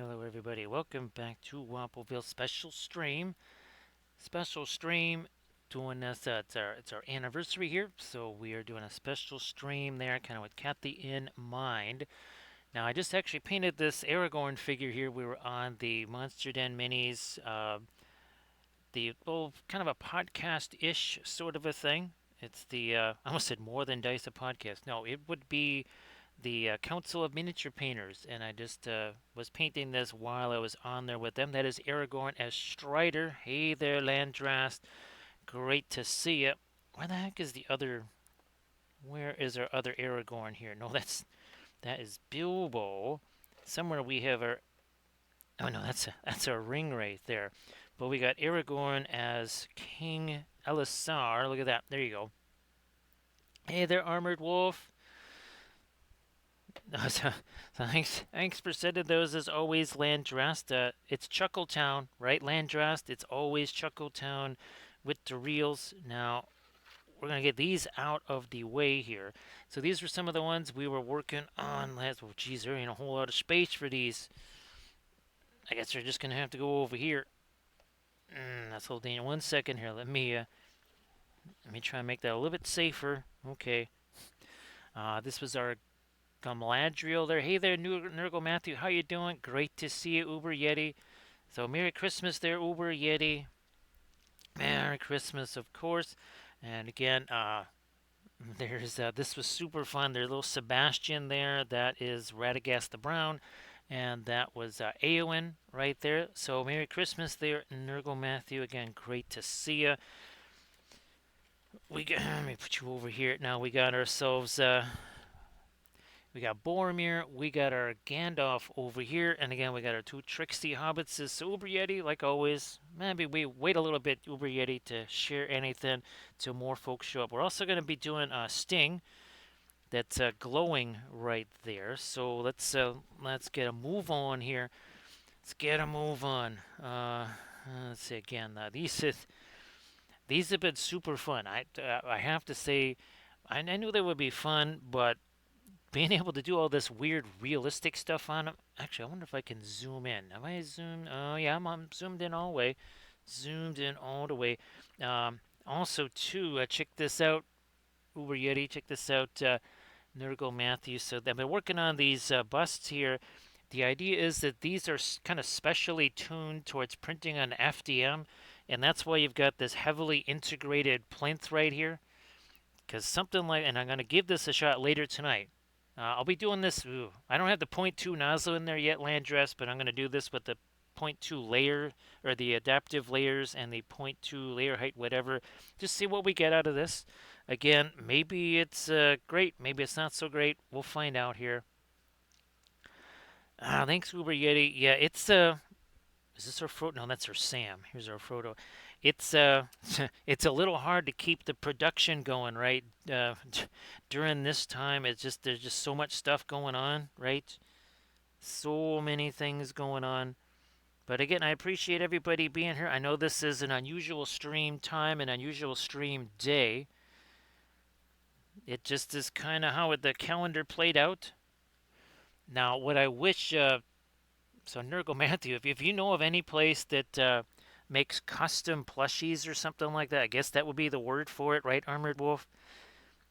Hello, everybody. Welcome back to Wampleville Special Stream. Special stream doing this. It's our anniversary here, so we are doing a special stream there, kind of with Kathy in mind. Now, I just actually painted this Aragorn figure here. We were on the Monster Den Minis, the little kind of a podcast-ish sort of a thing. It's the I almost said More Than Dice a podcast. No, it would be the Council of Miniature Painters, and I just was painting this while I was on there with them. That is Aragorn as Strider. Hey there, Landrast. Great to see you. Where the heck is the other? Where is our other Aragorn here? No, that is Bilbo. Somewhere we have our. Oh no, that's our ring right there. But we got Aragorn as King Elisar. Look at that. There you go. Hey there, Armored Wolf. So thanks for sending those as always, Landrast. It's Chuckletown, right, Landrast? It's always Chuckletown with the reels. Now, we're going to get these out of the way here. So these were some of the ones we were working on last. Oh, geez, there ain't a whole lot of space for these. I guess we're just going to have to go over here. That's holding in 1 second here. Let me try and make that a little bit safer. Okay. This was our Galadriel there. Hey there, Nurgle Matthew. How you doing? Great to see you, Uber Yeti. So Merry Christmas there, Uber Yeti. Merry Christmas, of course. And again, there's this was super fun. There's little Sebastian there. That is Radagast the Brown. And that was Eowyn right there. So Merry Christmas there, Nurgle Matthew. Again, great to see you. Let me put you over here. Now we got ourselves we got Boromir, we got our Gandalf over here, and again we got our two tricksy hobbits. So Uber Yeti, like always, maybe we wait a little bit, Uber Yeti, to share anything till more folks show up. We're also going to be doing a Sting that's glowing right there. So let's get a move on here. Let's get a move on. Let's see again. These have been super fun. I have to say, I knew they would be fun, but being able to do all this weird realistic stuff on them. Actually, I wonder if I can zoom in. Have I zoomed? Oh yeah, I'm zoomed in all the way. Zoomed in all the way. Also, too, check this out, Uber Yeti. Check this out, Nurgle Matthews. So I've been working on these busts here. The idea is that these are kind of specially tuned towards printing on FDM, and that's why you've got this heavily integrated plinth right here. Because something like, and I'm going to give this a shot later tonight. I'll be doing this. I don't have the point 0.2 nozzle in there yet, Landress, but I'm going to do this with the 0.2 layer, or the adaptive layers and the 0.2 layer height, whatever. Just see what we get out of this. Again, maybe it's great, maybe it's not so great. We'll find out here. Thanks, Uber Yeti. Yeah, it's is this our Frodo? No, that's our Sam. Here's our Frodo. It's it's a little hard to keep the production going, right? During this time, there's just so much stuff going on, right? So many things going on. But again, I appreciate everybody being here. I know this is an unusual stream time, an unusual stream day. It just is kind of how the calendar played out. Now, what I wish, so Nurgle Matthew, if you know of any place that makes custom plushies or something like that, I guess that would be the word for it, right, Armored Wolf?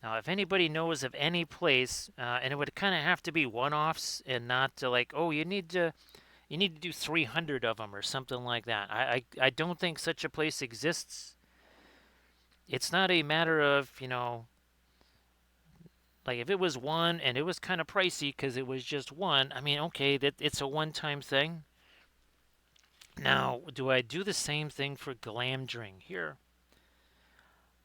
Now, if anybody knows of any place, and it would kind of have to be one-offs and not like, oh, you need to do 300 of them or something like that. I don't think such a place exists. It's not a matter of, like if it was one and it was kind of pricey because it was just one, I mean, okay, it's a one-time thing. Now, do I do the same thing for Glamdring? Here,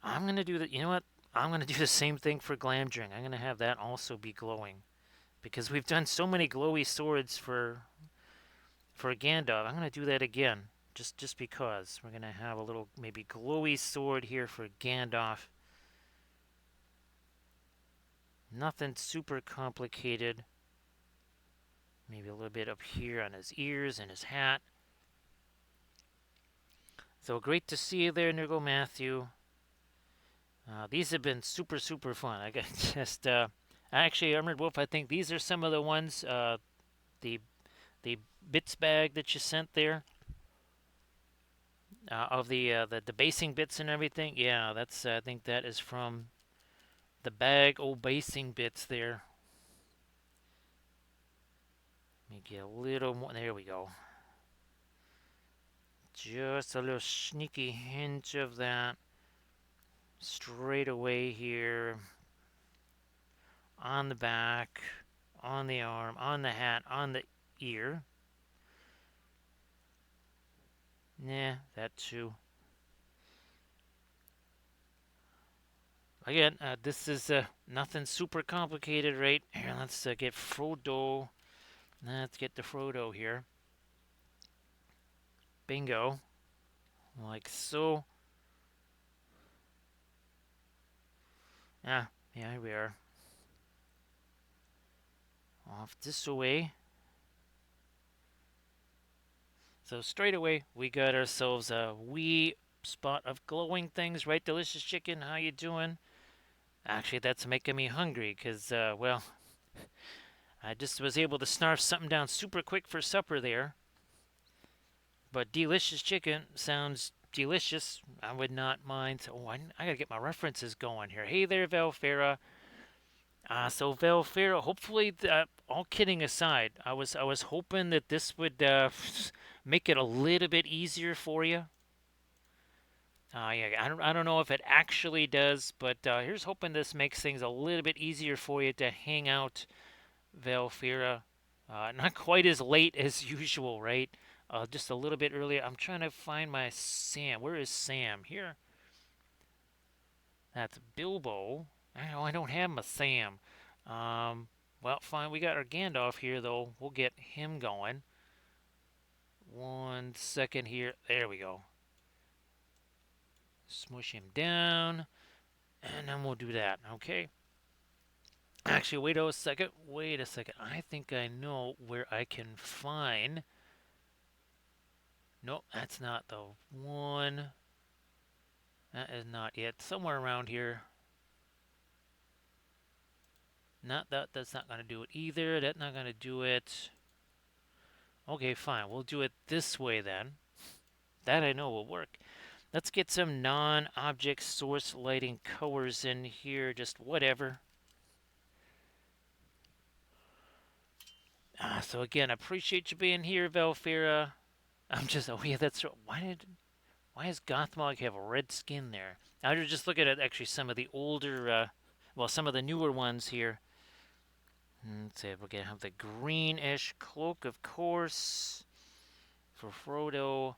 I'm going to do that. You know what? I'm going to do the same thing for Glamdring. I'm going to have that also be glowing. Because we've done so many glowy swords for Gandalf. I'm going to do that again. Just because. We're going to have a little maybe glowy sword here for Gandalf. Nothing super complicated. Maybe a little bit up here on his ears and his hat. So great to see you there, Nurgle Matthew. These have been super, super fun. I got actually, Armored Wolf, I think these are some of the ones, the the bits bag that you sent there of the basing bits and everything. Yeah, that's I think that is from the bag o' basing bits there. Let me get a little more. There we go. Just a little sneaky hint of that straight away here on the back, on the arm, on the hat, on the ear. Nah, that too. Again, this is nothing super complicated, right? Here, let's get Frodo. Let's get the Frodo here. Bingo. Like so. Yeah, here we are. Off this way. So straight away, we got ourselves a wee spot of glowing things, right? Delicious chicken, how you doing? Actually, that's making me hungry, because, well, I just was able to snarf something down super quick for supper there. But delicious chicken sounds delicious. I would not mind. Oh, I gotta get my references going here. Hey there, Valfera. So Valfera, hopefully, all kidding aside, I was hoping that this would make it a little bit easier for you. Yeah, I don't know if it actually does, but here's hoping this makes things a little bit easier for you to hang out, Valfera. Not quite as late as usual, right? Just a little bit earlier. I'm trying to find my Sam. Where is Sam? Here. That's Bilbo. I don't have my Sam. Um, well, fine. We got our Gandalf here, though. We'll get him going. 1 second here. There we go. Smush him down. And then we'll do that, okay? Actually, wait a second. Wait a second. I think I know where I can find. Nope, that's not the one. That is not it. Somewhere around here. Not that. That's not going to do it either. That's not going to do it. Okay, fine. We'll do it this way then. That I know will work. Let's get some non-object source lighting colors in here. Just whatever. So again, appreciate you being here, Valfera. I'm just. Oh yeah, that's right. Why does Gothmog have a red skin there? I was just looking at actually some of the older, well, some of the newer ones here. Let's see if we can have the greenish cloak, of course, for Frodo.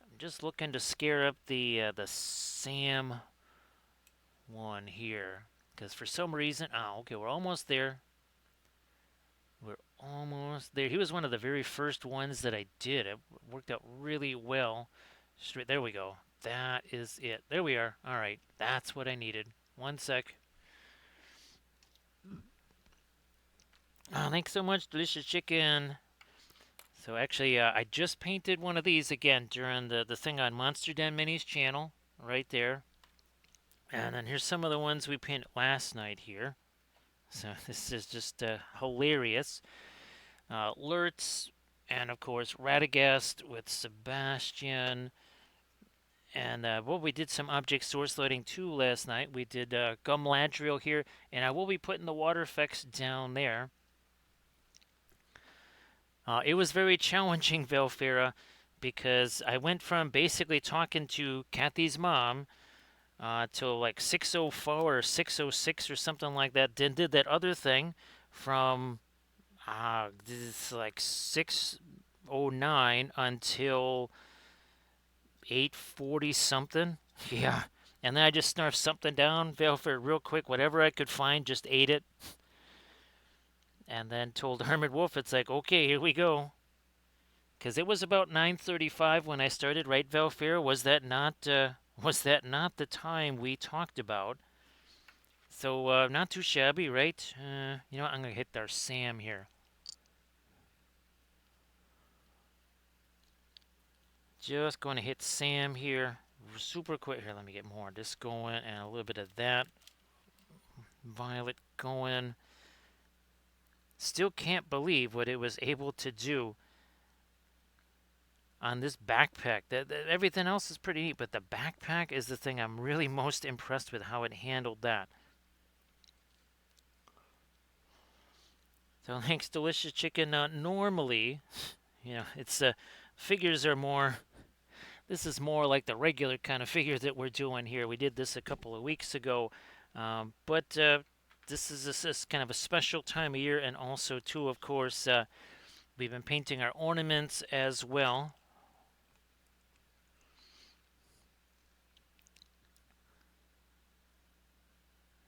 I'm just looking to scare up the Sam one here, because for some reason, okay, we're almost there. We're almost there. He was one of the very first ones that I did. It worked out really well. Straight there we go. That is it. There we are. All right, that's what I needed. 1 sec. Oh, thanks so much, delicious chicken. So actually, I just painted one of these again during the thing on Monster Den Mini's channel, right there. And then here's some of the ones we painted last night here. So this is just hilarious. Lurtz, and of course Radagast with Sebastian. And well, we did some object source loading too last night. We did Gumladriel here, and I will be putting the water effects down there. It was very challenging, Velfera, because I went from basically talking to Kathy's mom till like 6:04 or 6:06 or something like that. Then did that other thing from this like 6:09 until 8:40 something. Yeah. And then I just snarfed something down, Velfera, real quick, whatever I could find, just ate it. And then told Hermit Wolf, it's like, okay, here we go. Because it was about 9:35 when I started, right, Valfera? Was that not the time we talked about? So not too shabby, right? You know what? I'm gonna hit our Sam here. Just going to hit Sam here, super quick. Here, let me get more of this going, and a little bit of that violet going. Still can't believe what it was able to do on this backpack. Everything else is pretty neat, but the backpack is the thing I'm really most impressed with how it handled that. So thanks, Delicious Chicken. Normally, it's figures are more. This is more like the regular kind of figure that we're doing here. We did this a couple of weeks ago, but this is kind of a special time of year, and also too, of course, we've been painting our ornaments as well.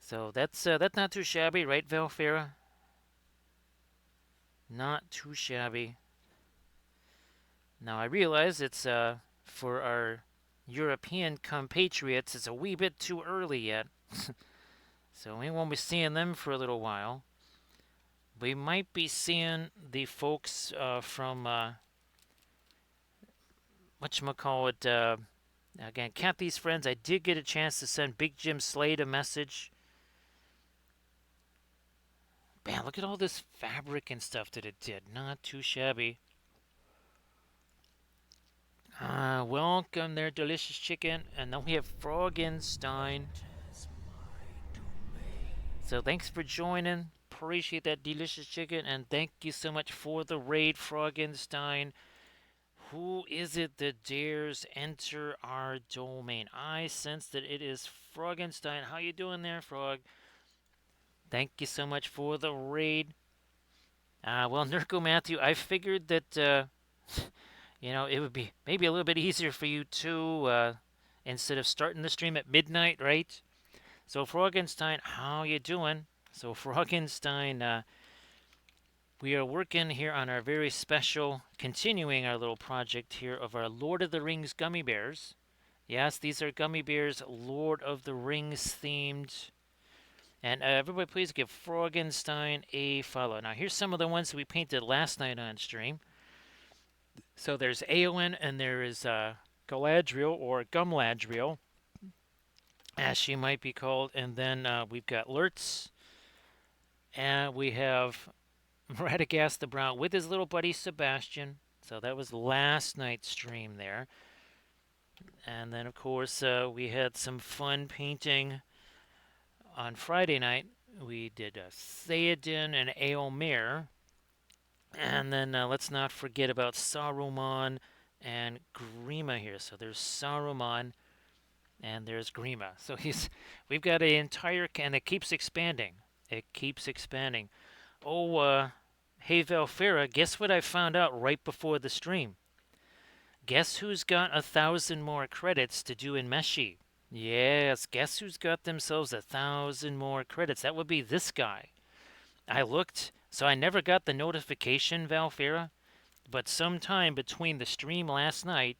So that's not too shabby, right, Valfera? Not too shabby. Now I realize it's for our European compatriots, it's a wee bit too early yet. So we won't be seeing them for a little while. We might be seeing the folks from whatchamacallit, again, Kathy's friends. I did get a chance to send Big Jim Slade a message. Man, look at all this fabric and stuff that it did. Not too shabby. Welcome there, Delicious Chicken. And then we have Froggenstein. So thanks for joining. Appreciate that, Delicious Chicken. And thank you so much for the raid, Froggenstein. Who is it that dares enter our domain? I sense that it is Froggenstein. How you doing there, Frog? Thank you so much for the raid. Well, Nurko Matthew, I figured that it would be maybe a little bit easier for you too, instead of starting the stream at midnight, right? So Froggenstein, how you doing? So Froggenstein, we are working here on our very special, continuing our little project here of our Lord of the Rings gummy bears. Yes, these are gummy bears, Lord of the Rings themed. And everybody please give Froggenstein a follow. Now here's some of the ones that we painted last night on stream. So there's Eowyn and there is Galadriel or Gumladriel, as she might be called. And then we've got Lurtz. And we have Radagast the Brown with his little buddy Sebastian. So that was last night's stream there. And then, of course, we had some fun painting on Friday night. We did Theoden and Eomer. And then let's not forget about Saruman and Grima here. So there's Saruman and there's Grima. So we've got an entire, and it keeps expanding. It keeps expanding. Oh, hey Valfera, guess what I found out right before the stream? Guess who's got 1,000 more credits to do in Meshi? Yes, guess who's got themselves 1,000 more credits? That would be this guy. I looked, so I never got the notification, Valfera, but sometime between the stream last night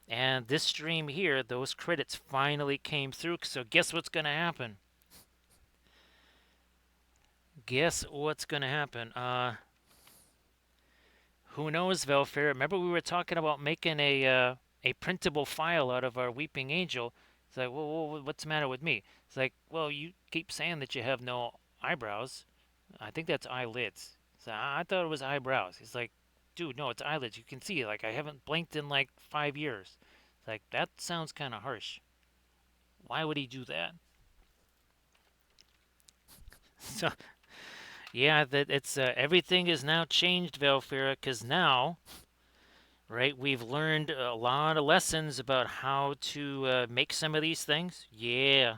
and this stream here, those credits finally came through. So guess what's going to happen? Guess what's going to happen? Who knows, Velfair? Remember we were talking about making a printable file out of our Weeping Angel. It's like, well, what's the matter with me? It's like, well, you keep saying that you have no eyebrows. I think that's eyelids. So I thought it was eyebrows. He's like, dude, no, it's eyelids. You can see, like, I haven't blinked in like 5 years. It's like, that sounds kind of harsh. Why would he do that? So, yeah, that it's everything is now changed, Velfera, because now, right, we've learned a lot of lessons about how to make some of these things. Yeah.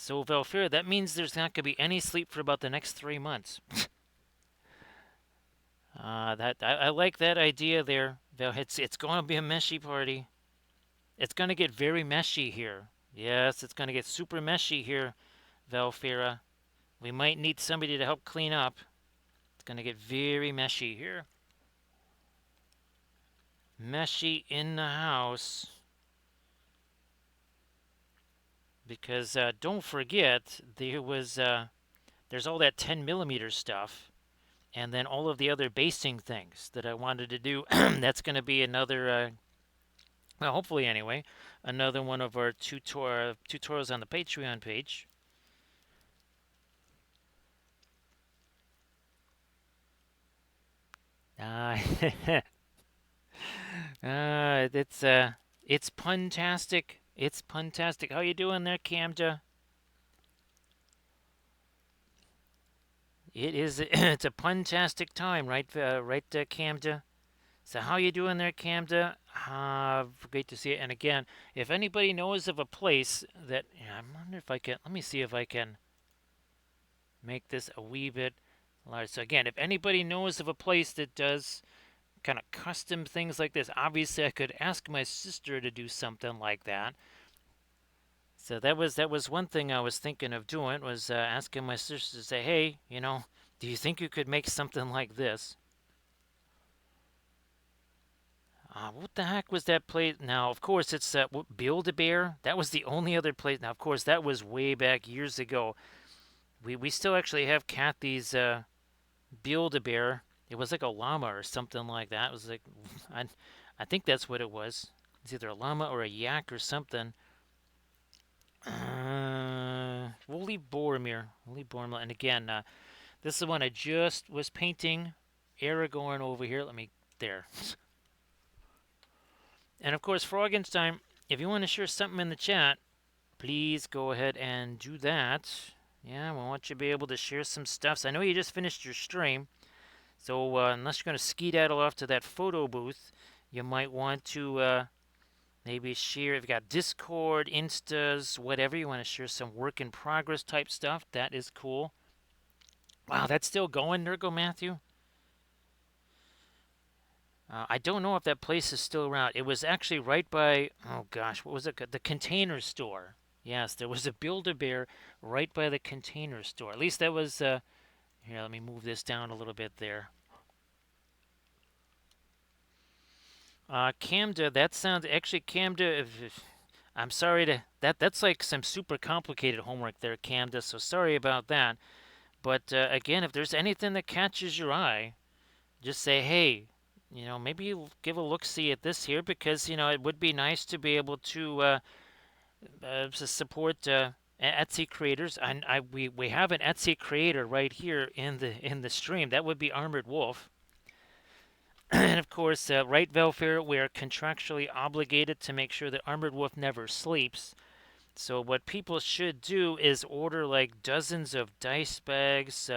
So, Velfera, that means there's not going to be any sleep for about the next 3 months. I like that idea there, Vel. It's going to be a meshy party. It's going to get very meshy here. Yes, it's going to get super meshy here, Valfera. We might need somebody to help clean up. It's going to get very meshy here. Meshy in the house. Because don't forget, there's all that 10mm stuff. And then all of the other basing things that I wanted to do. That's going to be another, well, hopefully anyway, another one of our tutorials on the Patreon page. Uh, it's puntastic. It's puntastic. How you doing there, Camja? It is. It's a puntastic time, right? Right, Camja. So how you doing there, Camda? Great to see you. And again, if anybody knows of a place that, yeah, I wonder if I can. Let me see if I can make this a wee bit large. So again, if anybody knows of a place that does kind of custom things like this, obviously I could ask my sister to do something like that. So that was one thing I was thinking of doing was asking my sister to say, hey, do you think you could make something like this? What the heck was that place? Now, of course, it's Build-A-Bear. That was the only other place. Now, of course, that was way back years ago. We still actually have Kathy's Build-A-Bear. It was like a llama or something like that. It was like, I, I think that's what it was. It's either a llama or a yak or something. We'll leave Boromir. We'll leave Boromir. And again, this is the one I just was painting. Aragorn over here. Let me, there. And of course, Frogenstein, if you want to share something in the chat, please go ahead and do that. Yeah, we want you to be able to share some stuff. So I know you just finished your stream, so unless you're going to skedaddle off to that photo booth, you might want to maybe share. If you got Discord, Instas, whatever, you want to share some work in progress type stuff, that is cool. Wow, that's still going, Nurgle Matthew? I don't know if that place is still around. It was actually right by, oh gosh, what was it? The Container Store. Yes, there was a Build-A-Bear right by the Container Store. At least that was, here, let me move this down a little bit there. Camda, that sounds, actually, Camda, I'm sorry to, that's like some super complicated homework there, Camda, so sorry about that. But again, if there's anything that catches your eye, just say, hey, maybe you give a look-see at this here because, it would be nice to be able to support Etsy creators. And we have an Etsy creator right here in the stream. That would be Armored Wolf. And of course, right, Velfair, we are contractually obligated to make sure that Armored Wolf never sleeps. So what people should do is order like dozens of dice bags,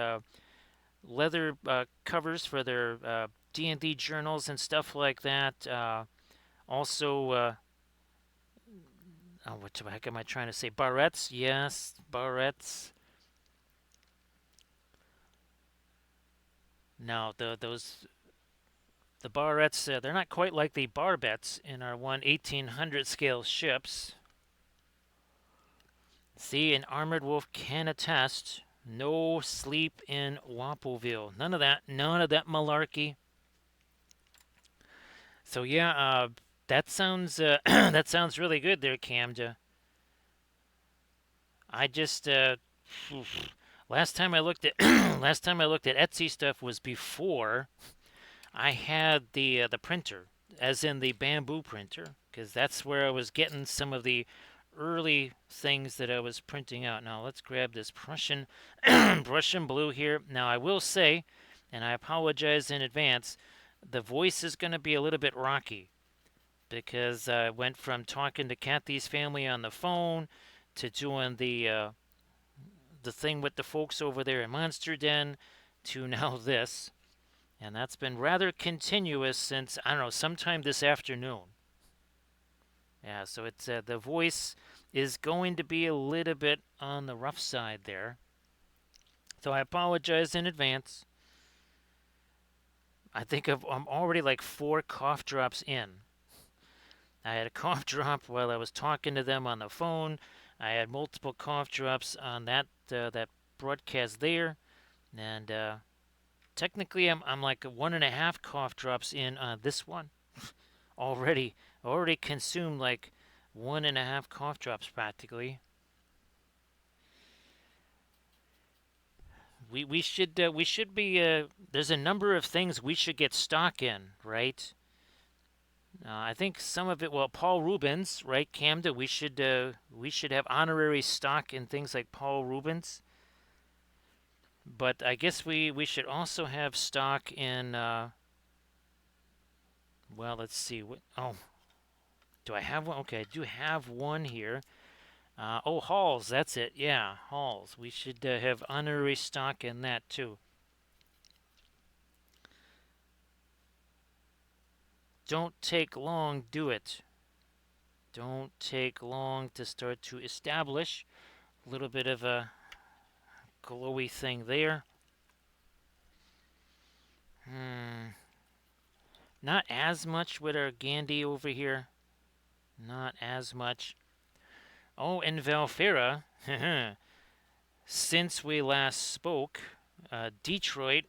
leather covers for their D&D journals and stuff like that. Also, what the heck am I trying to say? Barrettes, yes, barrettes. Now, the barrettes, they're not quite like the barbettes in our 1800 scale ships. See, an Armored Wolf can attest. No sleep in Wapoville. None of that. None of that malarkey. So yeah, that sounds that sounds really good there, Camja. I just last time I looked at last time I looked at Etsy stuff was before I had the printer, as in the bamboo printer, because that's where I was getting some of the early things that I was printing out. Now let's grab this Prussian Prussian blue here. Now I will say, and I apologize in advance, the voice is going to be a little bit rocky because I went from talking to Kathy's family on the phone to doing the thing with the folks over there in Monster Den to now this. And that's been rather continuous since, I don't know, sometime this afternoon. Yeah, so it's the voice is going to be a little bit on the rough side there. So I apologize in advance. I think I'm already like 4 cough drops in. I had a cough drop while I was talking to them on the phone. I had multiple cough drops on that broadcast there, and technically I'm like 1.5 cough drops in on this one already. Already consumed like 1.5 cough drops practically. We should be there's a number of things we should get stock in, right? I think some of it. Well, Paul Rubens, right, Camden? We should have honorary stock in things like Paul Rubens. But I guess we should also have stock in. Well, let's see. What? Oh, do I have one? Okay, I do have one here. Oh, Halls. That's it. Yeah, Halls. We should have honorary stock in that too. Don't take long. Do it. Don't take long to start to establish a little bit of a glowy thing there. Hmm. Not as much with our Gandhi over here. Not as much. Oh, and Valfera. Since we last spoke, Detroit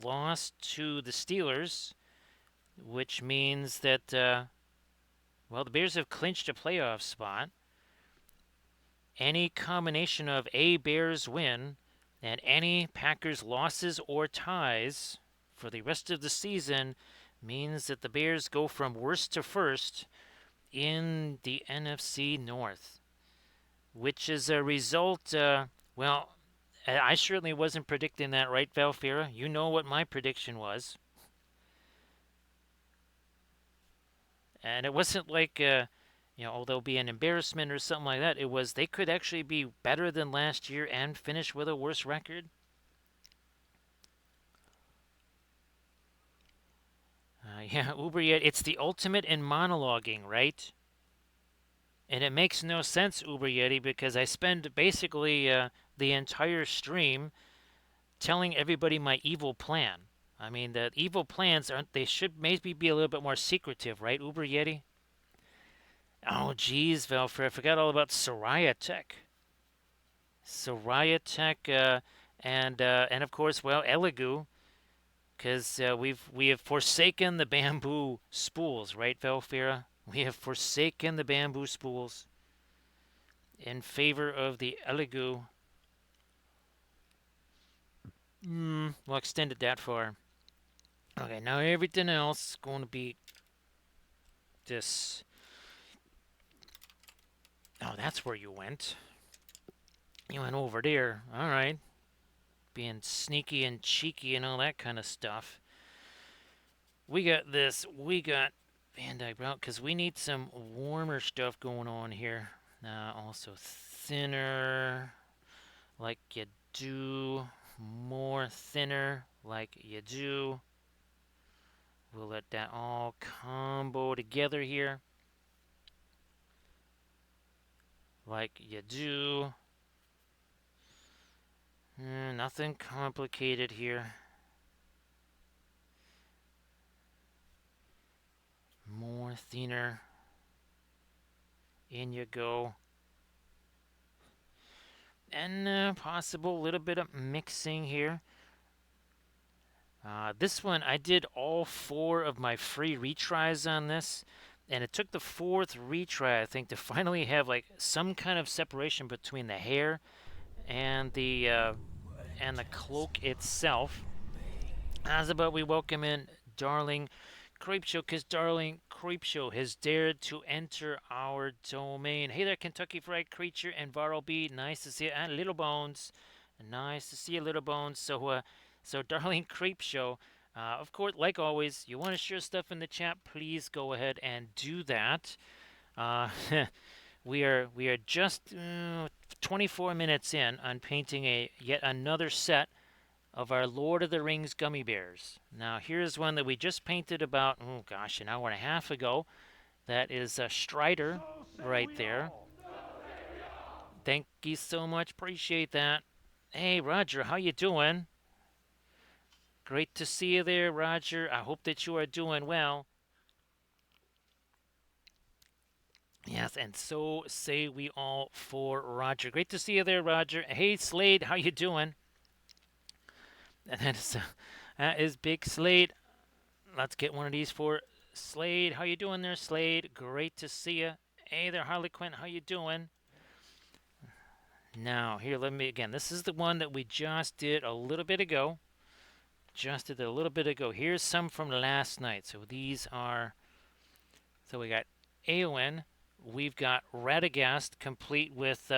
lost to the Steelers, which means that, well, the Bears have clinched a playoff spot. Any combination of a Bears win and any Packers losses or ties for the rest of the season means that the Bears go from worst to first in the NFC North, which is a result. Well, I certainly wasn't predicting that, right, Valfira? You know what my prediction was. And it wasn't like, oh, there'll be an embarrassment or something like that. It was they could actually be better than last year and finish with a worse record. Yeah, Uber Yet, it's the ultimate in monologuing, right? And it makes no sense, Uber Yeti, because I spend basically the entire stream telling everybody my evil plan. I mean, the evil plans aren't, they should maybe be a little bit more secretive, right, Uber Yeti? Oh, geez, Valfred, I forgot all about Soraya Tech. Soraya Tech, and of course, well, Elegoo, because we have forsaken the bamboo spools, right, Valfira? We have forsaken the bamboo spools in favor of the Elegoo. We'll extend it that far. Okay, now everything else is going to be this. Oh, that's where you went. You went over there. All right. Being sneaky and cheeky and all that kind of stuff. We got this. We got Van Dyke Brown because we need some warmer stuff going on here. Also thinner, like you do. More thinner, like you do. We'll let that all combo together here, like you do. Nothing complicated here. More thinner. In you go. And possible little bit of mixing here. This one, I did all 4 of my free retries on this, and it took the 4th retry, I think, to finally have like some kind of separation between the hair and the cloak itself. How's about we welcome in Darling Creepshow, because Darling Creepshow has dared to enter our domain. Hey there, Kentucky Fried Creature and Varl B. Nice to see you. And Little Bones. Nice to see you, Little Bones. So Darling Creepshow, of course, like always, you want to share stuff in the chat, please go ahead and do that. Uh, we are just 24 minutes in on painting a yet another set of our Lord of the Rings gummy bears. Now, here's one that we just painted about, oh gosh, an hour and a half ago. That is Strider right there. Thank you so much. Appreciate that. Hey, Roger, how you doing? Great to see you there, Roger. I hope that you are doing well. Yes, and so say we all for Roger. Great to see you there, Roger. Hey, Slade, how you doing? And that is Big Slade. Let's get one of these for Slade. How you doing there, Slade? Great to see you. Hey there, Harley Quinn. How you doing? Now, here, let me again. This is the one that we just did a little bit ago. Just did it a little bit ago. Here's some from last night. So these are. So we got Aowen. We've got Radagast, complete with.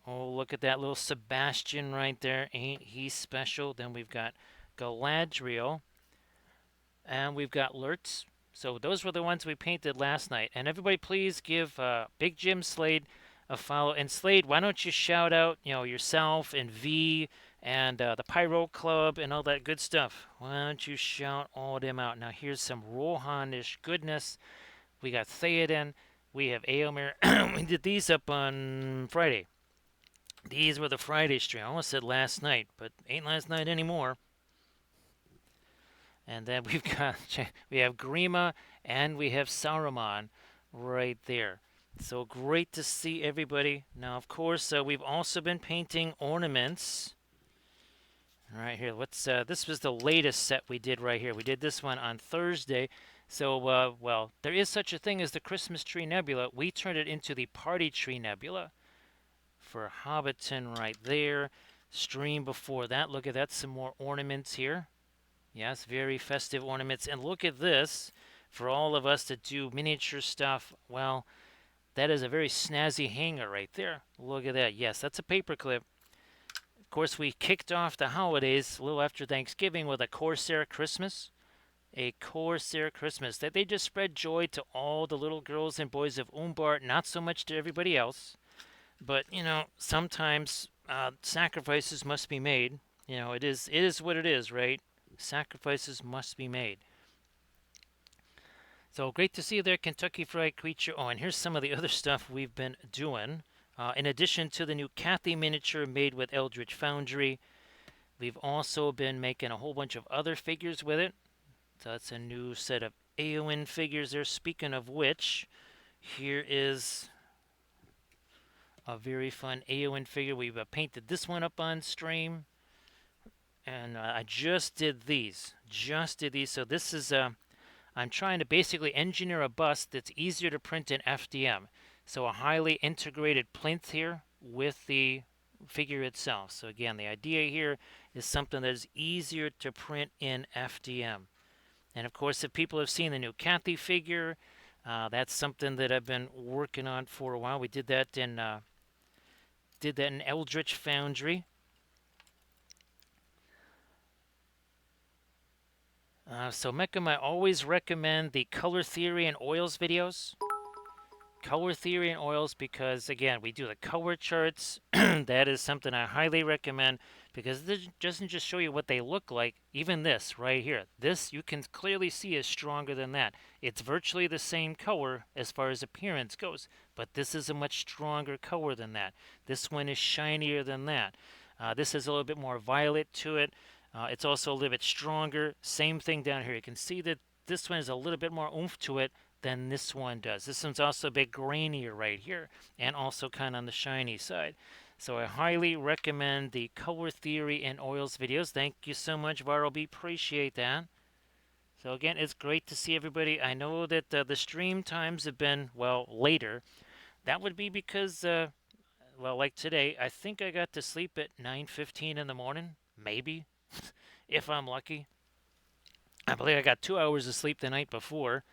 Oh, look at that little Sebastian right there. Ain't he special? Then we've got Galadriel. And we've got Lurtz. So those were the ones we painted last night. And everybody, please give Big Jim Slade a follow. And Slade, why don't you shout out, yourself and V and the Pyro Club and all that good stuff? Why don't you shout all them out? Now here's some Rohanish goodness. We got Theoden. We have Aomir. We did these up on Friday. These were the Friday stream. I almost said last night, but ain't last night anymore. And then we have Grima and we have Saruman right there. So great to see everybody. Now, of course, we've also been painting ornaments. Right here, this was the latest set we did right here. We did this one on Thursday. So, well, there is such a thing as the Christmas Tree Nebula. We turned it into the Party Tree Nebula for Hobbiton right there. Stream before that. Look at that, some more ornaments here. Yes, very festive ornaments. And look at this. For all of us that do miniature stuff, well, that is a very snazzy hanger right there. Look at that. Yes, that's a paperclip. Of course, we kicked off the holidays a little after Thanksgiving with a Corsair Christmas. A Corsair Christmas. That they just spread joy to all the little girls and boys of Umbar, not so much to everybody else. But, sometimes sacrifices must be made. It is what it is, right? Sacrifices must be made. So great to see you there, Kentucky Fried Creature. Oh, and here's some of the other stuff we've been doing. In addition to the new Kathy miniature made with Eldritch Foundry, we've also been making a whole bunch of other figures with it. So that's a new set of Eowyn figures there. Speaking of which, here is a very fun Eowyn figure. We've painted this one up on stream. And I just did these. So this is I'm trying to basically engineer a bust that's easier to print in FDM. So a highly integrated plinth here with the figure itself. So again, the idea here is something that is easier to print in FDM. And of course, if people have seen the new Kathy figure, that's something that I've been working on for a while. We did that in Eldritch Foundry. So Meckham, I always recommend the Color Theory and Oils videos. Color Theory and Oils because, again, we do the color charts. That is something I highly recommend because this doesn't just show you what they look like. Even this right here. This you can clearly see is stronger than that. It's virtually the same color as far as appearance goes, but this is a much stronger color than that. This one is shinier than that. This has a little bit more violet to it. It's also a little bit stronger. Same thing down here. You can see that this one has a little bit more oomph to it than this one does. This one's also a bit grainier right here and also kind of on the shiny side. So I highly recommend the Color Theory and Oils videos. Thank you so much, Varlby. Appreciate that. So again, it's great to see everybody. I know that the stream times have been, well, later. That would be because, well, like today, I think I got to sleep at 9:15 in the morning. Maybe. If I'm lucky. I believe I got 2 hours of sleep the night before.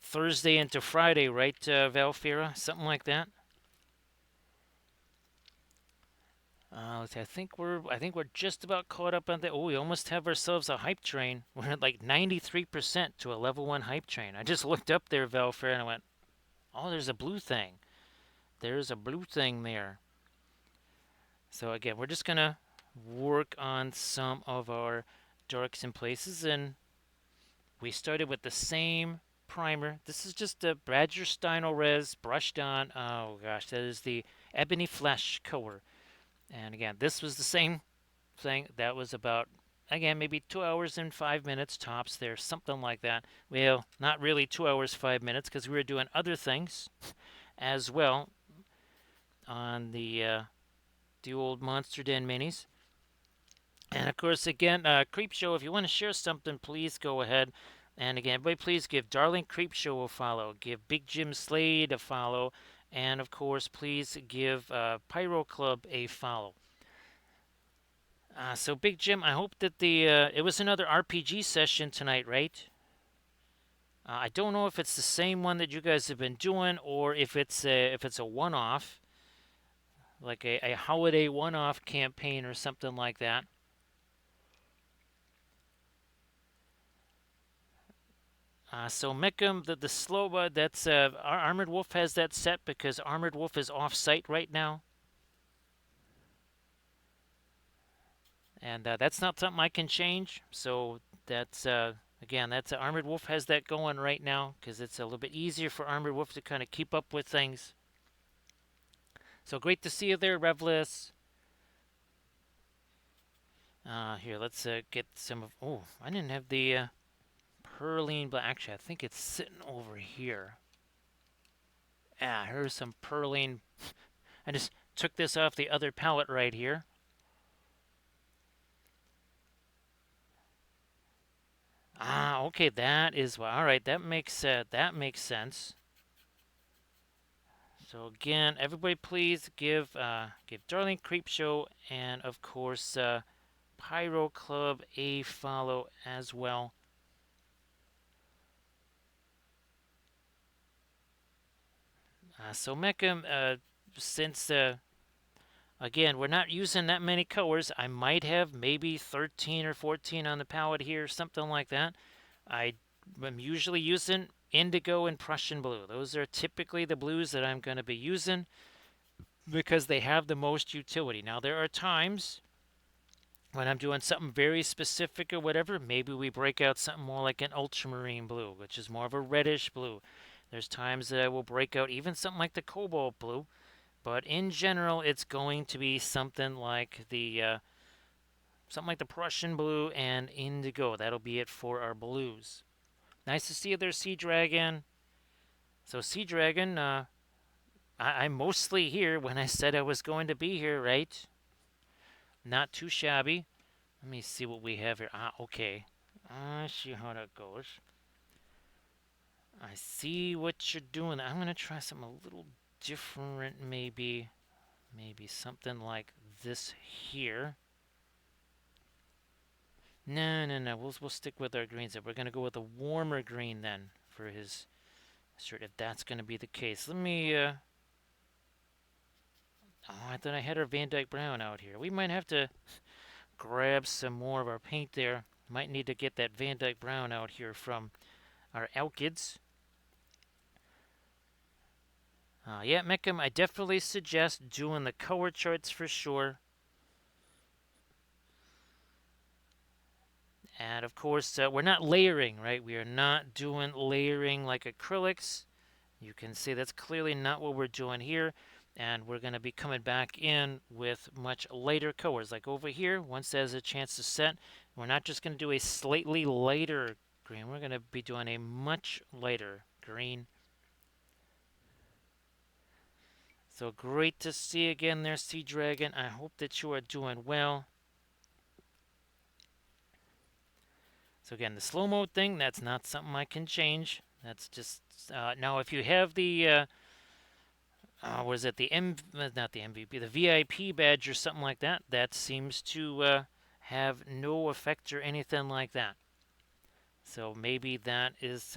Thursday into Friday, right, Valfira? Something like that. Let's see, I think we're just about caught up on that. Oh, we almost have ourselves a hype train. We're at like 93% to a level 1 hype train. I just looked up there, Valfira, and I went, oh, there's a blue thing. There's a blue thing there. So again, we're just gonna work on some of our darks and places, and we started with the same primer. This is just a Badger Steino Res brushed on. Oh gosh, that is the Ebony Flesh color. And again, this was the same thing. That was about, again, maybe 2 hours and 5 minutes tops there, something like that. Well, not really 2 hours, 5 minutes, because we were doing other things as well on the old Monster Den minis. And of course, again, Creepshow, if you want to share something, please go ahead. And again, everybody, please give Darling Creepshow a follow. Give Big Jim Slade a follow. And of course, please give Pyro Club a follow. So Big Jim, I hope that it was another RPG session tonight, right? I don't know if it's the same one that you guys have been doing, or if it's a one-off, like a holiday one-off campaign or something like that. So Meckham, the slow, that's Armored Wolf has that set because Armored Wolf is off site right now, and that's not something I can change. So that's again, that's Armored Wolf has that going right now because it's a little bit easier for Armored Wolf to kind of keep up with things. So great to see you there, Revless. Here, let's get some of. Oh, I didn't have the Perline, but actually, I think it's sitting over here. Ah, here's some Perline. I just took this off the other palette right here. Ah, okay, that is well, all right. That makes sense. So again, everybody, please give Darling Creepshow and of course Pyro Club a follow as well. So Meckham, since again we're not using that many colors, I might have maybe 13 or 14 on the palette here, something like that. I am usually using indigo and Prussian blue. Those are typically the blues that I'm going to be using because they have the most utility. Now, there are times when I'm doing something very specific or whatever, maybe we break out something more like an ultramarine blue, which is more of a reddish blue. There's times that I will break out even something like the cobalt blue, but in general, it's going to be something like the Prussian blue and indigo. That'll be it for our blues. Nice to see you there, Sea Dragon. So, Sea Dragon, I'm mostly here when I said I was going to be here, right? Not too shabby. Let me see what we have here. Ah, okay. I see how that goes. I see what you're doing. I'm going to try something a little different, maybe. Maybe something like this here. No, no, no. We'll stick with our greens. We're going to go with a warmer green then for his shirt, if that's going to be the case. Let me, oh, I thought I had our Van Dyke Brown out here. We might have to grab some more of our paint there. Might need to get that Van Dyke Brown out here from our Alkids. Yeah, Meckham, I definitely suggest doing the color charts for sure. And of course, we're not layering, right? We are not doing layering like acrylics. You can see that's clearly not what we're doing here. And we're going to be coming back in with much lighter colors. Like over here, once that has a chance to set, we're not just going to do a slightly lighter green. We're going to be doing a much lighter green. So great to see you again there, Sea Dragon. I hope that you are doing well. So again, the slow mode thing, that's not something I can change. That's just now if you have the was it the not the MVP, the VIP badge or something like that, that seems to have no effect or anything like that. So maybe that is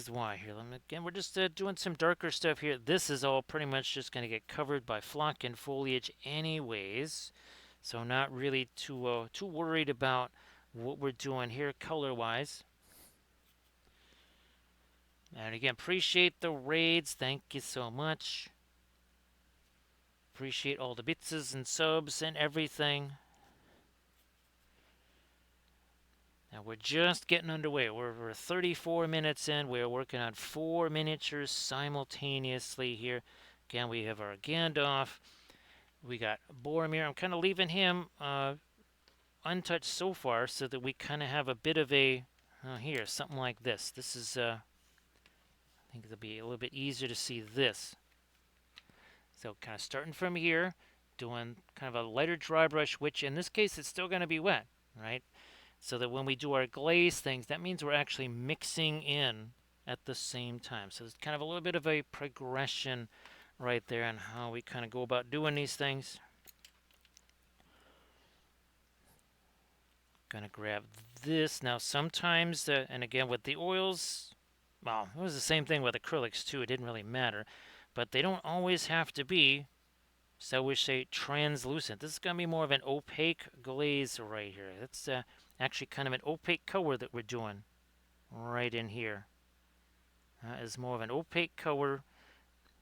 why. Here, let me again. We're just doing some darker stuff here. This is all pretty much just going to get covered by flock and foliage, anyways. So not really too worried about what we're doing here color-wise. And again, appreciate the raids. Thank you so much. Appreciate all the bitses and subs and everything. Now we're just getting underway. We're 34 minutes in. We're working on 4 miniatures simultaneously here. Again, we have our Gandalf. We got Boromir. I'm kind of leaving him untouched so far so that we kind of have a bit of a here, something like this. This is I think it'll be a little bit easier to see this. So kind of starting from here, doing kind of a lighter dry brush, which in this case it's still going to be wet, right? So that when we do our glaze things, that means we're actually mixing in at the same time. So it's kind of a little bit of a progression right there on how we kind of go about doing these things. Gonna grab this. Now sometimes, and again with the oils, well, it was the same thing with acrylics too. It didn't really matter. But they don't always have to be, so we say, translucent. This is going to be more of an opaque glaze right here. That's Actually, kind of an opaque color that we're doing right in here. Is more of an opaque color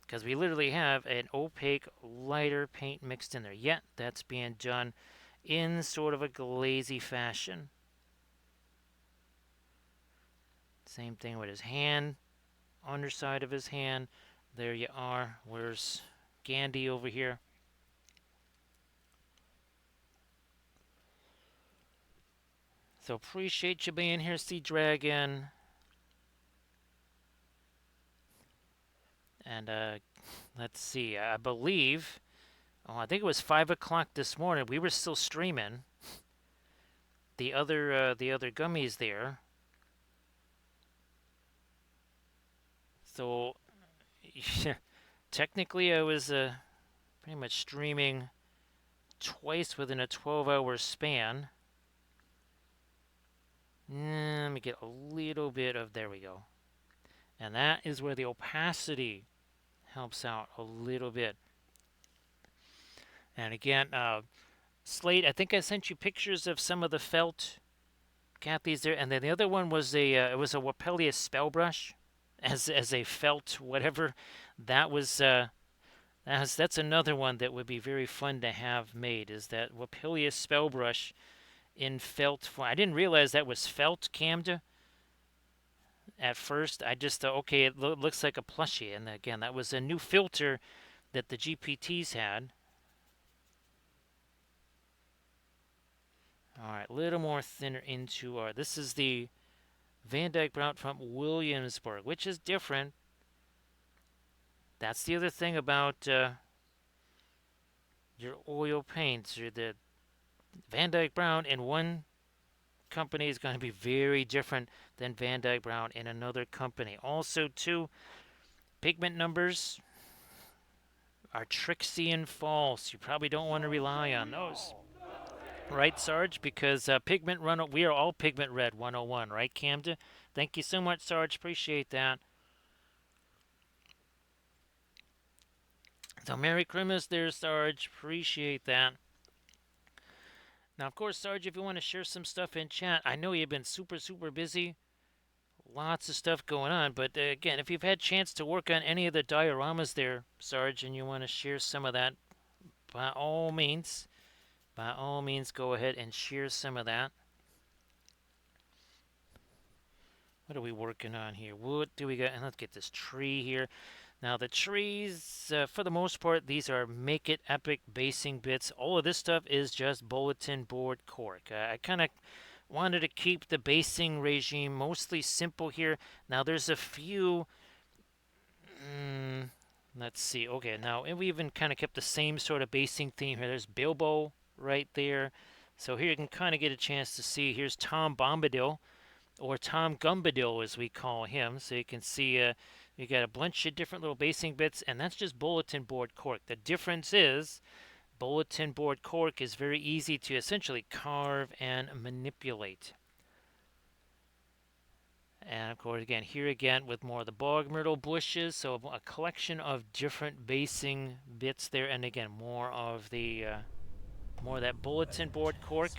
because we literally have an opaque, lighter paint mixed in there. Yet that's being done in sort of a glazy fashion. Same thing with his hand, underside of his hand. There you are. Where's Gandhi over here? So appreciate you being here, Sea Dragon. And let's see. I believe. Oh, I think it was 5 o'clock this morning. We were still streaming the other gummies there. So yeah, technically, I was pretty much streaming twice within a 12-hour span. Let me get a little bit of, there we go. And that is where the opacity helps out a little bit. And again, Slate, I think I sent you pictures of some of the felt Kathy's there, and then the other one was it was a Wapelius spell brush, as a felt whatever. That was that's another one that would be very fun to have made. Is that Wapelius spell brush in felt form? I didn't realize that was felt Camda at first. I just thought, okay, it looks like a plushie, and again, that was a new filter that the GPTs had. All right, a little more thinner into our. This is the Van Dyke Brown from Williamsburg, which is different. That's the other thing about your oil paints. The Van Dyke Brown in one company is going to be very different than Van Dyke Brown in another company. Also, too, pigment numbers are tricksy and false. You probably don't want to rely on those. Right, Sarge? Because pigment run, we are all pigment red 101, right, Camden? Thank you so much, Sarge. Appreciate that. So, Merry Christmas there, Sarge. Appreciate that. Now, of course, Sarge, if you want to share some stuff in chat, I know you've been super, super busy. Lots of stuff going on. But again, if you've had chance to work on any of the dioramas there, Sarge, and you want to share some of that, by all means, go ahead and share some of that. What are we working on here? What do we got? And let's get this tree here. Now, the trees, for the most part, these are Make It Epic basing bits. All of this stuff is just bulletin board cork. I kind of wanted to keep the basing regime mostly simple here. Now, there's a few. Let's see. Okay, now, and we even kind of kept the same sort of basing theme here. There's Bilbo right there. So here you can kind of get a chance to see. Here's Tom Bombadil, or Tom Gumbadil as we call him. So you can see you got a bunch of different little basing bits, and that's just bulletin board cork. The difference is bulletin board cork is very easy to essentially carve and manipulate. And of course, again, here again with more of the bog myrtle bushes, so a collection of different basing bits there, and again, more of that bulletin board cork.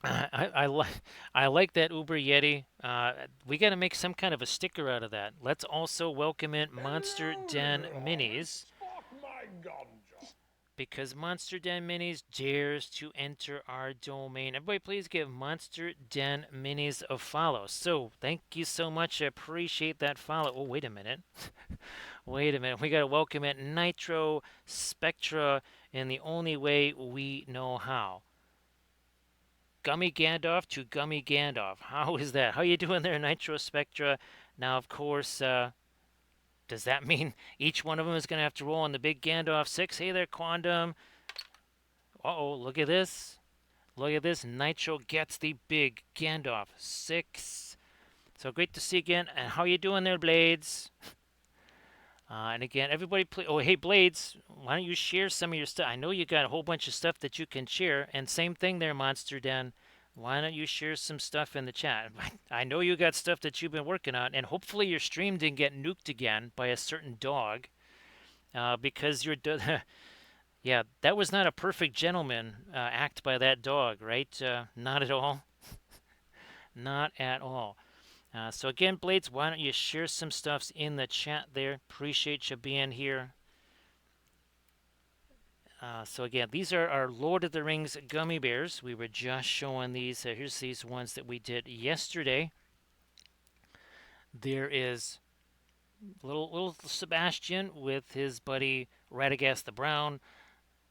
I like that Uber Yeti. We got to make some kind of a sticker out of that. Let's also welcome in Monster Den Minis, because Monster Den Minis dares to enter our domain. Everybody, please give Monster Den Minis a follow. So thank you so much. I appreciate that follow. Oh, wait a minute. Wait a minute. We got to welcome in Nitro Spectra in the only way we know how. Gummy Gandalf to Gummy Gandalf. How is that? How you doing there, Nitro Spectra? Now, of course, does that mean each one of them is going to have to roll on the big Gandalf 6? Hey there, Quandam. Uh-oh, look at this. Look at this. Nitro gets the big Gandalf 6. So great to see you again. And how you doing there, Blades? And again, everybody, oh, hey, Blades, why don't you share some of your stuff? I know you got a whole bunch of stuff that you can share. And same thing there, Monster Den. Why don't you share some stuff in the chat? I know you got stuff that you've been working on. And hopefully your stream didn't get nuked again by a certain dog. Because you're... Yeah, that was not a perfect gentleman act by that dog, right? Not at all. Not at all. So again, Blades, why don't you share some stuffs in the chat there? Appreciate you being here. So again, these are our Lord of the Rings gummy bears. We were just showing these. Here's these ones that we did yesterday. There is little Sebastian with his buddy Radagast the Brown.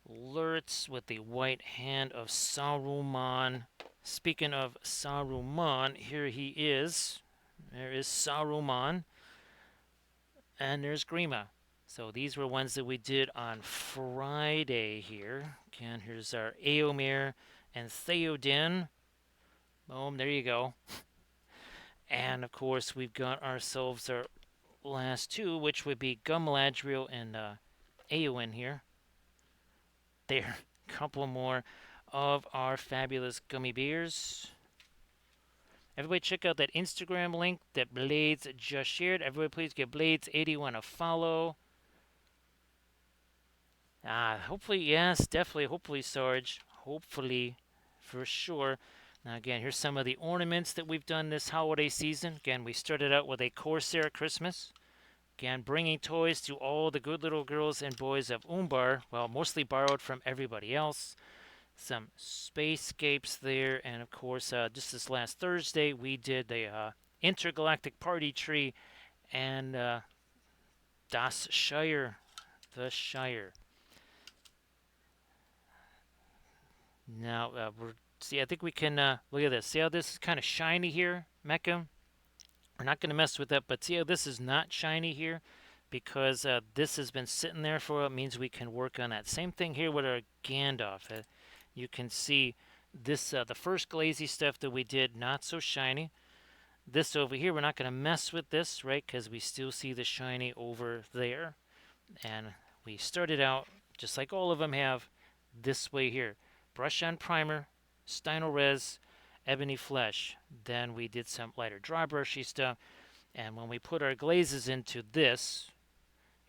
Lurtz with the white hand of Saruman. Speaking of Saruman, here he is. There is Saruman. And there's Grima. So these were ones that we did on Friday here. Again, here's our Eomer and Theoden. Boom, there you go. And of course, we've got ourselves our last two, which would be Gumladriel and Eowyn here. There, a couple more of our fabulous gummy bears. Everybody check out that Instagram link that Blades just shared. Everybody please give Blades81 a follow. Hopefully, yes, definitely, hopefully, Sarge. Hopefully, for sure. Now, again, here's some of the ornaments that we've done this holiday season. Again, we started out with a Corsair Christmas. Again, bringing toys to all the good little girls and boys of Umbar. Well, mostly borrowed from everybody else. Some spacescapes there. And, of course, just this last Thursday, we did the intergalactic party tree and Das Shire. The Shire. Now, see, I think we can look at this. See how this is kind of shiny here, Mecca? We're not going to mess with that, but see how this is not shiny here? Because this has been sitting there for a while. It means we can work on that. Same thing here with our Gandalf. You can see this, the first glazy stuff that we did, not so shiny. This over here, we're not going to mess with this, right? Because we still see the shiny over there. And we started out, just like all of them have, this way here. Brush on primer, Steino Res, Ebony Flesh. Then we did some lighter dry brushy stuff. And when we put our glazes into this,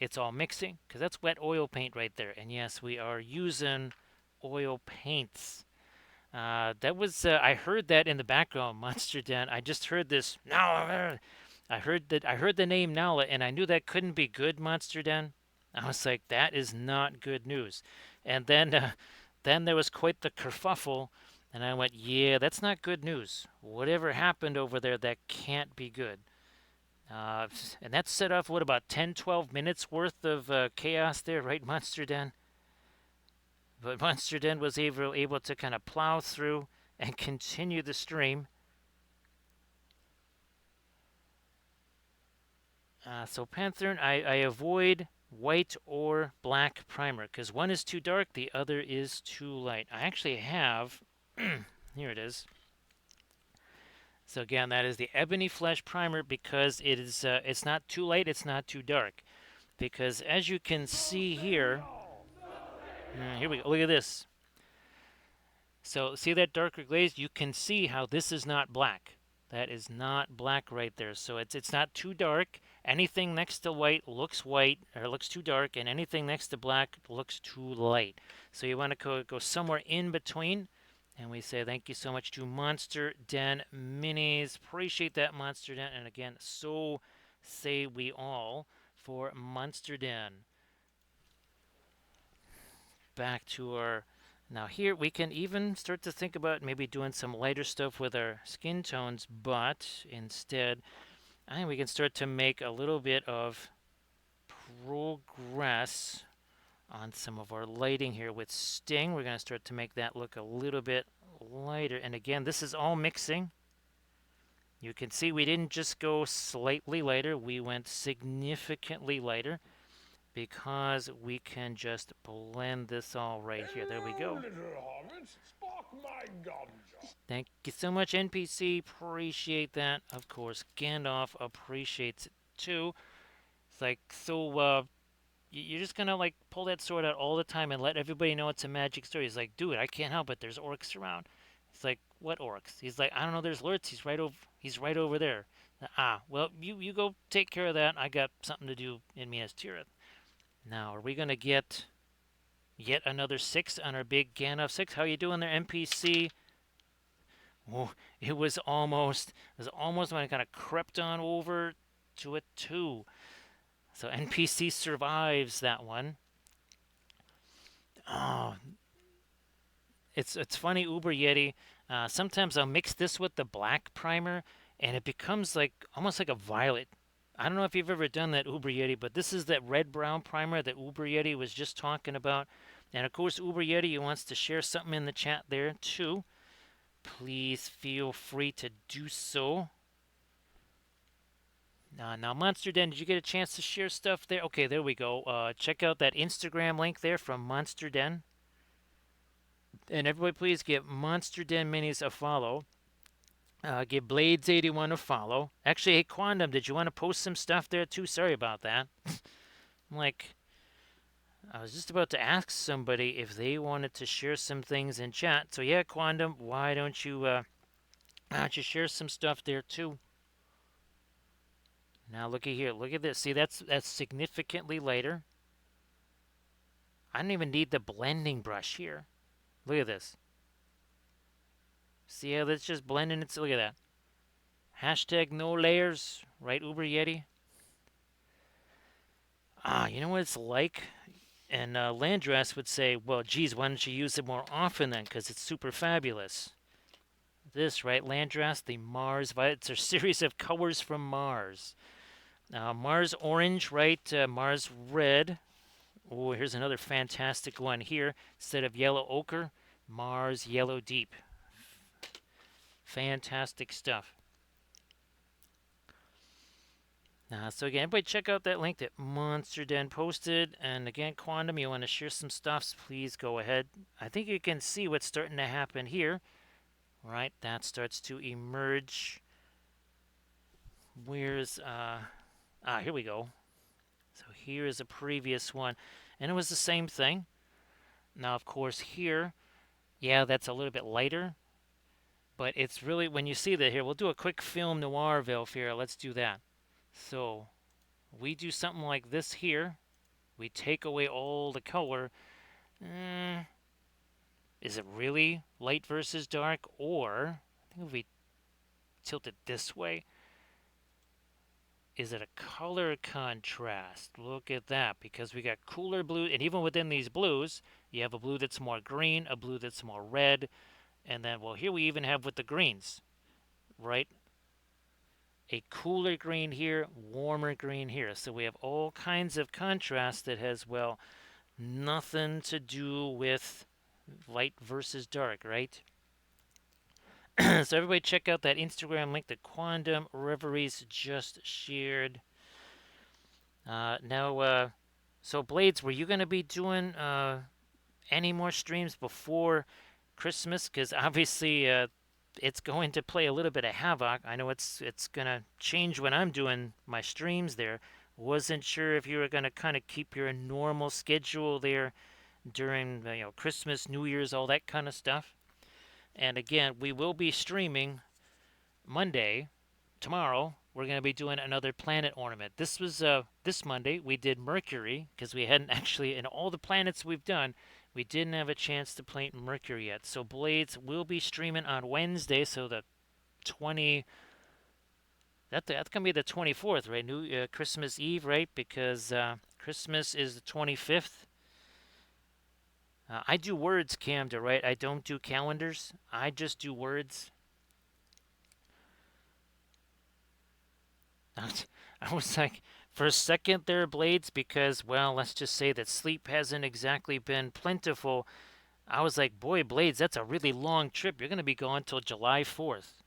it's all mixing, because that's wet oil paint right there. And yes, we are using oil paints. That was, I heard that in the background, Monster Den. I just heard this, no, I heard the name Nala, and I knew that couldn't be good, Monster Den. I was like, that is not good news. And then there was quite the kerfuffle, and I went, yeah, that's not good news. Whatever happened over there, that can't be good. And that set off, what, about 10, 12 minutes worth of chaos there, right, Monster Den? But Monster Den was able to kind of plow through and continue the stream. So Pantherin, I avoid white or black primer because one is too dark, the other is too light. I actually have, here it is. So again, that is the Ebony Flesh primer because it is it's not too light, it's not too dark. Because as you can see here, here we go. Look at this. So see that darker glaze? You can see how this is not black. That is not black right there. So it's not too dark. Anything next to white looks white or looks too dark, and anything next to black looks too light. So you want to go somewhere in between. And we say thank you so much to Monster Den Minis. Appreciate that, Monster Den. And again, so say we all for Monster Den. Back to our... Now here we can even start to think about maybe doing some lighter stuff with our skin tones, but instead I think we can start to make a little bit of progress on some of our lighting here with Sting. We're going to start to make that look a little bit lighter. And again, this is all mixing. You can see we didn't just go slightly lighter, we went significantly lighter because we can just blend this all right here. There we go. Thank you so much, NPC. Appreciate that. Of course, Gandalf appreciates it too. It's like, so, you're just gonna like pull that sword out all the time and let everybody know it's a magic story. He's like, dude, I can't help it. There's orcs around. He's like, what orcs? He's like, I don't know. There's Lurtz. He's right over there. Well, you go take care of that. I got something to do in Minas Tirith. Now, are we gonna get Yet another 6 on our big Gandalf 6. How you doing there, NPC? Oh, it was almost when I kind of crept on over to a 2. So NPC survives that one. Oh, it's funny, Uber Yeti. Sometimes I'll mix this with the black primer, and it becomes like almost like a violet. I don't know if you've ever done that, Uber Yeti, but this is that red brown primer that Uber Yeti was just talking about. And of course, Uber Yeti wants to share something in the chat there too. Please feel free to do so. Now, Monster Den, did you get a chance to share stuff there? Okay, there we go. Check out that Instagram link there from Monster Den. And everybody, please give Monster Den Minis a follow. Give Blades81 a follow. Actually, hey, Quandom, did you want to post some stuff there too? Sorry about that. I'm like, I was just about to ask somebody if they wanted to share some things in chat. So yeah, Quandom, why don't you share some stuff there too? Now looky here, look at this. See, that's significantly lighter. I don't even need the blending brush here. Look at this. See how that's just blending it? Look at that. Hashtag no layers, right, Uber Yeti? You know what it's like? And Landras would say, well, geez, why don't you use it more often then? Because it's super fabulous. This, right, Landras, the Mars, it's a series of colors from Mars. Mars orange, right, Mars red. Oh, here's another fantastic one here. Instead of yellow ochre, Mars yellow deep. Fantastic stuff. So again, everybody check out that link that Monster Den posted. And again, Quantum, you want to share some stuffs, please go ahead. I think you can see what's starting to happen here. Right, that starts to emerge. Where's, here we go. So here is a previous one. And it was the same thing. Now, of course, here, yeah, that's a little bit lighter. But it's really, when you see that here, we'll do a quick film noir valve here. Let's do that. So we do something like this here. We take away all the color. Is it really light versus dark? Or, I think if we tilt it this way, is it a color contrast? Look at that, because we got cooler blue, and even within these blues, you have a blue that's more green, a blue that's more red, and then, well, here we even have with the greens, right? A cooler green here, warmer green here. So we have all kinds of contrast that has, well, nothing to do with light versus dark, right? So everybody check out that Instagram link that Quantum Reveries just shared. So Blades, were you going to be doing any more streams before Christmas? Because obviously it's going to play a little bit of havoc. I know it's going to change when I'm doing my streams there. Wasn't sure if you were going to kind of keep your normal schedule there during Christmas, New Year's, all that kind of stuff. And again, we will be streaming Monday. Tomorrow we're going to be doing another planet ornament. This was this Monday we did Mercury because we hadn't actually, in all the planets we've done, we didn't have a chance to paint Mercury yet. So Blades will be streaming on Wednesday, so the 20 that's gonna be the 24th, right? New Christmas Eve, right? Because Christmas is the 25th. I do words, Camda, right? I don't do calendars. I just do words. I was like, for a second there, Blades, because, well, let's just say that sleep hasn't exactly been plentiful. I was like, boy, Blades, that's a really long trip. You're going to be gone till July 4th.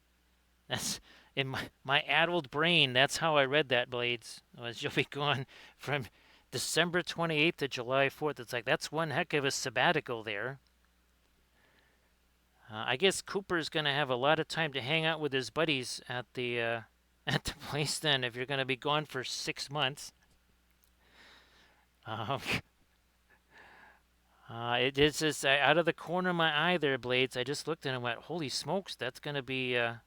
That's in my addled brain. That's how I read that, Blades. Was you'll be gone from December 28th to July 4th. It's like, that's one heck of a sabbatical there. I guess Cooper's going to have a lot of time to hang out with his buddies at the place then if you're going to be gone for 6 months. Um, it is just out of the corner of my eye there, Blades. I just looked and went, holy smokes, that's going to be. I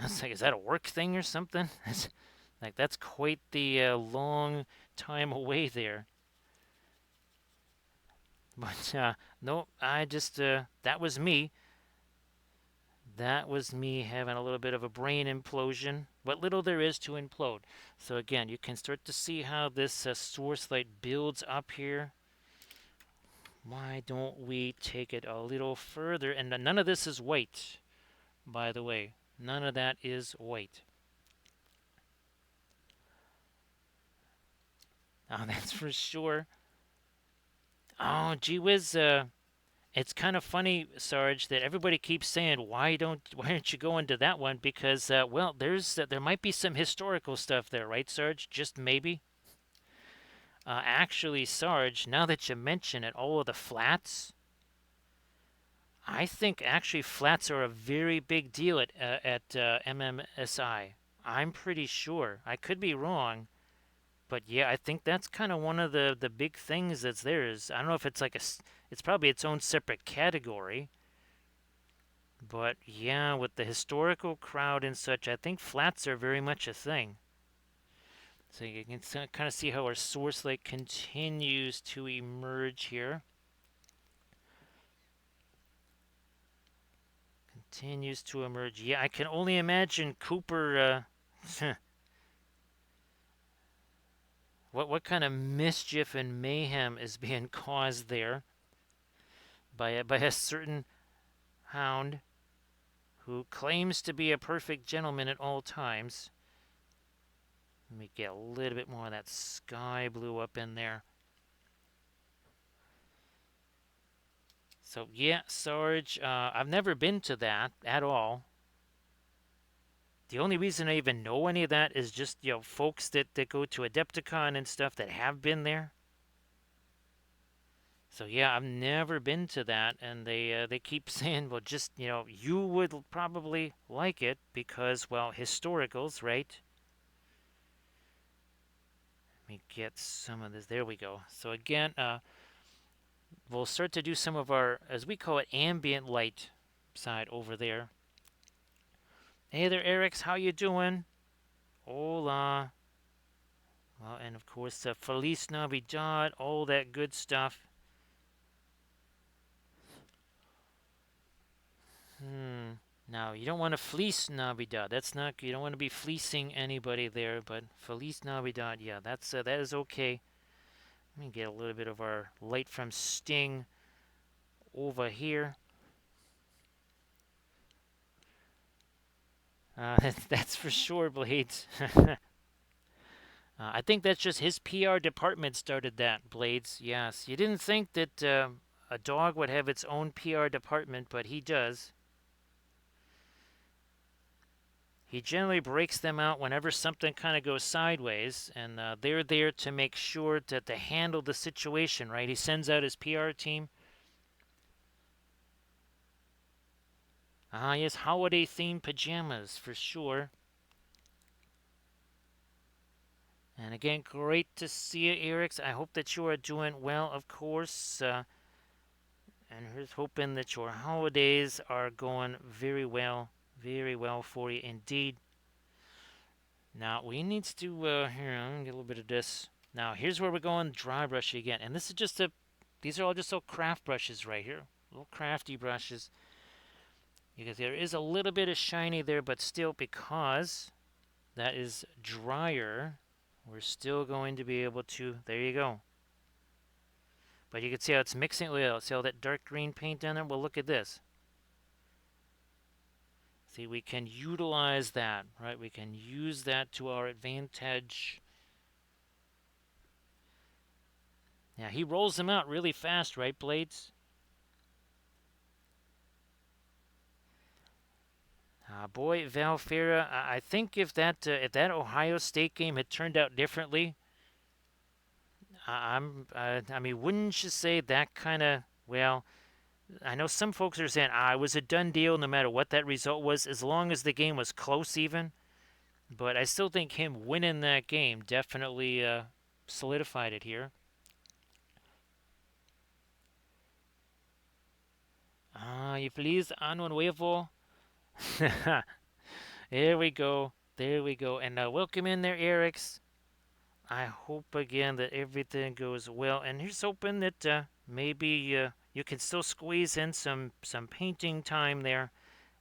was like, is that a work thing or something? Like, that's quite the long time away there. But no, I just that was me. That was me having a little bit of a brain implosion. What little there is to implode. So again, you can start to see how this source light builds up here. Why don't we take it a little further? And none of this is white, by the way. None of that is white. Oh, that's for sure. Oh, gee whiz. It's kind of funny, Sarge, that everybody keeps saying, why aren't you going to that one? Because, well, there might be some historical stuff there, right, Sarge? Just maybe. Actually, Sarge, now that you mention it, all of the flats, I think actually flats are a very big deal at MMSI. I'm pretty sure. I could be wrong, but yeah, I think that's kind of one of the big things that's there. Is I don't know if it's like it's probably its own separate category, but yeah, with the historical crowd and such, I think flats are very much a thing. So you can kind of see how our source light continues to emerge here. Continues to emerge. Yeah, I can only imagine Cooper. What kind of mischief and mayhem is being caused there by a certain hound who claims to be a perfect gentleman at all times? Let me get a little bit more of that sky blue up in there. So yeah, Sarge, I've never been to that at all. The only reason I even know any of that is just, folks that go to Adepticon and stuff that have been there. So yeah, I've never been to that, and they keep saying, well, just you would probably like it because, well, historicals, right? Let me get some of this. There we go. So again, we'll start to do some of our, as we call it, ambient light side over there. Hey there, Eric's. How you doing? Hola. Well, and of course, Feliz Navidad, all that good stuff. Hmm. Now, you don't want to fleece Navidad. That's not. You don't want to be fleecing anybody there. But Feliz Navidad, yeah, that is okay. Let me get a little bit of our light from Sting over here. That's for sure, Blades. I think that's just his PR department started that, Blades. Yes, you didn't think that a dog would have its own PR department, but he does. He generally breaks them out whenever something kind of goes sideways, and they're there to make sure that to handle the situation, right? He sends out his PR team. Ah, yes, holiday themed pajamas for sure. And again, great to see you, Eric. I hope that you are doing well, of course. And here's hoping that your holidays are going very well for you indeed. Now we need to here. I'm gonna get a little bit of this. Now here's where we're going dry brush again, and this is just a. These are all just little craft brushes right here, little crafty brushes. Because there is a little bit of shiny there, but still, because that is drier, we're still going to be able to. There you go. But you can see how it's mixing. See all that dark green paint down there? Well, look at this. See, we can utilize that, right? We can use that to our advantage. Yeah, he rolls them out really fast, right, Blades? Boy, Valfera, I think if that Ohio State game had turned out differently, I mean, wouldn't you say that kind of, well, I know some folks are saying, it was a done deal no matter what that result was, as long as the game was close even. But I still think him winning that game definitely solidified it here. Y feliz año nuevo. There we go. There we go. And welcome in there, Erics. I hope again that everything goes well, and here's hoping that maybe you can still squeeze in some painting time there,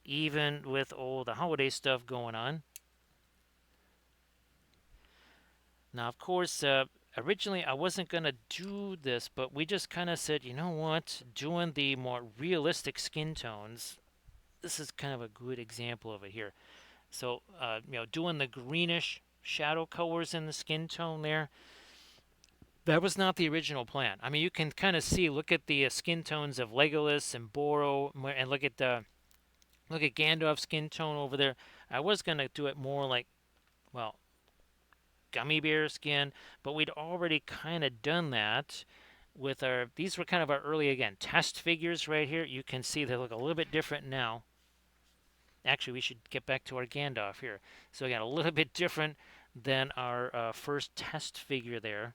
even with all the holiday stuff going on. Now, of course, originally I wasn't gonna do this, but we just kind of said, you know what, doing the more realistic skin tones. This is kind of a good example of it here. So, doing the greenish shadow colors in the skin tone there. That was not the original plan. I mean, you can kind of see. Look at the skin tones of Legolas and Boro, and look at Gandalf's skin tone over there. I was gonna do it more like, well, gummy bear skin, but we'd already kind of done that with our. These were kind of our early again test figures right here. You can see they look a little bit different now. Actually, we should get back to our Gandalf here. So again, a little bit different than our first test figure there.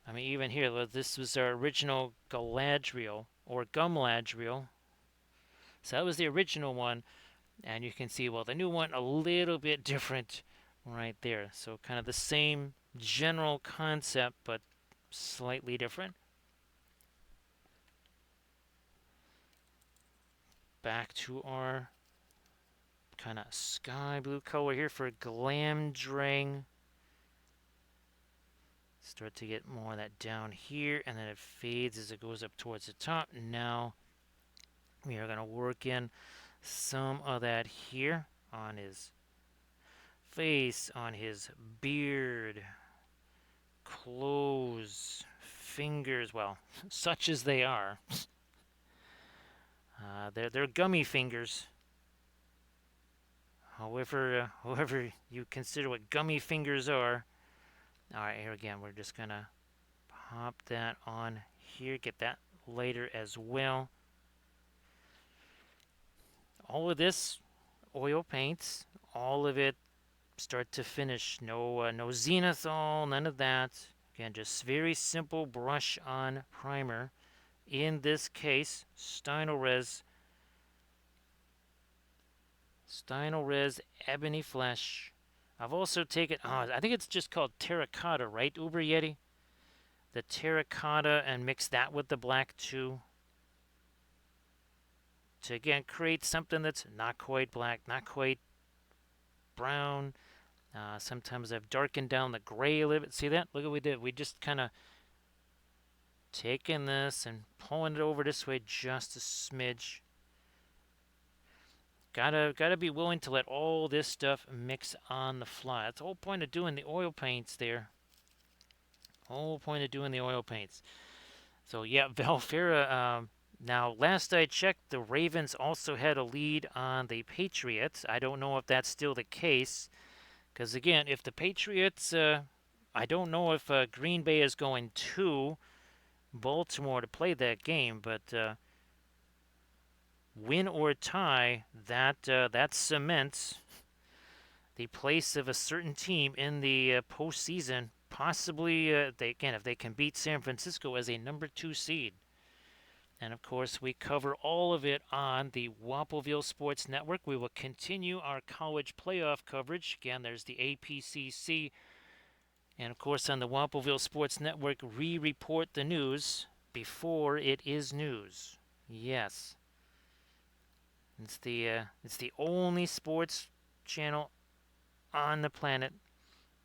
I mean, even here, this was our original Galadriel or Gumladriel. So that was the original one, and you can see, well, the new one a little bit different right there. So kind of the same general concept, but slightly different. Back to our kind of sky blue color here for Glamdring. Start to get more of that down here, and then it fades as it goes up towards the top. Now we are going to work in some of that here on his face, on his beard, clothes, fingers, well, such as they are. They're gummy fingers. However you consider what gummy fingers are. All right, here again, we're just going to pop that on here, get that later as well. All of this oil paints, all of it start to finish. No zenithal, none of that. Again, just very simple brush on primer. In this case, Stynylrez Ebony Flesh. I've also taken, I think it's just called terracotta, right, Uber Yeti? The terracotta, and mix that with the black too. To again create something that's not quite black, not quite brown. Sometimes I've darkened down the gray a little bit. See that? Look what we did. We just kind of taking this and pulling it over this way just a smidge. Gotta be willing to let all this stuff mix on the fly. That's the whole point of doing the oil paints there. Whole point of doing the oil paints. So yeah, Valfera. Now, last I checked, the Ravens also had a lead on the Patriots. I don't know if that's still the case. Because again, if the Patriots, I don't know if Green Bay is going to Baltimore to play that game, but win or tie, that cements the place of a certain team in the postseason. Possibly, if they can beat San Francisco as a number 2 seed. And of course, we cover all of it on the Wappleville Sports Network. We will continue our college playoff coverage. Again, there's the APCC. And of course, on the Wappleville Sports Network, we report the news before it is news. Yes. It's the only sports channel on the planet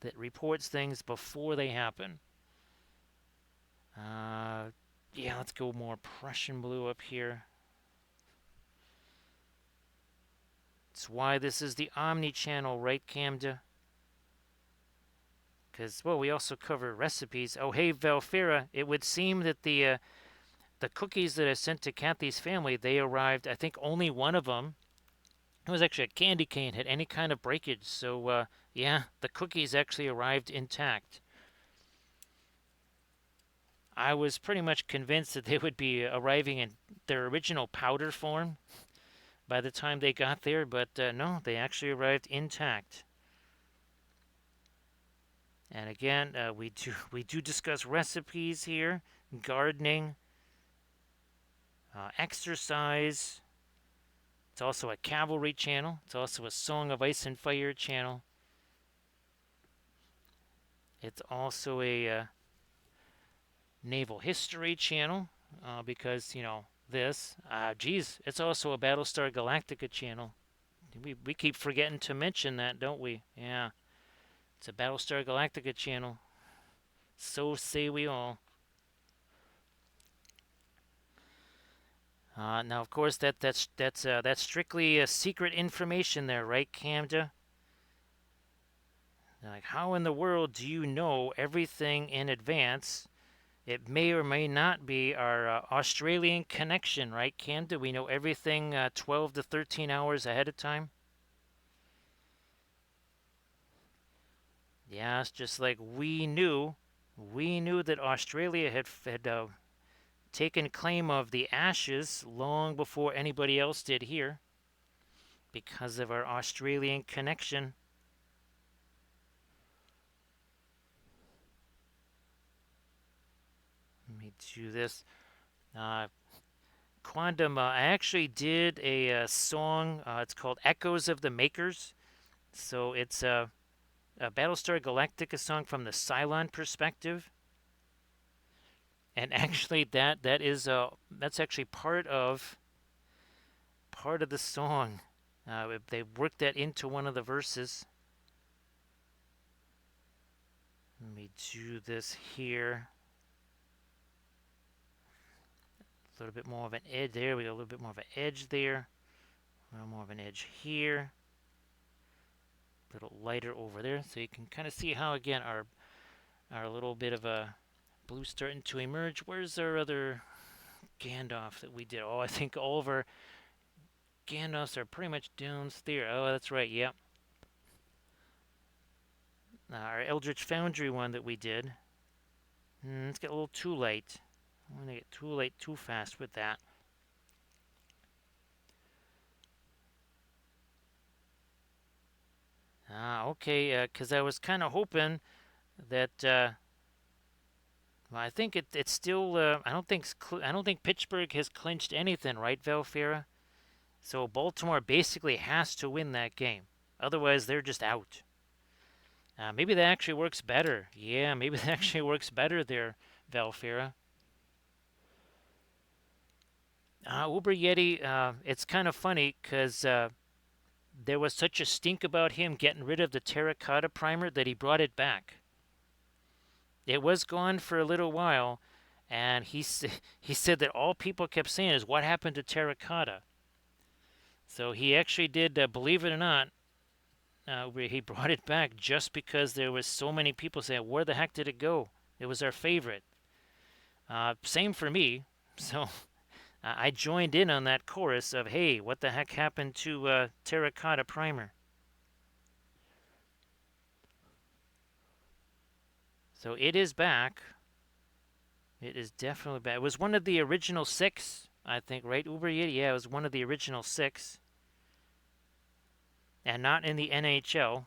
that reports things before they happen. Yeah, let's go more Prussian blue up here. It's why this is the Omni channel, right, Camda? Because, well, we also cover recipes. Oh, hey, Valfera, it would seem that the cookies that I sent to Kathy's family, they arrived, I think only one of them, it was actually a candy cane, had any kind of breakage. So, yeah, the cookies actually arrived intact. I was pretty much convinced that they would be arriving in their original powder form by the time they got there, but no, they actually arrived intact. And again, we do discuss recipes here, gardening, exercise. It's also a cavalry channel. It's also a Song of Ice and Fire channel. It's also a naval history channel because, this. Geez, it's also a Battlestar Galactica channel. We keep forgetting to mention that, don't we? Yeah, it's a Battlestar Galactica channel. So say we all. Now, of course, that's strictly secret information there, right, Camda? Like, how in the world do you know everything in advance? It may or may not be our Australian connection, right, Camda? We know everything 12 to 13 hours ahead of time. Yeah, it's just like we knew that Australia had taken claim of the ashes long before anybody else did here because of our Australian connection. Let me do this. Uh, Quantum, I actually did a song. It's called Echoes of the Makers. So it's a Battlestar Galactica song from the Cylon perspective. And actually, that's actually part of the song. They worked that into one of the verses. Let me do this here. A little bit more of an edge there. We got a little bit more of an edge there. A little more of an edge here. A little lighter over there. So you can kind of see how, again, our little bit of a blue starting to emerge. Where's our other Gandalf that we did? Oh, I think all of our Gandalfs are pretty much downstairs. Oh, that's right. Yep. Our Eldritch Foundry one that we did. Let's get a little too late. I'm going to get too late too fast with that. Okay, because I was kind of hoping that. Well, I think it's still. I don't think Pittsburgh has clinched anything, right, Valfera? So Baltimore basically has to win that game. Otherwise, they're just out. Maybe that actually works better. Yeah, maybe that actually works better there, Valfera. Uber Yeti, it's kind of funny because there was such a stink about him getting rid of the terracotta primer that he brought it back. It was gone for a little while, and he said that all people kept saying is, "What happened to terracotta?" So he actually did, believe it or not, he brought it back just because there was so many people saying, "Where the heck did it go? It was our favorite." Same for me. So I joined in on that chorus of, "Hey, what the heck happened to terracotta primer?" So it is back. It is definitely back. It was one of the original six, I think, right, Uber Yeti? Yeah, it was one of the original six. And not in the NHL.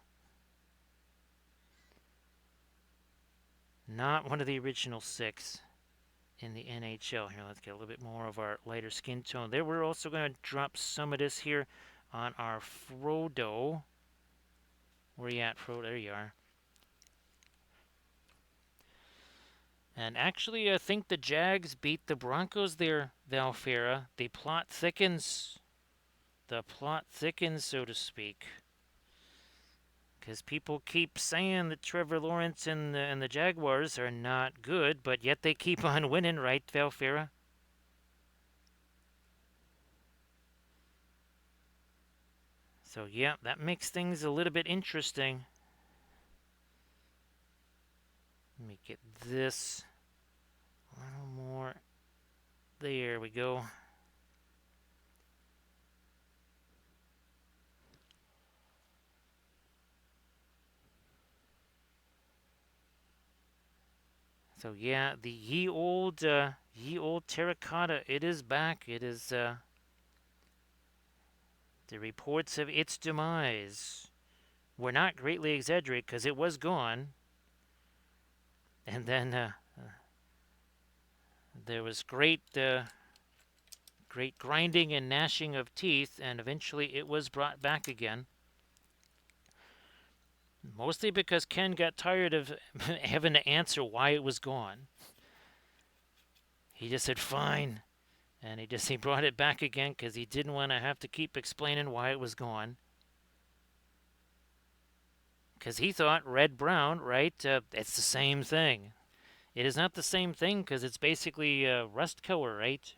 Not one of the original six in the NHL. Here, let's get a little bit more of our lighter skin tone. There, we're also going to drop some of this here on our Frodo. Where you at, Frodo? There you are. And actually, I think the Jags beat the Broncos there, Valfera. The plot thickens. The plot thickens, so to speak. Because people keep saying that Trevor Lawrence and the Jaguars are not good, but yet they keep on winning, right, Valfera? So, yeah, that makes things a little bit interesting. Let me get this a little more. There we go. So yeah, the ye old terracotta, it is back. It is the reports of its demise were not greatly exaggerated because it was gone, and then there was great grinding and gnashing of teeth, and eventually it was brought back again. Mostly because Ken got tired of having to answer why it was gone. He just said, fine. And he brought it back again because he didn't want to have to keep explaining why it was gone. Because he thought red brown, right? It's the same thing. It is not the same thing because it's basically rust color, right?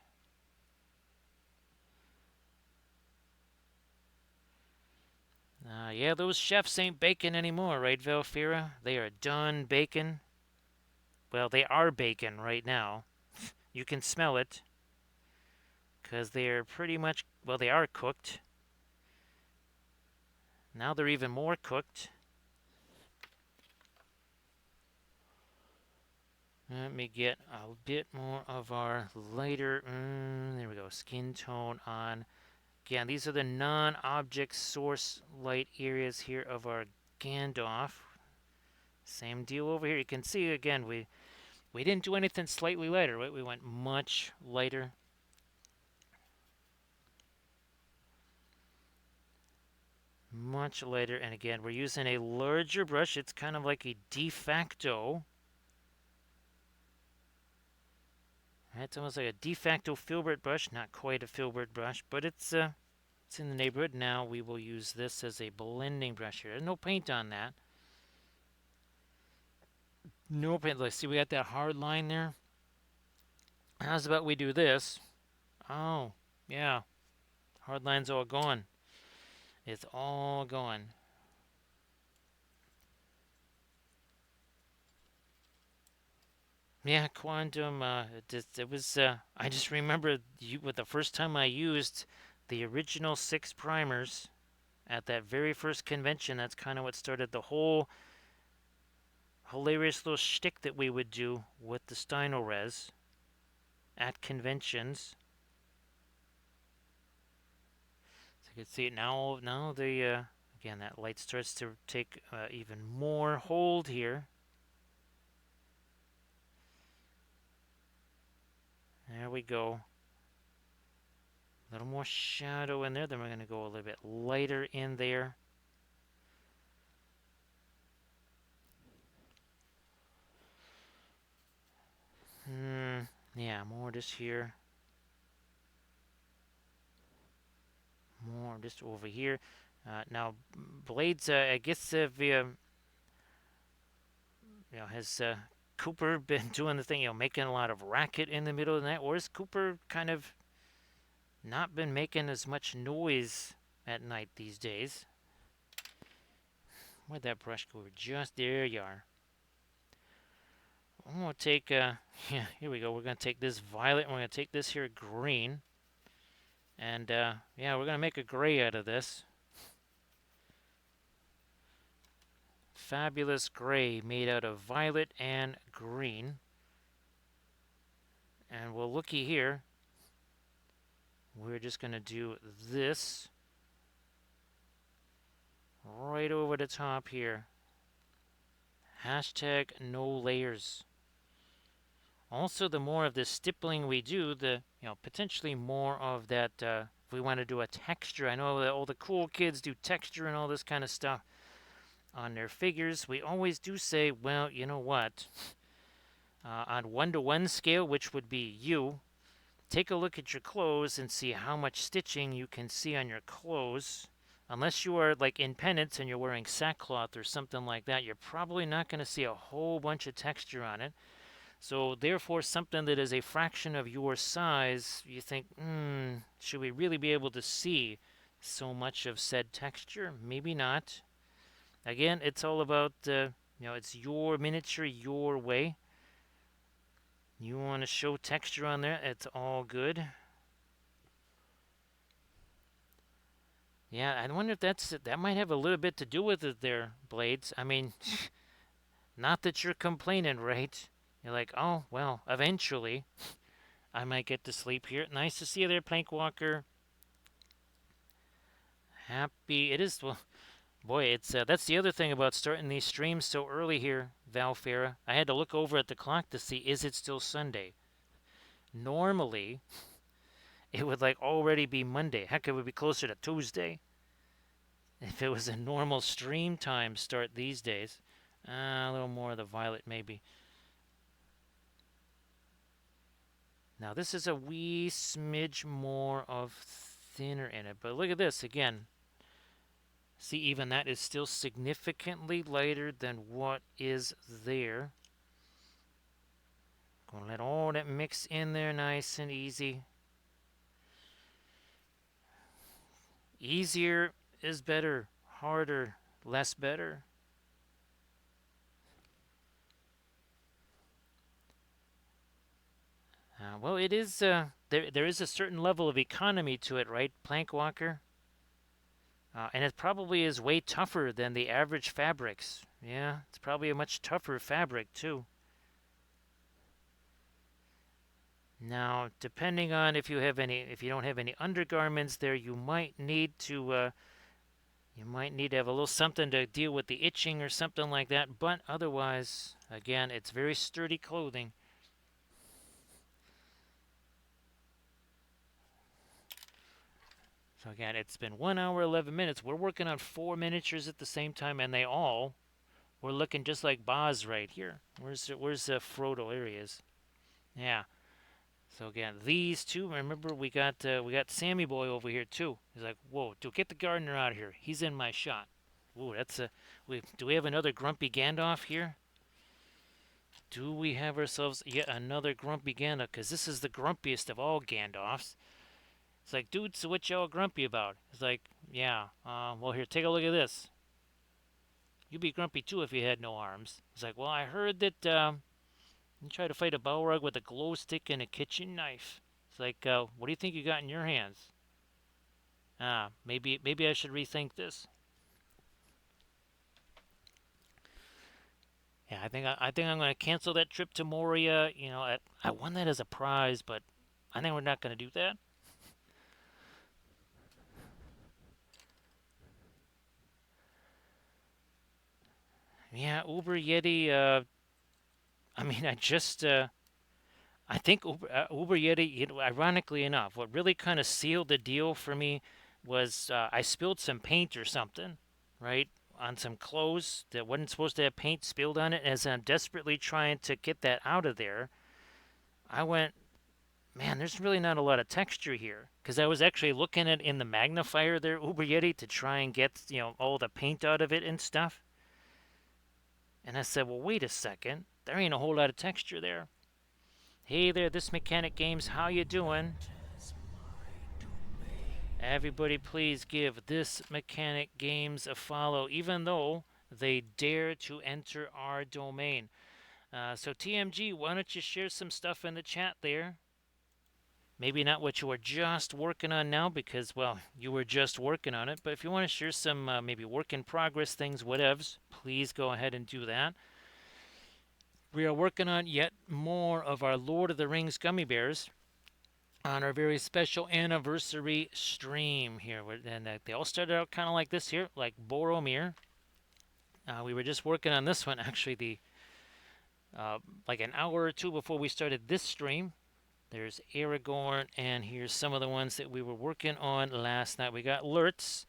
Yeah, those chefs ain't baking anymore, right, Valfira? They are done baking. Well, they are baking right now. You can smell it because they are pretty much, well, they are cooked. Now they're even more cooked. Let me get a bit more of our lighter, there we go, skin tone on. Again, these are the non-object source light areas here of our Gandalf. Same deal over here. You can see again, we didn't do anything slightly lighter, right? We went much lighter. Much lighter, and again, we're using a larger brush. It's kind of like a de facto. It's almost like a de facto filbert brush, not quite a filbert brush, but it's in the neighborhood. Now we will use this as a blending brush here. There's no paint on that. No paint. Let's see, we got that hard line there. How's about we do this? Oh, yeah. Hard line's all gone. It's all gone. Yeah, quantum. It was. I just remember with the first time I used the original 6 primers at that very first convention. That's kind of what started the whole hilarious little shtick that we would do with the Steinores at conventions. So you can see it now. Now the again that light starts to take even more hold here. There we go. A little more shadow in there. Then we're going to go a little bit lighter in there. Yeah, more just here. More just over here. Now, blades, I guess has Cooper been doing the thing, making a lot of racket in the middle of the night, or has Cooper kind of not been making as much noise at night these days? Where'd that brush go? Just there you are. I'm going to take, yeah, here we go. We're going to take this violet, and we're going to take this here green. And, yeah, we're going to make a gray out of this. Fabulous gray made out of violet and green. And well, looky here. We're just going to do this right over the top here. Hashtag no layers. Also, the more of the stippling we do, the potentially more of that. If we want to do a texture, I know that all the cool kids do texture and all this kind of stuff on their figures. We always do say, well, you know what? On 1-to-1 scale, which would be you, take a look at your clothes and see how much stitching you can see on your clothes. Unless you are like in penance and you're wearing sackcloth or something like that, you're probably not going to see a whole bunch of texture on it. So therefore, something that is a fraction of your size, you think, should we really be able to see so much of said texture? Maybe not. Again, it's all about, it's your miniature, your way. You want to show texture on there, it's all good. Yeah, I wonder if that might have a little bit to do with it there, Blades. I mean, not that you're complaining, right? You're like, oh, well, eventually I might get to sleep here. Nice to see you there, Plankwalker. Happy. It is, well, boy, it's that's the other thing about starting these streams so early here, Valfera. I had to look over at the clock to see, is it still Sunday? Normally, it would like already be Monday. Heck, it would be closer to Tuesday. If it was a normal stream time start these days, a little more of the violet maybe. Now this is a wee smidge more of thinner in it, but look at this again. See, even that is still significantly lighter than what is there. Gonna let all that mix in there nice and easy. Easier is better, harder, less better. Well, it is. There is a certain level of economy to it, right, Plank Walker? And it probably is way tougher than the average fabrics. Yeah, it's probably a much tougher fabric too. Now, depending on if you don't have any undergarments there, you might need to have a little something to deal with the itching or something like that. But otherwise, again, it's very sturdy clothing. So again, it's been 1 hour 11 minutes. We're working on 4 miniatures at the same time, and they all we're looking just like Boz right here. Where's Frodo? There he is. Yeah. So again, these two. Remember, we got Sammy Boy over here too. He's like, whoa, dude, get the gardener out of here. He's in my shot. Ooh, that's a. Do we have another grumpy Gandalf here? Do we have ourselves yet another grumpy Gandalf? Because this is the grumpiest of all Gandalfs. It's like, dude, so what y'all grumpy about? It's like, yeah. Well, here, take a look at this. You'd be grumpy too if you had no arms. It's like, well, I heard that you try to fight a Balrog with a glow stick and a kitchen knife. It's like, what do you think you got in your hands? Maybe I should rethink this. Yeah, I think I'm gonna cancel that trip to Moria. I won that as a prize, but I think we're not gonna do that. Yeah, Uber Yeti. I mean, I think Uber Yeti. Ironically enough, what really kind of sealed the deal for me was I spilled some paint or something, right, on some clothes that wasn't supposed to have paint spilled on it. As I'm desperately trying to get that out of there, I went, man, there's really not a lot of texture here. Because I was actually looking at in the magnifier there, Uber Yeti, to try and get all the paint out of it and stuff. And I said, well, wait a second, there ain't a whole lot of texture there. Hey there, This Mechanic Games, how you doing? Everybody please give This Mechanic Games a follow, even though they dare to enter our domain. So TMG, why don't you share some stuff in the chat there? Maybe not what you were just working on now because, well, you were just working on it. But if you want to share some maybe work in progress things, whatevs, please go ahead and do that. We are working on yet more of our Lord of the Rings gummy bears on our very special anniversary stream here. And they all started out kind of like this here, like Boromir. We were just working on this one actually like an hour or two before we started this stream. There's Aragorn, and here's some of the ones that we were working on last night. We got Lurtz,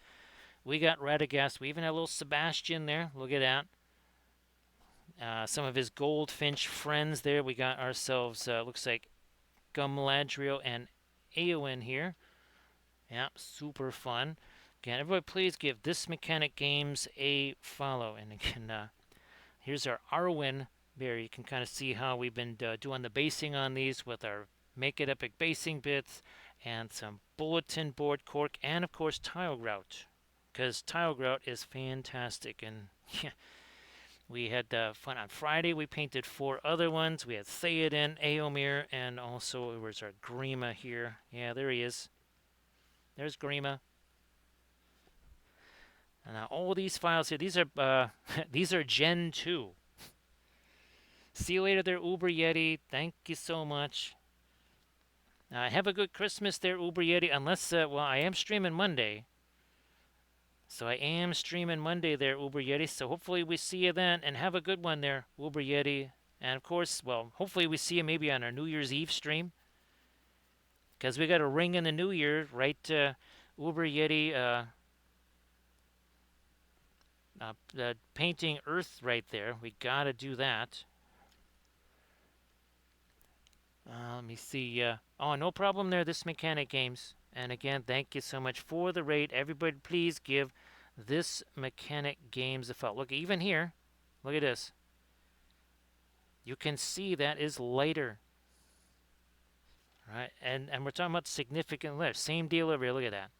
we got Radagast, we even have a little Sebastian there. Look at that. Some of his Goldfinch friends there. We got ourselves, looks like Gumladriel and Eowyn here. Yeah, super fun. Again, everybody please give This Mechanic Games a follow. And again, here's our Arwen there. You can kind of see how we've been doing the basing on these with our Make It Epic basing bits and some bulletin board cork and of course tile grout, because tile grout is fantastic. And yeah, we had fun on Friday. We painted 4 other ones. We had Theoden, Eomir, and also it was our Grima here. Yeah, there he is. There's Grima. And now all these files here, these are these are Gen 2. See you later there, Uber Yeti. Thank you so much. Have a good Christmas there, Uber Yeti. Unless, well, I am streaming Monday. So I am streaming Monday there, Uber Yeti. So hopefully we see you then. And have a good one there, Uber Yeti. And of course, well, hopefully we see you maybe on our New Year's Eve stream. Because we got a ring in the new year, right, Uber Yeti? painting earth right there. We gotta do that. Let me see. Oh, no problem there, this Mechanic Games. And again, thank you so much for the raid. Everybody, please give this Mechanic Games a follow. Look, even here, look at this. You can see that is lighter, right? And we're talking about significant lift. Same deal over here. Look at that.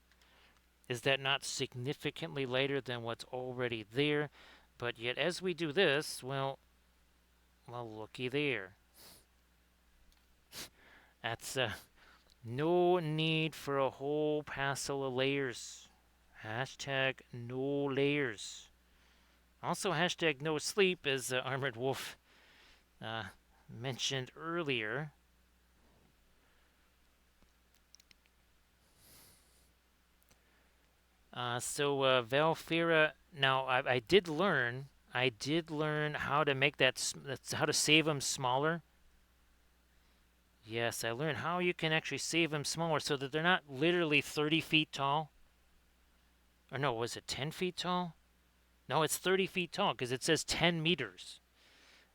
Is that not significantly lighter than what's already there? But yet, as we do this, well, looky there. That's no need for a whole passel of layers. Hashtag no layers. Also, hashtag no sleep, as Armored Wolf uh, mentioned earlier. Valfira. Now, I did learn. I did learn how to make how to save them smaller. Yes, I learned how you can actually save them smaller so that they're not literally 30 feet tall. Or no, was it 10 feet tall? No, it's 30 feet tall because it says 10 meters.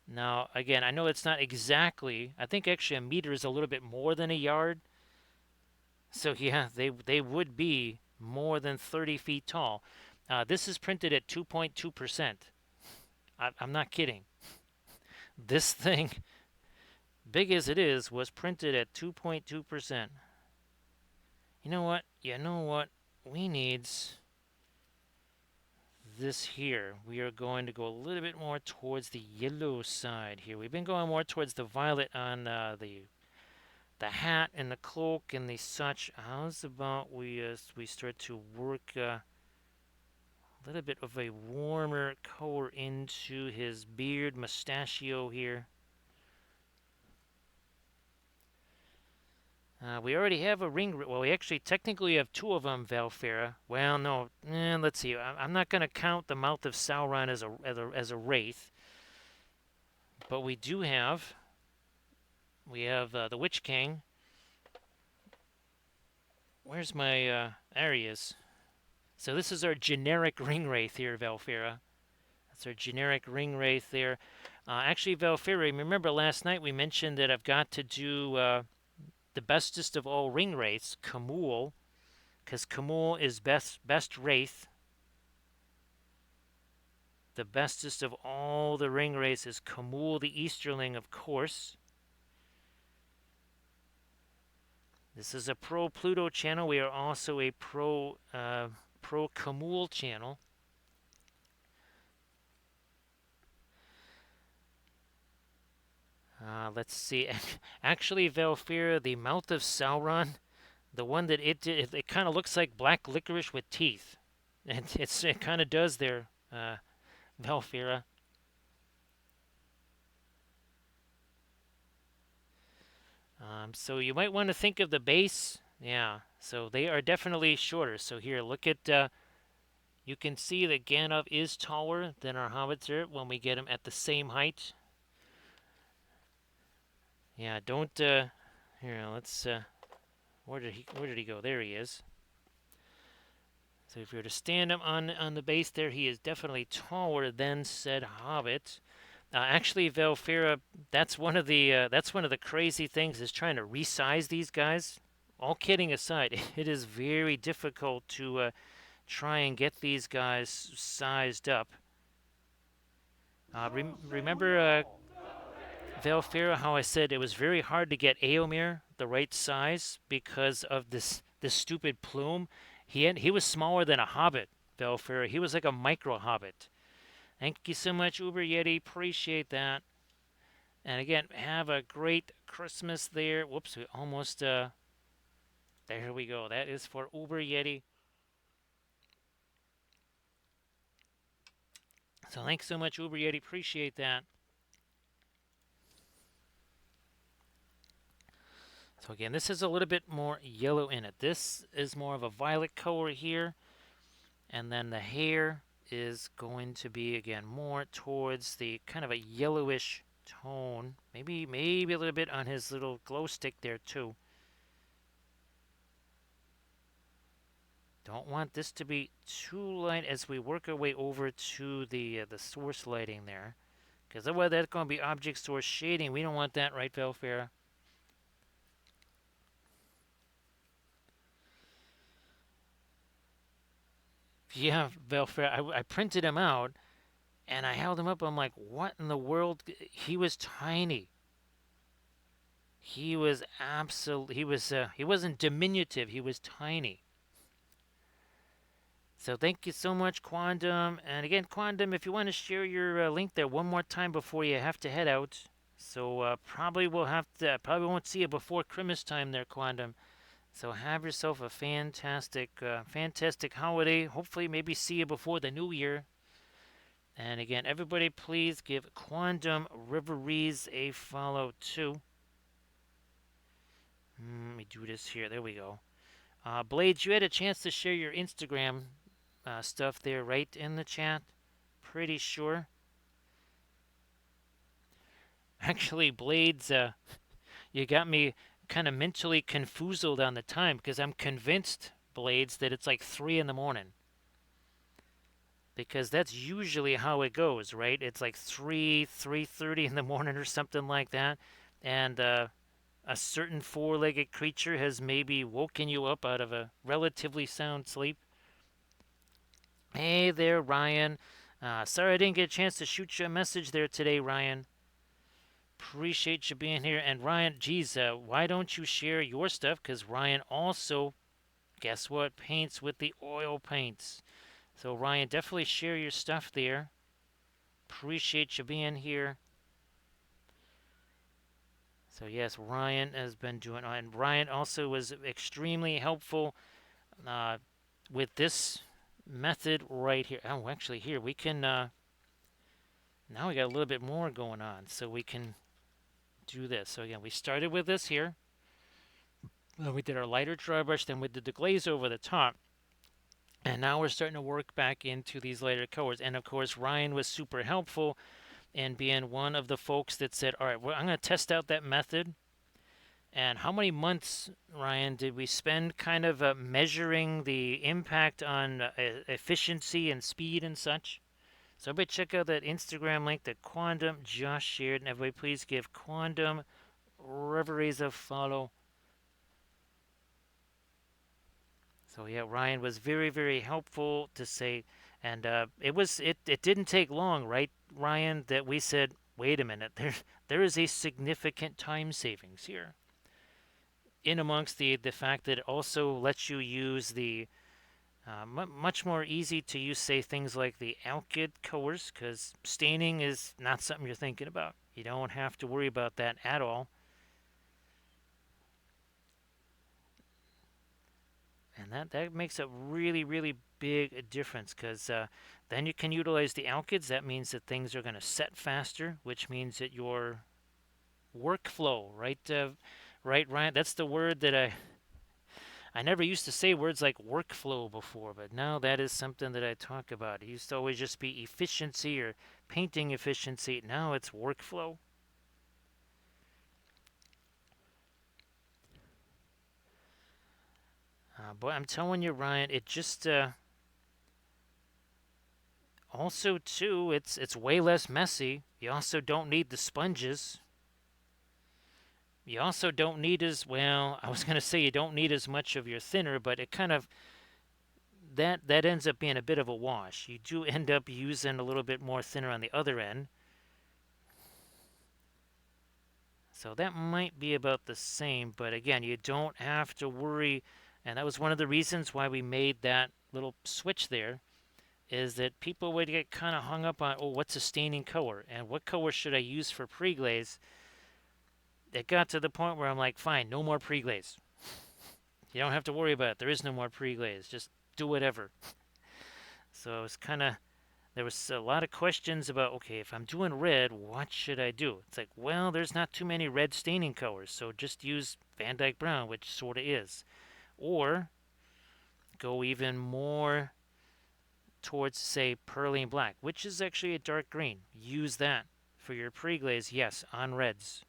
Now, again, I know it's not exactly. I think actually a meter is a little bit more than a yard. So yeah, they would be more than 30 feet tall. This is printed at 2.2%. I'm not kidding. This thing, big as it is, was printed at 2.2%. You know what? You know what? We needs this here. We are going to go a little bit more towards the yellow side here. We've been going more towards the violet on the hat and the cloak and the such. How's about we start to work a little bit of a warmer color into his beard, mustachio here. We already have a ring. Well, we actually technically have two of them, Valfera. Well, no. Let's see. I'm not going to count the Mouth of Sauron as a wraith, but we do have. We have the Witch King. Where's my? There he is. So this is our generic ring wraith here, Valfera. That's our generic ring wraith there. Actually, Valfera, remember last night we mentioned that I've got to do the bestest of all ring wraiths, Kamul, because Kamul is best wraith. The bestest of all the ring wraiths is Kamul the Easterling, of course. This is a pro Pluto channel. We are also a pro Kamul channel. Let's see. Actually, Valfira, the Mouth of Sauron, the one that it kind of looks like black licorice with teeth. And it kind of does there, Valfira. So you might want to think of the base. Yeah, so they are definitely shorter. So here, look at, you can see that Gandalf is taller than our howitzer when we get him at the same height. Yeah, don't, here, let's, where did he go? There he is. So if you were to stand him on the base there, he is definitely taller than said hobbit. Actually, Valfira, that's one of the crazy things is trying to resize these guys. All kidding aside, it is very difficult to try and get these guys sized up. Remember, Valfira, how I said it was very hard to get Eomer the right size because of this stupid plume. He was smaller than a hobbit, Valfira. He was like a micro hobbit. Thank you so much, Uber Yeti. Appreciate that. And again, have a great Christmas there. Whoops, we almost, there we go. That is for Uber Yeti. So thanks so much, Uber Yeti. Appreciate that. So again, this is a little bit more yellow in it. This is more of a violet color here. And then the hair is going to be, again, more towards the kind of a yellowish tone. Maybe a little bit on his little glow stick there, too. Don't want this to be too light as we work our way over to the source lighting there. Because otherwise that's going to be object source shading. We don't want that, right, Velfera? Yeah, Velfera. I printed him out and I held him up. I'm like, what in the world? He was tiny. He was absolute. He was. He wasn't diminutive. He was tiny. So thank you so much, Quandum. And again, Quandum, if you want to share your link there one more time before you have to head out. So probably we'll have to. Probably won't see you before Christmas time there, Quandum. So have yourself a fantastic holiday. Hopefully, maybe see you before the new year. And again, everybody, please give Quantum Reveries a follow too. Let me do this here. There we go. Blades, you had a chance to share your Instagram stuff there, right in the chat. Pretty sure. Actually, Blades, you got me kind of mentally confuseled on the time because I'm convinced, Blades, that it's like 3 in the morning. Because that's usually how it goes, right? It's like 3:30 in the morning or something like that. And a certain four-legged creature has maybe woken you up out of a relatively sound sleep. Hey there, Ryan. Sorry I didn't get a chance to shoot you a message there today, Ryan. Appreciate you being here. And Ryan, geez, why don't you share your stuff? Because Ryan also, guess what, paints with the oil paints. So Ryan, definitely share your stuff there. Appreciate you being here. So yes, Ryan has been doing, and Ryan also was extremely helpful uh, with this method right here. Oh, actually, here we can. Now we got a little bit more going on, so we can do this. So again, we started with this here. Then we did our lighter dry brush, then we did the glaze over the top. And now we're starting to work back into these lighter colors. And of course, Ryan was super helpful in being one of the folks that said, all right, well, I'm going to test out that method. And how many months, Ryan, did we spend kind of measuring the impact on efficiency and speed and such? So everybody check out that Instagram link that Quantum just shared. And everybody please give Quantum Reveries a follow. So yeah, Ryan was very helpful to say, and it didn't take long, right, Ryan, that we said, wait a minute, there is a significant time savings here. In amongst the fact that it also lets you use the much more easy to use, say, things like the alkyd colors, because staining is not something you're thinking about. You don't have to worry about that at all. And that makes a really big difference because then you can utilize the alkyds. That means that things are going to set faster, which means that your workflow, right, right, Ryan? That's the word that I never used to say words like workflow before, but now that is something that I talk about. It used to always just be efficiency or painting efficiency. Now it's workflow. But I'm telling you, Ryan, it just also too, it's way less messy. You also don't need the sponges. You also don't need as well. I was going to say you don't need as much of your thinner, but it kind of that ends up being a bit of a wash. You do end up using a little bit more thinner on the other end. So that might be about the same, but again, you don't have to worry. And that was one of the reasons why we made that little switch there, is that people would get kind of hung up on, oh, what's a staining color? And what color should I use for pre-glaze? It got to the point where I'm like, fine, no more pre-glaze. You don't have to worry about it. There is no more pre-glaze. Just do whatever. So it was kind of, there was a lot of questions about, okay, if I'm doing red, what should I do? It's like, well, there's not too many red staining colors, so just use Van Dyke Brown, which sort of is. Or go even more towards, say, Pearline Black, which is actually a dark green. Use that for your pre-glaze, yes, on reds.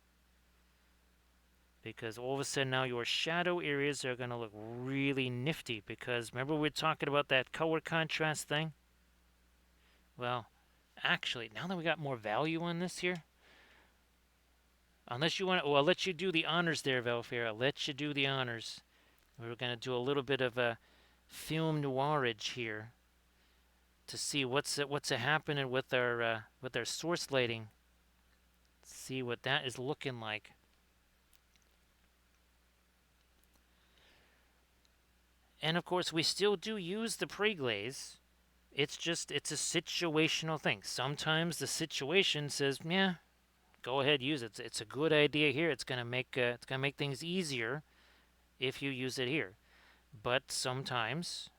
because all of a sudden now your shadow areas are going to look really nifty. Because remember we were talking about that color contrast thing? Well, actually, now that we got more value on this here, unless you want to, well, I'll let you do the honors there, Valfair. I'll let you do the honors. We're going to do a little bit of a film noirage here to see what's happening with our source lighting. See what that is looking like. And of course, we still do use the pre-glaze. It's a situational thing. Sometimes the situation says, "Yeah, go ahead, use it. It's a good idea here. It's gonna make things easier if you use it here." But sometimes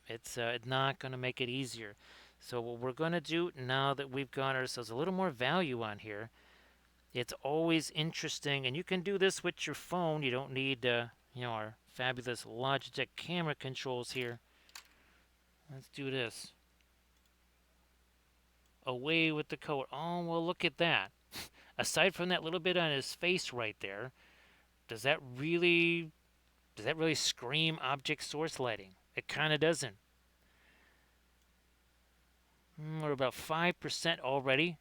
it's not gonna make it easier. So what we're gonna do now that we've got ourselves a little more value on here, it's always interesting, and you can do this with your phone. You don't need our fabulous Logitech camera controls here. Let's do this. Away with the color. Oh, well, look at that. Aside from that little bit on his face right there, does that really scream object source lighting? It kind of doesn't. We're about 5% already.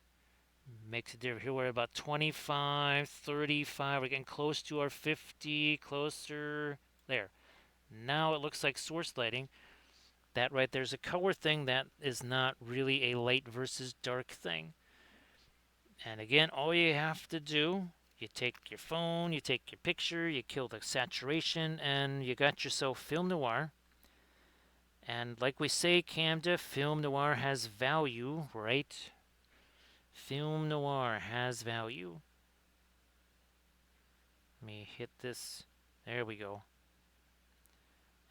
Makes a difference. Here we're about 25, 35. We're getting close to our 50, closer. There. Now it looks like source lighting. That right there's a color thing. That is not really a light versus dark thing. And again, all you have to do, you take your phone, you take your picture, you kill the saturation, and you got yourself film noir. And like we say, Camda, film noir has value, right? Film noir has value. Let me hit this. There we go.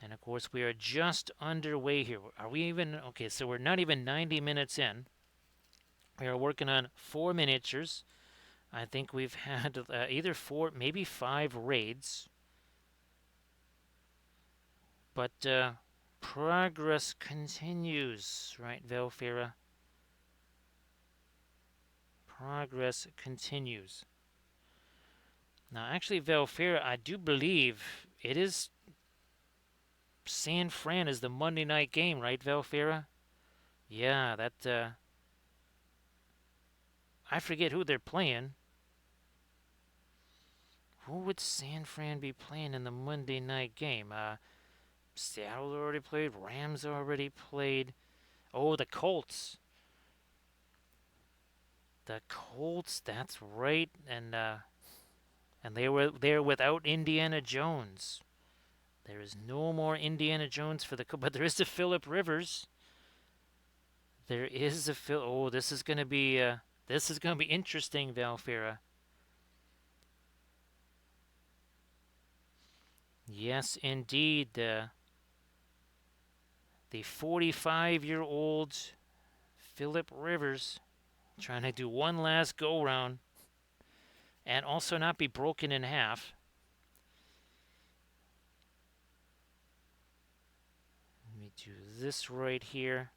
And of course, we are just underway here. Are we even? Okay, so we're not even 90 minutes in. We are working on 4 miniatures. I think we've had either 4, maybe 5 raids. But progress continues, right, Velfira? Progress continues. Now, actually, Velfira, I do believe it is San Fran is the Monday night game, right, Velfira? Yeah, that, I forget who they're playing. Who would San Fran be playing in the Monday night game? Seattle already played. Rams already played. Oh, the Colts. The Colts. That's right. And they were there without Indiana Jones. There is no more Indiana Jones for the Colts, but there is a Philip Rivers. There is a Phil. Oh, this is gonna be interesting, Valfira. Yes, indeed. The 45-year-old Philip Rivers trying to do one last go round and also not be broken in half. Let me do this right here.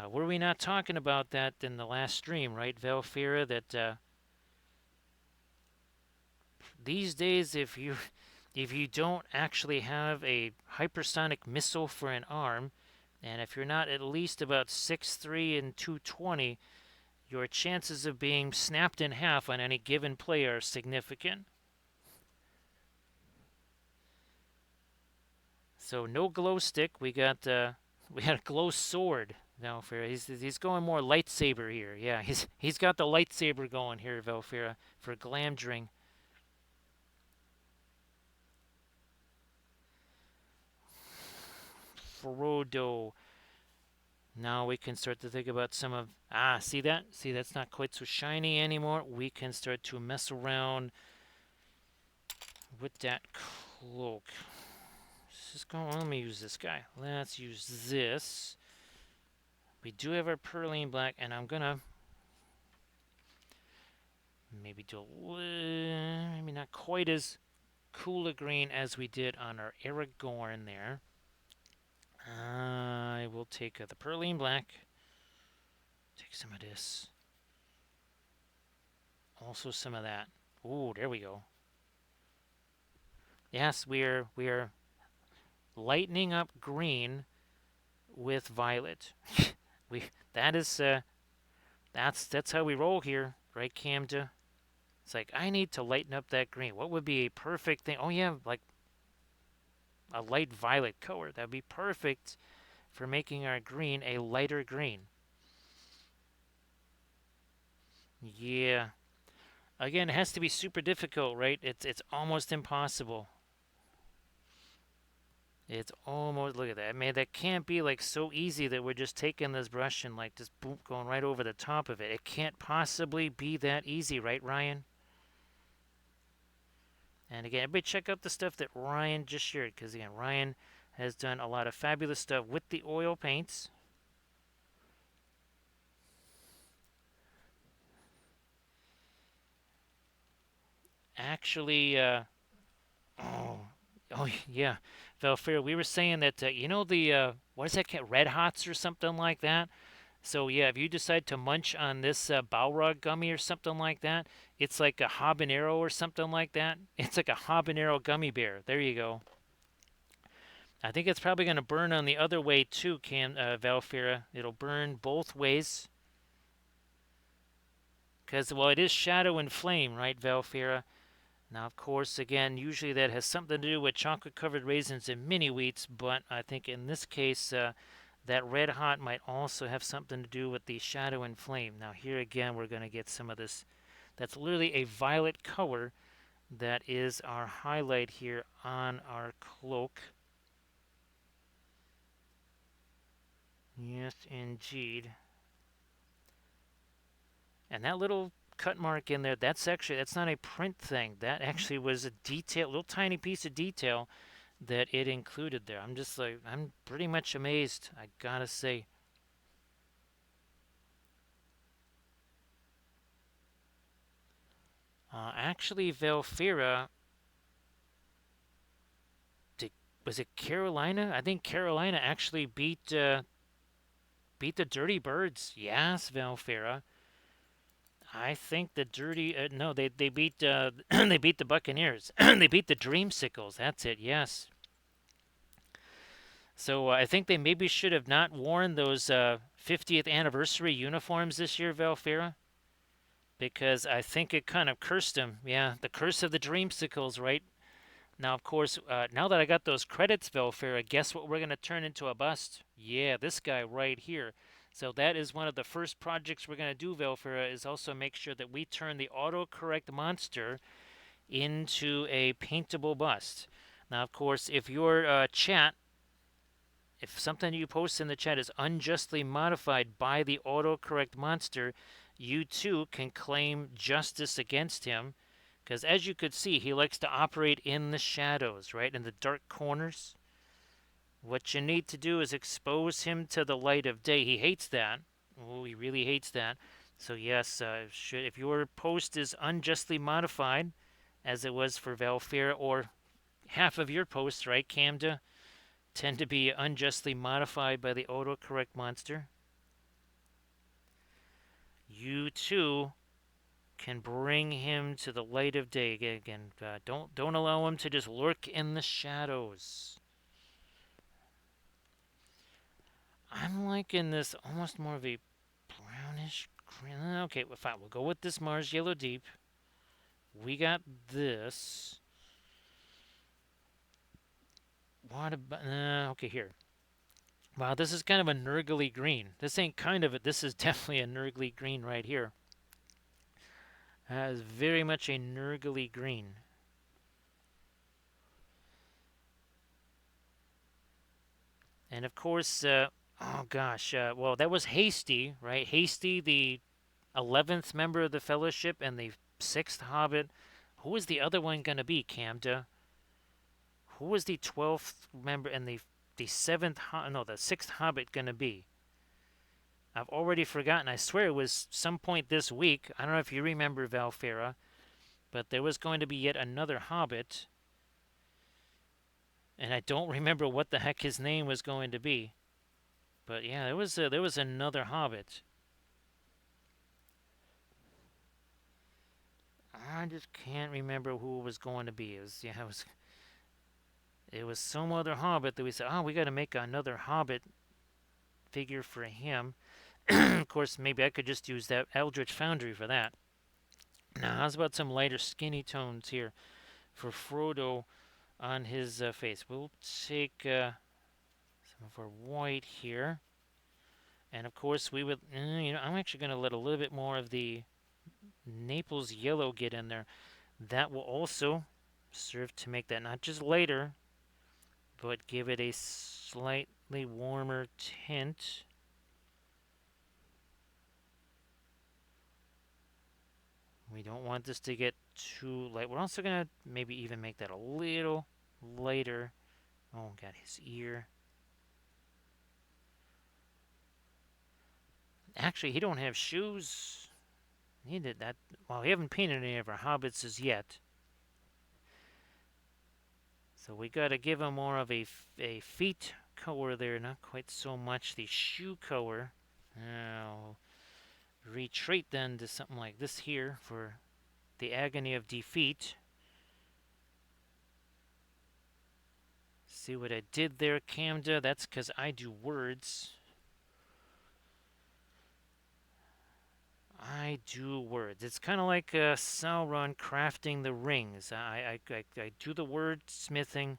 Were we not talking about that in the last stream, right, Velfira? That these days, if you don't actually have a hypersonic missile for an arm, and if you're not at least about 6'3" and 220, your chances of being snapped in half on any given play are significant. So no glow stick. We got a glow sword now. He's going more lightsaber here. Yeah, he's got the lightsaber going here, Velfira, for Glamdring. Frodo. Now we can start to think about some of see that? See, that's not quite so shiny anymore. We can start to mess around with that cloak. Let me use this guy. Let's use this. We do have our Perline Black, and I'm gonna maybe do maybe not quite as cool a green as we did on our Aragorn there. I will take the Perline Black. Take some of this. Also some of that. Ooh, there we go. Yes, we're lightening up green with violet. we that is that's how we roll here, right, Camda? It's like I need to lighten up that green. What would be a perfect thing? Oh yeah, like a light violet color. That'd be perfect for making our green a lighter green. Yeah. Again, it has to be super difficult, right? It's almost impossible. It's almost look at that. Man, that can't be like so easy that we're just taking this brush and like just boom going right over the top of it. It can't possibly be that easy, right, Ryan? And again, everybody check out the stuff that Ryan just shared, because again, Ryan has done a lot of fabulous stuff with the oil paints. Actually, oh, oh yeah, Valfair, we were saying that you know the what is that? Red Hots or something like that. So yeah, if you decide to munch on this Balrog gummy or something like that, it's like a habanero or something like that. It's like a habanero gummy bear. There you go. I think it's probably going to burn on the other way too, Valfira. It'll burn both ways. Because, well, it is shadow and flame, right, Valfira? Now, of course, again, usually that has something to do with chocolate covered raisins and mini wheats, but I think in this case, that red hot might also have something to do with the shadow and flame. Now, here again, we're going to get some of this. That's literally a violet color that is our highlight here on our cloak. Yes, indeed. And that little cut mark in there, that's not a print thing. That actually was a detail, little tiny piece of detail that it included there. I'm just like, I'm pretty much amazed, I gotta say. Actually, Velfira, did, was it Carolina? I think Carolina actually beat the Dirty Birds. Yes, Velfira. I think the Dirty, no, they beat, they beat the Buccaneers. They beat the Dreamsicles. That's it, yes. So I think they maybe should have not worn those 50th anniversary uniforms this year, Valfira, because I think it kind of cursed them. Yeah, the curse of the dreamsicles, right? Now, of course, now that I got those credits, Valfira, guess what we're going to turn into a bust? Yeah, this guy right here. So that is one of the first projects we're going to do, Valfira, is also make sure that we turn the autocorrect monster into a paintable bust. Now, of course, if your chat if something you post in the chat is unjustly modified by the autocorrect monster, you too can claim justice against him. Because as you could see, he likes to operate in the shadows, right? In the dark corners. What you need to do is expose him to the light of day. He hates that. Oh, he really hates that. So yes, if your post is unjustly modified, as it was for Valfir, or half of your posts, right, Camda, tend to be unjustly modified by the autocorrect monster, you too can bring him to the light of day again. Don't allow him to just lurk in the shadows. I'm liking this almost more of a brownish green. Okay, well, fine. We'll go with this Mars Yellow Deep. We got this. What about? Okay, here. Wow, this is kind of a nurgly green. This ain't kind of it. This is definitely a nurgly green right here. Is very much a nurgly green. And of course, oh gosh, well, that was Hasty, right? Hasty, the 11th member of the Fellowship and the 6th Hobbit. Who is the other one going to be, Camda? Who was the 12th member and the 7th, no, the 6th Hobbit going to be? I've already forgotten. I swear it was some point this week. I don't know if you remember, Valfera, but there was going to be yet another Hobbit, and I don't remember what the heck his name was going to be. But yeah, there was another Hobbit. just can't remember who it was going to be. It was some other Hobbit that we said, oh, we got to make another Hobbit figure for him. Of course, maybe I could just use that Eldritch Foundry for that. Now, how's about some lighter skinny tones here for Frodo on his face? We'll take some of our white here. And of course, we would, I'm actually going to let a little bit more of the Naples yellow get in there. That will also serve to make that not just lighter, but give it a slightly warmer tint. We don't want this to get too light. We're also going to maybe even make that a little lighter. Oh, got his ear. Actually, he don't have shoes. He did that. Well, we haven't painted any of our hobbits as yet. So we got to give him more of a feet color there. Not quite so much the shoe color. Now, retreat then to something like this here for the agony of defeat. See what I did there, Camda? That's because I do words. I do words. It's kind of like Sauron crafting the rings. I do the wordsmithing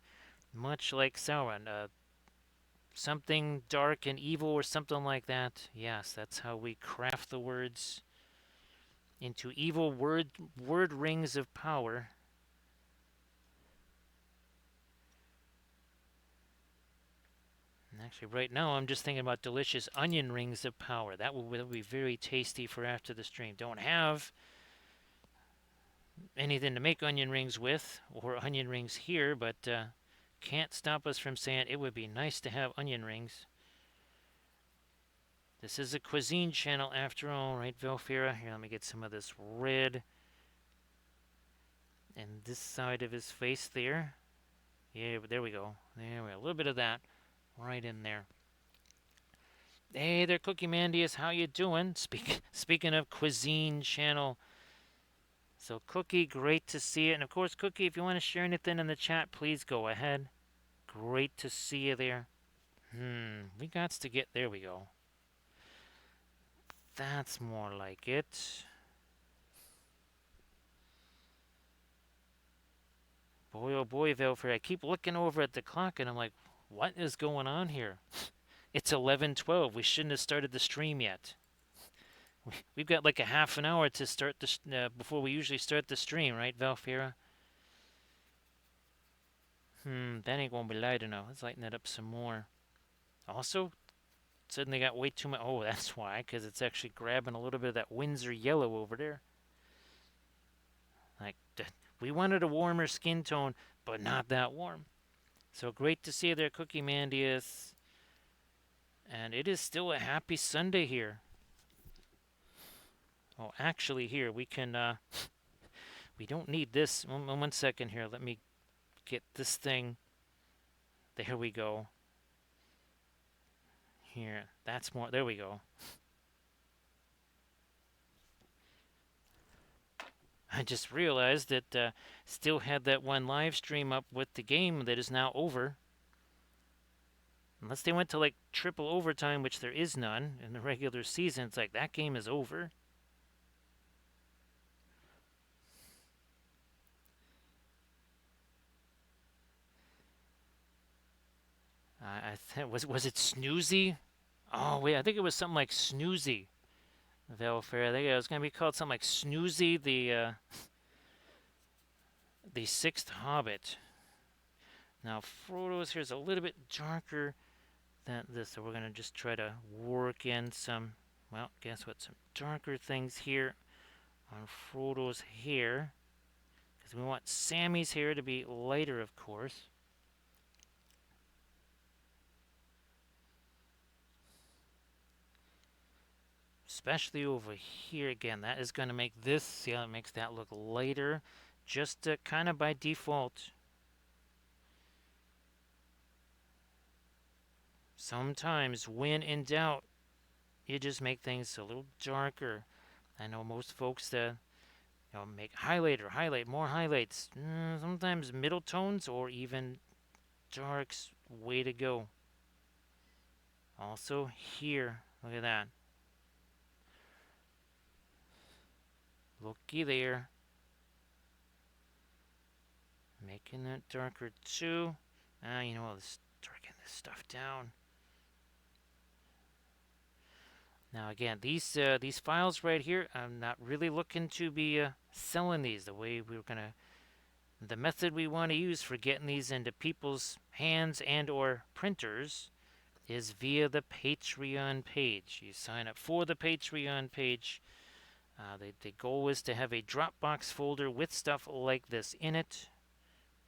much like Sauron. Something dark and evil or something like that. Yes, that's how we craft the words into evil word rings of power. And actually, right now, I'm just thinking about delicious onion rings of power. That will be very tasty for after the stream. Don't have anything to make onion rings with, or onion rings here, but can't stop us from saying it would be nice to have onion rings. This is a cuisine channel after all, right, Velfira? Here, let me get some of this red and this side of his face there. Yeah, there we go. There we go. A little bit of that right in there. Hey there, Cookie Mandius. How you doing? Speaking of cuisine channel. So, Cookie, great to see you. And, of course, Cookie, if you want to share anything in the chat, please go ahead. Great to see you there. We got to get... There we go. That's more like it. Boy, oh boy, Velfrey, I keep looking over at the clock and I'm like, what is going on here? It's 11:12. We shouldn't have started the stream yet. We've got like a half an hour to start before we usually start the stream, right, Valfira? That ain't gonna be light enough. Let's lighten that up some more. Also, suddenly got way too much. Oh, that's why, because it's actually grabbing a little bit of that Windsor yellow over there. Like, we wanted a warmer skin tone, but not that warm. So great to see you there, Cookie Mandius. And it is still a happy Sunday here. Oh, actually, here, we can, we don't need this. One second here. Let me get this thing. There we go. Here, that's more. There we go. I just realized that still had that one live stream up with the game that is now over. Unless they went to like triple overtime, which there is none in the regular season, it's like that game is over. Was it Snoozy? Oh wait, I think it was something like Snoozy. Velfair. I think it was going to be called something like Snoozy, the Sixth Hobbit. Now Frodo's here is a little bit darker than this, so we're going to just try to work in some. Well, guess what? Some darker things here on Frodo's hair, because we want Sammy's hair to be lighter, of course. Especially over here again. That is going to make this, see how it makes that look lighter, just kind of by default. Sometimes, when in doubt, you just make things a little darker. I know most folks Make highlighter, highlight, more highlights. Sometimes middle tones or even darks. Way to go. Also here, look at that. Looky there. Making that darker too. You know, let's darken this stuff down. Now again, these files right here, I'm not really looking to be selling these. The method we want to use for getting these into people's hands and or printers is via the Patreon page. You sign up for the Patreon page. The goal is to have a Dropbox folder with stuff like this in it.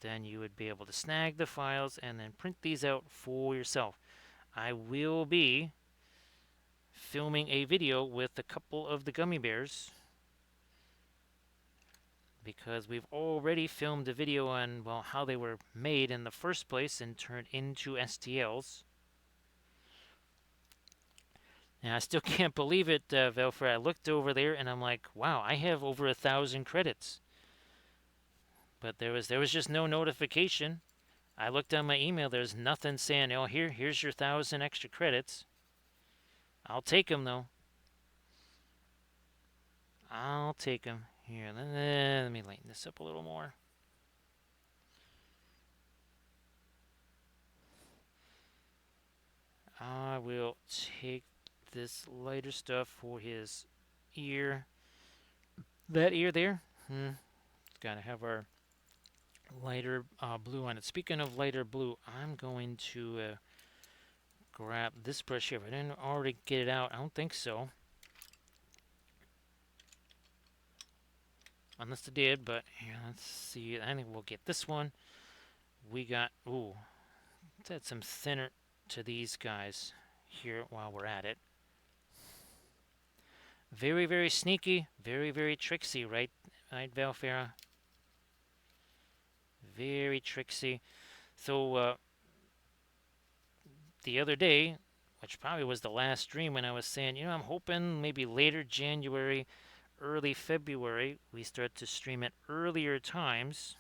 Then you would be able to snag the files and then print these out for yourself. I will be filming a video with a couple of the gummy bears because we've already filmed a video on, well, how they were made in the first place and turned into STLs. And I still can't believe it, Velfred. I looked over there and I'm like, wow, I have over 1,000 credits. But there was just no notification. I looked on my email. There's nothing saying, oh, here's your 1,000 extra credits. I'll take them though. I'll take them. Here, let me lighten this up a little more. I will take this lighter stuff for his ear. That ear there, it's got to have our lighter blue on it. Speaking of lighter blue, I'm going to grab this brush here. If I didn't already get it out, I don't think so. Unless it did, but here, let's see. I think we'll get this one. We got, let's add some thinner to these guys here while we're at it. Very, very sneaky, very, very tricksy, right, Valfera? Very tricksy. So, the other day, which probably was the last stream when I was saying, I'm hoping maybe later January, early February, we start to stream at earlier times.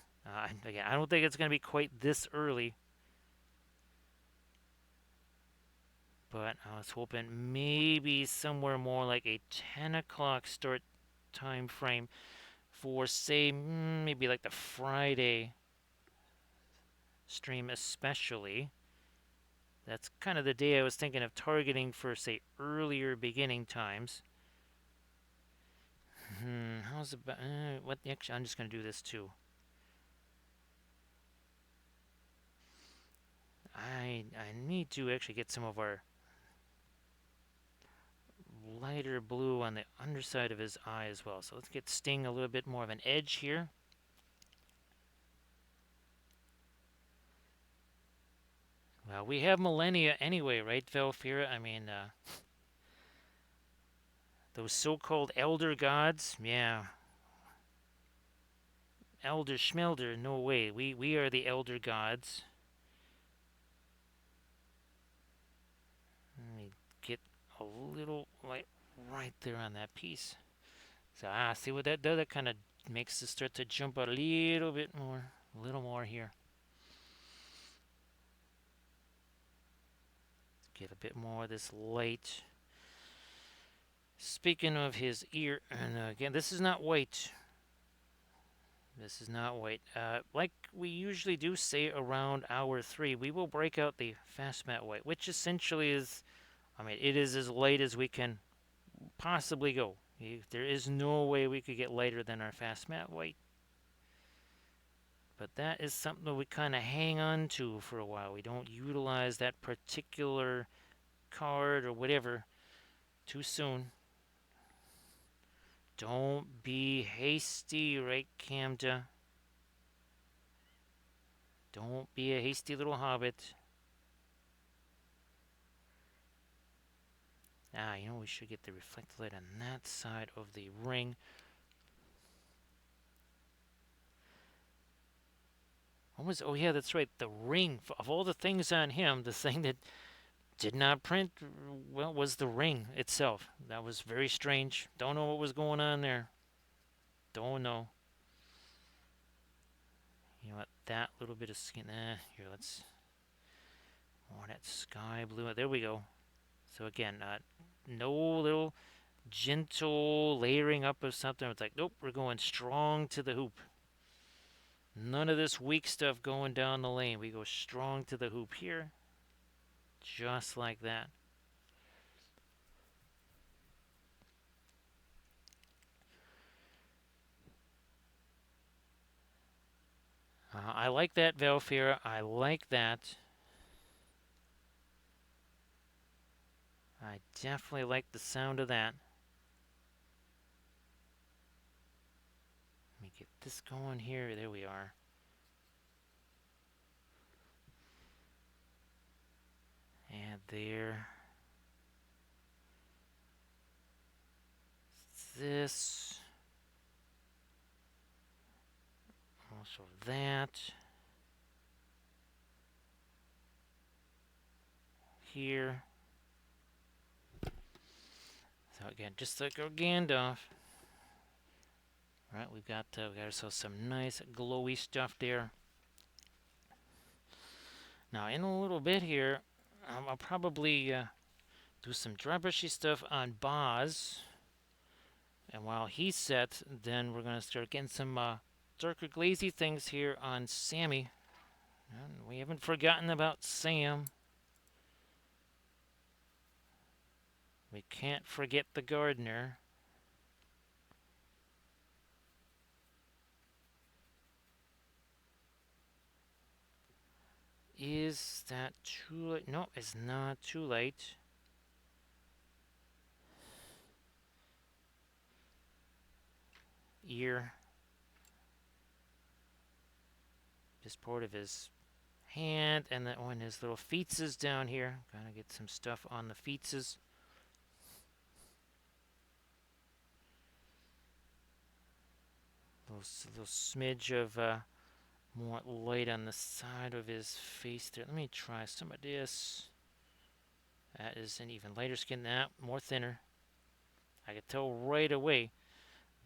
Again, I don't think it's going to be quite this early, but I was hoping maybe somewhere more like a 10 o'clock start time frame for, say, maybe like the Friday stream especially. That's kind of the day I was thinking of targeting for, say, earlier beginning times. How's about what? Actually, I'm just gonna do this too. I need to actually get some of our lighter blue on the underside of his eye as well. So let's get Sting a little bit more of an edge here. Well, we have millennia anyway, right, Velfira? I mean, those so-called elder gods, yeah. Elder Schmelder, no way. We are the elder gods. Let me get a little light right there on that piece. So, see what that does? That kind of makes it start to jump out a little bit more. A little more here. Get a bit more of this light. Speaking of his ear, and again, this is not white. This is not white. Like we usually do, say around hour 3, we will break out the fast matte white, which essentially is, it is as light as we can possibly go. There is no way we could get lighter than our fast matte white. But that is something that we kind of hang on to for a while. We don't utilize that particular card or whatever too soon. Don't be hasty, right, Camda? Don't be a hasty little hobbit. We should get the reflected light on that side of the ring. Oh yeah, that's right. The ring, of all the things on him, the thing that did not print, well, was the ring itself. That was very strange. Don't know what was going on there. Don't know. You know what? That little bit of skin. Here, let's. Oh, that sky blue. There we go. So again, no little gentle layering up of something. It's like, nope, we're going strong to the hoop. None of this weak stuff going down the lane. We go strong to the hoop here. Just like that. I like that valve here. I like that. I definitely like the sound of that. Let me get this going here. There we are. And there. This. Also that. Here. So again, just like our Gandalf. Right, we got ourselves some nice glowy stuff there. Now in a little bit here, I'll probably do some dry brushy stuff on Boz. And while he's set, then we're going to start getting some darker glazy things here on Sammy. And we haven't forgotten about Sam. We can't forget the gardener. Is that too late? No, it's not too late. Ear. Just part of his hand, and then on his little feetses down here. Gotta get some stuff on the feetses. Little smidge of more light on the side of his face there. Let me try some of this. That is an even lighter skin. That more thinner. I could tell right away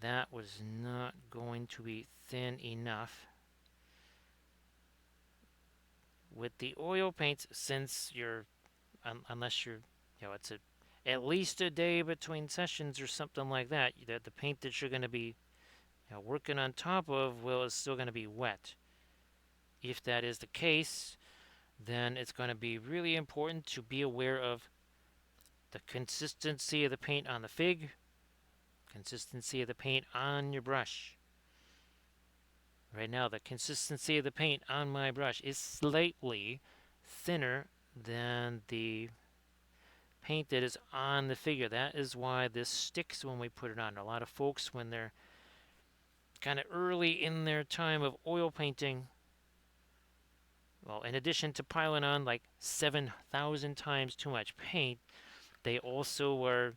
that was not going to be thin enough. With the oil paints, since you're, unless you're, it's at least a day between sessions or something like that, the paint that you're going to be working on top of, well, is still going to be wet. If that is the case, then it's going to be really important to be aware of the consistency of the paint on the fig, consistency of the paint on your brush. Right now, the consistency of the paint on my brush is slightly thinner than the paint that is on the figure. That is why this sticks when we put it on. A lot of folks, when they're kind of early in their time of oil painting, well, in addition to piling on like 7,000 times too much paint, they also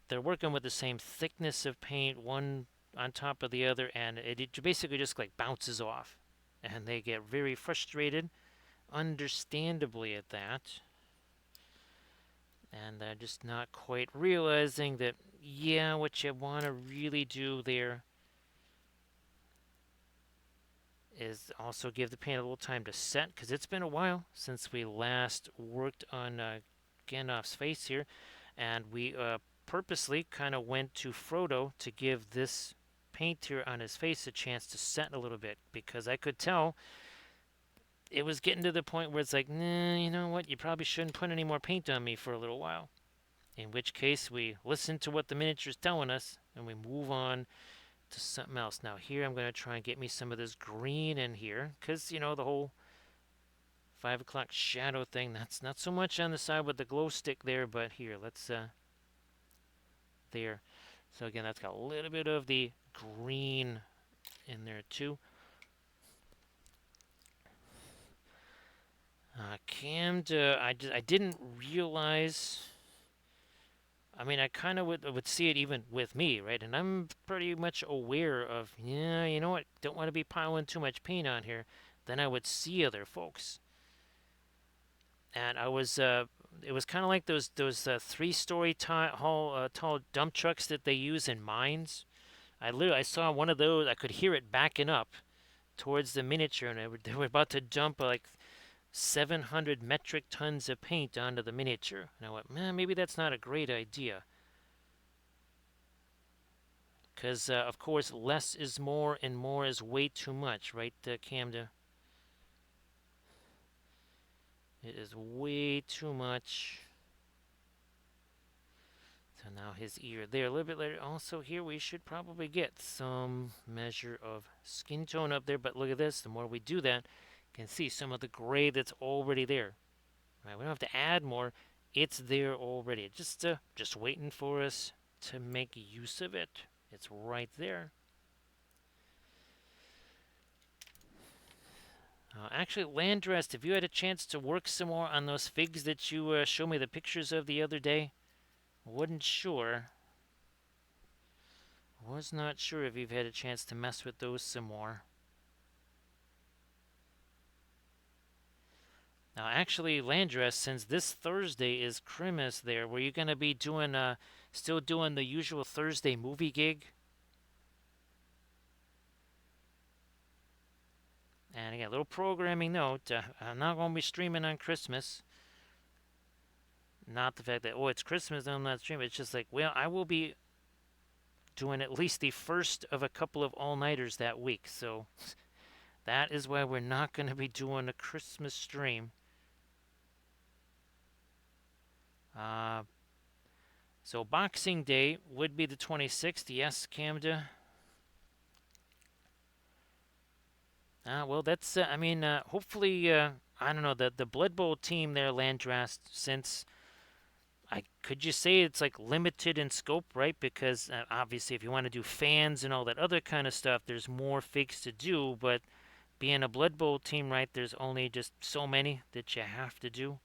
they're working with the same thickness of paint, one on top of the other, and it basically just like bounces off. And they get very frustrated, understandably, at that. And they're just not quite realizing that, yeah, what you want to really do there is also give the paint a little time to set, because it's been a while since we last worked on Gandalf's face here, and we purposely kind of went to Frodo to give this paint here on his face a chance to set a little bit, because I could tell it was getting to the point where it's like, nah, you know what, you probably shouldn't put any more paint on me for a little while. In which case, we listen to what the miniature's telling us, and we move on to something else. Now here I'm going to try and get me some of this green in here, because, the whole 5 o'clock shadow thing, that's not so much on the side with the glow stick there, but here, let's, there. So again, that's got a little bit of the green in there too. I didn't realize. I mean, I kind of would see it even with me, right? And I'm pretty much aware of, yeah, you know what? Don't want to be piling too much paint on here. Then I would see other folks, and it was kind of like those 3-story tall dump trucks that they use in mines. I saw one of those. I could hear it backing up towards the miniature, and they were about to dump like 700 metric tons of paint onto the miniature. And I went, man, maybe that's not a great idea. Because, of course, less is more and more is way too much, right, Camden? It is way too much. So now his ear there. A little bit later. Also, here we should probably get some measure of skin tone up there. But look at this. The more we do that, you can see some of the gray that's already there. Right? We don't have to add more. It's there already. Just waiting for us to make use of it. It's right there. Actually, Landrest, have you had a chance to work some more on those figs that you showed me the pictures of the other day? Wasn't sure. Was not sure if you've had a chance to mess with those some more. Now, actually, Landrest, since this Thursday is Christmas there, were you going to be doing, still doing the usual Thursday movie gig? And again, a little programming note, I'm not going to be streaming on Christmas. Not the fact that, oh, it's Christmas and I'm not streaming. It's just like, well, I will be doing at least the first of a couple of all-nighters that week. So that is why we're not going to be doing a Christmas stream. So Boxing Day would be the 26th. Yes, Camda. Well, that's, I mean, hopefully, I don't know, the Blood Bowl team there, Landrast, since could you say it's like limited in scope, right? Because obviously, if you want to do fans and all that other kind of stuff, there's more figs to do. But being a Blood Bowl team, right, there's only just so many that you have to do.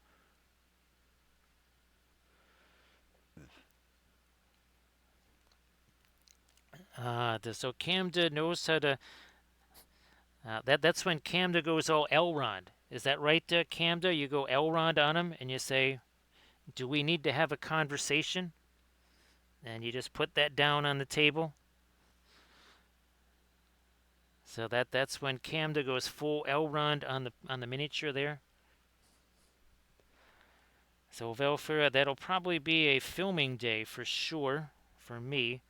So Camda knows how to. That's when Camda goes all Elrond. Is that right, Camda? You go Elrond on him and you say, "Do we need to have a conversation?" And you just put that down on the table. So that's when Camda goes full Elrond on the miniature there. So Velfira, that'll probably be a filming day for sure for me.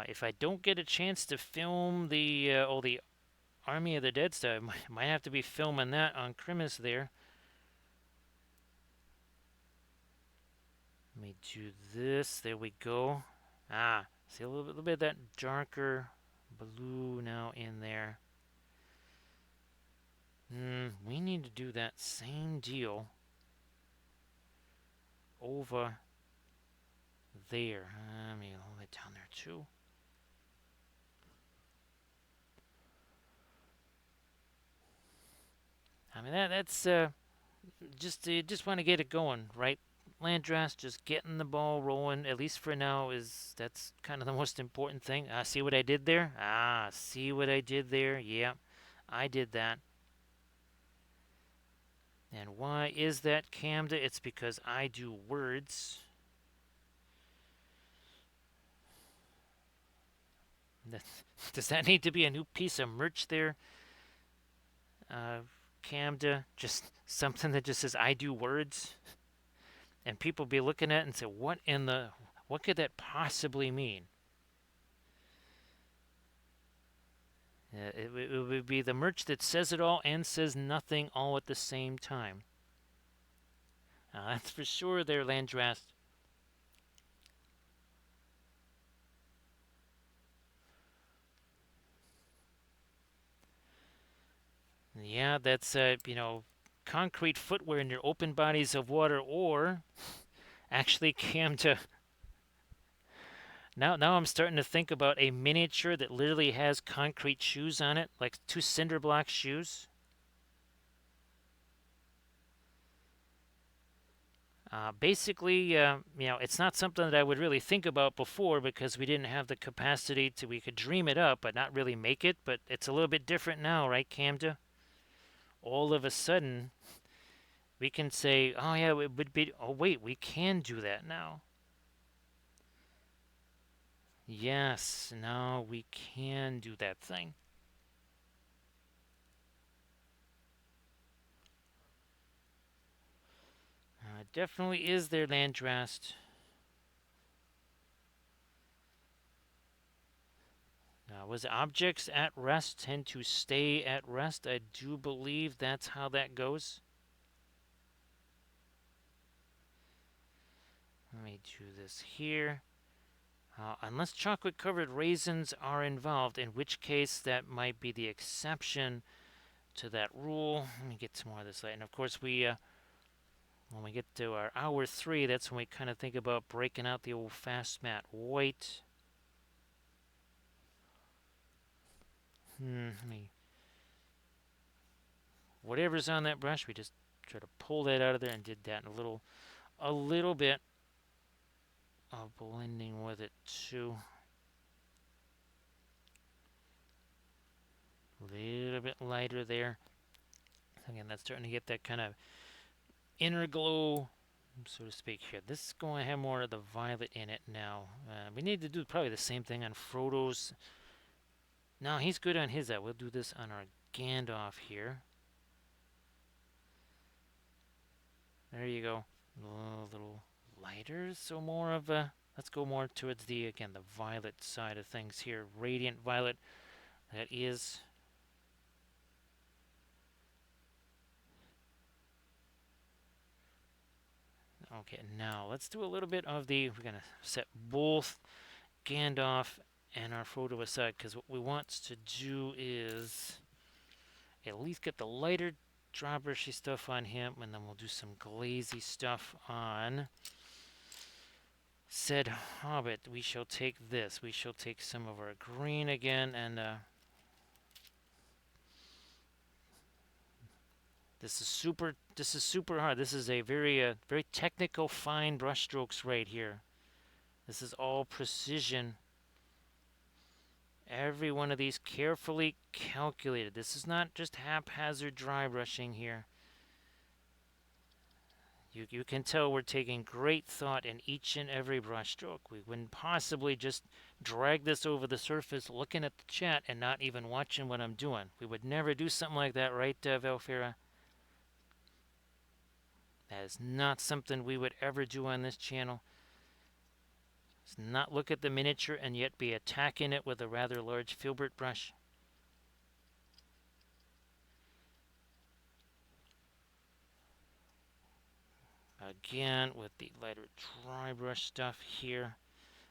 If I don't get a chance to film the Army of the Dead stuff, I might have to be filming that on Christmas there. Let me do this. There we go. See a little bit of that darker blue now in there. We need to do that same deal over there. Let me hold it down there too. I mean that's just want to get it going, right? Landras just getting the ball rolling, at least for now, that's kind of the most important thing. See what I did there? See what I did there? Yeah, I did that. And why is that, Camda? It's because I do words. Does that need to be a new piece of merch there, Camda? Just something that just says I do words? And people be looking at it and say, what could that possibly mean? It would be the merch that says it all and says nothing all at the same time. That's for sure there, Landrast. Yeah, that's, concrete footwear in your open bodies of water, or actually, Cam, now I'm starting to think about a miniature that literally has concrete shoes on it, like 2 cinder block shoes. Basically, it's not something that I would really think about before because we didn't have the capacity we could dream it up, but not really make it. But it's a little bit different now, right, Camda? All of a sudden, we can say, oh yeah, it would be, oh wait, we can do that now. Yes, now we can do that thing. Definitely is there, Landrast. Was objects at rest tend to stay at rest? I do believe that's how that goes. Let me do this here. Unless chocolate covered raisins are involved, in which case that might be the exception to that rule. Let me get some more of this later. And of course, when we get to our hour 3, that's when we kind of think about breaking out the old fast matte white. Let me. Whatever's on that brush, we just try to pull that out of there and did that in a little bit of blending with it too. A little bit lighter there. Again, that's starting to get that kind of inner glow, so to speak here. This is going to have more of the violet in it now. We need to do probably the same thing on Frodo's. No, he's good on his. We'll do this on our Gandalf here. There you go. A little lighter, so more of a. Let's go more towards the violet side of things here. Radiant violet. That is. Okay, now let's do a little bit of the. We're gonna set both Gandalf and our Frodo aside, because what we want to do is at least get the lighter dry brushy stuff on him, and then we'll do some glazy stuff on said Hobbit. We shall take this. We shall take some of our green again, and this is super. This is super hard. This is a very technical, fine brush strokes right here. This is all precision. Every one of these carefully calculated. This is not just haphazard dry brushing here. You can tell we're taking great thought in each and every brush stroke. We wouldn't possibly just drag this over the surface looking at the chat and not even watching what I'm doing. We would never do something like that, right, Velfira? That is not something we would ever do on this channel. Let's not look at the miniature and yet be attacking it with a rather large filbert brush. Again, with the lighter dry brush stuff here.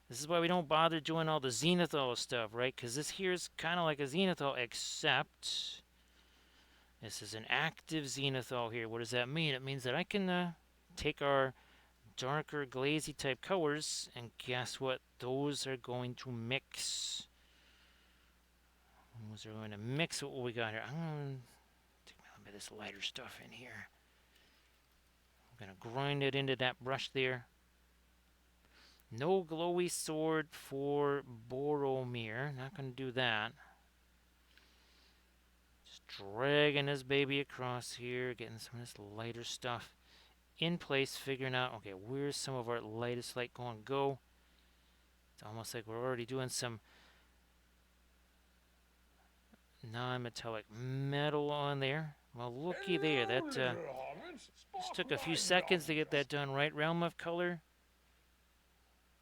This is why we don't bother doing all the zenithal stuff, right? Because this here is kind of like a zenithal, except this is an active zenithal here. What does that mean? It means that I can take our darker glazy type colors, and guess what? Those are going to mix. Those are going to mix with what we got here. I'm going to take a little bit of this lighter stuff in here. I'm going to grind it into that brush there. No glowy sword for Boromir. Not going to do that. Just dragging this baby across here, getting some of this lighter stuff in place, figuring out, okay, where's some of our lightest light going to go? It's almost like we're already doing some non-metallic metal on there. Well, looky there. That just took a few seconds to get that done, right? Realm of Color.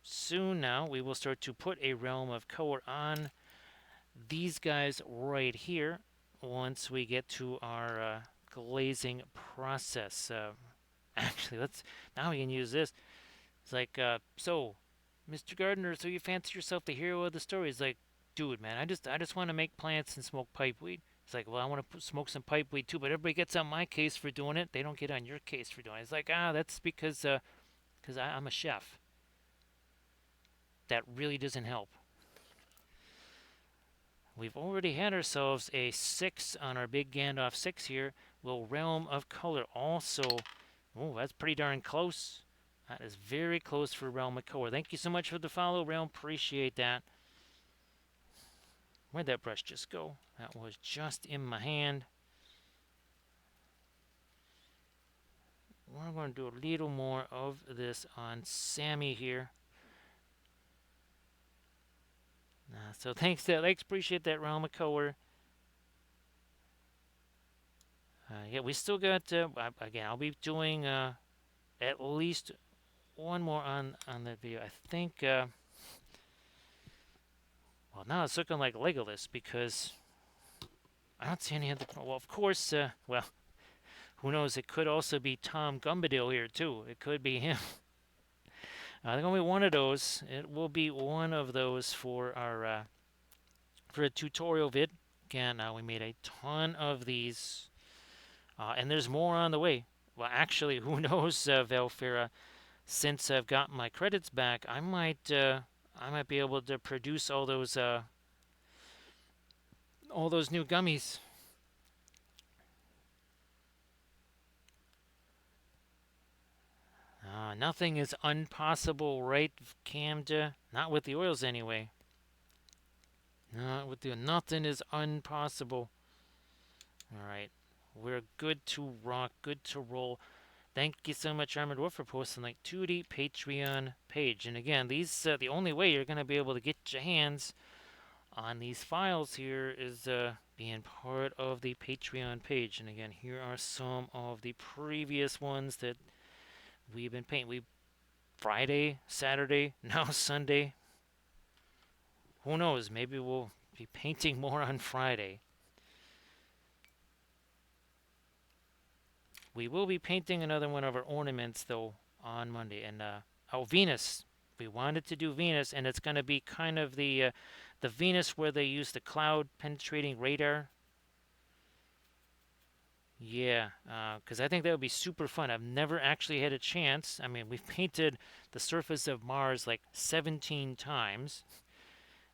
Soon now, we will start to put a Realm of Color on these guys right here once we get to our glazing process. Actually, now we can use this. It's like, so, Mr. Gardner, so you fancy yourself the hero of the story? It's like, dude, man, I just want to make plants and smoke pipeweed. It's like, well, I want to smoke some pipeweed too, but everybody gets on my case for doing it. They don't get on your case for doing it. It's like, that's because I'm a chef. That really doesn't help. We've already had ourselves a 6 on our big Gandalf 6 here. Little Realm of Color also. Oh, that's pretty darn close. That is very close for Realm of Color. Thank you so much for the follow, Realm. Appreciate that. Where'd that brush just go? That was just in my hand. We're going to do a little more of this on Sammy here. So thanks, appreciate that, Rama Coer. Yeah, we still got. Again, I'll be doing at least one more on that video. I think. Well, now it's looking like Legolas because I don't see any other. Well, of course. Well, who knows? It could also be Tom Gumbadil here too. It could be him. I think only one of those. It will be one of those for our for a tutorial vid. Again, we made a ton of these, and there's more on the way. Well, actually, who knows, Velfira? Since I've gotten my credits back, I might be able to produce all those new gummies. Nothing is impossible, right, Camda? Not with the oils, anyway. Not with the nothing is impossible. All right, we're good to rock, good to roll. Thank you so much, Armored Wolf, for posting like 2D Patreon page. And again, these the only way you're gonna be able to get your hands on these files here is being part of the Patreon page. And again, here are some of the previous ones that we've been painting. We Friday, Saturday, now Sunday. Who knows? Maybe we'll be painting more on Friday. We will be painting another one of our ornaments though on Monday. And Venus. We wanted to do Venus, and it's going to be kind of the Venus where they use the cloud penetrating radar. Yeah, because I think that would be super fun. I've never actually had a chance. I mean, we've painted the surface of Mars like 17 times.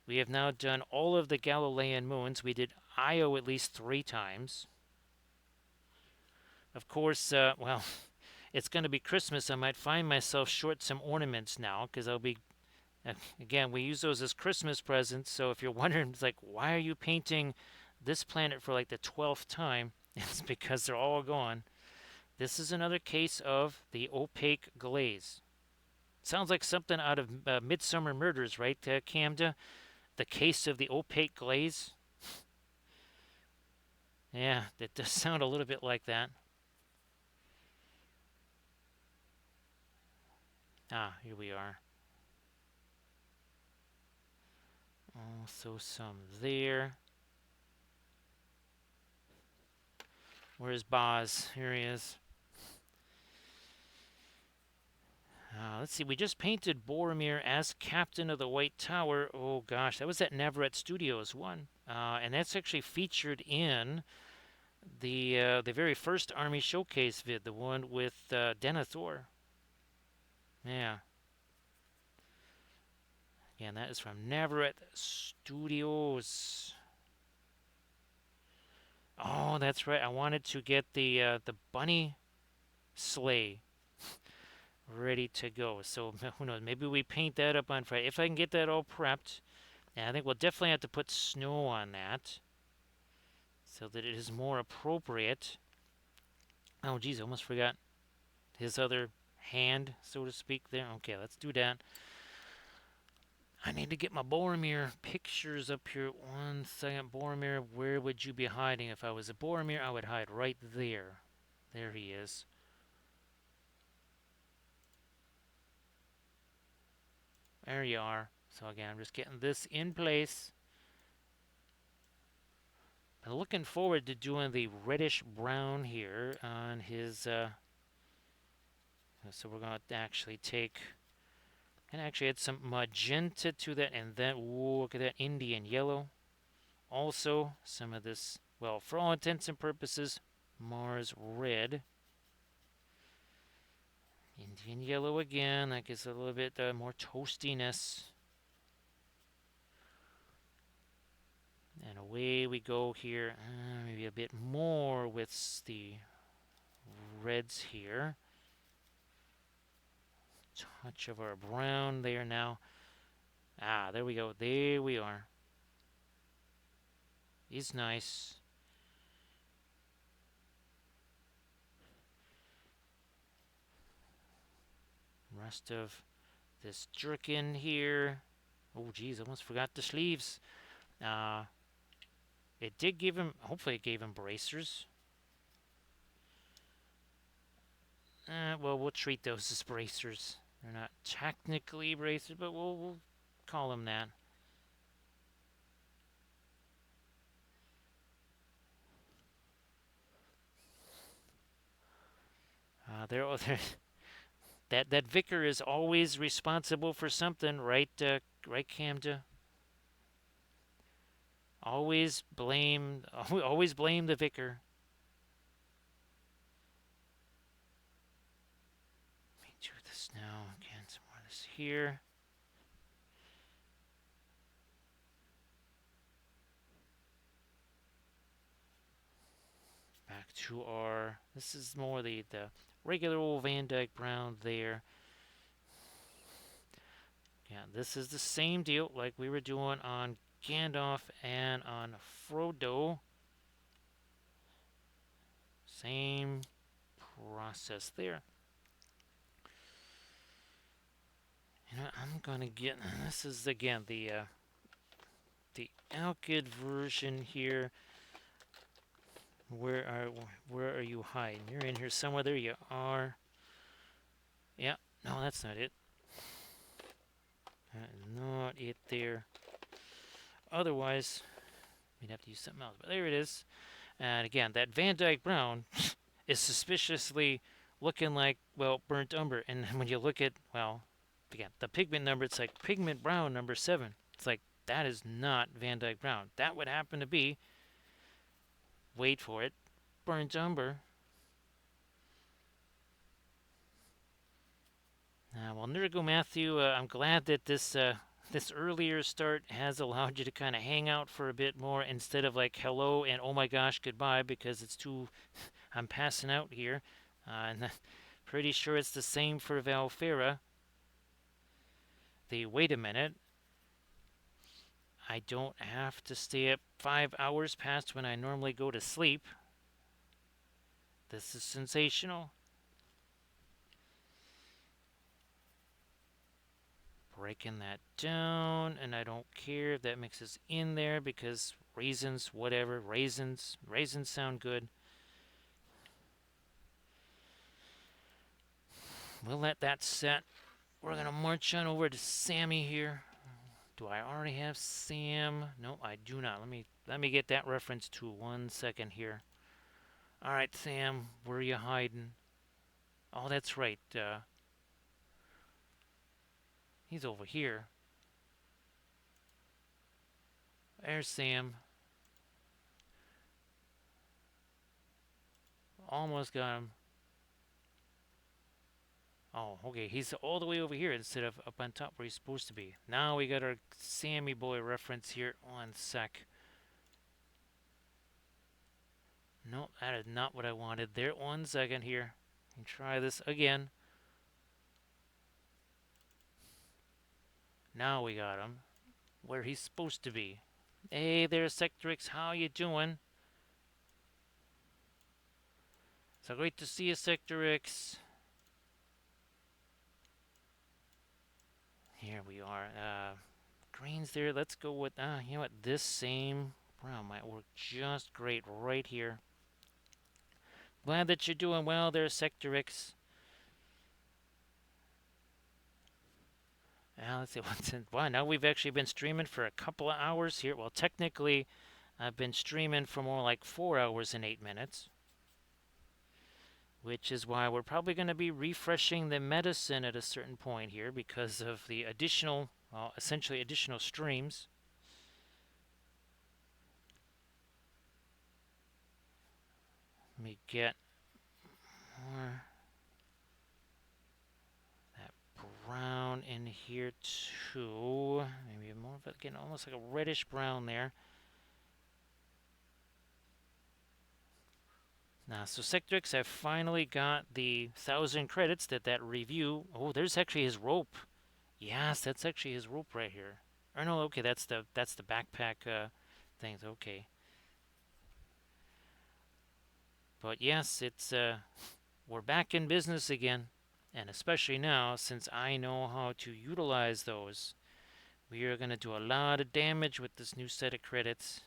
We have now done all of the Galilean moons. We did Io at least 3 times. Of course, well, it's going to be Christmas. I might find myself short some ornaments now because I'll be, again, we use those as Christmas presents. So if you're wondering, it's like, why are you painting this planet for like the 12th time? It's because they're all gone. This is another case of the opaque glaze. Sounds like something out of Midsummer Murders, right, Camda? The case of the opaque glaze? Yeah, it does sound a little bit like that. Here we are. Also some there. Where's Boz? Here he is. Let's see, we just painted Boromir as Captain of the White Tower. Oh gosh, that was at Navarrete Studios one. And that's actually featured in the very first Army Showcase vid, the one with Denethor. Yeah. Again, that is from Navarrete Studios. Oh, that's right. I wanted to get the bunny sleigh ready to go. So who knows? Maybe we paint that up on Friday if I can get that all prepped. And I think we'll definitely have to put snow on that so that it is more appropriate. Oh, geez, I almost forgot his other hand, so to speak. There. Okay, let's do that. I need to get my Boromir pictures up here. 1 second. Boromir, where would you be hiding? If I was a Boromir, I would hide right there. There he is. There you are. So again, I'm just getting this in place. I'm looking forward to doing the reddish brown here on his. So we're going to actually take and actually add some magenta to that, and then look at that Indian yellow. Also, some of this, well, for all intents and purposes, Mars red. Indian yellow again. That gives a little bit more toastiness. And away we go here. Maybe a bit more with the reds here. Touch of our brown there now. There we go. There we are. He's nice. Rest of this jerkin here. Oh, geez, almost forgot the sleeves. Uh, it did give him, hopefully it gave him bracers. Well, we'll treat those as bracers. They're not technically bracers, but we'll call them that. They're that vicar is always responsible for something, right? Right, Camda? Always blame, always blame the vicar. Let me do this now. Again, some more of this here. Back to our. This is more the regular old Van Dyke Brown there. Yeah, this is the same deal like we were doing on Gandalf and on Frodo. Same process there. You know, I'm gonna get. This is again the Alkyd version here. Where are where are you hiding? You're in here somewhere. There you are. Yeah. No, that's not it. That is not it there. Otherwise, we'd have to use something else. But there it is. And again, that Van Dyke Brown is suspiciously looking like, well, burnt umber. And when you look at, well, again, the pigment number, it's like pigment brown number 7. It's like, that is not Van Dyke Brown. That would happen to be, wait for it, burnt umber. Well, Nurgle Matthew, I'm glad that this earlier start has allowed you to kind of hang out for a bit more instead of like hello and oh my gosh goodbye, because it's too. I'm passing out here, and pretty sure it's the same for Valfera. The wait a minute. I don't have to stay up 5 hours past when I normally go to sleep. This is sensational. Breaking that down, and I don't care if that mixes in there because raisins, whatever, raisins sound good. We'll let that set. We're gonna march on over to Sammy here. Do I already have Sam? No, I do not. Let me get that reference to 1 second here. All right, Sam, where are you hiding? Oh, that's right. He's over here. There's Sam. Almost got him. Oh, okay. He's all the way over here instead of up on top where he's supposed to be. Now we got our Sammy boy reference here. 1 sec. No, that is not what I wanted there. 1 second here. And try this again. Now we got him where he's supposed to be. Hey there, Sectrix. How you doing? So great to see you, Sectrix. Here we are. Green's there. Let's go with, you know what? This same brown might work just great right here. Glad that you're doing well there, Sectrix. Let's see what's in. Wow, now we've actually been streaming for a couple of hours here. Well, technically, I've been streaming for more like 4 hours and 8 minutes. Which is why we're probably going to be refreshing the medicine at a certain point here because of the additional, well, essentially additional streams. Let me get more that brown in here too. Maybe more of it, getting almost like a reddish brown there. Now, so Sectrix, I finally got the 1,000 credits that review. Oh, there's actually his rope. Yes, that's actually his rope right here. Or no, okay, that's the backpack things. Okay. But yes, it's we're back in business again, and especially now since I know how to utilize those. We are going to do a lot of damage with this new set of credits.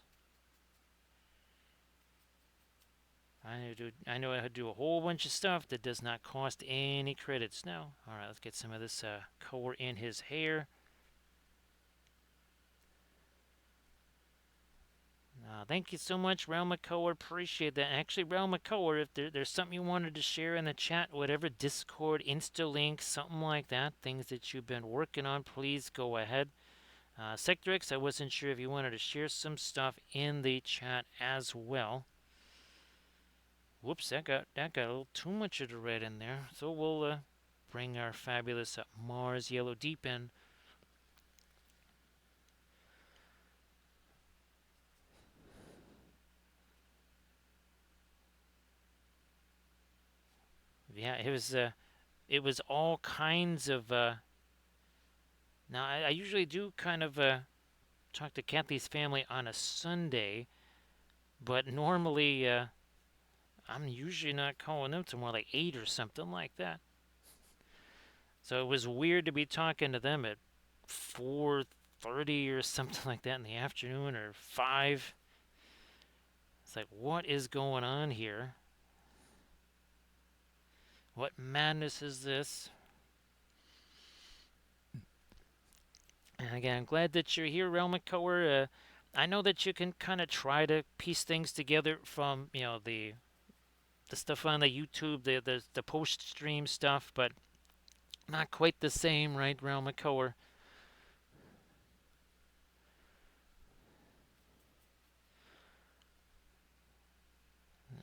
I know how to do a whole bunch of stuff that does not cost any credits now. Alright, let's get some of this color in his hair. Thank you so much, Realm McCullough. Appreciate that. Actually, Realm McCullough, if there's something you wanted to share in the chat, whatever, Discord, Instalink, something like that, things that you've been working on, please go ahead. Sectrix, I wasn't sure if you wanted to share some stuff in the chat as well. Whoops, that got a little too much of the red in there. So we'll bring our fabulous Mars Yellow Deep in. Yeah, it was all kinds of. Now I usually do kind of talk to Kathy's family on a Sunday, but normally I'm usually not calling them till more like 8 or something like that. So it was weird to be talking to them at 4:30 or something like that in the afternoon, or 5. It's like, what is going on here? What madness is this? And again, I'm glad that you're here, Realm McCullough. I know that you can kind of try to piece things together from the stuff on the YouTube, the post stream stuff, but not quite the same, right, Realm McCullough?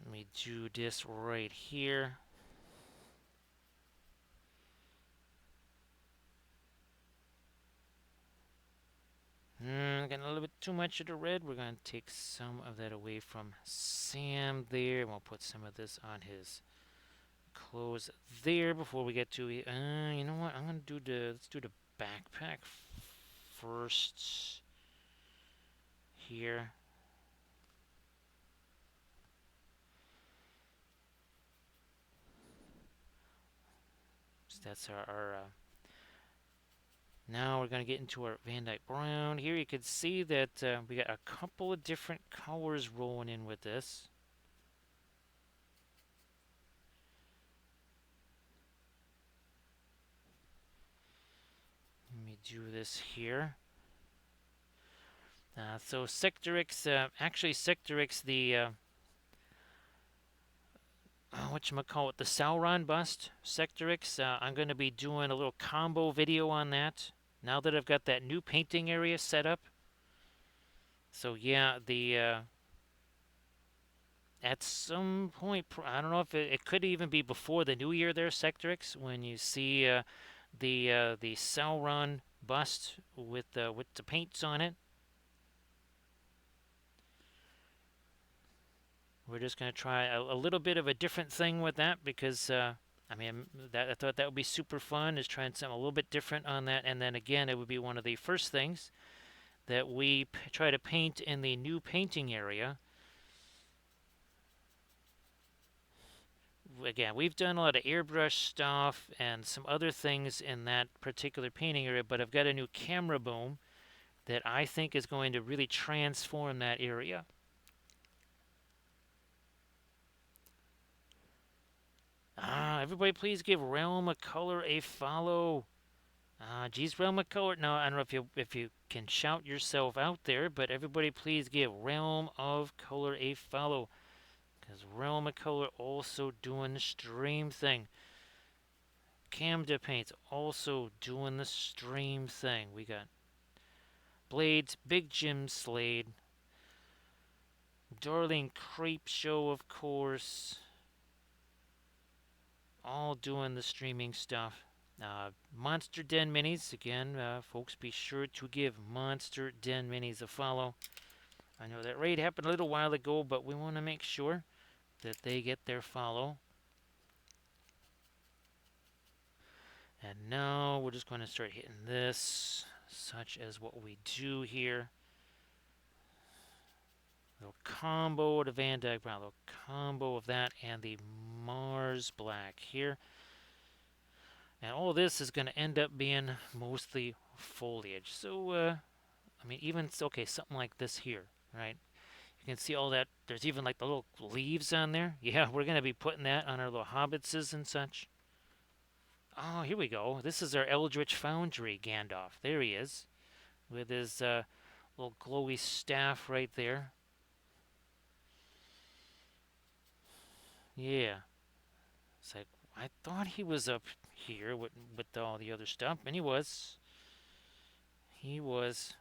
Let me do this right here. Getting a little bit too much of the red. We're going to take some of that away from Sam there. We'll put some of this on his clothes there before we get to you know what? I'm going to let's do the backpack first here. So that's our now we're going to get into our Van Dyke Brown. Here you can see that we got a couple of different colors rolling in with this. Let me do this here. So Sectorix, actually Sectorix, the whatchamacallit, the Sauron bust, Sectorix. I'm going to be doing a little combo video on that now that I've got that new painting area set up. So yeah, at some point, I don't know if it could even be before the new year there, Sectorix, when you see the Sauron bust with the paints on it. We're just going to try a little bit of a different thing with that because, I mean, I thought that would be super fun, is trying something a little bit different on that. And then again, it would be one of the first things that we try to paint in the new painting area. Again, we've done a lot of airbrush stuff and some other things in that particular painting area, but I've got a new camera boom that I think is going to really transform that area. Everybody please give Realm of Color a follow. Geez, Realm of Color. No, I don't know if you can shout yourself out there, but everybody please give Realm of Color a follow. Because Realm of Color also doing the stream thing. Camda Paint's also doing the stream thing. We got Blades, Big Jim Slade, Darling Creep Show, of course. All doing the streaming stuff. Monster Den Minis, again, folks, be sure to give Monster Den Minis a follow. I know that raid happened a little while ago, but we want to make sure that they get their follow. And now we're just going to start hitting this, such as what we do here. Little combo of the Van Dyke Brown, little combo of that and the Mars Black here. And all this is going to end up being mostly foliage. So, I mean, even, okay, something like this here, right? You can see all that. There's even like the little leaves on there. Yeah, we're going to be putting that on our little hobbitses and such. Oh, here we go. This is our Eldritch Foundry Gandalf. There he is with his little glowy staff right there. Yeah. It's like, I thought he was up here with all the other stuff, and he was. He was.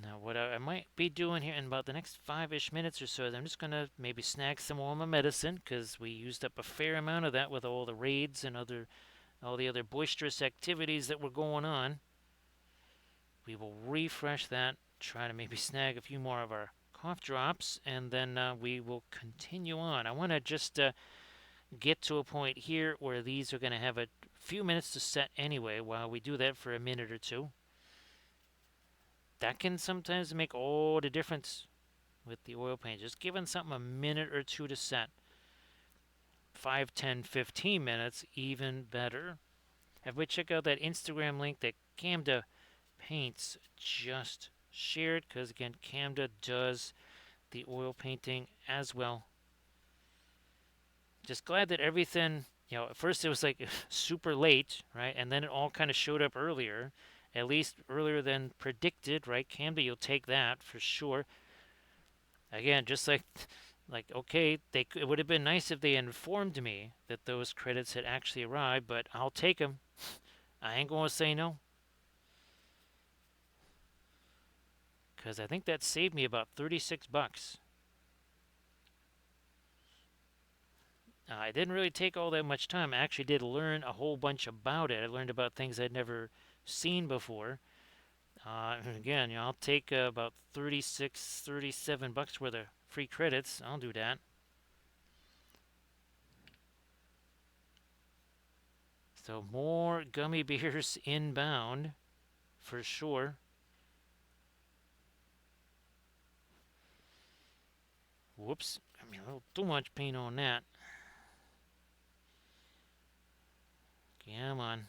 Now, what I might be doing here in about the next 5-ish minutes or so is I'm just going to maybe snag some more of my medicine because we used up a fair amount of that with all the raids and all the other boisterous activities that were going on. We will refresh that, try to maybe snag a few more of our cough drops, and then we will continue on. I want to just get to a point here where these are going to have a few minutes to set anyway while we do that for a minute or two. That can sometimes make all the difference with the oil paint. Just giving something a minute or two to set. 5, 10, 15 minutes, even better. Everybody check out that Instagram link that Camda Paints just shared, because again, Camda does the oil painting as well. Just glad that everything, at first it was like super late, right? And then it all kind of showed up earlier, at least earlier than predicted, right? Camda, you'll take that for sure. Again, just like okay, it would have been nice if they informed me that those credits had actually arrived, but I'll take them. I ain't going to say no. Because I think that saved me about 36 bucks. I didn't really take all that much time. I actually did learn a whole bunch about it. I learned about things I'd never seen before. Again, I'll take about 36, 37 bucks worth of free credits. I'll do that. So more gummy bears inbound for sure. Whoops. I mean, a little too much paint on that. Come on.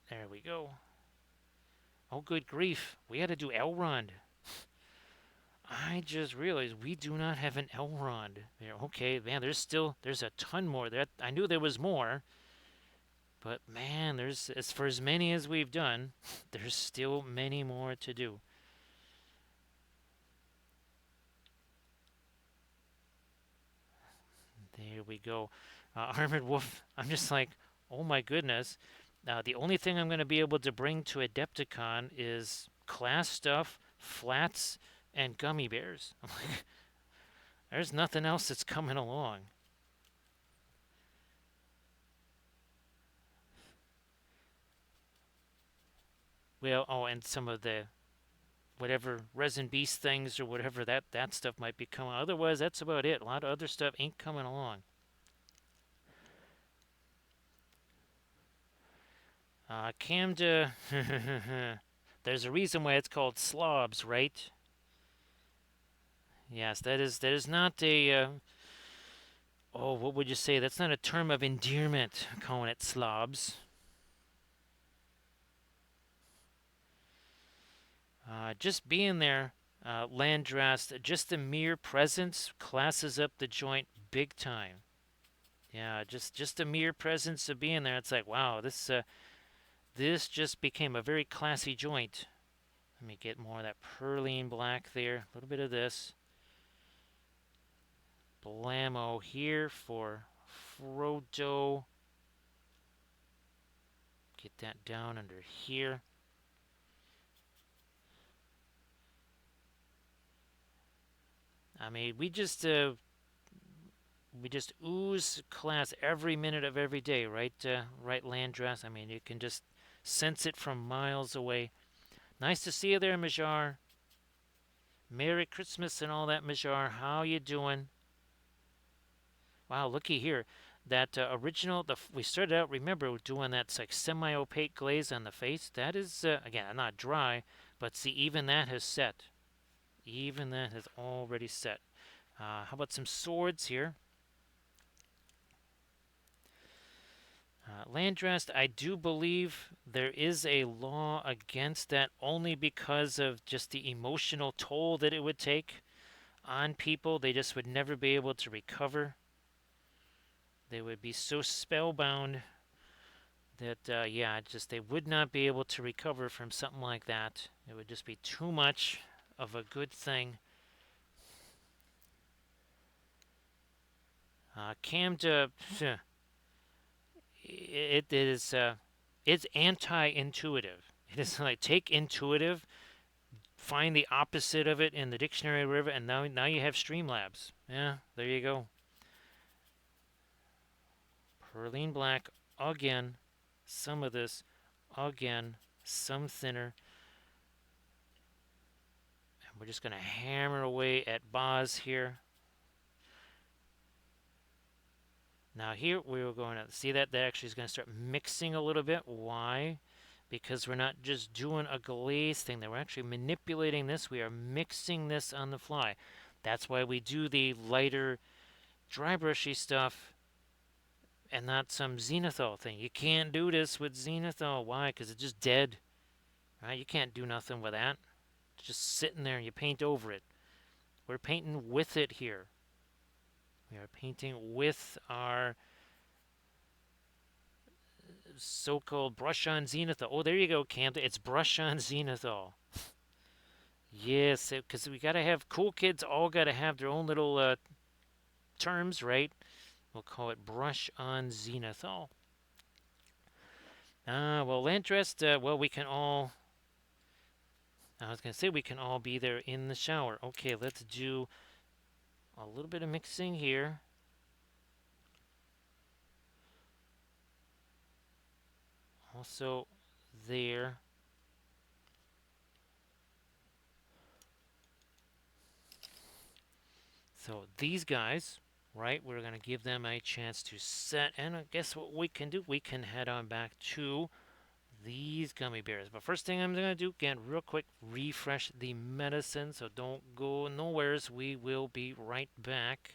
There we go. Oh, good grief. We had to do Elrond. I just realized we do not have an Elrond there. Okay, man, there's a ton more. That I knew there was more. But man, there's as for as many as we've done, there's still many more to do. There we go. Armored Wolf, I'm just like, oh my goodness. The only thing I'm going to be able to bring to Adepticon is class stuff, flats, and gummy bears. I'm like, there's nothing else that's coming along. Well, oh, and some of the whatever resin beast things or whatever that stuff might be coming. Otherwise, that's about it. A lot of other stuff ain't coming along. Camda, there's a reason why it's called slobs, right? Yes, that is not a. Oh, what would you say? That's not a term of endearment, calling it slobs. Just being there, Landrast, just the mere presence classes up the joint big time. Yeah, just the mere presence of being there, it's like, wow, this just became a very classy joint. Let me get more of that perline black there. A little bit of this. Blammo here for Frodo. Get that down under here. I mean, we just ooze class every minute of every day, right? Right, Landras. I mean, you can just sense it from miles away. Nice to see you there, Majar. Merry Christmas and all that, Majar. How you doing? Wow, looky here. That original, we started out, remember, doing that like semi-opaque glaze on the face. That is, again, not dry, but see, even that has set. Even that has already set. How about some swords here? Landrest, I do believe there is a law against that only because of just the emotional toll that it would take on people. They just would never be able to recover. They would be so spellbound that, yeah, just they would not be able to recover from something like that. It would just be too much of a good thing. Camda, it is, it's anti-intuitive. It is like take intuitive, find the opposite of it in the dictionary river, and now you have Streamlabs. Yeah, there you go. Perlene black again. Some of this again. Some thinner. And we're just going to hammer away at Boz here. Now here we're going to see that actually is going to start mixing a little bit. Why? Because we're not just doing a glaze thing. That we're actually manipulating this. We are mixing this on the fly. That's why we do the lighter dry brushy stuff and not some zenithal thing. You can't do this with zenithal. Why? Because it's just dead. Right? You can't do nothing with that. It's just sitting there and you paint over it. We're painting with it here. We are painting with our so-called brush-on zenithal. Oh, there you go, Camden. It's brush-on zenithal. Yes, because we got to have cool kids all got to have their own little terms, right? We'll call it brush-on zenithal. Well, Landrest, well, we can all... I was going to say we can all be there in the shower. Okay, let's do a little bit of mixing here. Also there. So these guys, right, we're going to give them a chance to set. And I guess what we can do, we can head on back to these gummy bears. But first thing I'm going to do, again, real quick, refresh the medicine. So don't go nowheres. We will be right back.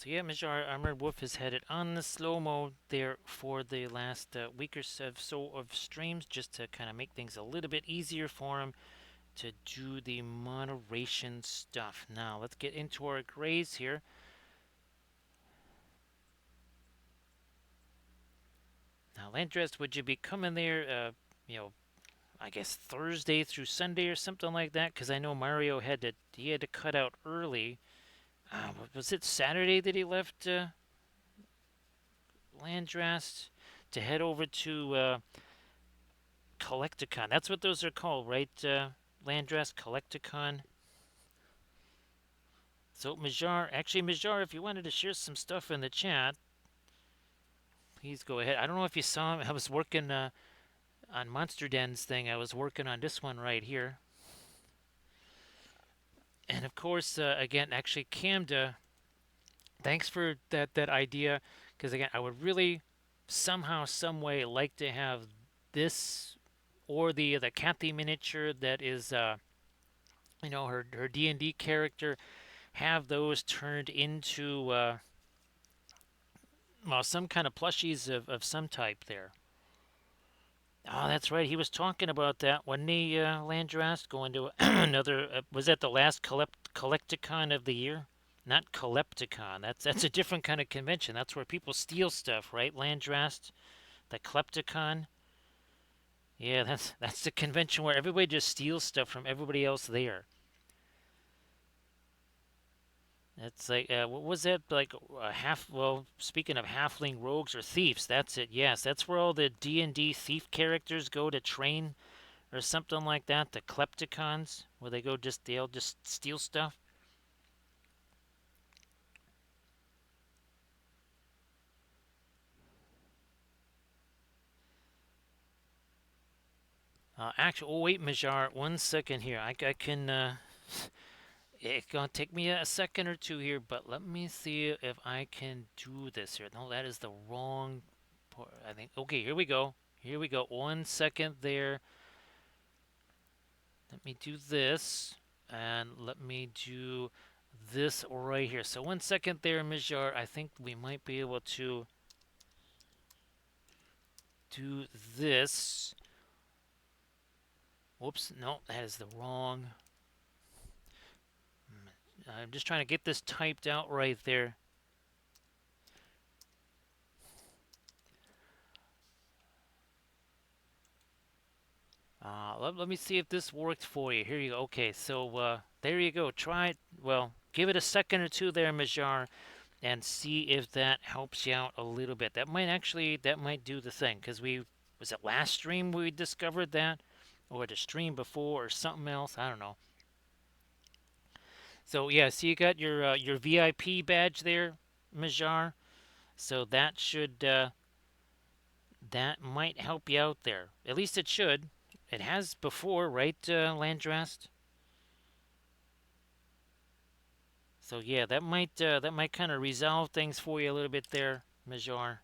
So yeah, Mr. Armored Wolf has had it on the slow-mo there for the last week or so of streams, just to kind of make things a little bit easier for him to do the moderation stuff. Now, let's get into our grays here. Now, Landress, would you be coming there, I guess Thursday through Sunday or something like that? Because I know Mario he had to cut out early. Was it Saturday that he left Landrast to head over to Collecticon? That's what those are called, right? Landrast Collecticon. So Majar, if you wanted to share some stuff in the chat, please go ahead. I don't know if you saw him. I was working on Monster Den's thing. I was working on this one right here. And of course, again, actually, Camda, thanks for that idea. Because again, I would really somehow, some way, like to have this or the Kathy miniature that is, her D&D character, have those turned into well, some kind of plushies of some type there. Oh, that's right. He was talking about that when the Landrast going to another. Was that the last Collecticon of the year? Not Collecticon. That's a different kind of convention. That's where people steal stuff, right? Landrast, the Klepticon. Yeah, that's the convention where everybody just steals stuff from everybody else there. It's like what was that like half? Well, speaking of halfling rogues or thieves, that's it. Yes, that's where all the D&D thief characters go to train or something like that. The Klepticons, where they'll just steal stuff. Actually, oh wait, Majar, 1 second here. I can. It's gonna take me a second or two here, but let me see if I can do this here. No, that is the wrong part. I think. Okay, here we go. Here we go. 1 second there. Let me do this, and let me do this right here. So 1 second there, Majar. I think we might be able to do this. Whoops, no, that is the wrong. I'm just trying to get this typed out right there. Let me see if this worked for you. Here you go. Okay, so there you go. Try it. Well, give it a second or two there, Majar, and see if that helps you out a little bit. That might do the thing. Because was it last stream we discovered that? Or the stream before or something else? I don't know. So yeah, so you got your VIP badge there, Majar. So that might help you out there. At least it should. It has before, right, Landrast? So yeah, that might kind of resolve things for you a little bit there, Majar.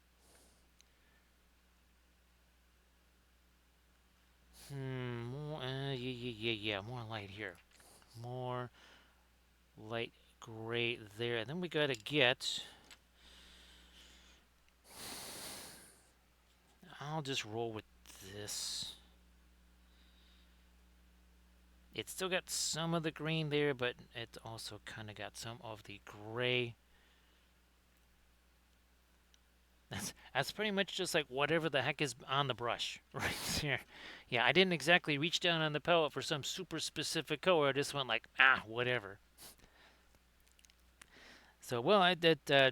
Yeah, more light here. More light gray there. And then we gotta get. I'll just roll with this. It's still got some of the green there, but it also kind of got some of the gray. That's pretty much just like whatever the heck is on the brush right here. Yeah, I didn't exactly reach down on the palette for some super specific color. I just went like, whatever. So, well,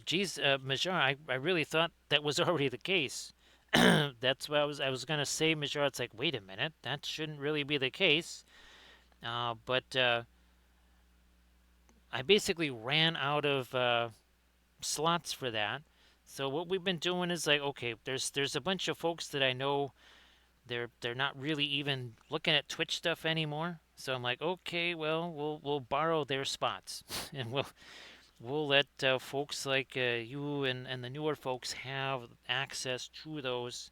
geez, Majar, I really thought that was already the case. That's what I was gonna say, Majar. It's like, wait a minute, that shouldn't really be the case. But I basically ran out of slots for that. So what we've been doing is like, okay, there's a bunch of folks that I know they're not really even looking at Twitch stuff anymore. So I'm like, okay, well, we'll borrow their spots, and we'll let folks like you and the newer folks have access to those.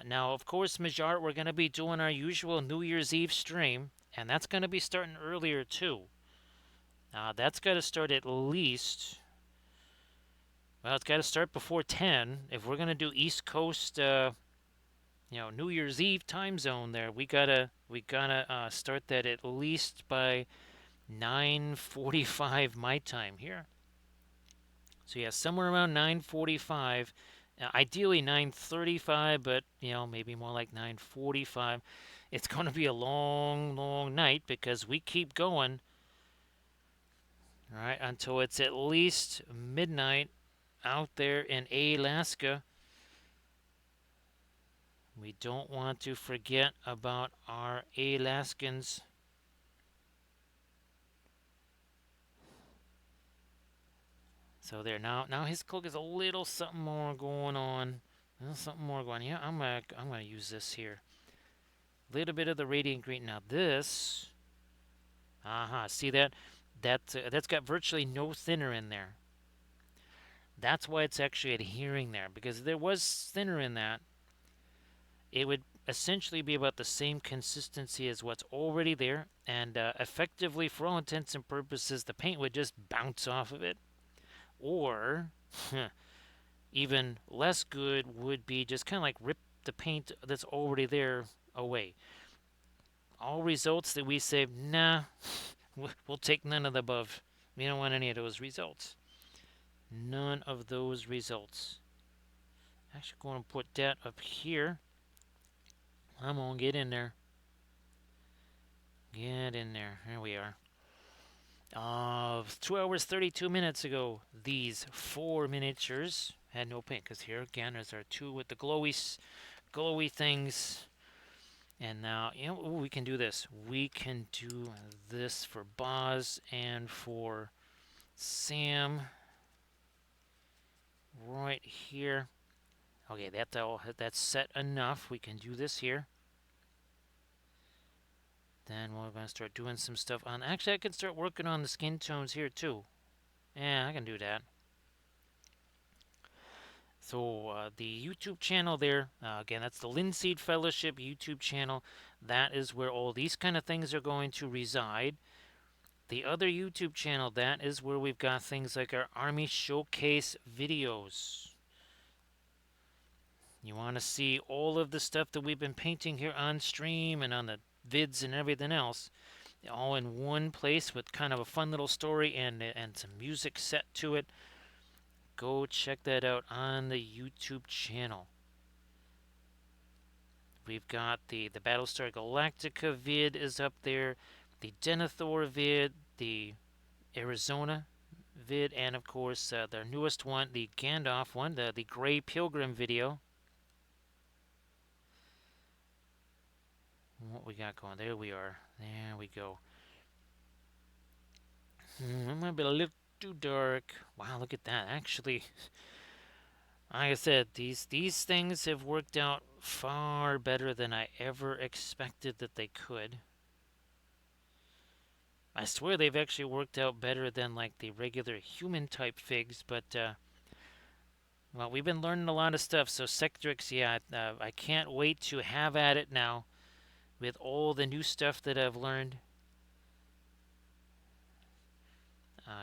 Now, of course, Majar, we're going to be doing our usual New Year's Eve stream, and that's going to be starting earlier too. That's got to start at least. Well, it's got to start before 10. If we're gonna do East Coast, New Year's Eve time zone, there we gotta start that at least by 9:45 my time here. So yeah, somewhere around 9:45. Ideally 9:35, but maybe more like 9:45. It's going to be a long, long night because we keep going, all right, until it's at least midnight out there in Alaska. We don't want to forget about our Alaskans. So there now his cloak is a little something more going on. A little something more going. Yeah, I'm gonna use this here. A little bit of the radiant green. Now this, see that? That's got virtually no thinner in there. That's why it's actually adhering there, because if there was thinner in that, it would essentially be about the same consistency as what's already there, and effectively, for all intents and purposes, the paint would just bounce off of it. Or, even less good would be just kind of like rip the paint that's already there away. All results that we say, nah, we'll take none of the above. We don't want any of those results. None of those results. Actually, going to put that up here. I'm going to get in there. Get in there. Here we are. 2 hours 32 minutes ago, these 4 miniatures had no paint, because here again there's our 2 with the glowy things. And now, we can do this. We can do this for Boz and for Sam right here. Okay, that's set enough. We can do this here. Then we're going to start doing some stuff on. Actually, I can start working on the skin tones here too. Yeah, I can do that. So the YouTube channel there, again, that's the Linseed Fellowship YouTube channel. That is where all these kind of things are going to reside. The other YouTube channel, that is where we've got things like our Army Showcase videos. You want to see all of the stuff that we've been painting here on stream and on the vids and everything else, all in one place with kind of a fun little story and some music set to it. Go check that out on the YouTube channel. We've got the Battlestar Galactica vid is up there, the Denethor vid, the Arizona vid, and of course their newest one, the Gandalf one, the Grey Pilgrim video. What we got going? There we are. There we go. It might be a little too dark. Wow, look at that. Actually, like I said, these things have worked out far better than I ever expected that they could. I swear they've actually worked out better than like the regular human type figs, but well, we've been learning a lot of stuff. So Sectrix, yeah, I can't wait to have at it now with all the new stuff that I've learned.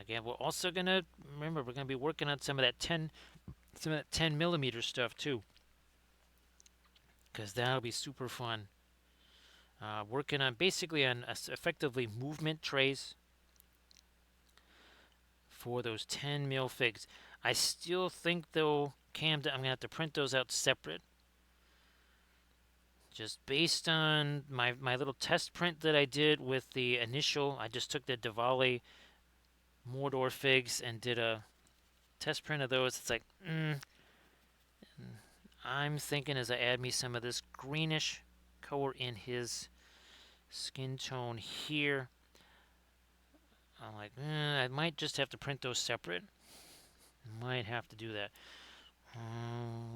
Again, we're also gonna remember we're gonna be working on some of that 10 millimeter stuff too, because that'll be super fun. Working on basically on effectively movement trays for those 10 mil figs. I still think though, Cam, I'm gonna have to print those out separate. Just based on my little test print that I did with the initial, I just took the Diwali Mordor figs and did a test print of those. It's like, I'm thinking as I add me some of this greenish color in his skin tone here, I'm like, I might just have to print those separate. Might have to do that.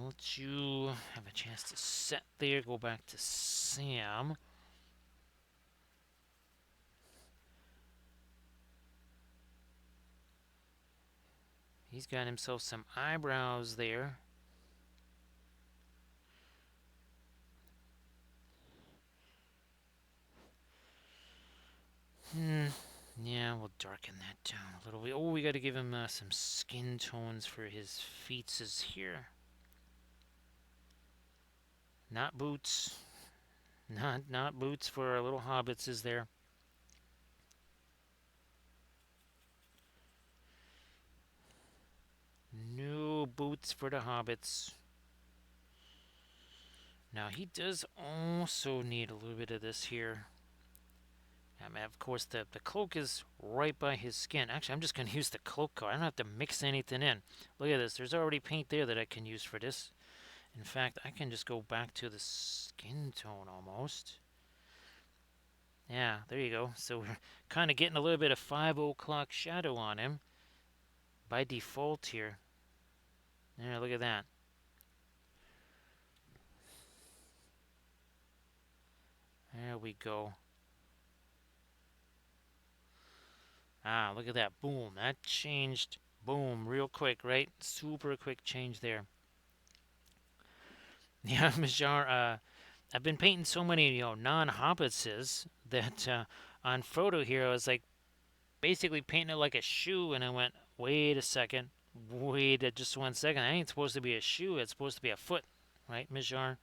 Let you have a chance to set there. Go back to Sam. He's got himself some eyebrows there. Yeah, we'll darken that down a little bit. Oh, we got to give him some skin tones for his feetses here. Not boots. Not boots for our little hobbits is there. No boots for the hobbits. Now he does also need a little bit of this here. Of course, the cloak is right by his skin. Actually, I'm just going to use the cloak color. I don't have to mix anything in. Look at this. There's already paint there that I can use for this. In fact, I can just go back to the skin tone almost. Yeah, there you go. So we're kind of getting a little bit of 5 o'clock shadow on him by default here. Yeah, look at that. There we go. Ah, look at that. Boom. That changed. Boom. Real quick, right? Super quick change there. Yeah, Majar, I've been painting so many, non-hobbitses that on photo here, I was like basically painting it like a shoe, and I went, wait a second. Wait just 1 second. I ain't supposed to be a shoe. It's supposed to be a foot. Right, Majar?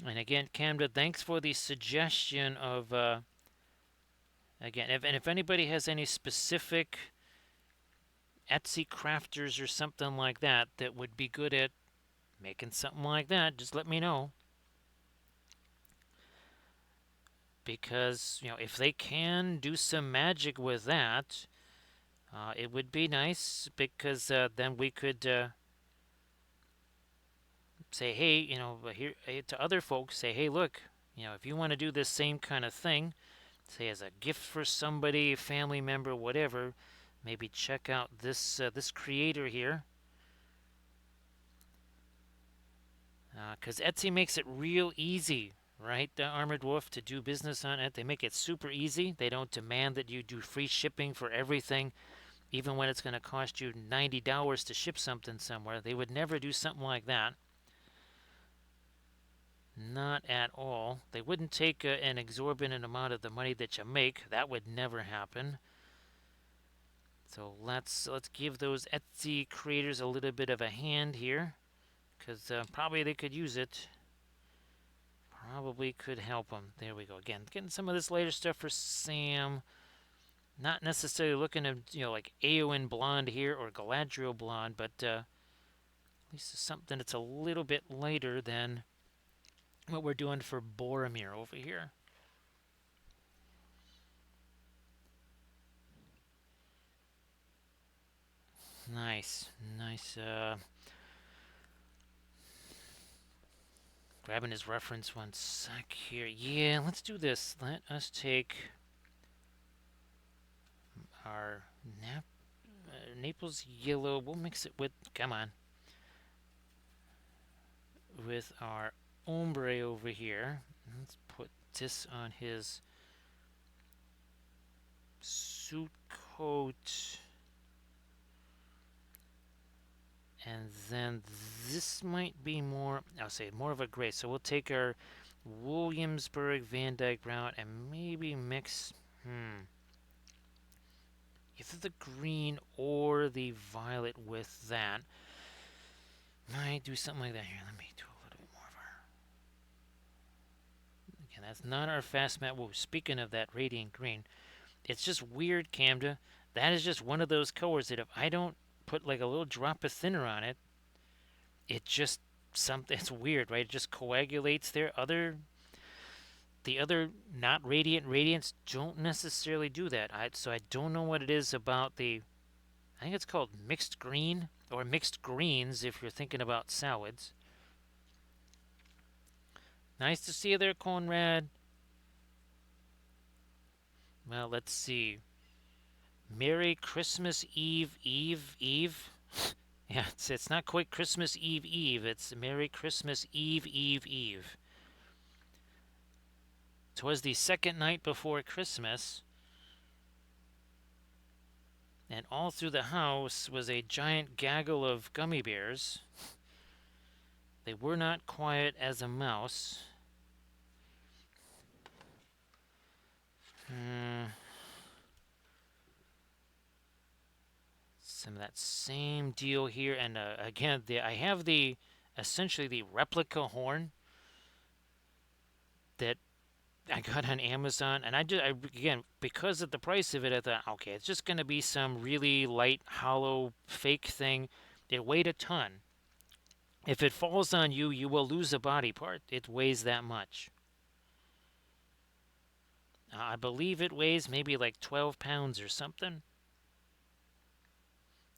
And again, Camda, thanks for the suggestion of, again, if anybody has any specific Etsy crafters or something like that that would be good at making something like that, just let me know. Because, if they can do some magic with that, it would be nice because then we could say, hey, here to other folks, say, hey, look, if you want to do this same kind of thing, say as a gift for somebody, family member, whatever, maybe check out this creator here. Because Etsy makes it real easy, right, Armored Wolf, to do business on it. They make it super easy. They don't demand that you do free shipping for everything, even when it's going to cost you $90 to ship something somewhere. They would never do something like that. Not at all. They wouldn't take an exorbitant amount of the money that you make. That would never happen. So let's give those Etsy creators a little bit of a hand here, because probably they could use it. Probably could help them. There we go. Again, getting some of this later stuff for Sam. Not necessarily looking at, like Eowyn blonde here or Galadriel blonde, but at least something that's a little bit lighter than what we're doing for Boromir over here. Nice. Nice. Grabbing his reference 1 sec here. Yeah, let's do this. Let us take our Naples yellow. We'll mix it with, come on, with our ombre over here. Let's put this on his suit coat. And then this might be more, I'll say more of a gray. So we'll take our Williamsburg Van Dyke brown and maybe mix, either the green or the violet with that. Might do something like that here. Let me do a little bit more of our. Again, that's not our fast matte. Whoa, speaking of that radiant green, it's just weird, Camda. That is just one of those colors that if I don't put like a little drop of thinner on it, it just something. It's weird, right? It just coagulates there. The other not radiant radiants don't necessarily do that. So I don't know what it is about the. I think it's called mixed green or mixed greens if you're thinking about salads. Nice to see you there, Conrad. Well, let's see. Merry Christmas Eve, Eve, Eve. Yeah, it's not quite Christmas Eve, Eve. It's Merry Christmas Eve, Eve, Eve. 'Twas the second night before Christmas, and all through the house was a giant gaggle of gummy bears. They were not quiet as a mouse. Some of that same deal here, and again, I have the essentially the replica horn that I got on Amazon, and again, because of the price of it, I thought, okay, it's just going to be some really light, hollow, fake thing. It weighed a ton. If it falls on you, you will lose a body part. It weighs that much. I believe it weighs maybe like 12 pounds or something.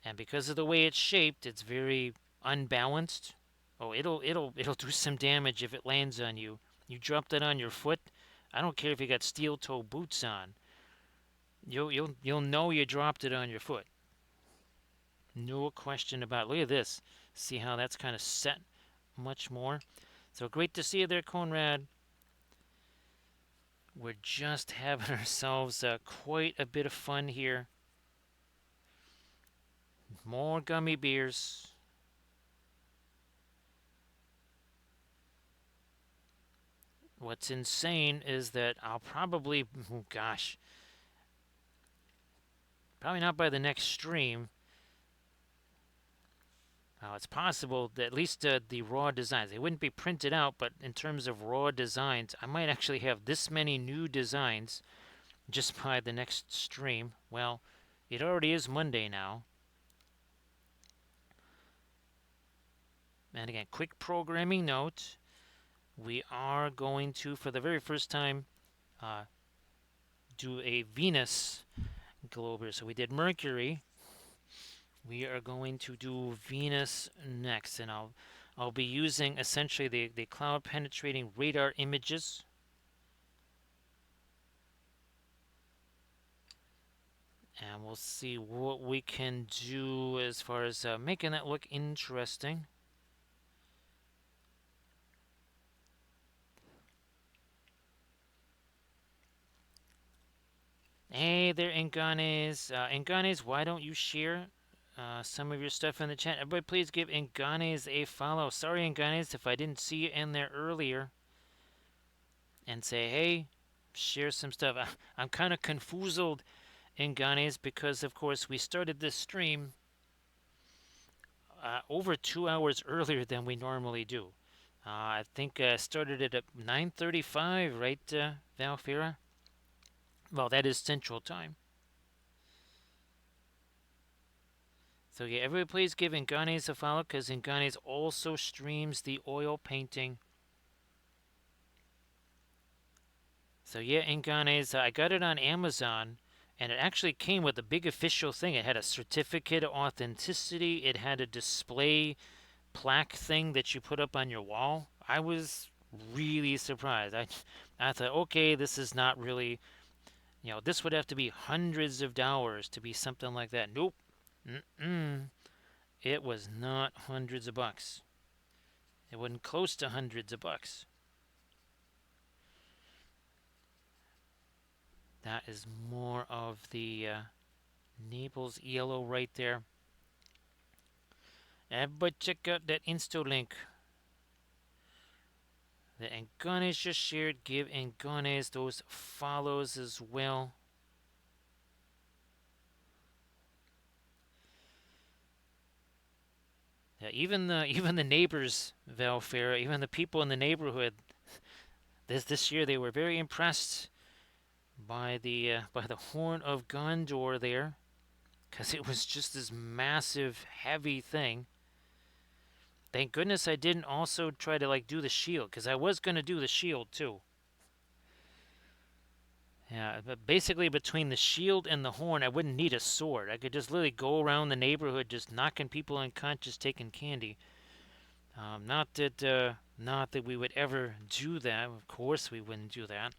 And because of the way it's shaped, it's very unbalanced. Oh, it'll do some damage if it lands on you. You dropped it on your foot. I don't care if you got steel toe boots on. You'll know you dropped it on your foot. No question about it. Look at this. See how that's kind of set much more. So great to see you there, Conrad. We're just having ourselves quite a bit of fun here. More gummy beers. What's insane is that I'll probably, oh gosh, probably not by the next stream. It's possible that at least the raw designs, they wouldn't be printed out, but in terms of raw designs, I might actually have this many new designs just by the next stream. Well, it already is Monday now. And again, quick programming note. We are going to, for the very first time, do a Venus globe here. So we did Mercury. We are going to do Venus next, and I'll be using essentially the cloud penetrating radar images. And we'll see what we can do as far as making that look interesting. Hey there, Inganes. Inganes, why don't you share some of your stuff in the chat? Everybody, please give Inganes a follow. Sorry, Inganes, if I didn't see you in there earlier. And say, hey, share some stuff. I'm kind of confused, Inganes, because, of course, we started this stream over 2 hours earlier than we normally do. I think I started it at 9:35, right, Valfira? Well, that is Central Time. So yeah, everybody please give Inganes a follow, because Inganes also streams the oil painting. So yeah, Inganes, I got it on Amazon, and it actually came with a big official thing. It had a certificate of authenticity. It had a display plaque thing that you put up on your wall. I was really surprised. I thought, okay, this is not really, this would have to be hundreds of dollars to be something like that. Nope. It was not hundreds of bucks. It wasn't close to hundreds of bucks. That is more of the Naples yellow right there. Everybody check out that Insta link that Enganes just shared. Give Enganes those follows as well. Yeah, even the neighbors, Valfera, even the people in the neighborhood, this year they were very impressed by the horn of Gondor there, because it was just this massive, heavy thing. Thank goodness I didn't also try to do the shield, because I was going to do the shield too. Yeah, but basically between the shield and the horn, I wouldn't need a sword. I could just literally go around the neighborhood just knocking people unconscious, taking candy. Not that we would ever do that. Of course we wouldn't do that.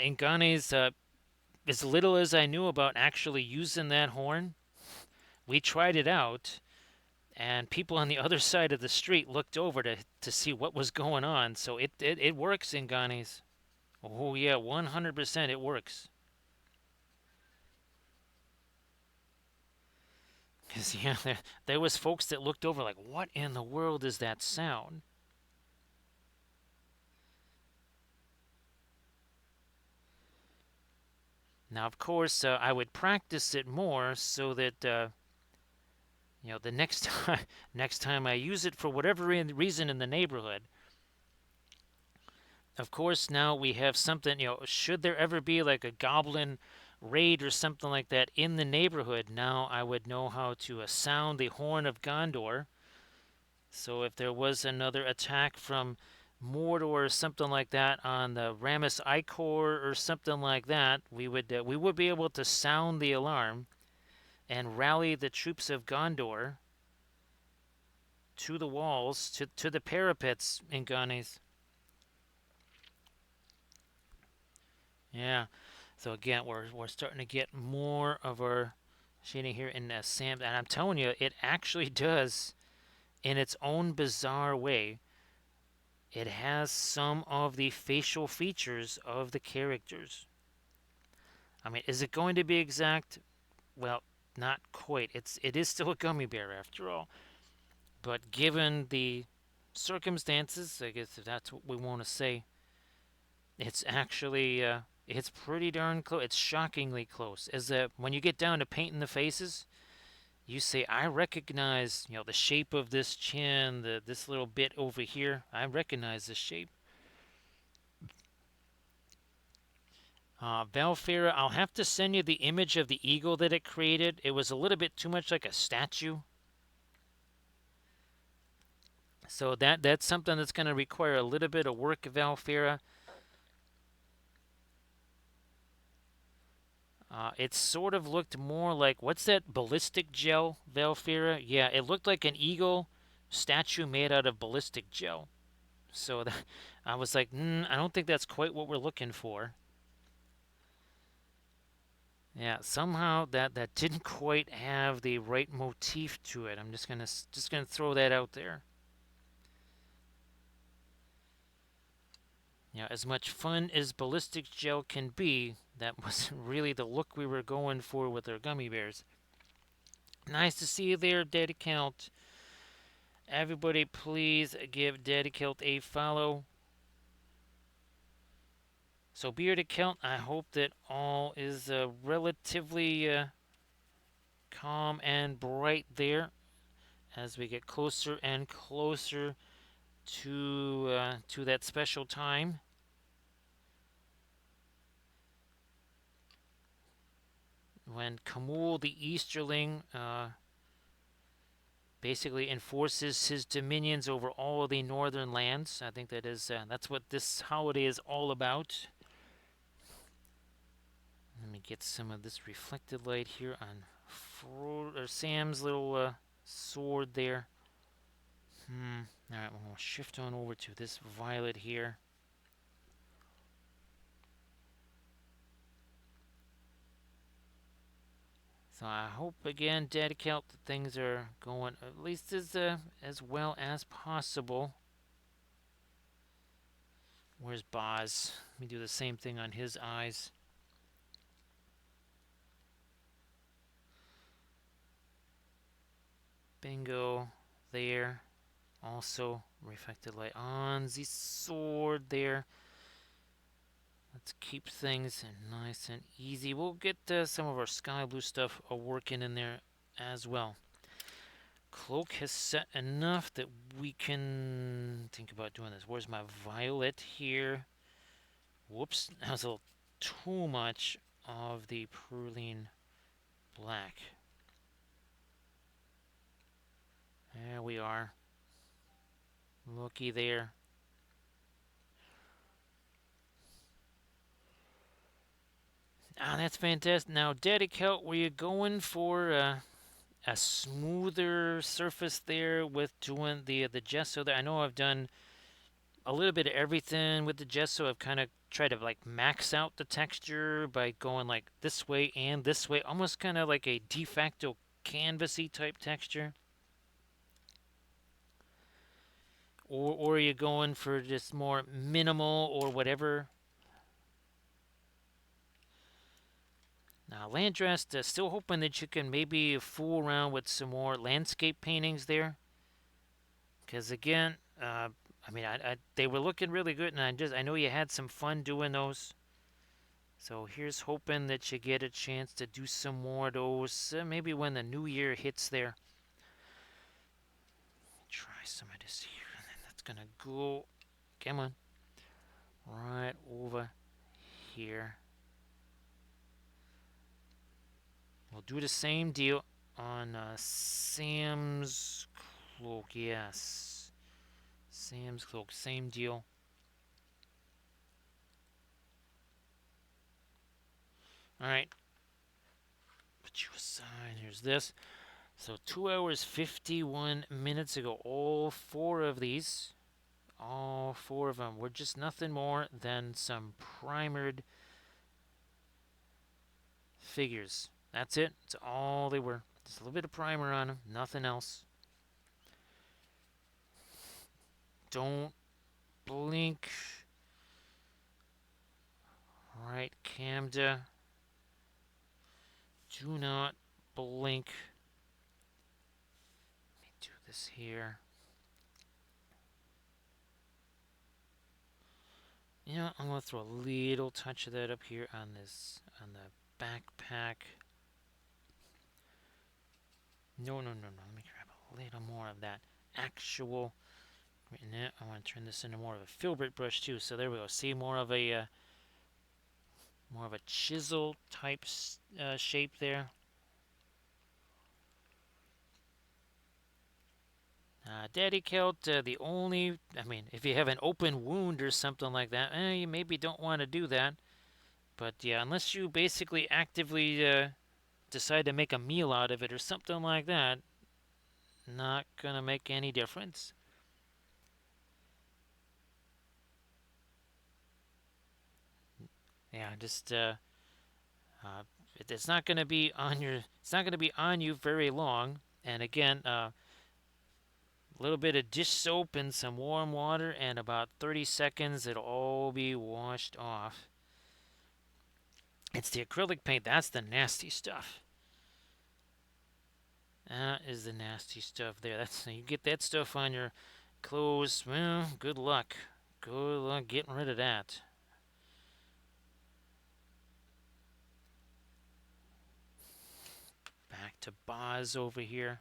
In Gane's, as little as I knew about actually using that horn, we tried it out, and people on the other side of the street looked over to see what was going on. So it works in Gane's. Oh yeah, 100% it works. Because yeah, there was folks that looked over like, what in the world is that sound? Now, of course, I would practice it more so that the next time, next time I use it for whatever reason in the neighborhood. Of course, now we have something. Should there ever be like a goblin raid or something like that in the neighborhood, now I would know how to sound the horn of Gondor. So if there was another attack from Mordor or something like that on the Ramus Icor or something like that, we would be able to sound the alarm and rally the troops of Gondor to the walls, to the parapets in Gummies. Yeah. So again, we're starting to get more of our shading here in Sam, and I'm telling you, it actually does, in its own bizarre way. It has some of the facial features of the characters. I mean, is it going to be exact? Well, not quite. It is still a gummy bear after all. But given the circumstances, I guess if that's what we want to say, it's actually it's pretty darn close. It's shockingly close. As when you get down to painting the faces, you say, I recognize, the shape of this chin, this little bit over here. I recognize this shape. Valfera, I'll have to send you the image of the eagle that it created. It was a little bit too much like a statue. So that's something that's going to require a little bit of work, Valfera. It sort of looked more like, what's that ballistic gel, Valfera? Yeah, it looked like an eagle statue made out of ballistic gel. So I was like, I don't think that's quite what we're looking for. Yeah, somehow that didn't quite have the right motif to it. I'm just gonna throw that out there. As much fun as ballistic gel can be, that wasn't really the look we were going for with our gummy bears. Nice to see you there, Dedicount. Everybody, please give Dedicount a follow. So, Bearded Count, I hope that all is relatively calm and bright there as we get closer and closer to that special time when Kamul the Easterling basically enforces his dominions over all the northern lands. I think that's what this holiday is all about. Let me get some of this reflected light here on Sam's little sword there. All right, we'll shift on over to this violet here. So I hope again, Dedicount, that things are going at least as well as possible. Where's Boz? Let me do the same thing on his eyes. Bingo there. Also reflected light on the sword there. Let's keep things nice and easy. We'll get some of our sky blue stuff working in there as well. Cloak has set enough that we can think about doing this. Where's my violet here? Whoops, that was a little too much of the Perline black. There we are. Looky there. That's fantastic. Now, Dedicount, were you going for a smoother surface there with doing the gesso there? I know I've done a little bit of everything with the gesso. I've kind of tried to like max out the texture by going like this way and this way, almost kind of like a de facto canvasy type texture. Or are you going for just more minimal or whatever? Now, Landrest, still hoping that you can maybe fool around with some more landscape paintings there. Because again, I mean, they were looking really good, and I know you had some fun doing those. So here's hoping that you get a chance to do some more of those, maybe when the new year hits there. Try some of this here, and then that's gonna go, come on, right over here. We'll do the same deal on Sam's cloak, yes. Sam's cloak, same deal. Alright. Put you aside. Here's this. So 2 hours 51 minutes ago, all four of these, all four of them were just nothing more than some primered figures. That's it. That's all they were. Just a little bit of primer on them, nothing else. Don't blink. Alright, Camda. Do not blink. Let me do this here. You know, I'm going to throw a little touch of that up here on this, on the backpack. No. Let me grab a little more of that actual. I want to turn this into more of a filbert brush too. So there we go. See, more of a chisel type shape there. Daddy Celt, the only, I mean, if you have an open wound or something like that, you maybe don't want to do that. But yeah, unless you basically actively decide to make a meal out of it or something like that, not gonna make any difference. Yeah, just it's not gonna be on your, it's not gonna be on you very long. And again, a little bit of dish soap and some warm water, and about 30 seconds, it'll all be washed off. It's the acrylic paint, that's the nasty stuff. That is the nasty stuff there. That's, you get that stuff on your clothes, well, good luck. Good luck getting rid of that. Back to Boz over here.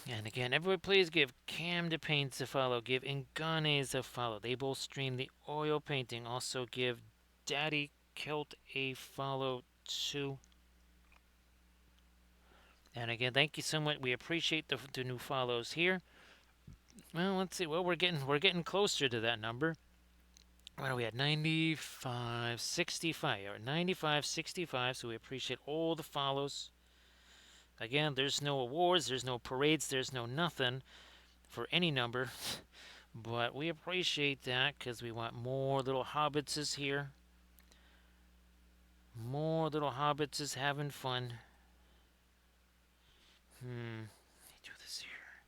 And again, everybody please give Camda Paints a follow. Give Inganes a follow. They both stream the oil painting. Also give Daddy Celt a follow too. And again, thank you so much. We appreciate the new follows here. Well, let's see. Well, we're getting closer to that number. What are we at? 95.65. Or 95.65. So we appreciate all the follows. Again, there's no awards, there's no parades, there's no nothing for any number. But we appreciate that because we want more little hobbitses here. More little hobbitses having fun. Let me do this here.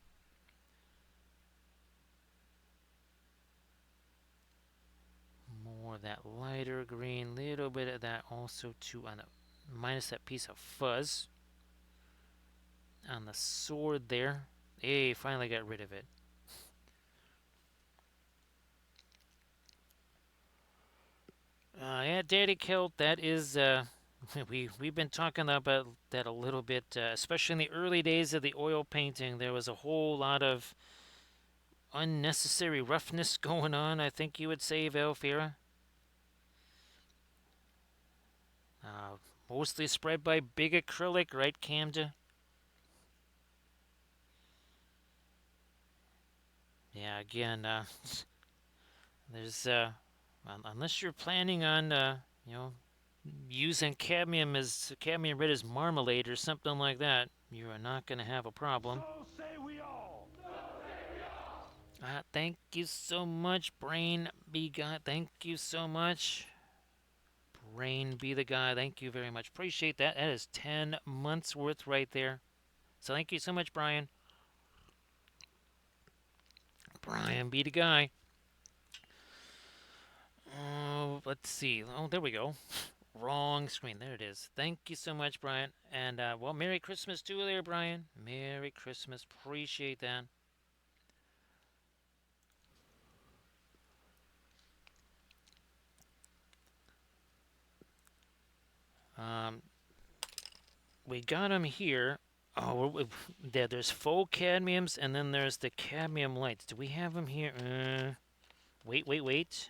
More of that lighter green, little bit of that also too on the, minus that piece of fuzz on the sword there. Hey, finally got rid of it. Yeah, Daddy Celt, that is, we've been talking about that a little bit, especially in the early days of the oil painting. There was a whole lot of unnecessary roughness going on, I think you would say, Valfira. Mostly spread by big acrylic, right, Camda? Yeah, again, there's, unless you're planning on, you know, using cadmium red as marmalade or something like that, you are not going to have a problem. So say we all. So say we all. Thank you so much, Brain Be Guy. Thank you so much. Brain Be the Guy. Thank you very much. Appreciate that. That is 10 months worth right there. So thank you so much, Brian. Brian Be the Guy. Oh, let's see. Oh, there we go. Wrong screen. There it is. Thank you so much, Brian. And, well, Merry Christmas too there, Brian. Merry Christmas. Appreciate that. we got them here. Oh, there's faux cadmiums, and then there's the cadmium lights. Do we have them here? Wait, wait, wait.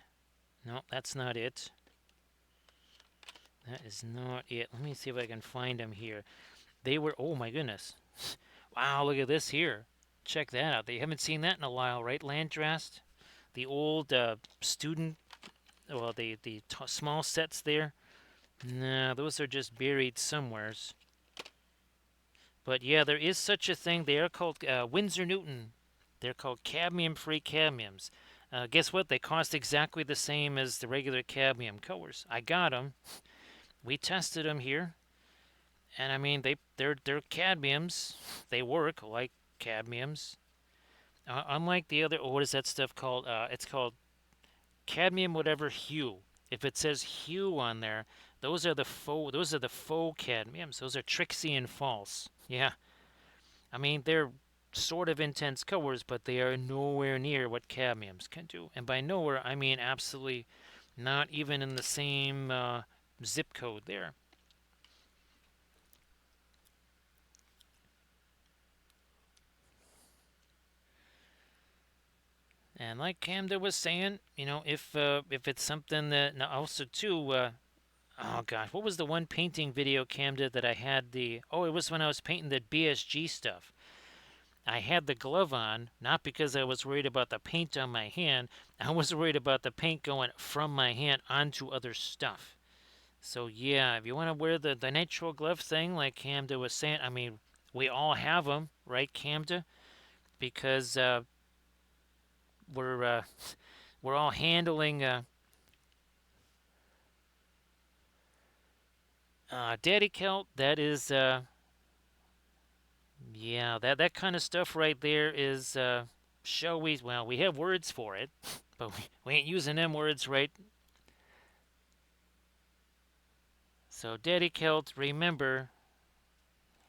No, that's not it. That is not it. Let me see if I can find them here. They were, oh my goodness. Wow, look at this here. Check that out. They haven't seen that in a while, right, Landrast? The old student, well, the small sets there. No, those are just buried somewheres. But yeah, there is such a thing. They are called Winsor Newton. They're called cadmium-free cadmiums. Guess what? They cost exactly the same as the regular cadmium colors. I got them. We tested them here, and I mean they're cadmiums. They work like cadmiums. Unlike the other, oh, what is that stuff called? It's called cadmium whatever hue. If it says hue on there, those are the faux. Those are the faux cadmiums. Those are tricksy and false. Yeah, I mean they're sort of intense colors, but they are nowhere near what cadmiums can do. And by nowhere, I mean absolutely not even in the same zip code there. And like Camden was saying, if it's something that now also too, oh gosh, what was the one painting video Camden that I had the? Oh, it was when I was painting the BSG stuff. I had the glove on, not because I was worried about the paint on my hand. I was worried about the paint going from my hand onto other stuff. So yeah, if you want to wear the nitrile glove thing, like Camden was saying, I mean, we all have them, right, Camden? Because we're we're all handling Daddy Celt. That is yeah, that kind of stuff right there is shall we? Well, we have words for it, but we ain't using them words, right? So Daddy Celt, remember,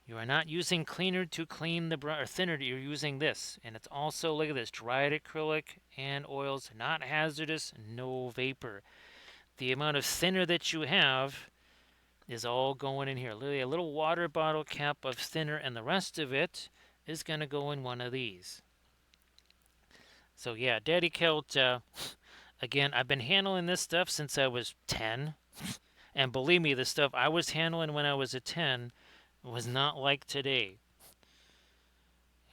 you are not using cleaner to clean the brush, or thinner. You're using this, and it's also, look at this, dried acrylic and oils, not hazardous, no vapor. The amount of thinner that you have is all going in here. Literally a little water bottle cap of thinner, and the rest of it is going to go in one of these. So yeah, Daddy Celt, again, I've been handling this stuff since I was 10. And believe me, the stuff I was handling when I was a 10 was not like today.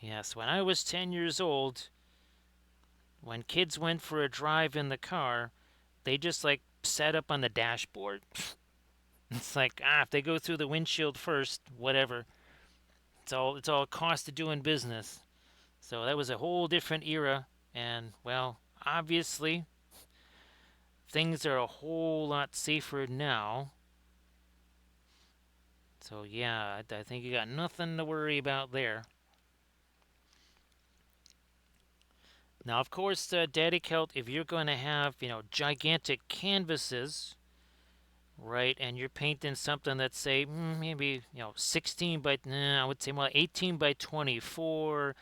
Yes, when I was 10 years old, when kids went for a drive in the car, they just like sat up on the dashboard. It's like, if they go through the windshield first, whatever. It's all cost of doing business. So that was a whole different era, and well, obviously things are a whole lot safer now. So yeah, I think you got nothing to worry about there. Now, of course, Daddy Celt, if you're going to have, gigantic canvases, right, and you're painting something that's, say, maybe, 16 by, I would say more like 18 by 24,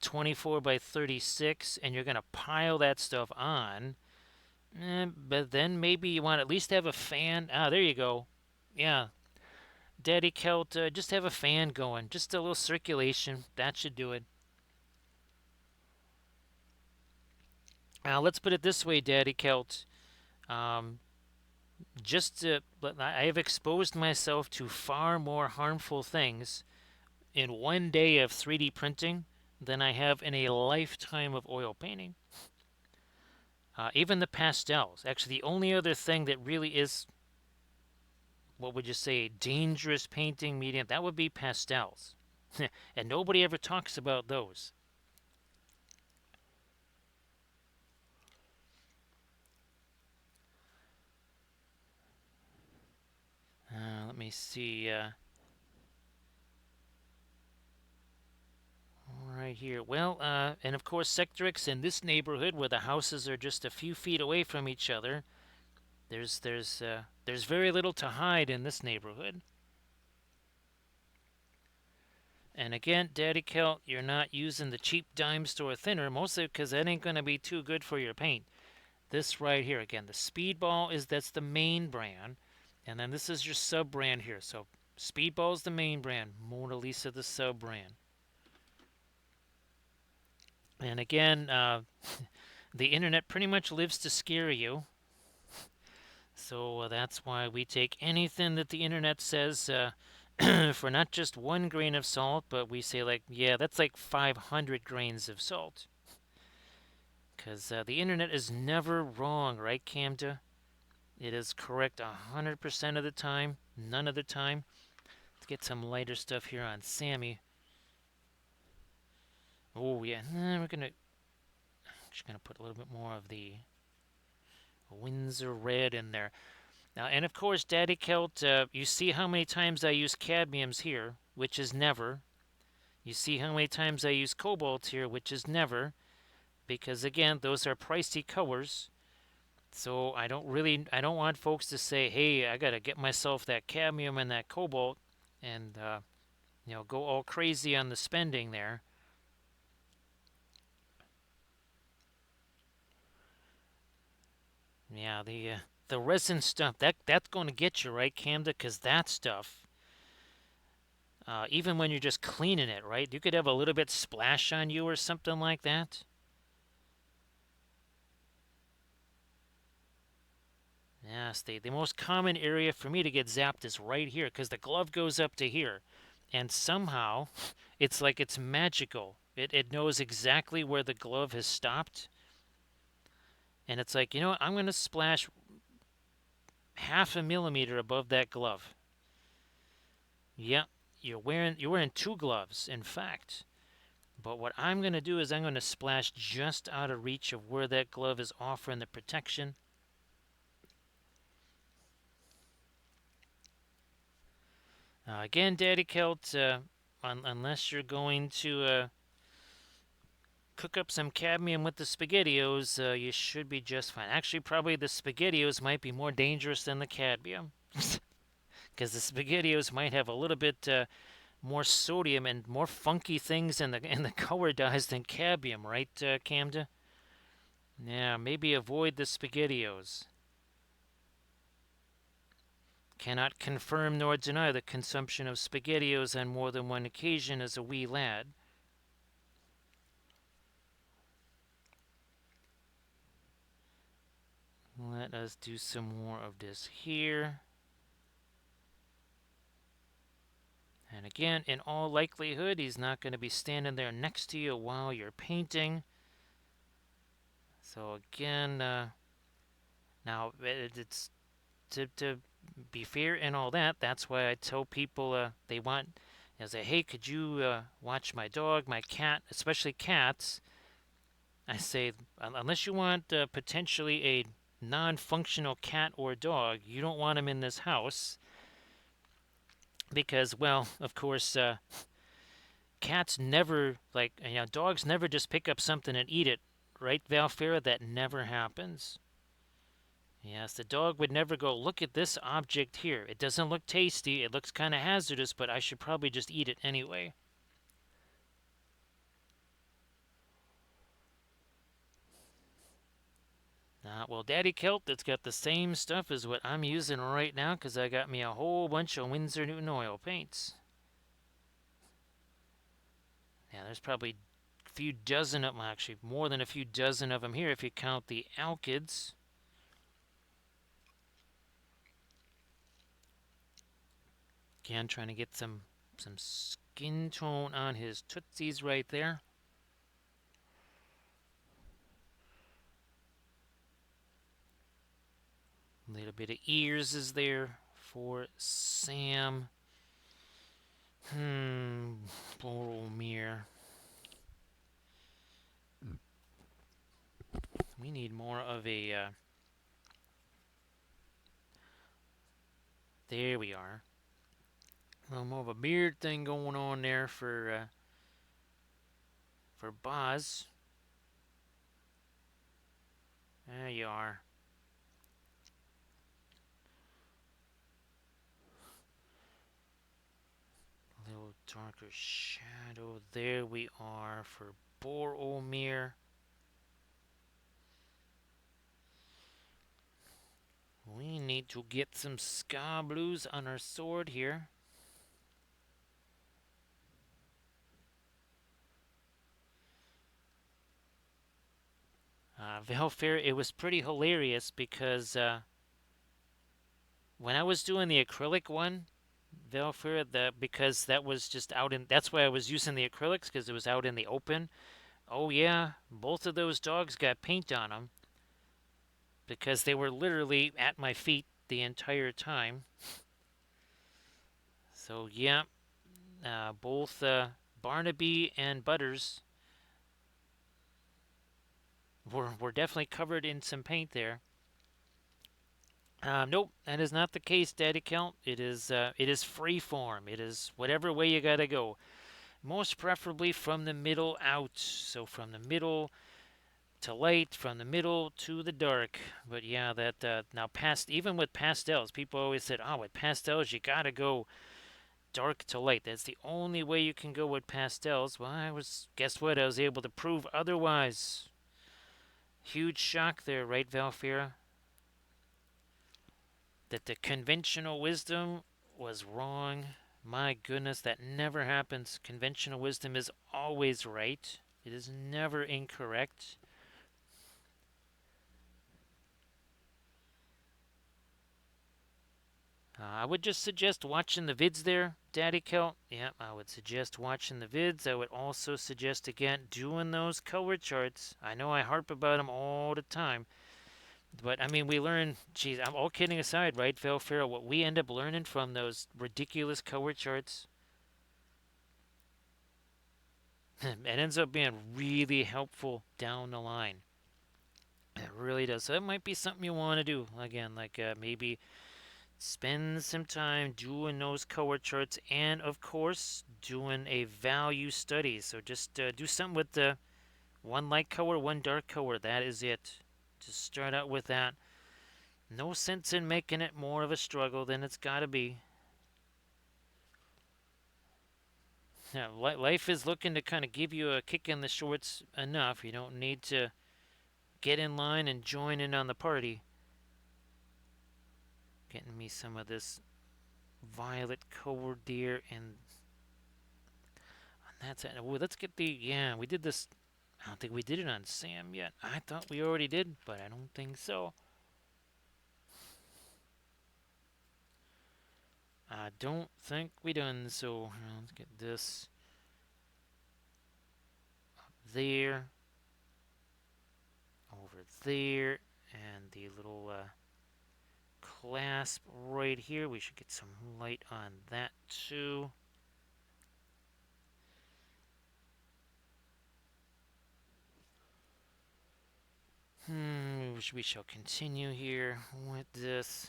24 by 36, and you're going to pile that stuff on, but then maybe you want to at least have a fan. There you go. Yeah, Daddy Celt, just have a fan going, just a little circulation. That should do it. Let's put it this way, Daddy Celt. Um, I have exposed myself to far more harmful things in one day of 3D printing than I have in a lifetime of oil painting. Even the pastels. Actually, the only other thing that really is, what would you say, dangerous painting medium, that would be pastels. And nobody ever talks about those. Let me see. Right here. Well, and of course, Sectrix in this neighborhood where the houses are just a few feet away from each other, there's very little to hide in this neighborhood. And again, Daddy Celt, you're not using the cheap dime store thinner, mostly because that ain't going to be too good for your paint. This right here, again, the Speedball that's the main brand, and then this is your sub brand here. So Speedball's the main brand, Mona Lisa the sub brand. And again, the internet pretty much lives to scare you. So that's why we take anything that the internet says for not just one grain of salt, but we say, like, yeah, that's like 500 grains of salt. Because the internet is never wrong, right, Camda? It is correct 100% of the time, none of the time. Let's get some lighter stuff here on Sammy. Oh, yeah, we're just gonna put a little bit more of the Windsor Red in there. Now, and of course, Daddy Kelt, you see how many times I use cadmiums here, which is never. You see how many times I use cobalt here, which is never. Because again, those are pricey colors. So I don't want folks to say, hey, I got to get myself that cadmium and that cobalt and, go all crazy on the spending there. Yeah, the resin stuff, that's going to get you, right, Camda? Because that stuff, even when you're just cleaning it, right, you could have a little bit splash on you or something like that. Yes, the most common area for me to get zapped is right here because the glove goes up to here. And somehow, it's like it's magical. It knows exactly where the glove has stopped. And it's like, I'm going to splash half a millimeter above that glove. Yeah, you're wearing two gloves, in fact. But what I'm going to do is I'm going to splash just out of reach of where that glove is offering the protection. Again, Daddy Kelt, unless you're going to cook up some cadmium with the SpaghettiOs, you should be just fine. Actually, probably the SpaghettiOs might be more dangerous than the cadmium. Because the SpaghettiOs might have a little bit more sodium and more funky things in the color dyes than cadmium, right, Camda? Yeah, maybe avoid the SpaghettiOs. Cannot confirm nor deny the consumption of SpaghettiOs on more than one occasion as a wee lad. Let us do some more of this here. And again, in all likelihood, he's not going to be standing there next to you while you're painting. So again, now it's to be fair and all that. That's why I tell people they want. I say, hey, could you watch my dog, my cat, especially cats? I say, unless you want potentially a non-functional cat or dog, you don't want them in this house because, well, of course, cats never dogs never just pick up something and eat it, right, Valfera? That never happens. Yes, the dog would never go, look at this object here. It doesn't look tasty. It looks kind of hazardous, but I should probably just eat it anyway. Well, Daddy Kelt, it's got the same stuff as what I'm using right now because I got me a whole bunch of Winsor Newton oil paints. Yeah, there's probably a few dozen of them, actually, more than a few dozen of them here if you count the alkyds. Again, trying to get some skin tone on his tootsies right there. A little bit of ears is there for Sam. Boromir. We need more of a. There we are. A little more of a beard thing going on there for Boz. There you are. A little darker shadow. There we are for Boromir. We need to get some sky blues on our sword here. Velfair, it was pretty hilarious because when I was doing the acrylic one, Velfair, because that was just out in, that's why I was using the acrylics because it was out in the open. Oh yeah, both of those dogs got paint on them because they were literally at my feet the entire time. So yeah, both Barnaby and Butters were definitely covered in some paint there. Nope, that is not the case, Daddy Count. It is free form. It is whatever way you gotta go. Most preferably from the middle out. So from the middle to light, from the middle to the dark. But yeah, that now past even with pastels, people always said, "Oh, with pastels you gotta go dark to light. That's the only way you can go with pastels." Well, guess what? I was able to prove otherwise. Huge shock there, right, Valfira? That the conventional wisdom was wrong. My goodness, that never happens. Conventional wisdom is always right. It is never incorrect. I would just suggest watching the vids there, Daddy Kel. Yeah, I would suggest watching the vids. I would also suggest, again, doing those color charts. I know I harp about them all the time. But, I mean, we learn, geez, I'm all kidding aside, right, Phil Farrell? What we end up learning from those ridiculous color charts, it ends up being really helpful down the line. It really does. So, it might be something you want to do. Again, like maybe spend some time doing those color charts and, of course, doing a value study. So just do something with the one light color, one dark color. That is it. Just start out with that. No sense in making it more of a struggle than it's got to be. Yeah, life is looking to kind of give you a kick in the shorts enough. You don't need to get in line and join in on the party. Getting me some of this violet color deer and that's it. Well, let's get the, yeah, we did this. I don't think we did it on Sam yet. I thought we already did, but I don't think so. I don't think we done. So let's get this there, over there, and the little clasp right here. We should get some light on that too. We shall continue here with this.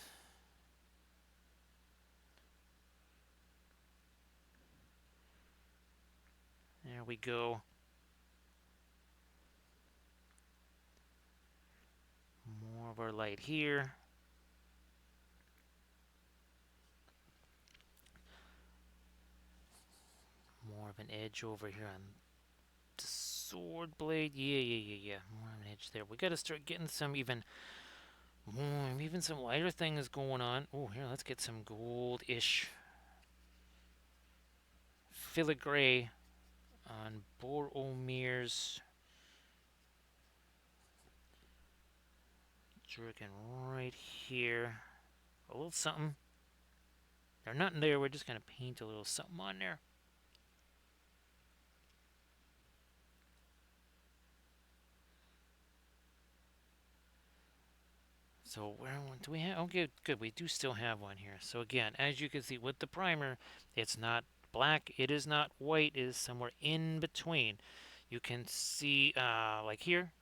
There we go. More of our light here. More of an edge over here on the sword blade. Yeah. More of an edge there. We got to start getting some even some lighter things going on. Oh, here, let's get some gold-ish filigree on Boromir's Dragon right here. A little something. There's nothing there. We're just going to paint a little something on there. So where do we have? Okay, good. We do still have one here. So again, as you can see with the primer, it's not black. It is not white. It is somewhere in between. You can see, like here,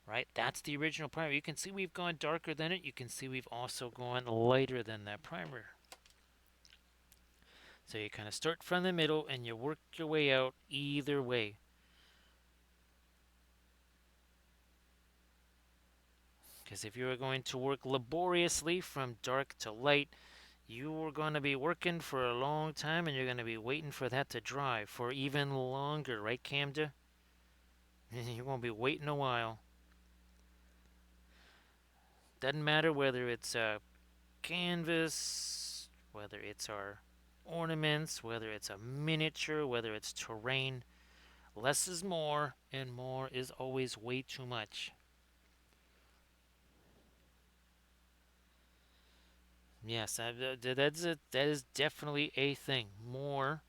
right? That's the original primer. You can see we've gone darker than it. You can see we've also gone lighter than that primer. So you kind of start from the middle and you work your way out either way. Because if you are going to work laboriously from dark to light, you are going to be working for a long time and you're going to be waiting for that to dry for even longer, right, Camda? You're going to be waiting a while. Doesn't matter whether it's a canvas, whether it's our ornaments, whether it's a miniature, whether it's terrain. Less is more, and more is always way too much. Yes, that is definitely a thing. More,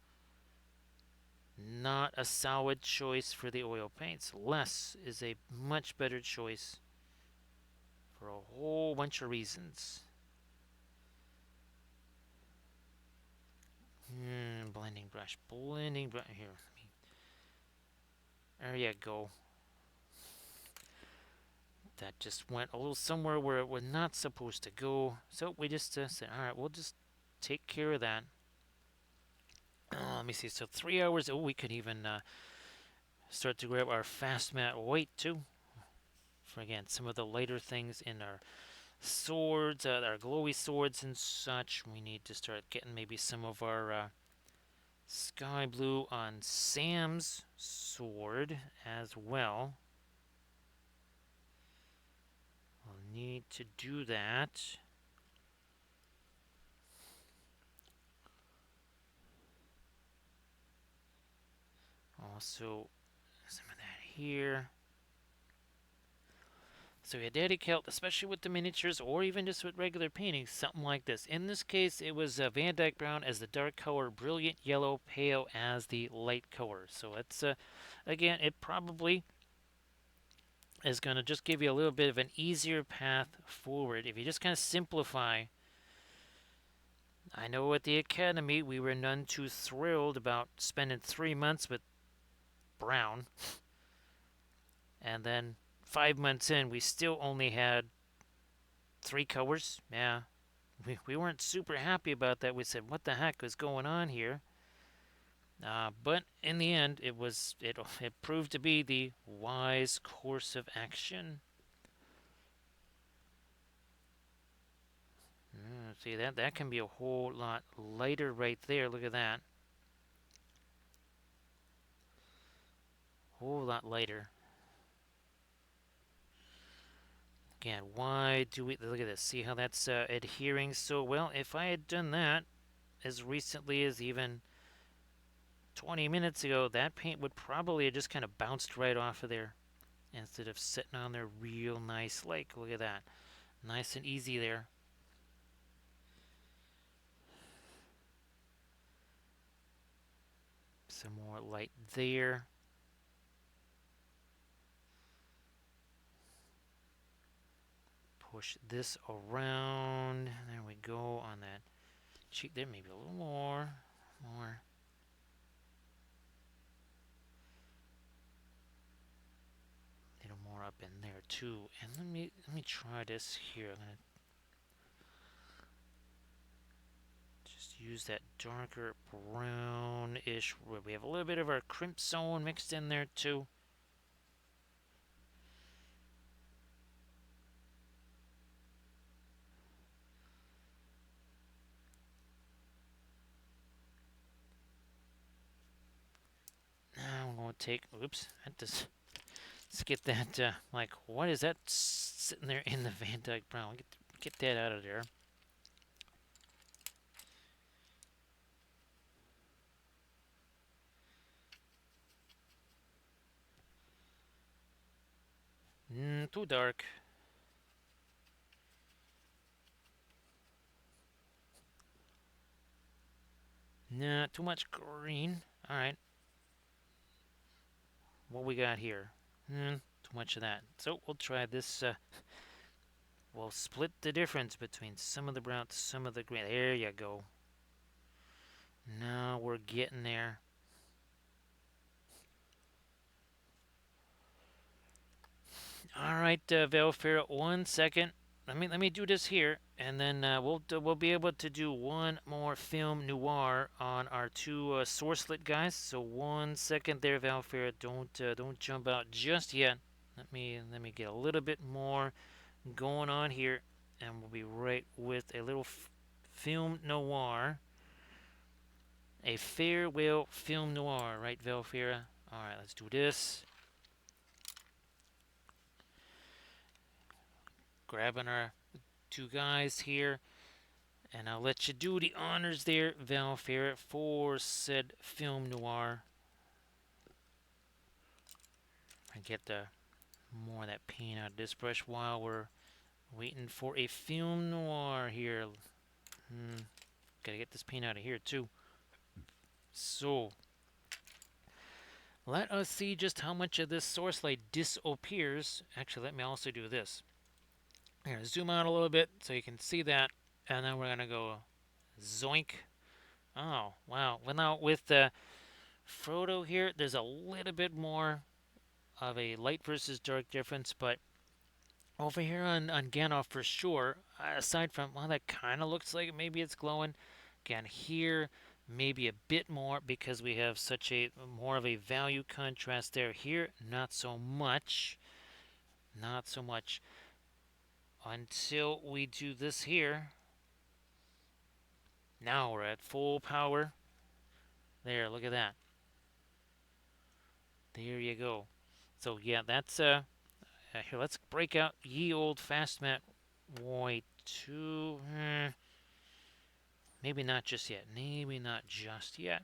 not a solid choice for the oil paints. Less is a much better choice for a whole bunch of reasons. Blending brush. Here, there you go. That just went a little somewhere where it was not supposed to go. So we just said, all right, we'll just take care of that. Let me see. So 3 hours. Oh, we could even start to grab our fast matte white too. For again, some of the lighter things in our swords, our glowy swords and such. We need to start getting maybe some of our sky blue on Sam's sword as well. We'll need to do that. Also, some of that here. So yeah, dedicate, especially with the miniatures or even just with regular paintings, something like this. In this case, it was Van Dyke Brown as the dark color, brilliant yellow, pale as the light color. So it's, again, it probably is going to just give you a little bit of an easier path forward. If you just kind of simplify, I know at the Academy we were none too thrilled about spending 3 months with Brown, and then 5 months in, we still only had three colors. Yeah, we weren't super happy about that. We said, "What the heck is going on here?" But in the end, it proved to be the wise course of action. See that can be a whole lot lighter right there. Look at that, whole lot lighter. Again, why do we look at this? See how that's adhering so well? If I had done that as recently as even 20 minutes ago, that paint would probably have just kind of bounced right off of there instead of sitting on there real nice. Like, look at that. Nice and easy there. Some more light there. Push this around. There we go on that cheek there. Maybe a little more. More. A little more up in there too. And let me try this here. I'm gonna just use that darker brownish. We have a little bit of our crimson mixed in there too. Now I'm going to take. Oops, that does. Let's get that. Like, what is that sitting there in the Van Dyke Brown? Get that out of there. Too dark. Nah, too much green. All right, what we got here? Too much of that. So we'll try this. We'll split the difference between some of the brown, some of the green. There you go. Now we're getting there. All right, Velfair, 1 second. Let me do this here, and then we'll be able to do one more film noir on our two sourcelet guys. So 1 second there, Velfair. Don't jump out just yet. Let me get a little bit more going on here, and we'll be right with a little film noir, a farewell film noir, right, Velfair? All right, let's do this. Grabbing our two guys here. And I'll let you do the honors there, Val Ferret, for said film noir. And get the more of that paint out of this brush while we're waiting for a film noir here. Gotta get this paint out of here too. So let us see just how much of this source light disappears. Actually, let me also do this. I'm gonna zoom out a little bit so you can see that, and then we're gonna go zoink. Oh wow! Well, now with the Frodo here, there's a little bit more of a light versus dark difference, but over here on Gandalf for sure, aside from, well, that kind of looks like maybe it's glowing. Again, here, maybe a bit more because we have such a more of a value contrast there. Here, not so much. Not so much. Until we do this here. Now we're at full power. There, look at that. There you go. So yeah, that's here. Let's break out ye old fast mat white two. Maybe not just yet. Maybe not just yet.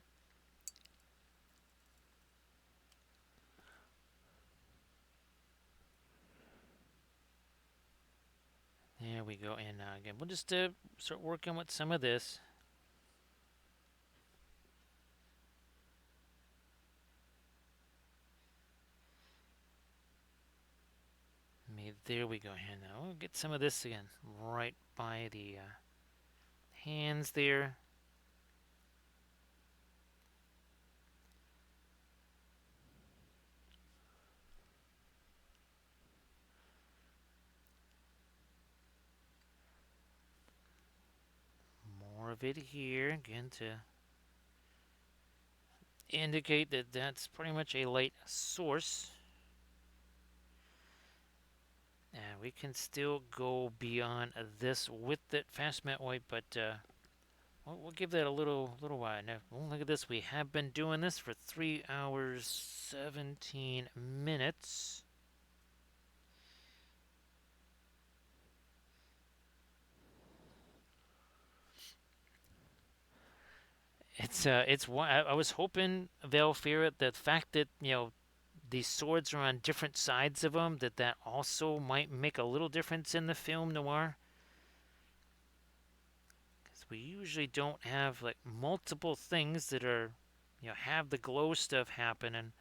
There we go. And again, we'll just start working with some of this. Maybe there we go. And now we'll get some of this again right by the hands there. More of it here again to indicate that that's pretty much a light source. And we can still go beyond this with that fast matte white, but we'll give that a little while. Now, look at this. We have been doing this for 3 hours 17 minutes. It's one. I was hoping Valfira, the fact that these swords are on different sides of them, that also might make a little difference in the film noir. Because we usually don't have like multiple things that are, have the glow stuff happening,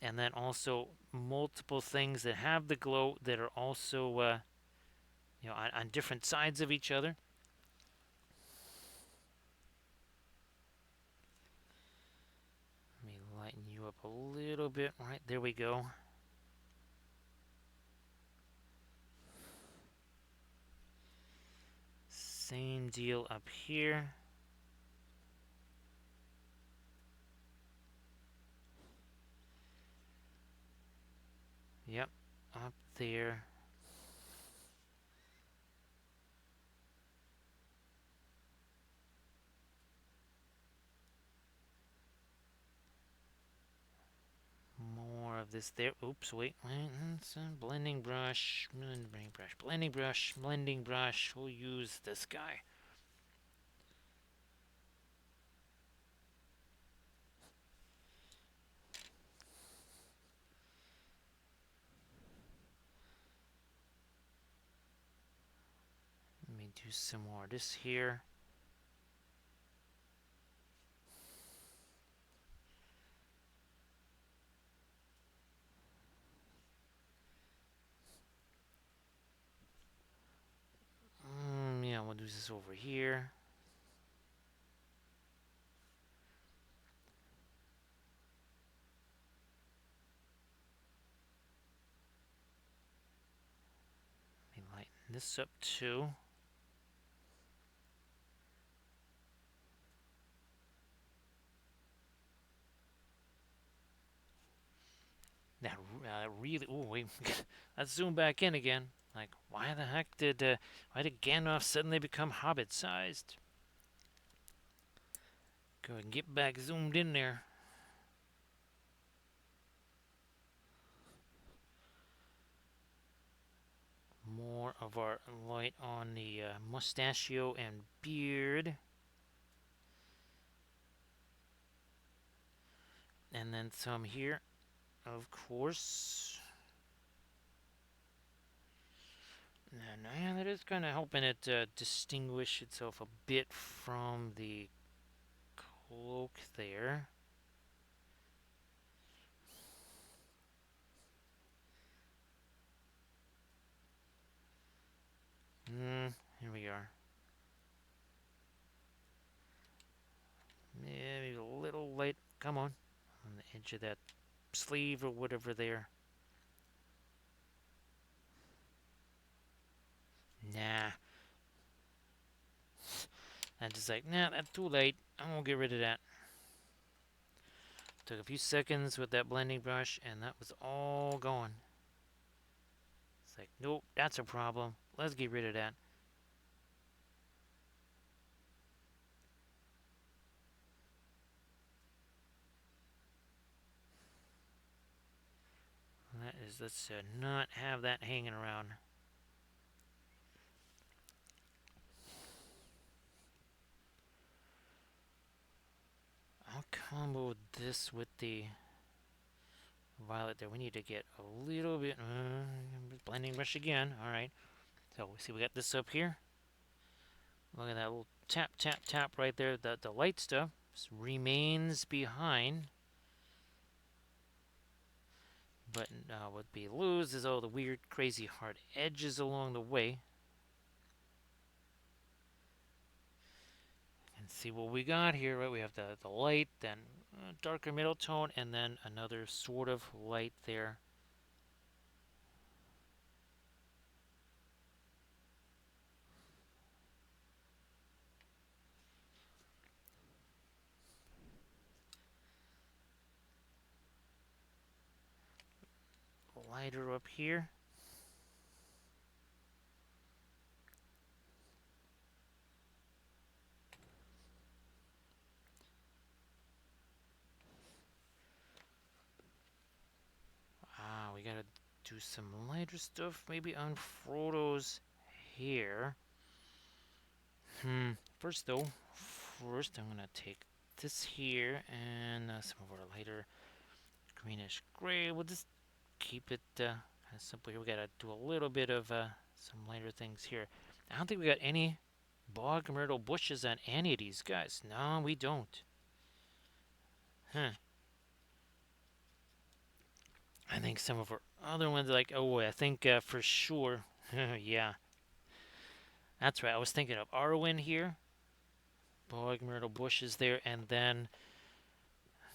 and then also multiple things that have the glow that are also, on different sides of each other. Let me lighten you up a little bit. Right there we go. Same deal up here. Yep, up there. More of this there. Oops, wait. It's a blending brush. Blending brush. Blending brush. Blending brush. We'll use this guy. Let me do some more of this here. Yeah, we'll do this over here. Let me lighten this up too. That really. Oh wait, let's zoom back in again. Like, why the heck why did Gandalf suddenly become hobbit-sized? Go ahead and get back zoomed in there. More of our light on the mustachio and beard. And then some here, of course. And now that it is kind of helping it distinguish itself a bit from the cloak there. Here we are. Yeah, maybe a little light. Come on the edge of that sleeve or whatever there. Nah. I'm just like, nah, that's too late. I'm gonna get rid of that. Took a few seconds with that blending brush, and that was all gone. It's like, nope, that's a problem. Let's get rid of that. That is, let's not have that hanging around. I'll combo this with the violet there. We need to get a little bit blending brush again. All right. So we see we got this up here. Look at that little tap, tap, tap right there. The light stuff remains behind. But what we lose is all the weird, crazy hard edges along the way. And see what we got here, right? We have the light, then darker middle tone, and then another sort of light there. Lighter up here. We gotta do some lighter stuff, maybe on Frodo's hair. First though, I'm gonna take this here and some of our lighter greenish gray. We'll just keep it simple here. We gotta do a little bit of some lighter things here. I don't think we got any bog myrtle bushes on any of these guys. No, we don't. Huh. I think some of our other ones, like, oh, I think for sure, yeah, that's right. I was thinking of Arwen here, bog myrtle bushes there, and then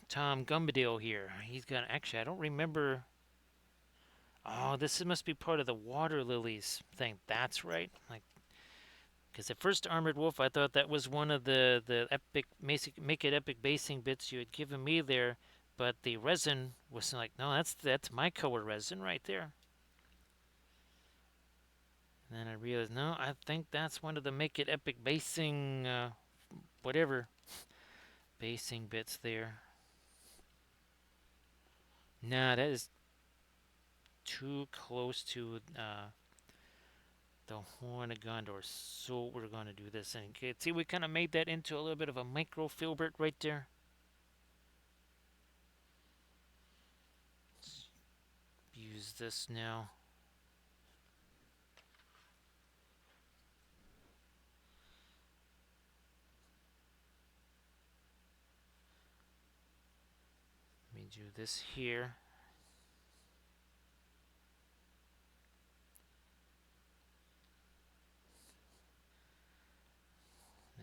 Tom Gumbadale here. He's got, actually, I don't remember. Oh, this must be part of the water lilies thing. That's right. Like, because at first Armored Wolf, I thought that was one of the epic make it epic basing bits you had given me there, but the resin was like, no, that's my color resin right there. And then I realized, no, I think that's one of the make it epic basing whatever basing bits there. Nah, that is too close to the Horn of Gondor. So we're going to do this. And see, we kind of made that into a little bit of a micro filbert right there. Let's use this now. Let me do this here.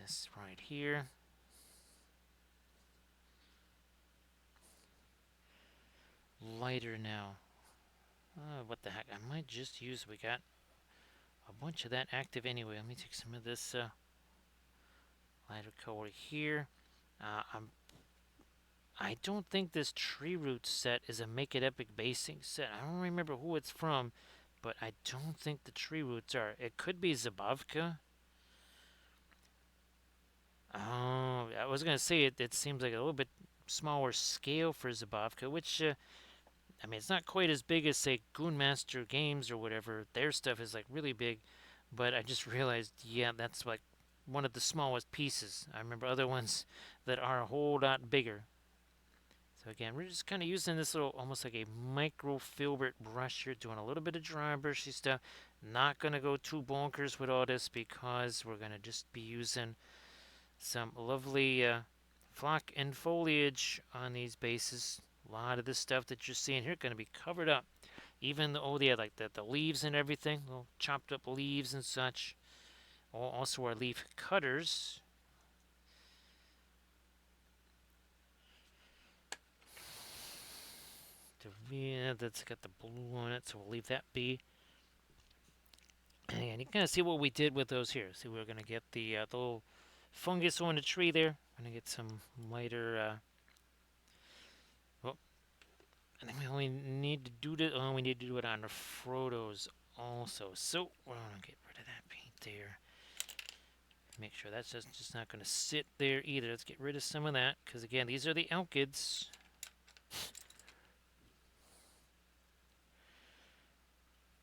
This right here. Lighter now. What the heck? I might just use, we got a bunch of that active anyway. Let me take some of this lighter color here. I don't think this tree root set is a make it epic basing set. I don't remember who it's from, but I don't think the tree roots are. It could be Zabavka. Oh, I was gonna say it seems like a little bit smaller scale for Zabavka, which I mean, it's not quite as big as, say, Goonmaster Games or whatever. Their stuff is like really big, but I just realized, yeah, that's like one of the smallest pieces. I remember other ones that are a whole lot bigger. So again, we're just kind of using this little, almost like a micro filbert brush here, doing a little bit of dry brushy stuff. Not going to go too bonkers with all this because we're going to just be using some lovely flock and foliage on these bases. A lot of this stuff that you're seeing here going to be covered up. Even the, oh yeah, like the leaves and everything, little chopped up leaves and such. Also our leaf cutters. Yeah, that's got the blue on it, so we'll leave that be. And you kind of see what we did with those here. See, we're going to get the little fungus on the tree there. Going to get some lighter. Well, I think we only need to do this. Oh, we need to do it on the Frodos also. So we're going to get rid of that paint there. Make sure that's just not going to sit there either. Let's get rid of some of that because again, these are the Alkids.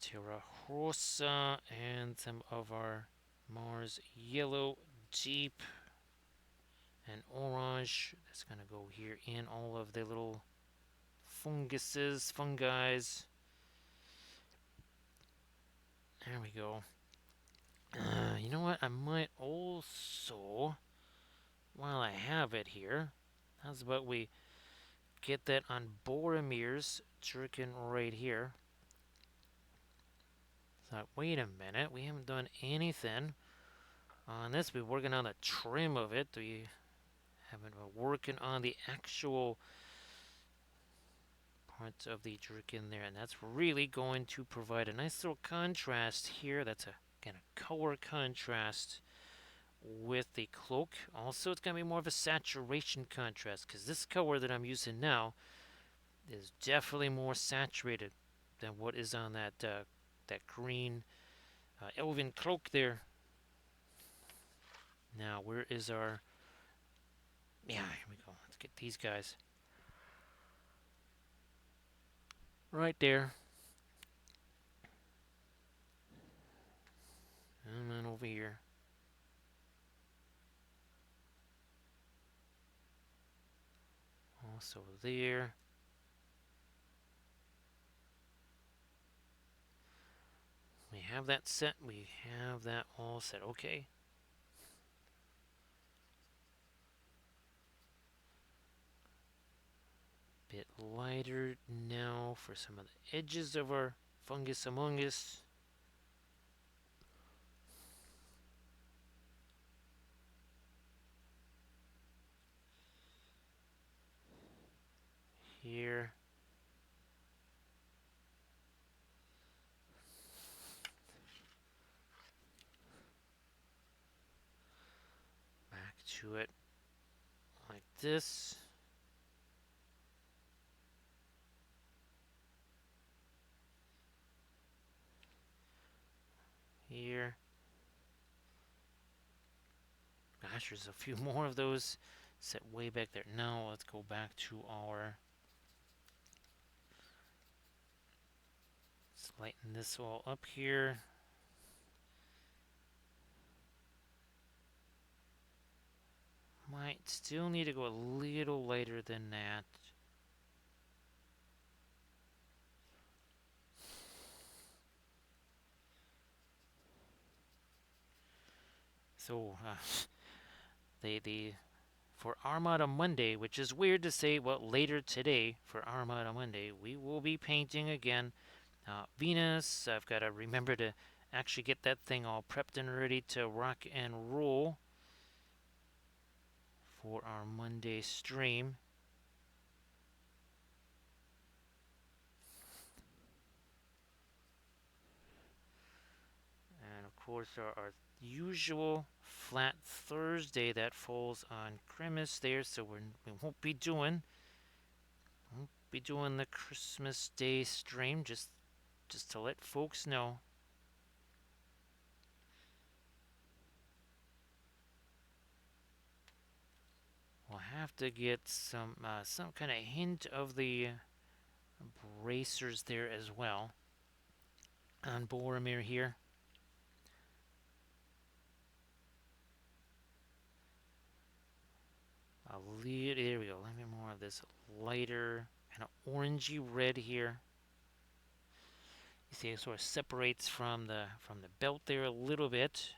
Terra Rosa and some of our Mars Yellow Deep and Orange. That's going to go here in all of the little funguses, fungis. There we go. You know what? I might also, while I have it here, how's about we get that on Boromir's jerkin right here. So, wait a minute. We haven't done anything on this. We're working on the trim of it. We haven't been working on the actual parts of the jerkin there, and that's really going to provide a nice little contrast here. That's again a color contrast with the cloak. Also, it's going to be more of a saturation contrast because this color that I'm using now is definitely more saturated than what is on that green elven cloak there. Now, where is our? Yeah, here we go. Let's get these guys right there. And then over here. Also there. We have that set. We have that all set. Okay. Bit lighter now for some of the edges of our fungus among us. Here. Back to it like this. Here. Gosh, there's a few more of those set way back there. Now let's go back to our. Let's lighten this all up here. Might still need to go a little lighter than that. So, the for Armada Monday, which is weird to say, well, later today for Armada Monday, we will be painting again Venus. I've got to remember to actually get that thing all prepped and ready to rock and roll for our Monday stream. And of course, our usual flat Thursday that falls on Christmas there, so we won't be doing the Christmas Day stream, just to let folks know. We'll have to get some kind of hint of the bracers there as well on Boromir here. There we go. Let me more of this lighter kind of orangey red here. You see it sort of separates from the belt there a little bit.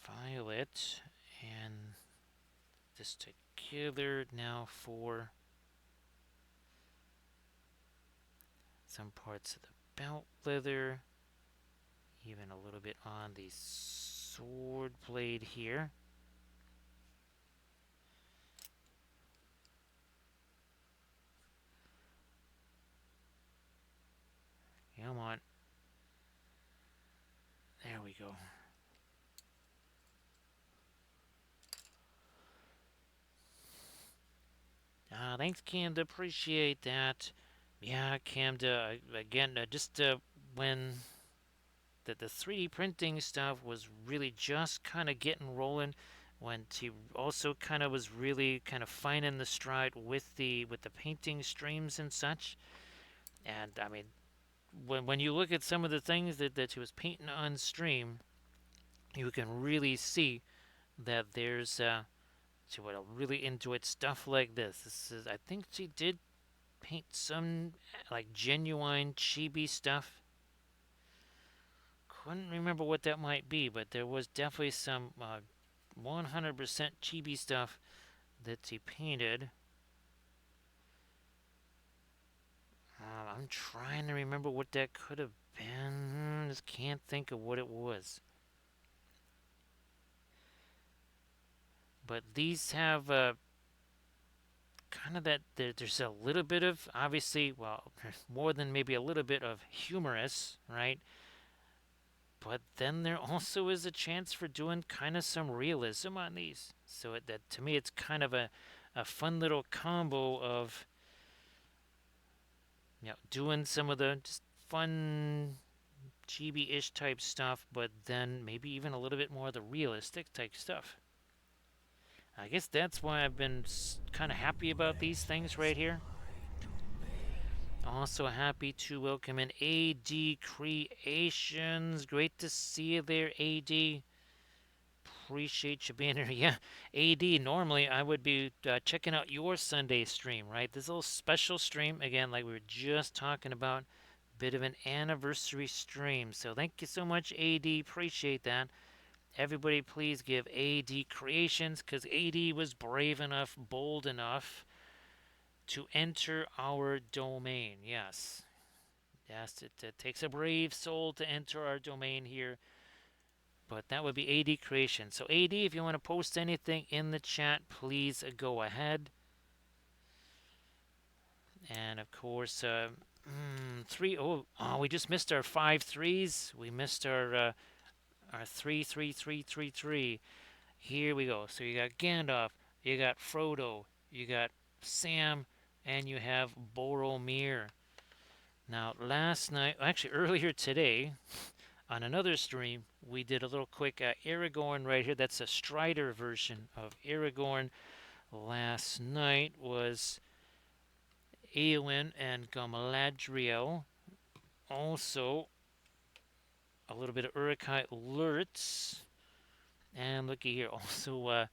Violet and this together now for some parts of the belt leather, even a little bit on the sword blade here. Come on. There we go. Thanks, Camda. Appreciate that. Yeah, Camda. Again, just when the 3D printing stuff was really just kind of getting rolling, when he also kind of was really kind of finding the stride with the painting streams and such. And I mean, when you look at some of the things that he was painting on stream, you can really see that there's she would really enjoyed stuff like this. This is, I think she did paint some like genuine chibi stuff. Couldn't remember what that might be, but there was definitely some 100% chibi stuff that he painted. I'm trying to remember what that could have been. Just can't think of what it was. But these have kind of that there's a little bit of, obviously, well, more than maybe a little bit of humorous, right? But then there also is a chance for doing kind of some realism on these. So that to me, it's kind of a fun little combo of doing some of the just fun chibi-ish type stuff, but then maybe even a little bit more of the realistic type stuff. I guess that's why I've been kind of happy about these things right here. Also happy to welcome in AD Creations. Great to see you there, AD. Appreciate you being here. Yeah, AD, normally I would be checking out your Sunday stream, right? This little special stream, again, like we were just talking about, bit of an anniversary stream. So thank you so much, AD. Appreciate that. Everybody, please give AD Creations, because AD was brave enough, bold enough to enter our domain. Yes. Yes, it takes a brave soul to enter our domain here. But that would be AD Creation. So AD, if you want to post anything in the chat, please go ahead. And of course, three. Oh, we just missed our 5 3s. We missed our 3 3 3 3 3. Here we go. So you got Gandalf, you got Frodo, you got Sam, and you have Boromir. Now, last night, actually earlier today, on another stream, we did a little quick Aragorn right here. That's a Strider version of Aragorn. Last night was Eowyn and Galadriel. Also, a little bit of Uruk-hai Lurtz. And looky here, also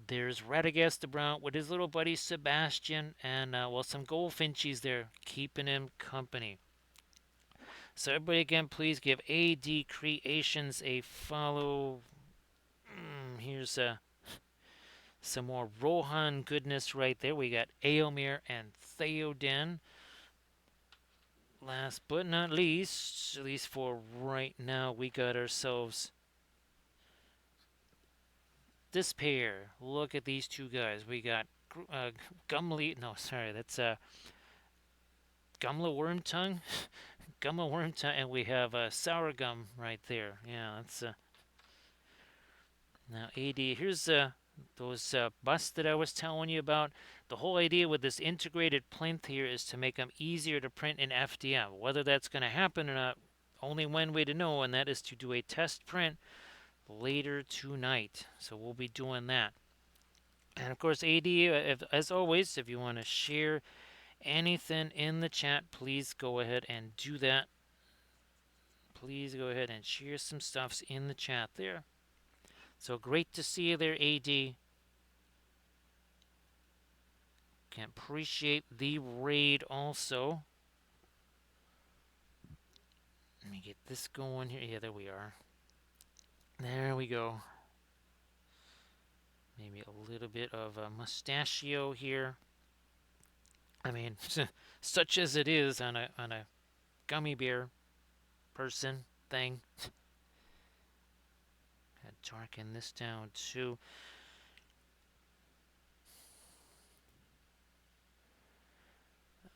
there's Radagast the Brown with his little buddy Sebastian, and well, some goldfinches there keeping him company. So everybody, again, please give AD Creations a follow. Here's some more Rohan goodness right there. We got Aomir and Theoden. Last but not least, at least for right now, we got ourselves this pair. Look at these two guys. We got Gumly. No, sorry, that's Gumla Wormtongue. Gumla Wormtongue, and we have Sour Gum right there. Yeah, that's now AD. Here's those busts that I was telling you about. The whole idea with this integrated plinth here is to make them easier to print in FDM. Whether that's going to happen or not, only one way to know, and that is to do a test print later tonight. So we'll be doing that. And of course, AD, as always, if you want to share anything in the chat, please go ahead and do that. please go ahead and share some stuffs in the chat there. So great to see you there, AD. Can appreciate the raid also. Let me get this going here. Yeah, there we are. There we go. Maybe a little bit of a mustachio here. I mean, such as it is on a gummy bear person thing. Gotta darken this down too.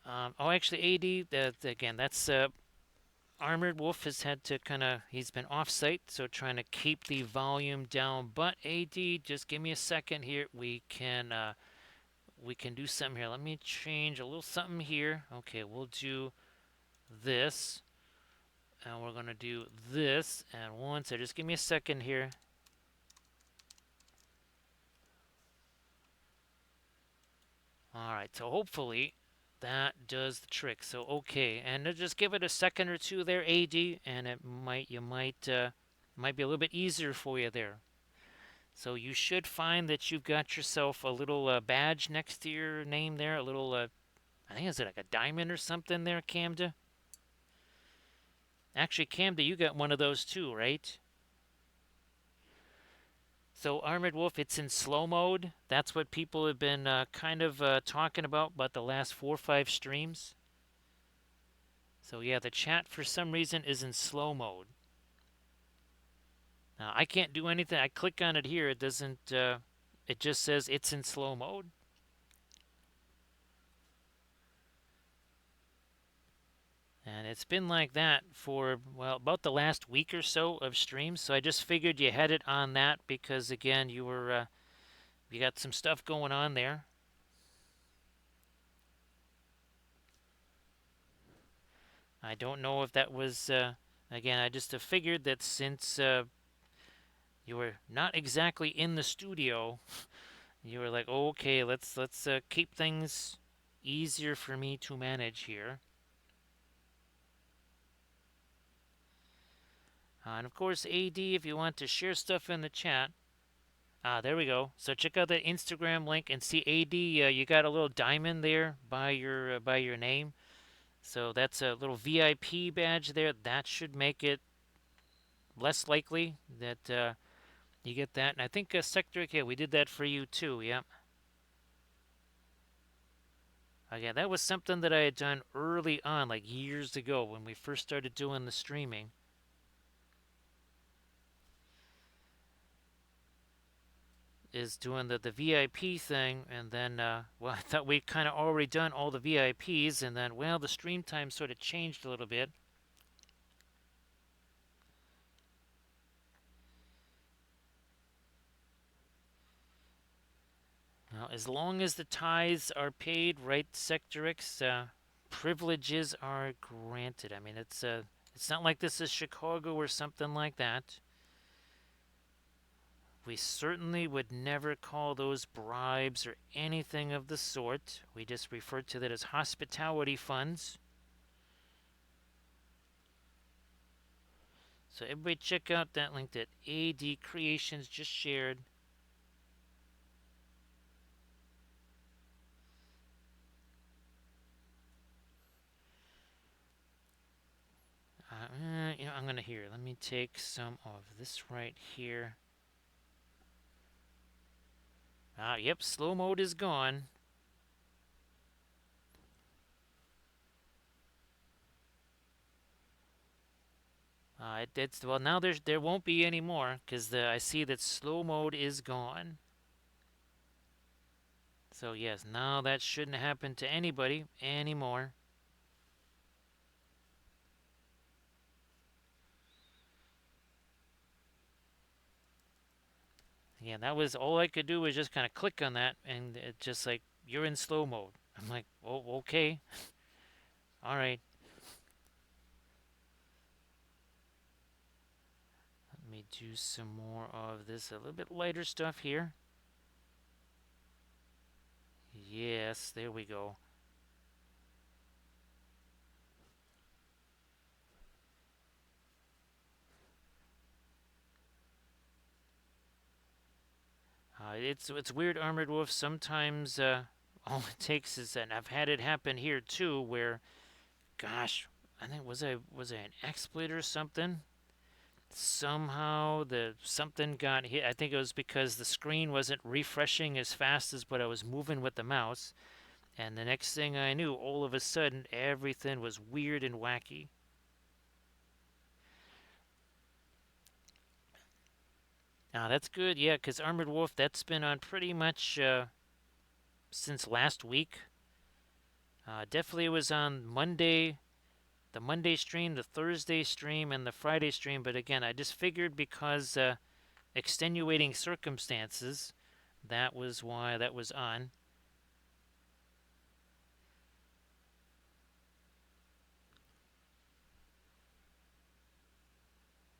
Oh, actually, AD. Again, that's Armored Wolf has had to he's been off site, so trying to keep the volume down. But AD, just give me a second here. We can do something here. Let me change a little something here. Okay, we'll do this, and we're gonna do this. And once, so just give me a second here. All right, so hopefully that does the trick. So okay, and just give it a second or two there, AD, and you might be a little bit easier for you there. So you should find that you've got yourself a little badge next to your name there, a little I think is it like a diamond or something there, Camda? Actually, Camda, you got one of those too, right? So Armored Wolf, it's in slow mode. That's what people have been talking about the last 4 or 5 streams. So yeah, the chat for some reason is in slow mode. Now I can't do anything. I click on it here. It doesn't. It just says it's in slow mode. And it's been like that for, well, about the last week or so of streams. So I just figured you had it on that because, again, you got some stuff going on there. I don't know if that was, again, I just figured that since you were not exactly in the studio, you were like, oh, okay, let's keep things easier for me to manage here. And of course, AD, if you want to share stuff in the chat, there we go. So check out that Instagram link and see AD. You got a little diamond there by your name. So that's a little VIP badge there. That should make it less likely that you get that. And I think Sector, yeah, we did that for you too. Yep. Yeah, that was something that I had done early on, like years ago when we first started doing the streaming. Is doing the VIP thing, and then, well, I thought we'd kind of already done all the VIPs, and then, well, the stream time sort of changed a little bit. Now, as long as the tithes are paid, right, Sectorix, privileges are granted. I mean, it's not like this is Chicago or something like that. We certainly would never call those bribes or anything of the sort. We just refer to that as hospitality funds. So everybody check out that link that AD Creations just shared. I'm gonna here. Let me take some of this right here. Yep, slow mode is gone. Well, now there won't be any more because I see that slow mode is gone. So yes, now that shouldn't happen to anybody anymore. Yeah, that was all I could do was just kind of click on that, and it just like you're in slow mode. I'm like, oh, okay, all right. Let me do some more of this, a little bit lighter stuff here. Yes, there we go. it's weird, Armored Wolf. Sometimes all it takes is, and I've had it happen here too, where gosh, I think was I an XSplit or something? Somehow the something got hit. I think it was because the screen wasn't refreshing as fast as what I was moving with the mouse. And the next thing I knew, all of a sudden, everything was weird and wacky. Now that's good, yeah, because Armored Wolf, that's been on pretty much since last week. Definitely was on Monday, the Monday stream, the Thursday stream, and the Friday stream. But again, I just figured because extenuating circumstances, that was why that was on.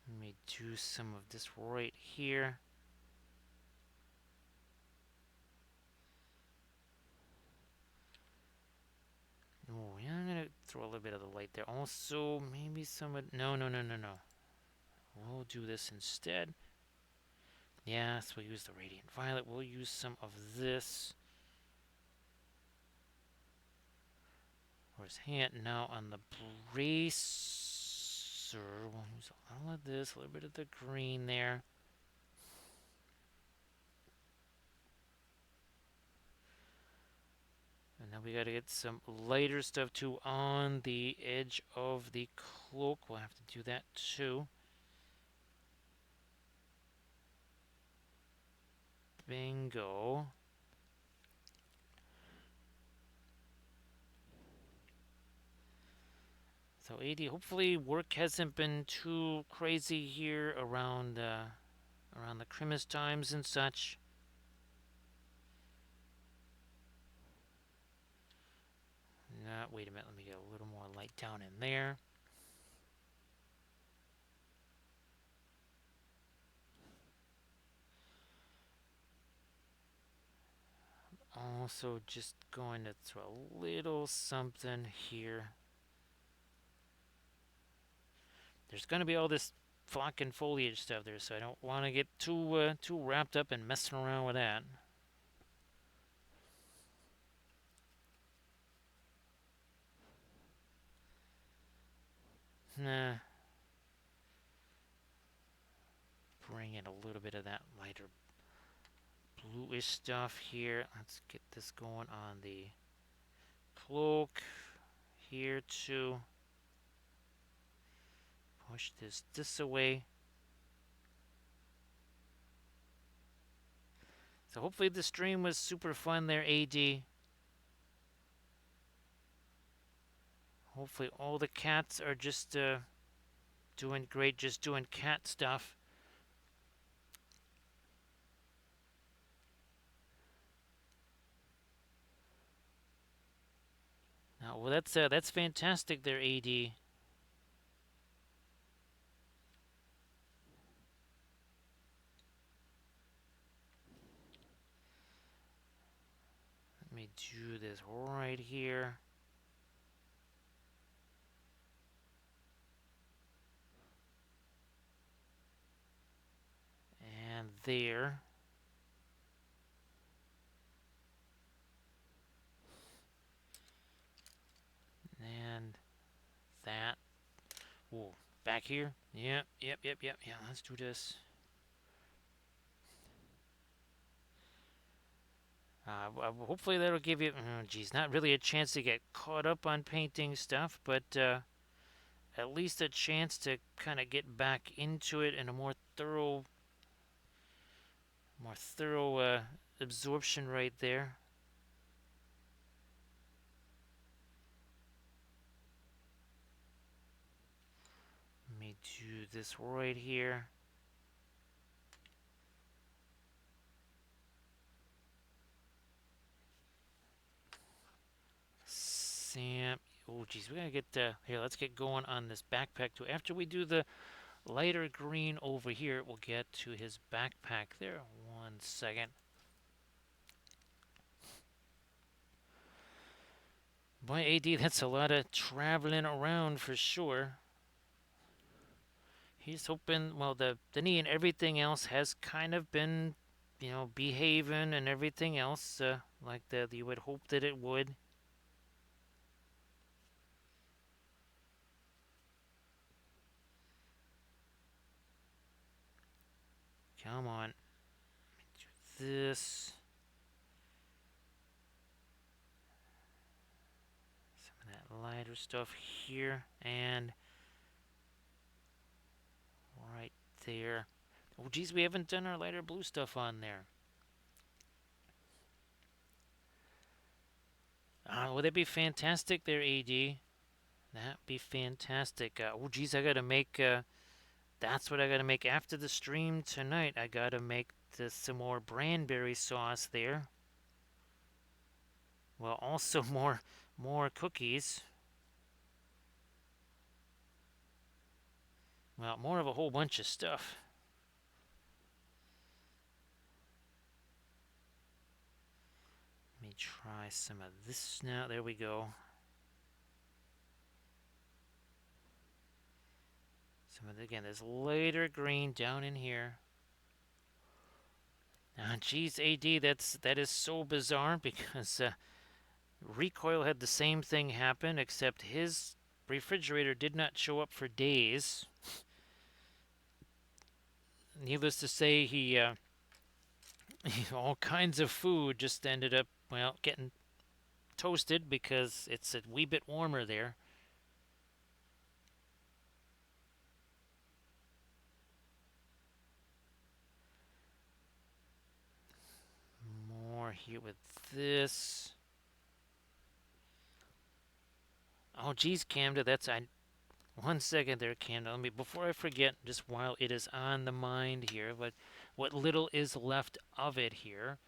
Let me do some of this right here. Oh, yeah, I'm gonna throw a little bit of the light there. Also, maybe some of, no, no, no, no, no. We'll do this instead. Yes, we'll use the Radiant Violet. We'll use some of this. Where's hand? Now on the bracer, we'll use a little of this, a little bit of the green there. And now we gotta get some lighter stuff too on the edge of the cloak. We'll have to do that too. Bingo. So AD, hopefully work hasn't been too crazy here around the Christmas times and such. Wait a minute, let me get a little more light down in there. Also just going to throw a little something here. There's going to be all this flock and foliage stuff there, so I don't want to get too wrapped up in messing around with that. Nah. Bring in a little bit of that lighter bluish stuff here. Let's get this going on the cloak here too. Push this away. So hopefully the stream was super fun there, AD. Hopefully all the cats are just doing great, just doing cat stuff. Well, that's fantastic there, AD. Let me do this right here. And there. And that. Whoa, back here. Yep. Yeah, let's do this. Hopefully that'll give you, geez, not really a chance to get caught up on painting stuff, but at least a chance to kind of get back into it in a more thorough absorption right there. Let me do this right here. Sam. Oh, geez, we gotta get here. Let's get going on this backpack too. After we do the lighter green over here, we'll get to his backpack there. 1 second. Boy, AD, that's a lot of traveling around for sure. He's hoping, well, the knee and everything else has kind of been behaving and everything else like that you would hope that it would. Come on, this. Some of that lighter stuff here and right there. Oh, geez, we haven't done our lighter blue stuff on there. Would that be fantastic there, AD? That'd be fantastic. Oh, geez, I gotta make. That's what I gotta make after the stream tonight. I gotta make some more cranberry sauce there. Well, also more cookies. Well, more of a whole bunch of stuff. Let me try some of this now. There we go. Some of the, again, there's lighter green down in here. Geez, AD, that is so bizarre because Recoil had the same thing happen, except his refrigerator did not show up for days. Needless to say, he all kinds of food just ended up, well, getting toasted because it's a wee bit warmer there. More here with this. Oh, geez, Camda, that's I. One second there, Camda. Let me before I forget, just while it is on the mind here, what little is left of it here.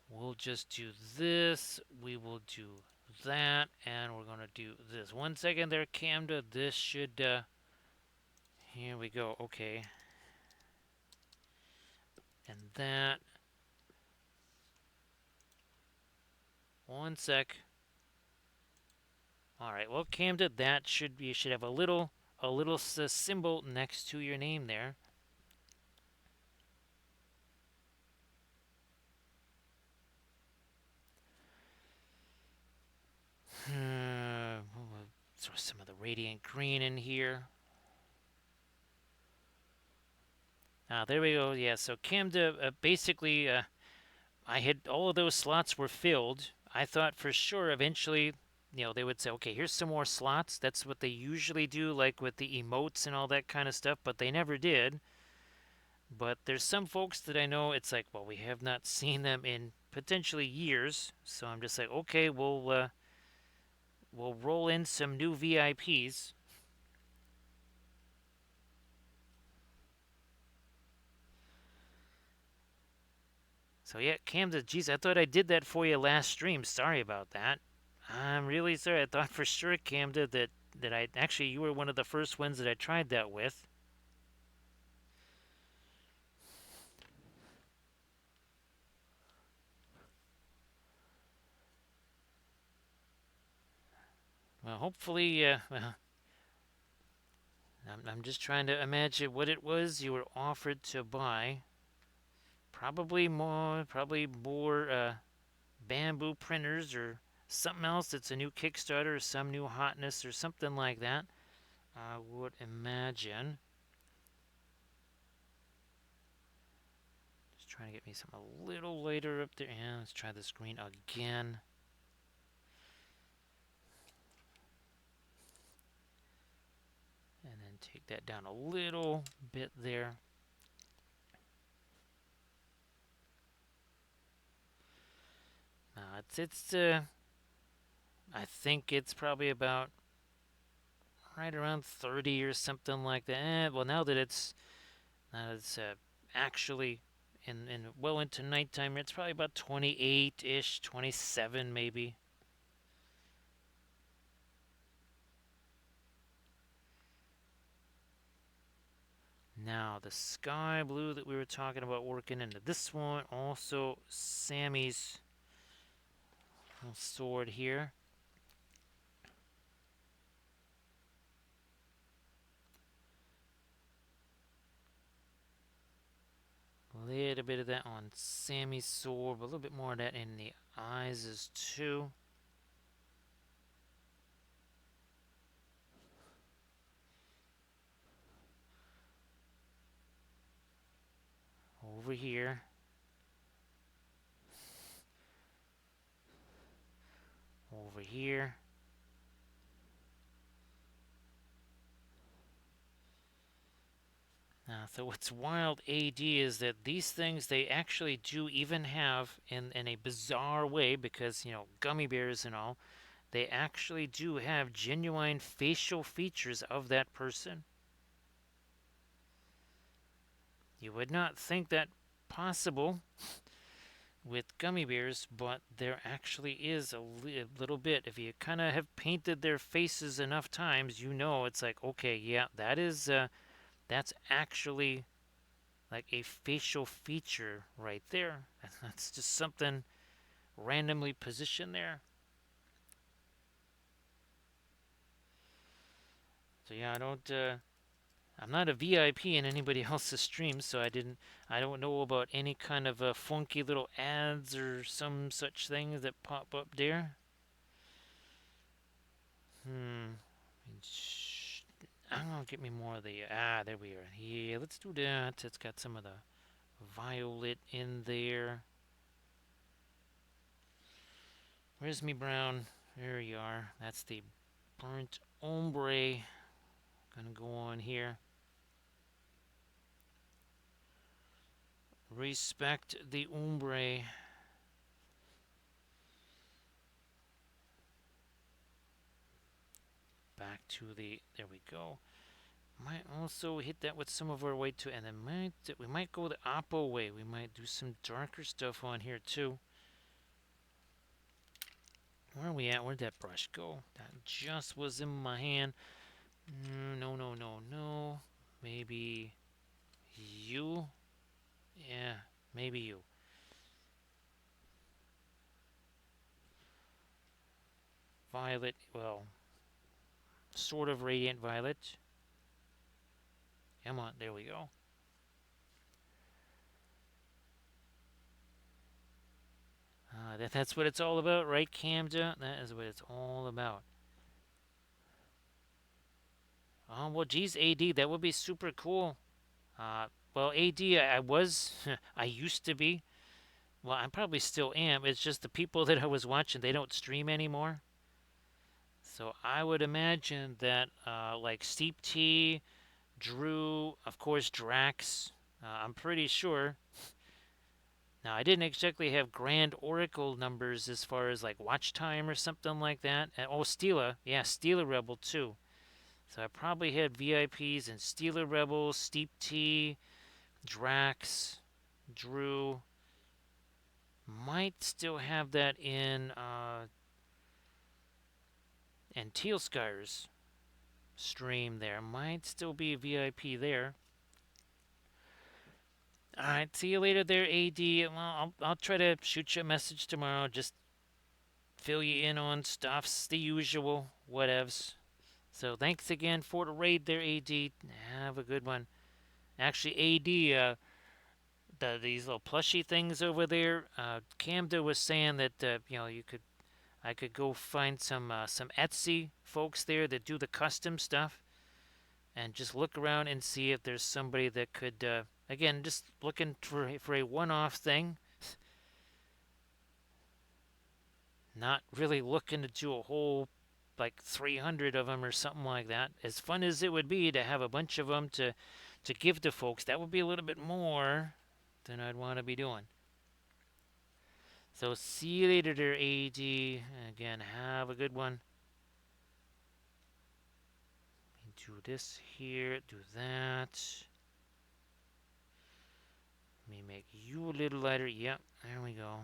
We'll just do this. We will do that, and we're gonna do this. One second there, Camda. This should. Here we go. Okay, and that. One sec. All right. Well, Camda, that should be. You should have a little symbol next to your name there. We'll throw some of the radiant green in here. There we go. Yeah. So Camda, basically, I had all of those slots were filled. I thought for sure eventually, they would say, okay, here's some more slots. That's what they usually do, like with the emotes and all that kind of stuff, but they never did. But there's some folks that I know, it's like, well, we have not seen them in potentially years. So I'm just like, okay, we'll roll in some new VIPs. So yeah, Camden, geez, I thought I did that for you last stream. Sorry about that. I'm really sorry. I thought for sure, Camden, that I actually you were one of the first ones that I tried that with. Well, hopefully, well, I'm just trying to imagine what it was you were offered to buy. Probably more bamboo printers or something else that's a new Kickstarter or some new hotness or something like that. I would imagine. Just trying to get me something a little later up there. Yeah, let's try the screen again. And then take that down a little bit there. It's I think it's probably about right around 30 or something like that. Well, now that it's actually in well into nighttime, it's probably about 28-ish, 27 maybe. Now the sky blue that we were talking about working into this one, also Sammy's little sword here. get a bit of that on Sammy's sword, a little bit more of that in the eyes as too. Over here. Over here. So what's wild, AD, is that these things they actually do even have in a bizarre way because gummy bears and all they actually do have genuine facial features of that person. You would not think that possible with gummy bears, but there actually is a little bit. If you kind of have painted their faces enough times, it's like, okay, yeah, that's actually like a facial feature right there. That's just something randomly positioned there. So yeah, I'm not a VIP in anybody else's stream, so I don't know about any kind of funky little ads or some such things that pop up there. Hmm. I'm gonna get me more of the there we are. Yeah, let's do that. It's got some of the violet in there. Where's me brown? There you are. That's the burnt ombre. Gonna go on here. Respect the ombre. Back to the. There we go. Might also hit that with some of our white too, and then we might go the oppo way. We might do some darker stuff on here too. Where are we at? Where'd that brush go? That just was in my hand. No, no, no, no. Maybe you? Yeah, maybe you. Violet, well, sort of radiant violet. Come on, there we go. That's what it's all about, right, Camda? That is what it's all about. Oh, well, geez, AD, that would be super cool. Well, AD, I was, I used to be. Well, I probably still am. It's just the people that I was watching, they don't stream anymore. So I would imagine that, like Steep T, Drew, of course, Drax. I'm pretty sure. Now, I didn't exactly have grand oracle numbers as far as like watch time or something like that. And, oh, Stila. Yeah, Stila Rebel too. So I probably had VIPs in Stila Rebel, Steep T, Drax, Drew. Might still have that in and Teal Sky's stream there. Might still be a VIP there. Alright, see you later there, AD. Well, I'll try to shoot you a message tomorrow. Just fill you in on stuffs, the usual, whatevs. So thanks again for the raid there, AD. Have a good one. Actually, AD, these little plushy things over there. Camda was saying that I could go find some Etsy folks there that do the custom stuff, and just look around and see if there's somebody that could. Again, just looking for a one-off thing. Not really looking to do a whole like 300 of them or something like that. As fun as it would be to have a bunch of them to give to folks, that would be a little bit more than I'd want to be doing. So see you later there, AD. Again, have a good one. Do this here, do that. Let me make you a little lighter. Yep, there we go.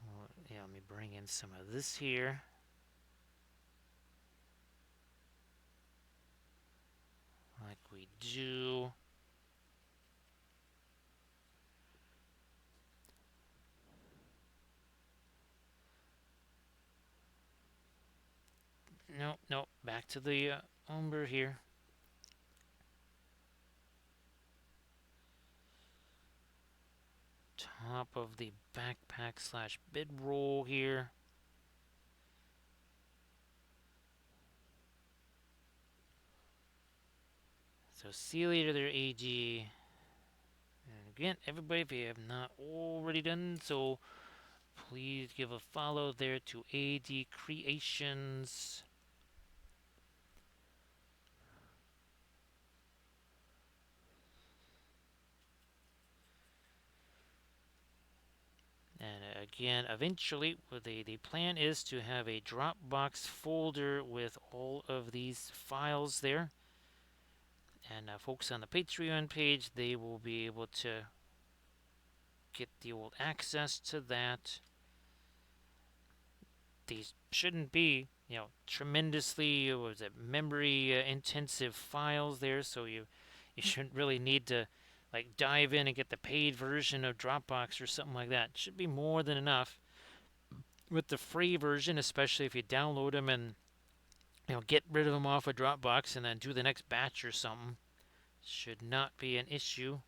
Well, yeah, let me bring in some of this here. Like we do. Nope, nope. Back to the umber here. top of the backpack slash bedroll here. So see you later there, AG. And again, everybody, if you have not already done so, please give a follow there to AD Creations. And again, eventually, the plan is to have a Dropbox folder with all of these files there. And folks on the Patreon page, they will be able to get the old access to that. These shouldn't be, tremendously was it memory intensive files there, so you shouldn't really need to like dive in and get the paid version of Dropbox or something like that. It should be more than enough with the free version, especially if you download them and get rid of them off of Dropbox and then do the next batch or something. Should not be an issue.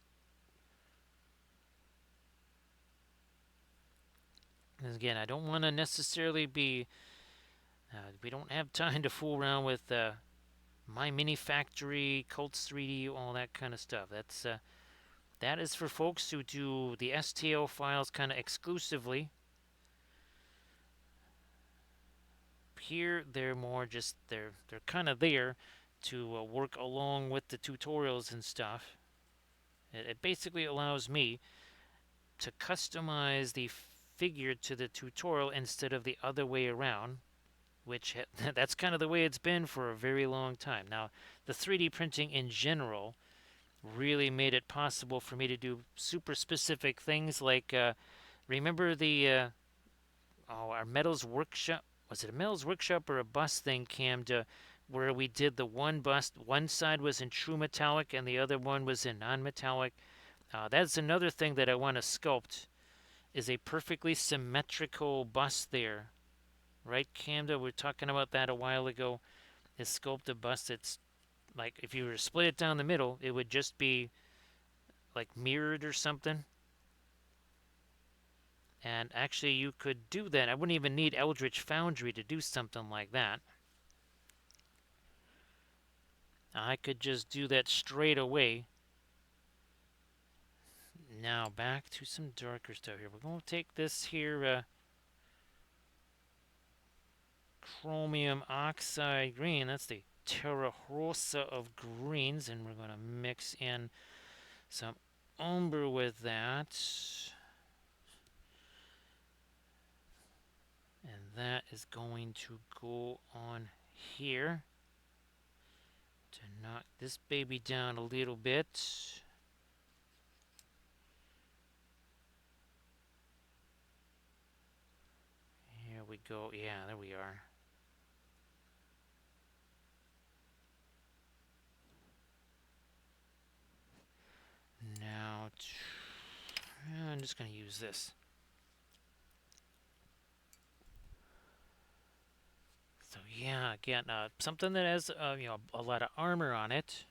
And again, I don't want to necessarily be. We don't have time to fool around with My Mini Factory, Cults 3D, all that kind of stuff. That is for folks who do the STL files kind of exclusively. Here, they're more just they're kind of there to work along with the tutorials and stuff. It basically allows me to customize the figure to the tutorial instead of the other way around, which that's kind of the way it's been for a very long time. Now, the 3D printing in general really made it possible for me to do super specific things like remember the our metals workshop, was it a metals workshop or a bust thing, Cam, to where we did the one bust, one side was in true metallic and the other one was in non-metallic. That's another thing that I want to sculpt, is a perfectly symmetrical bust there, right, Camda? We were talking about that a while ago. Is sculpt a bust that's like, if you were to split it down the middle, it would just be like mirrored or something. And actually, you could do that. I wouldn't even need Eldritch Foundry to do something like that. I could just do that straight away. Now back to some darker stuff here. We're going to take this here chromium oxide green. That's the Terra Rosa of greens, and we're going to mix in some umber with that. And that is going to go on here to knock this baby down a little bit. Here we go. Yeah, there we are. Now, I'm just going to use this. So yeah, again, something that has a lot of armor on it.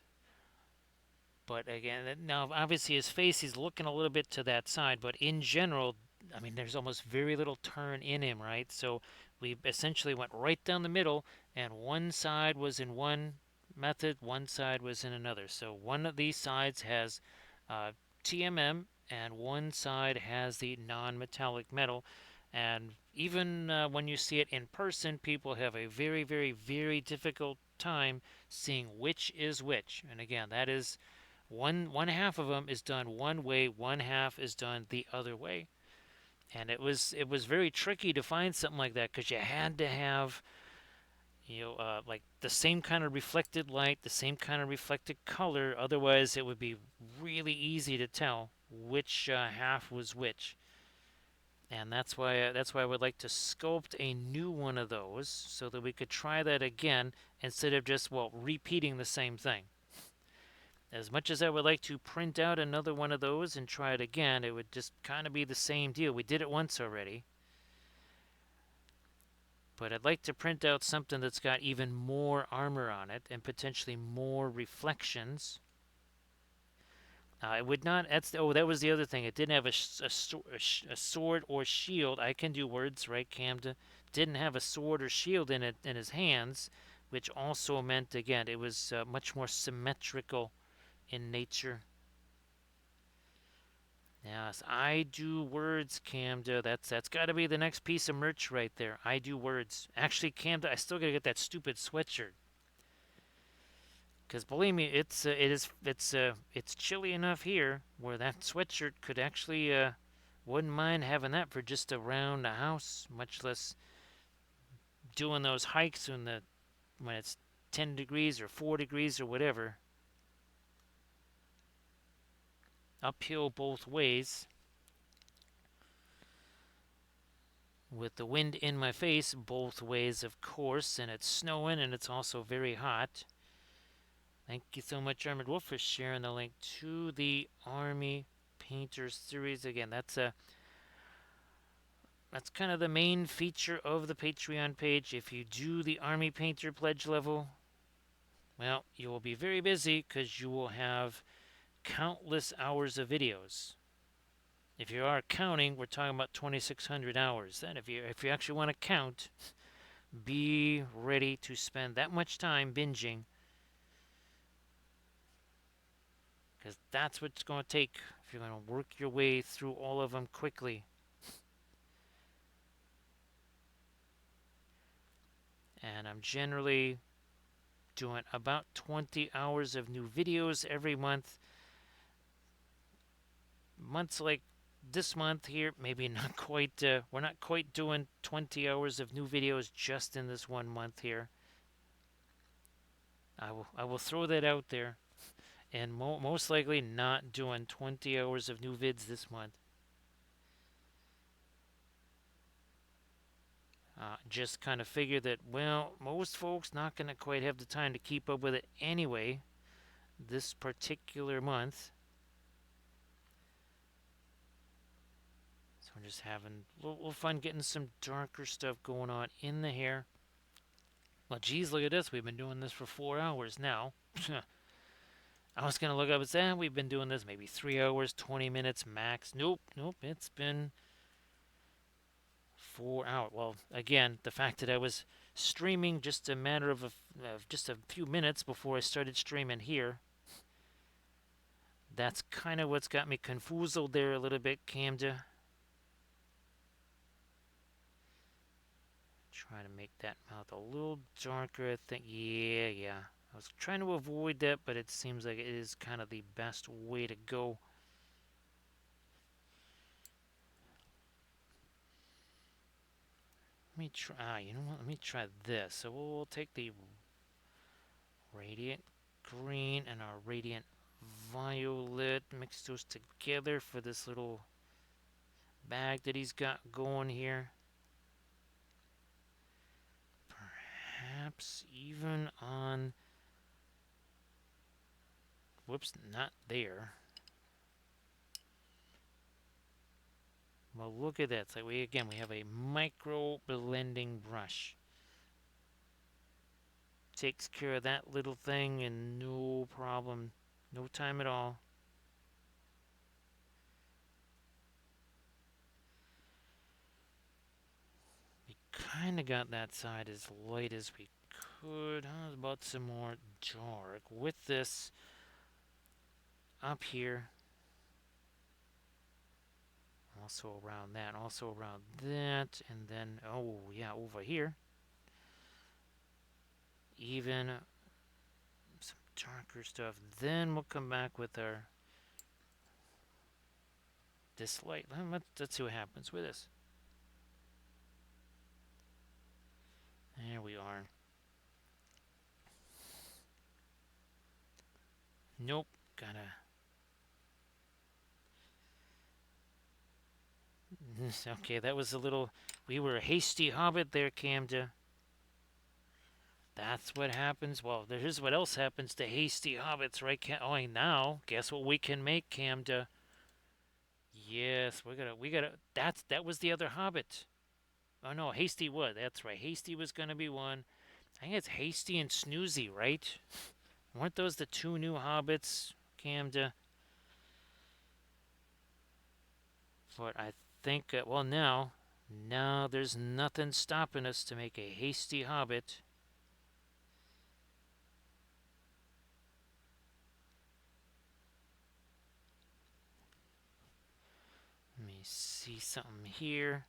But again, now obviously his face, he's looking a little bit to that side. But in general, I mean, there's almost very little turn in him, right? So we essentially went right down the middle, and one side was in one method, one side was in another. So one of these sides has TMM, and one side has the non-metallic metal. And even when you see it in person, people have a very, very, very difficult time seeing which is which. And again, that is one half of them is done one way, one half is done the other way. And it was very tricky to find something like that because you had to have like the same kind of reflected light, the same kind of reflected color. Otherwise, it would be really easy to tell which half was which. And that's why I would like to sculpt a new one of those so that we could try that again instead of just repeating the same thing. As much as I would like to print out another one of those and try it again, it would just kind of be the same deal. We did it once already. But I'd like to print out something that's got even more armor on it and potentially more reflections. I would not. That was the other thing. It didn't have a sword or shield. I can do words, right, Camden? Didn't have a sword or shield in it in his hands, which also meant again it was much more symmetrical in nature. Yes, I do words, Camda. That's got to be the next piece of merch right there. I do words. Actually, Camda, I still gotta get that stupid sweatshirt. Cause believe me, it's chilly enough here where that sweatshirt could actually wouldn't mind having that for just around the house, much less doing those hikes when it's 10 degrees or 4 degrees or whatever, uphill both ways, with the wind in my face both ways, of course, and it's snowing and it's also very hot. Thank you so much, Armored Wolf, for sharing the link to the Army Painter series. Again, that's kind of the main feature of the Patreon page. If you do the Army Painter pledge level, well, you will be very busy because you will have countless hours of videos. If you are counting, we're talking about 2,600 hours. Then, if you actually want to count, be ready to spend that much time binging, because that's what it's going to take if you're going to work your way through all of them quickly. And I'm generally doing about 20 hours of new videos every month. Months like this month here, maybe not quite, we're not quite doing 20 hours of new videos just in this one month here. I will throw that out there, and most likely not doing 20 hours of new vids this month. Just kind of figure that, well, most folks not going to quite have the time to keep up with it anyway this particular month. So we're just having a little fun getting some darker stuff going on in the hair. Well, geez, look at this. We've been doing this for 4 hours now. I was going to look up and say, we've been doing this maybe 3 hours, 20 minutes max. Nope, nope. It's been 4 hours. Well, again, the fact that I was streaming just a matter of just a few minutes before I started streaming here, that's kind of what's got me confused there a little bit, Camda. Trying to make that mouth a little darker, I think. Yeah. I was trying to avoid that, but it seems like it is kind of the best way to go. Let me try, you know what? Let me try this. So we'll take the radiant green and our radiant violet, mix those together for this little bag that he's got going here. Perhaps even on, whoops, not there. Well, look at that. So we have a micro blending brush. Takes care of that little thing and no problem, no time at all. We kind of got that side as light as we could. How about some more dark with this up here? Also around that, also around that, and then, oh yeah, over here. Even some darker stuff. Then we'll come back with our this light. Let's see what happens with this. There we are. Nope, gotta. Okay, that was a little. We were a hasty hobbit there, Camda. That's what happens. Well, here's what else happens to hasty hobbits, right? Oh, now guess what we can make, Camda? Yes, we gotta. That was the other hobbit. Oh no, Hasty was. That's right. Hasty was gonna be one. I think it's Hasty and Snoozy, right? Weren't those the two new hobbits, Camda? But I think, well, now there's nothing stopping us to make a hasty hobbit. Let me see something here.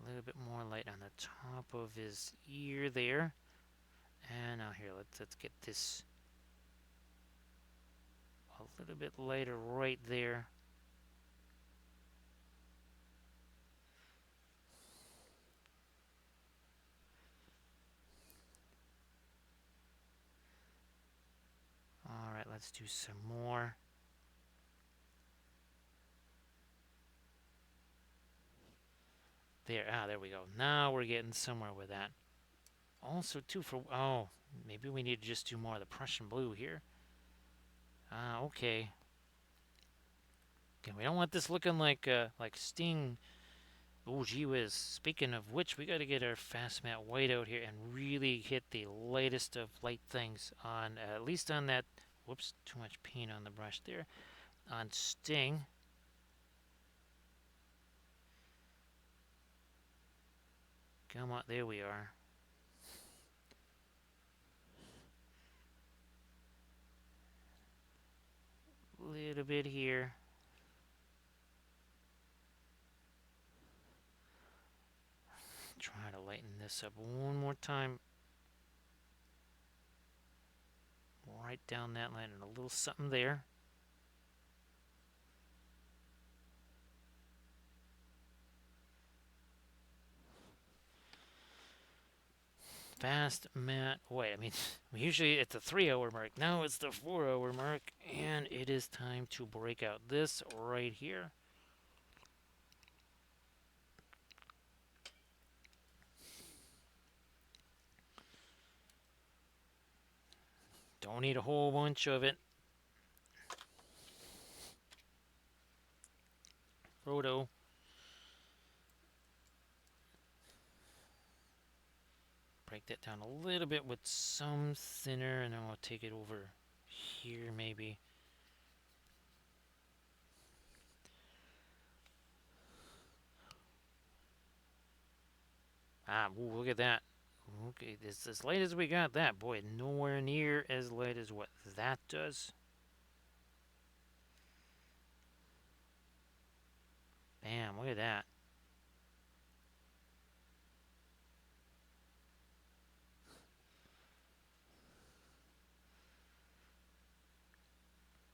A little bit more light on the top of his ear there. And now here, let's get this a little bit lighter right there. All right, let's do some more. There we go. Now we're getting somewhere with that. Also, too, maybe we need to just do more of the Prussian blue here. Okay. Okay, we don't want this looking like Sting. Oh, gee whiz. Speaking of which, we got to get our fast matte white out here and really hit the lightest of light things on, at least on that. Whoops, too much paint on the brush there. On Sting. Come on, there we are. Little bit here. Try to lighten this up one more time. Right down that line and a little something there. Fast matte white. I mean, usually it's a 3 hour mark. Now it's the 4 hour mark, and it is time to break out this right here. Don't need a whole bunch of it. Frodo. Break that down a little bit with some thinner, and then we'll take it over here maybe. Ooh, look at that. Okay, it's as light as we got that. Boy, nowhere near as light as what that does. Bam, look at that.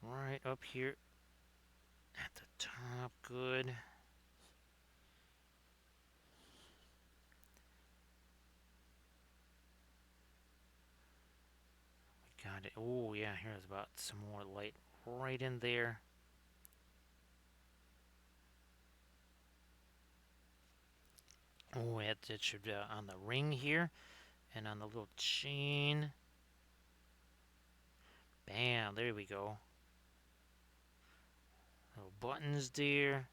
Right up here at the top, good. We got it. Oh, yeah, here's about some more light right in there. Oh, it should on the ring here and on the little chain. Bam, there we go. Little buttons there.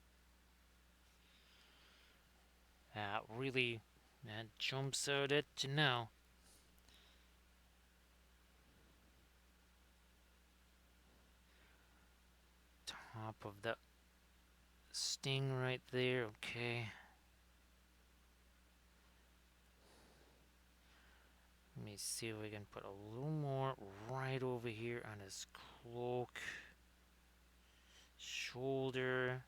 That really, that jumps out at you now. Top of the Sting right there, okay. Let me see if we can put a little more right over here on his cloak. Shoulder.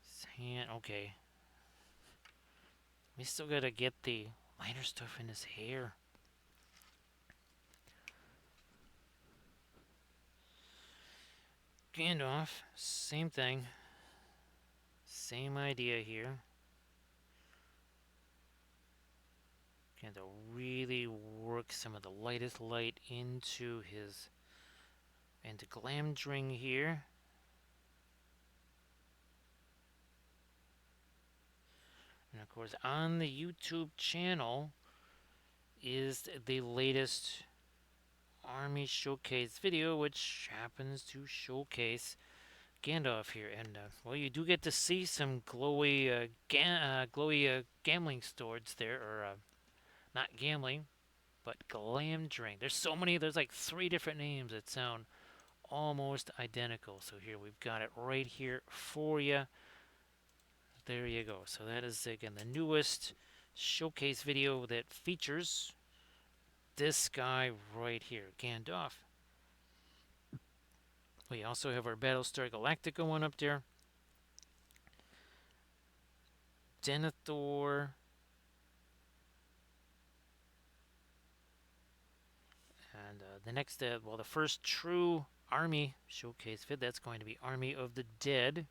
His hand, okay. We still gotta get the lighter stuff in his hair. Gandalf, same thing. Same idea here. Got to really work some of the lightest light into Glamdring here. And of course, on the YouTube channel is the latest Army Showcase video, which happens to showcase Gandalf here. And, well, you do get to see some glowy, gambling swords there, or not gambling, but Glamdring. There's so many, there's like 3 different names that sound almost identical. So here we've got it right here for you. There you go. So that is again the newest showcase video that features this guy right here, Gandalf. We also have our Battlestar Galactica one up there. Denethor. And the next, well, the first true Army showcase vid, that's going to be Army of the Dead.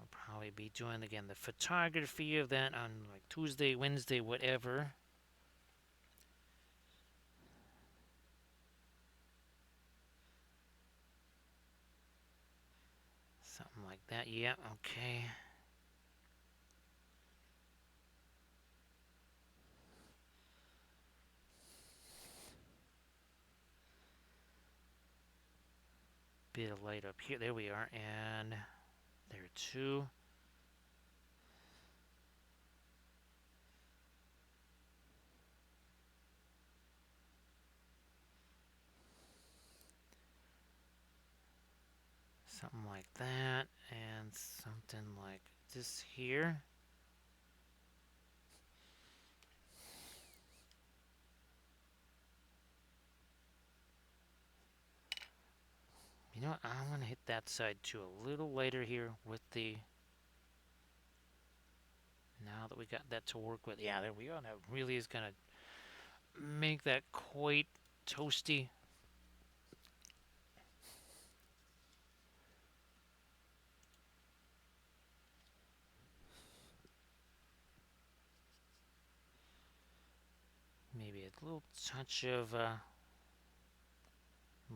I'll probably be doing, again, the photography of that on like Tuesday, Wednesday, whatever. Something like that. Yeah, okay. Bit of light up here. There we are. And there too. Something like that. And something like this here. You know what? I'm going to hit that side too a little later here with the... Now that we got that to work with. Yeah, there we go. That really is going to make that quite toasty. Maybe a little touch of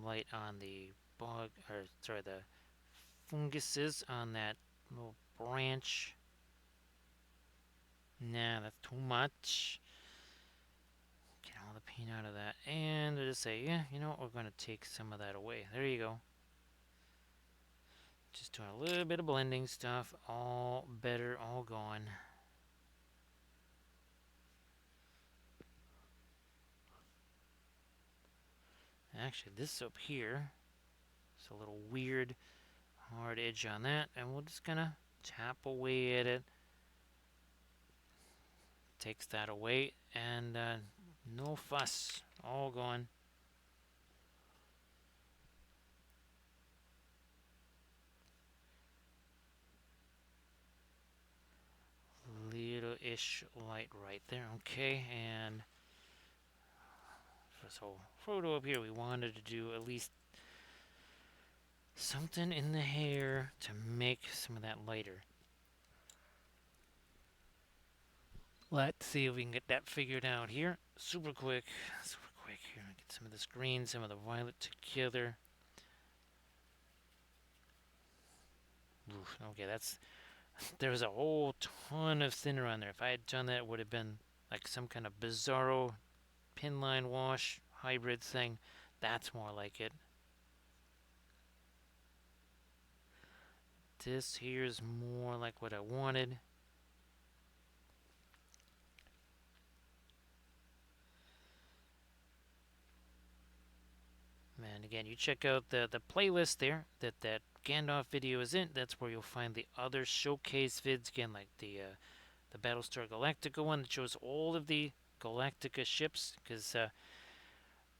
light on the bug, or sorry, the funguses on that little branch. Nah, that's too much. Get all the paint out of that. And just say, yeah, you know what, we're going to take some of that away. There you go. Just doing a little bit of blending stuff. All better, all gone. Actually, this up here is a little weird, hard edge on that. And we're just going to tap away at it. Takes that away. And no fuss. All gone. Little-ish light right there. Okay, and for this whole photo up here, we wanted to do at least something in the hair to make some of that lighter. Let's see if we can get that figured out here. Super quick. Super quick. Here, get some of this green, some of the violet together. Oof, okay, that's... There was a whole ton of thinner on there. If I had done that, it would have been like some kind of bizarro pin line wash hybrid thing. That's more like it. This here is more like what I wanted. And again, you check out the playlist there that Gandalf video is in. That's where you'll find the other showcase vids. Again, like the Battlestar Galactica one that shows all of the Galactica ships. Because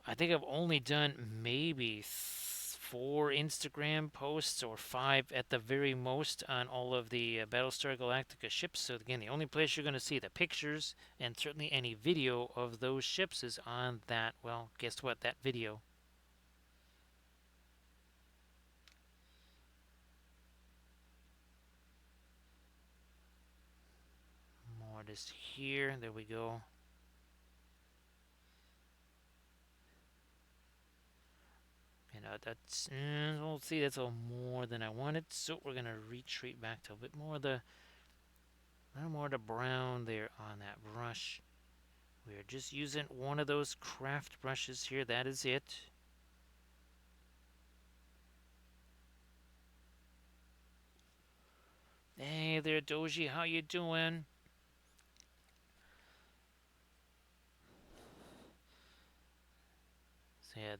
I think I've only done maybe 4 Instagram posts or 5 at the very most on all of the Battlestar Galactica ships. So again, the only place you're going to see the pictures and certainly any video of those ships is on that, well, guess what, that video. More just here. There we go. And that's, we'll see, that's a little more than I wanted. So we're going to retreat back to a bit more of the brown there on that brush. We're just using one of those craft brushes here. That is it. Hey there, Doji. How you doing? So yeah,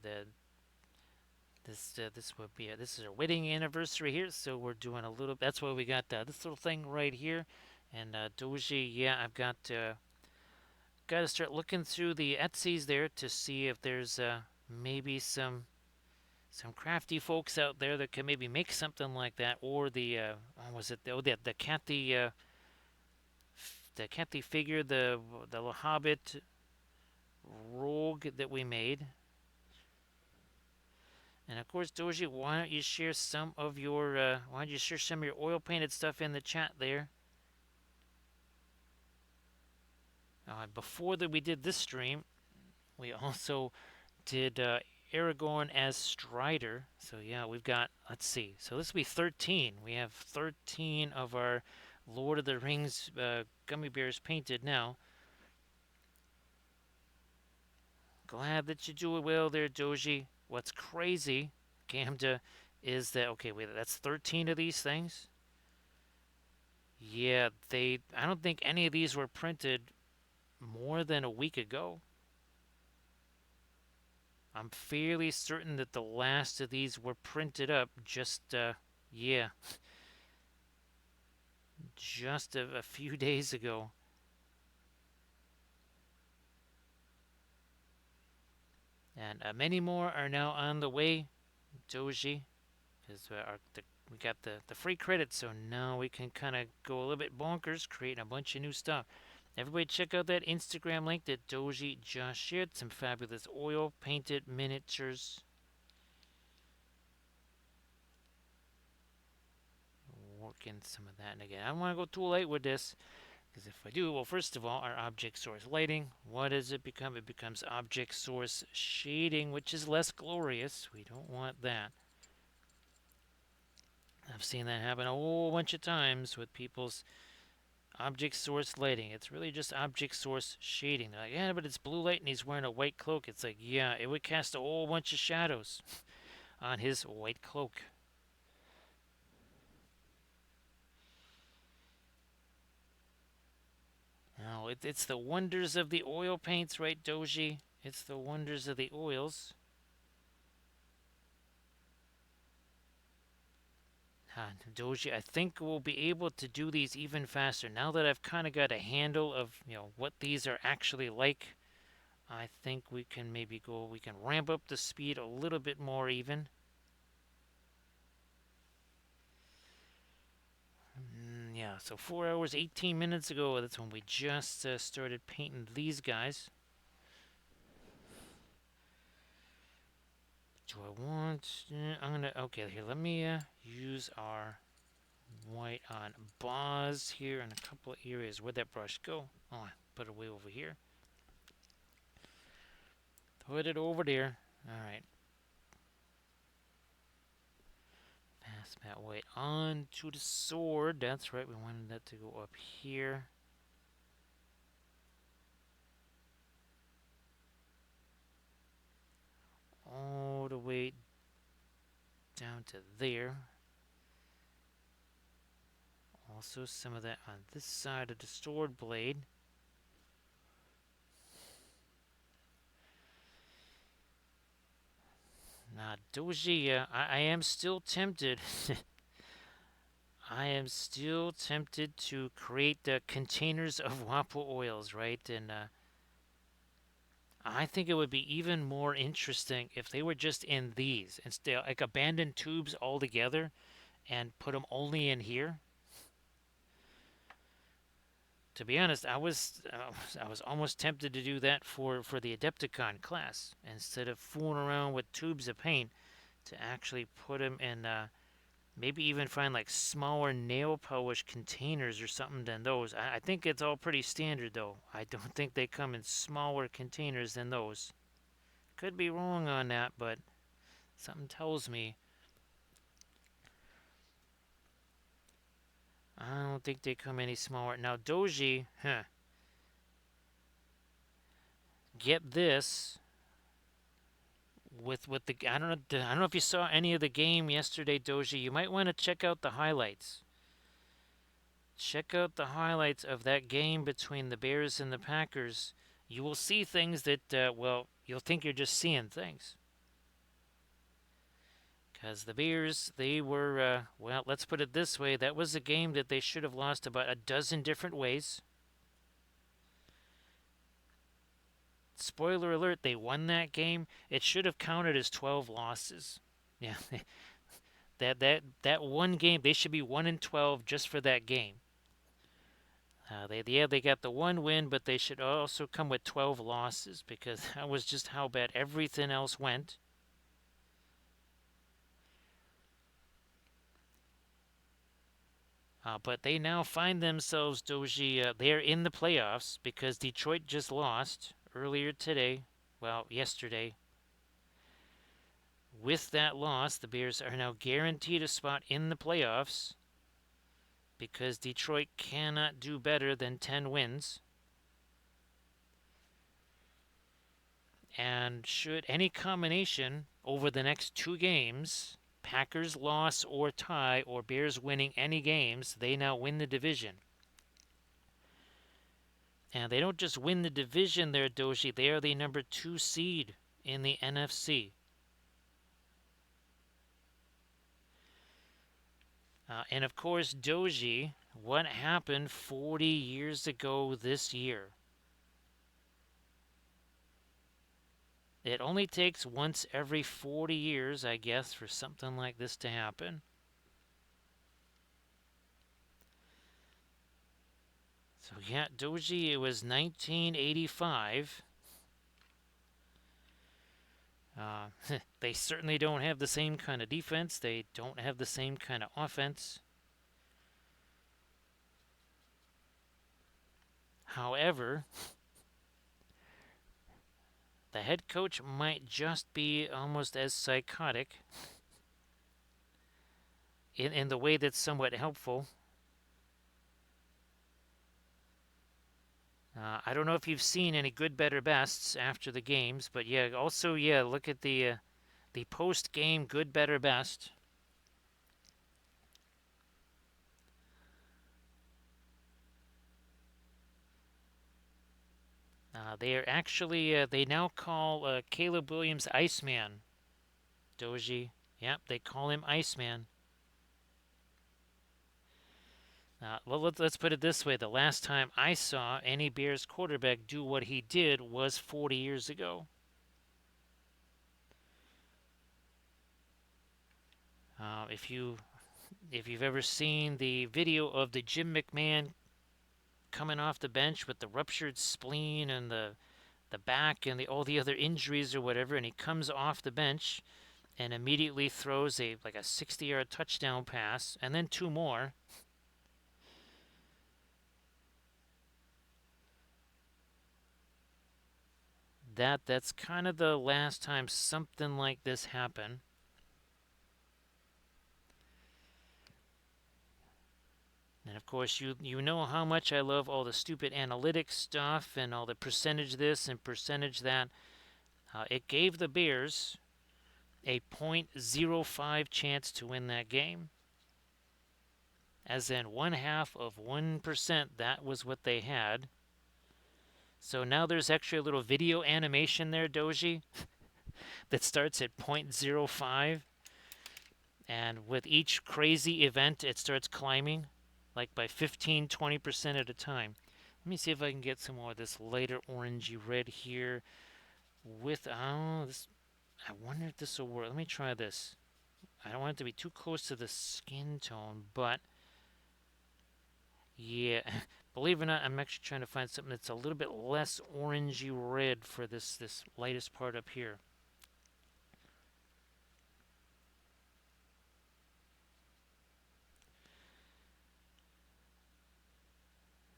This would be this is our wedding anniversary here, so we're doing a little. That's why we got this little thing right here, and Doji. Yeah, I've got to start looking through the Etsy's there to see if there's maybe some crafty folks out there that can maybe make something like that, or the what was it? Oh, the Kathy figure, the Hobbit rogue that we made. And of course, Doji, why don't you share some of your why don't you share some of your oil painted stuff in the chat there? Before that we did this stream, we also did Aragorn as Strider. So yeah, we've got, let's see. So this will be 13. We have 13 of our Lord of the Rings gummy bears painted now. Glad that you do it well there, Doji. What's crazy, Gamda, is that okay? Wait, that's 13 of these things. Yeah, they. I don't think any of these were printed more than a week ago. I'm fairly certain that the last of these were printed up just, yeah, just a few days ago. And many more are now on the way, Doji, because we got the free credit, so now we can kind of go a little bit bonkers, creating a bunch of new stuff. Everybody check out that Instagram link that Doji just shared. Some fabulous oil painted miniatures. Working some of that. And again, I don't want to go too late with this. Because if I do, well, first of all, our object source lighting, what does it become? It becomes object source shading, which is less glorious. We don't want that. I've seen that happen a whole bunch of times with people's object source lighting. It's really just object source shading. They're like, yeah, but it's blue light and he's wearing a white cloak. It's like, yeah, it would cast a whole bunch of shadows on his white cloak. Now, it's the wonders of the oil paints, right, Doji? It's the wonders of the oils. Doji, I think we'll be able to do these even faster. Now that I've kind of got a handle of, what these are actually like, I think we can we can ramp up the speed a little bit more even. Yeah, so 4 hours, 18 minutes ago, that's when we just started painting these guys. Do I want, I'm gonna, okay, here, let me use our white on Boz here in a couple of areas. Where'd that brush go? Oh, I put it way over here. Put it over there. Alright. Pass that white on to the sword. That's right, we wanted that to go up here. All the way down to there. Also some of that on this side of the sword blade. Now, Doji, I am still tempted. I am still tempted to create the containers of Wapo oils, right? And I think it would be even more interesting if they were just in these instead, like abandoned tubes altogether, and put them only in here. To be honest, I was almost tempted to do that for the Adepticon class instead of fooling around with tubes of paint, to actually put them in. Maybe even find like smaller nail polish containers or something than those. I think it's all pretty standard though. I don't think they come in smaller containers than those. Could be wrong on that, but something tells me I don't think they come any smaller. Now Doji, get this with the I don't know if you saw any of the game yesterday, Doji. You might want to check out the highlights. Check out the highlights of that game between the Bears and the Packers. You will see things that, well, you'll think you're just seeing things. Because the Bears, they were, well, let's put it this way, that was a game that they should have lost about a dozen different ways. Spoiler alert, they won that game. It should have counted as 12 losses. Yeah, that one game, they should be 1-12 just for that game. They got the one win, but they should also come with 12 losses because that was just how bad everything else went. But they now find themselves, Doji, they're in the playoffs because Detroit just lost earlier today. Well, yesterday. With that loss, the Bears are now guaranteed a spot in the playoffs because Detroit cannot do better than 10 wins. And should any combination over the next two games, Packers loss or tie, or Bears winning any games, they now win the division. And they don't just win the division there, Doji. They are the number 2 seed in the NFC. And of course, Doji, what happened 40 years ago this year? It only takes once every 40 years, I guess, for something like this to happen. So yeah, Doji, it was 1985. They certainly don't have the same kind of defense. They don't have the same kind of offense. However, the head coach might just be almost as psychotic in the way that's somewhat helpful. I don't know if you've seen any good, better, bests after the games, but yeah, also yeah, look at the post game good, better, best. They are actually they now call Caleb Williams Iceman. Doji, yep, they call him Iceman. Well, let's put it this way: the last time I saw any Bears quarterback do what he did was 40 years ago. Uh, if you if you've ever seen the video of the Jim McMahon coming off the bench with the ruptured spleen and the back and all the other injuries or whatever, and he comes off the bench and immediately throws a 60-yard touchdown pass and then two more. That's kind of the last time something like this happened. And of course, you know how much I love all the stupid analytics stuff and all the percentage this and percentage that. It gave the Bears a .05 chance to win that game. As in 0.5%, that was what they had. So now there's actually a little video animation there, Doji, that starts at .05. And with each crazy event, it starts climbing like by 15-20% at a time. Let me see if I can get some more of this lighter orangey red here with, oh, this, I wonder if this will work. Let me try this. I don't want it to be too close to the skin tone, but yeah, believe it or not, I'm actually trying to find something that's a little bit less orangey red for this lightest part up here.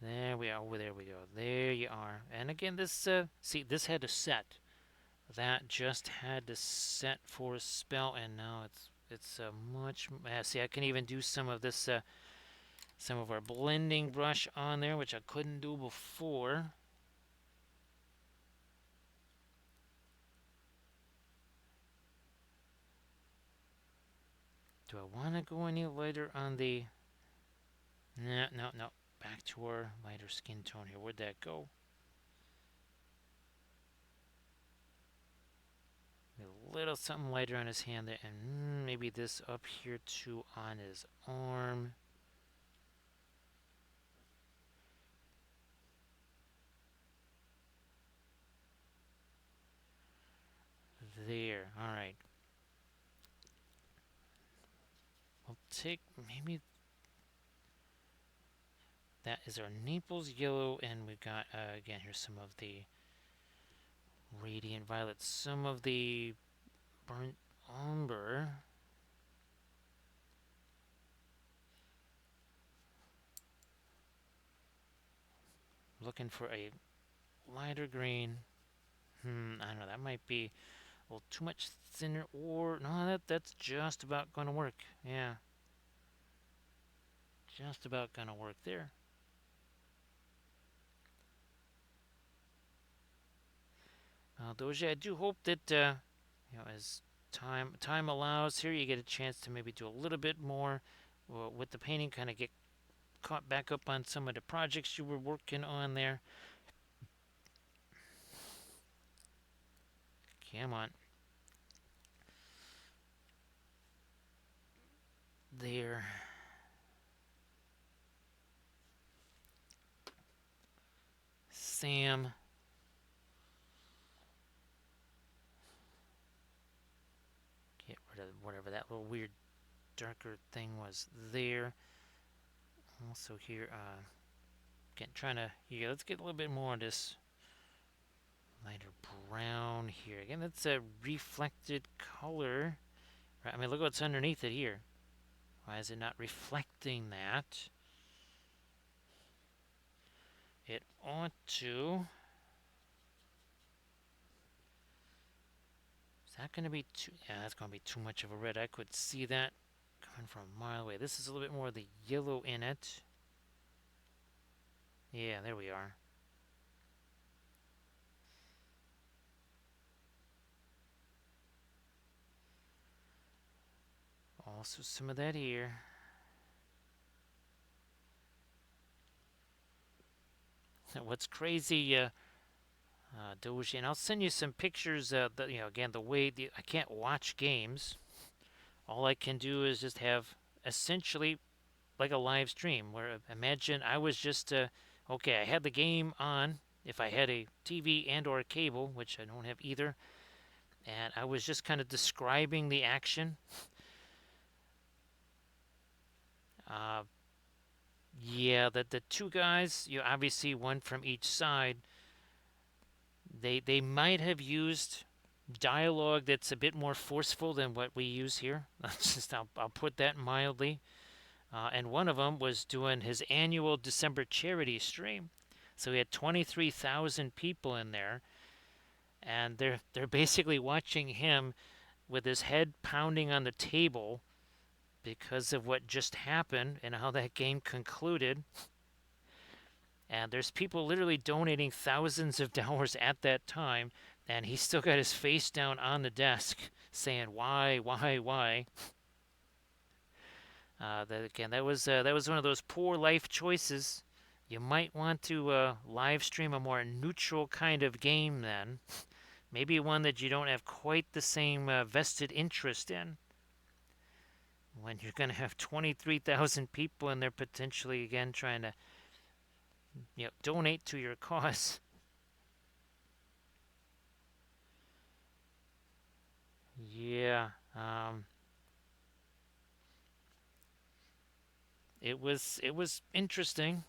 There we are. Oh, there we go. There you are. And again, this see, this had to set. That just had to set for a spell, and now it's much. See, I can even do some of this, some of our blending brush on there, which I couldn't do before. Do I want to go any lighter on the? No, no, no. Back to our lighter skin tone here. Where'd that go? A little something lighter on his hand there, and maybe this up here too on his arm. There. All right. We'll take maybe that is our Naples yellow, and we've got again here's some of the radiant violet, some of the burnt umber. Looking for a lighter green. I don't know. That might be a little too much thinner, or no, that's just about gonna work. Yeah, just about gonna work there. Doja, I do hope that as time allows, here you get a chance to maybe do a little bit more with the painting, kind of get caught back up on some of the projects you were working on there. Come on, there, Sam. Get rid of whatever that little weird darker thing was there. Also here, again, trying to, yeah, let's get a little bit more of this lighter brown here. Again, that's a reflected color. Right? I mean, look what's underneath it here. Why is it not reflecting that? It ought to. Is that going to be too? Yeah, that's going to be too much of a red. I could see that coming from a mile away. This is a little bit more of the yellow in it. Yeah, there we are. Also some of that here. What's crazy, Doji, and I'll send you some pictures. Again, the way I can't watch games. All I can do is just have essentially like a live stream. Where imagine I was just okay. I had the game on. If I had a TV and or a cable, which I don't have either, and I was just kind of describing the action. Uh, yeah, the two guys, obviously one from each side. They might have used dialogue that's a bit more forceful than what we use here. I'll put that mildly. And one of them was doing his annual December charity stream, so he had 23,000 people in there, and they're basically watching him with his head pounding on the table because of what just happened and how that game concluded. And there's people literally donating thousands of dollars at that time, and he still got his face down on the desk saying, "Why, why, why?" That was one of those poor life choices. You might want to live stream a more neutral kind of game then. Maybe one that you don't have quite the same vested interest in. When you're going to have 23,000 people and they're potentially again trying to donate to your cause. Yeah, it was interesting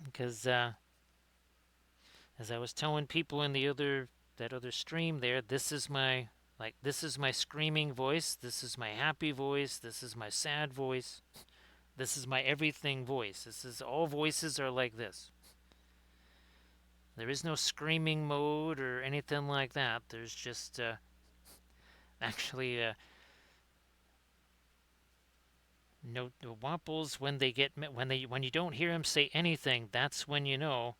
because as I was telling people in the other stream there, this is my screaming voice, this is my happy voice, this is my sad voice, this is my everything voice. This is all voices are like this. There is no screaming mode or anything like that. There's just actually no wapples when you don't hear him say anything. That's when you know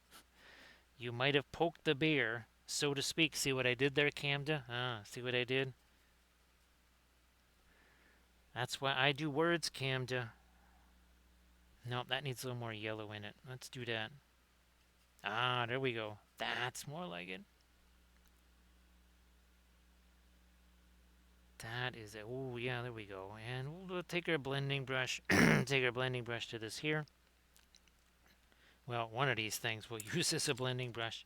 you might have poked the bear, so to speak. See what I did there, Camda? See what I did? That's why I do words, Camda. Nope, that needs a little more yellow in it. Let's do that. There we go. That's more like it. That is it. Oh, yeah, there we go. And we'll take our blending brush, take our blending brush to this here. Well, one of these things we'll use as a blending brush.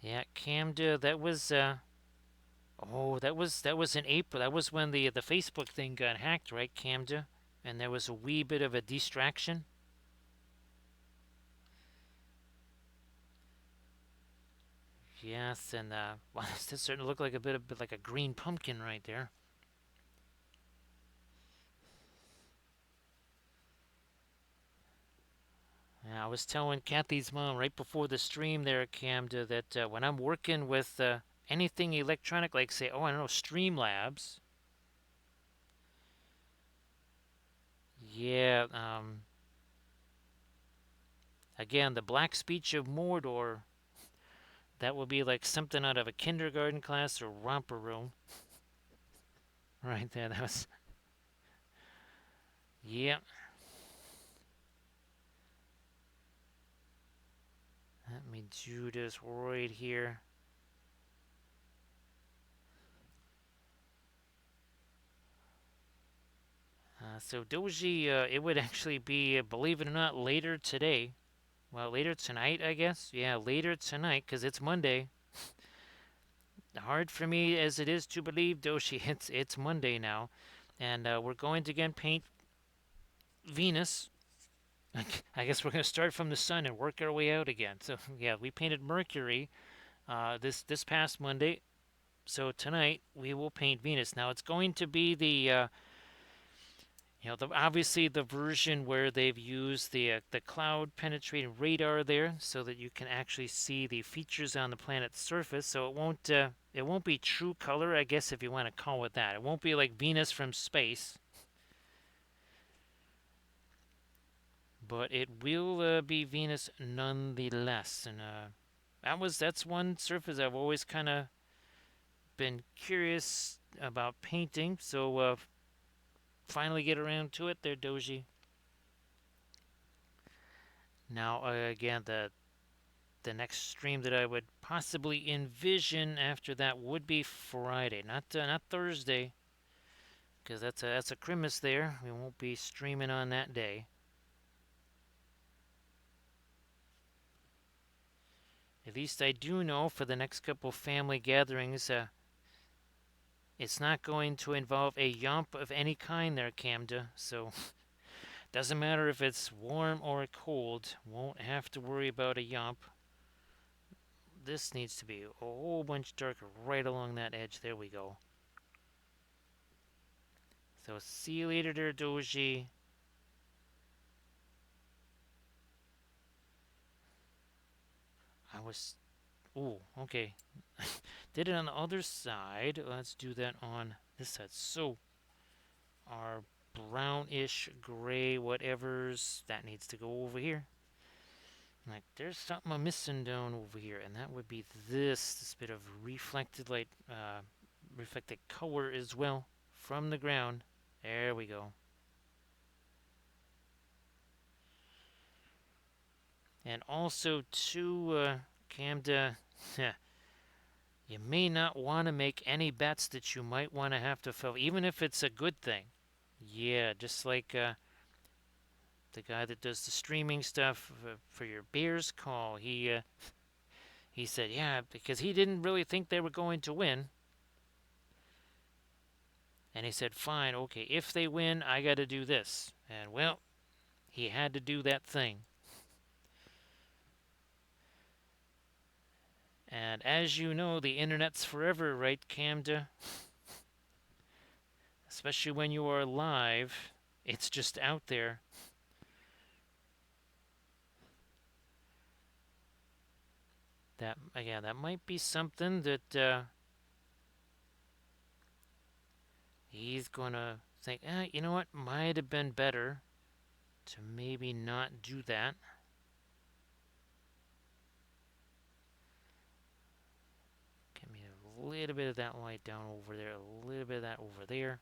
Yeah, Camda, that was oh, that was in April. That was when the Facebook thing got hacked, right, Camda? And there was a wee bit of a distraction. Yes, and well, this certainly looked like a bit like a green pumpkin right there. Yeah, I was telling Kathy's mom right before the stream there, Camda, that when I'm working with anything electronic, like say, oh, I don't know, Streamlabs. Yeah, again, the Black Speech of Mordor. That would be like something out of a kindergarten class or romper room, right there. That was, yeah. Let me do this right here. So Doji, it would actually be, believe it or not, later today. Well, later tonight, I guess. Yeah, later tonight, because it's Monday. Hard for me as it is to believe, Doshi. It's Monday now, and we're going to again paint Venus. I guess we're going to start from the sun and work our way out again. So yeah, we painted Mercury this past Monday. So tonight we will paint Venus. Now it's going to be obviously the version where they've used the cloud penetrating radar there, so that you can actually see the features on the planet's surface. So it won't be true color, I guess, if you want to call it that. It won't be like Venus from space, but it will be Venus nonetheless. And that's one surface I've always kind of been curious about painting. So finally get around to it there, Doji. Now again, the next stream that I would possibly envision after that would be Friday, not Thursday, because that's a Christmas there. We won't be streaming on that day. At least I do know for the next couple family gatherings, it's not going to involve a yomp of any kind there, Camda. So doesn't matter if it's warm or cold. Won't have to worry about a yomp. This needs to be a whole bunch darker right along that edge. There we go. So see you later there, Doji. I was... Ooh, okay. Did it on the other side. Let's do that on this side. So our brownish gray whatever's that needs to go over here. Like there's something I'm missing down over here, and that would be this bit of reflected light, reflected color as well from the ground. There we go. And also to Camda, you may not want to make any bets that you might want to have to fill, even if it's a good thing. Yeah, just like the guy that does the streaming stuff for your Bears call. He said, yeah, because he didn't really think they were going to win. And he said, fine, okay, if they win, I got to do this. And well, he had to do that thing. And as you know, the internet's forever, right, Camda? Especially when you are live, it's just out there. That again, that might be something that he's gonna think. You know what? Might have been better to maybe not do that. Give me a little bit of that light down over there, a little bit of that over there.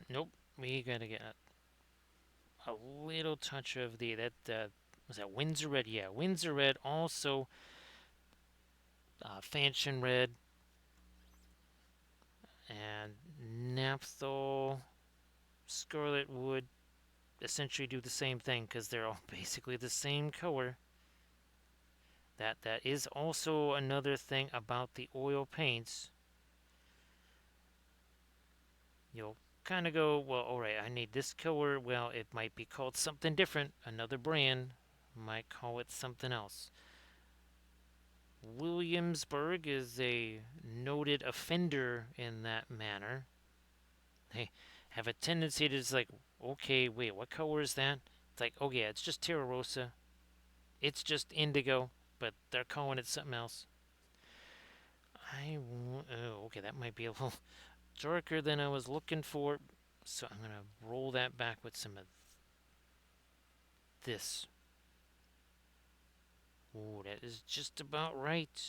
Nope. We gotta get a little touch of that. Was that Windsor red? Yeah, Windsor red. Also, Fanchon red and Naphthol, Scarlet would essentially do the same thing because they're all basically the same color. That is also another thing about the oil paints. You'll kind of go, well, all right, I need this color. Well, it might be called something different. Another brand might call it something else. Williamsburg is a noted offender in that manner. They have a tendency to just like, okay, wait, what color is that? It's like, oh yeah, it's just Terra Rosa. It's just indigo, but they're calling it something else. Oh, okay, that might be a little darker than I was looking for. So I'm gonna roll that back with some of this. Oh, that is just about right.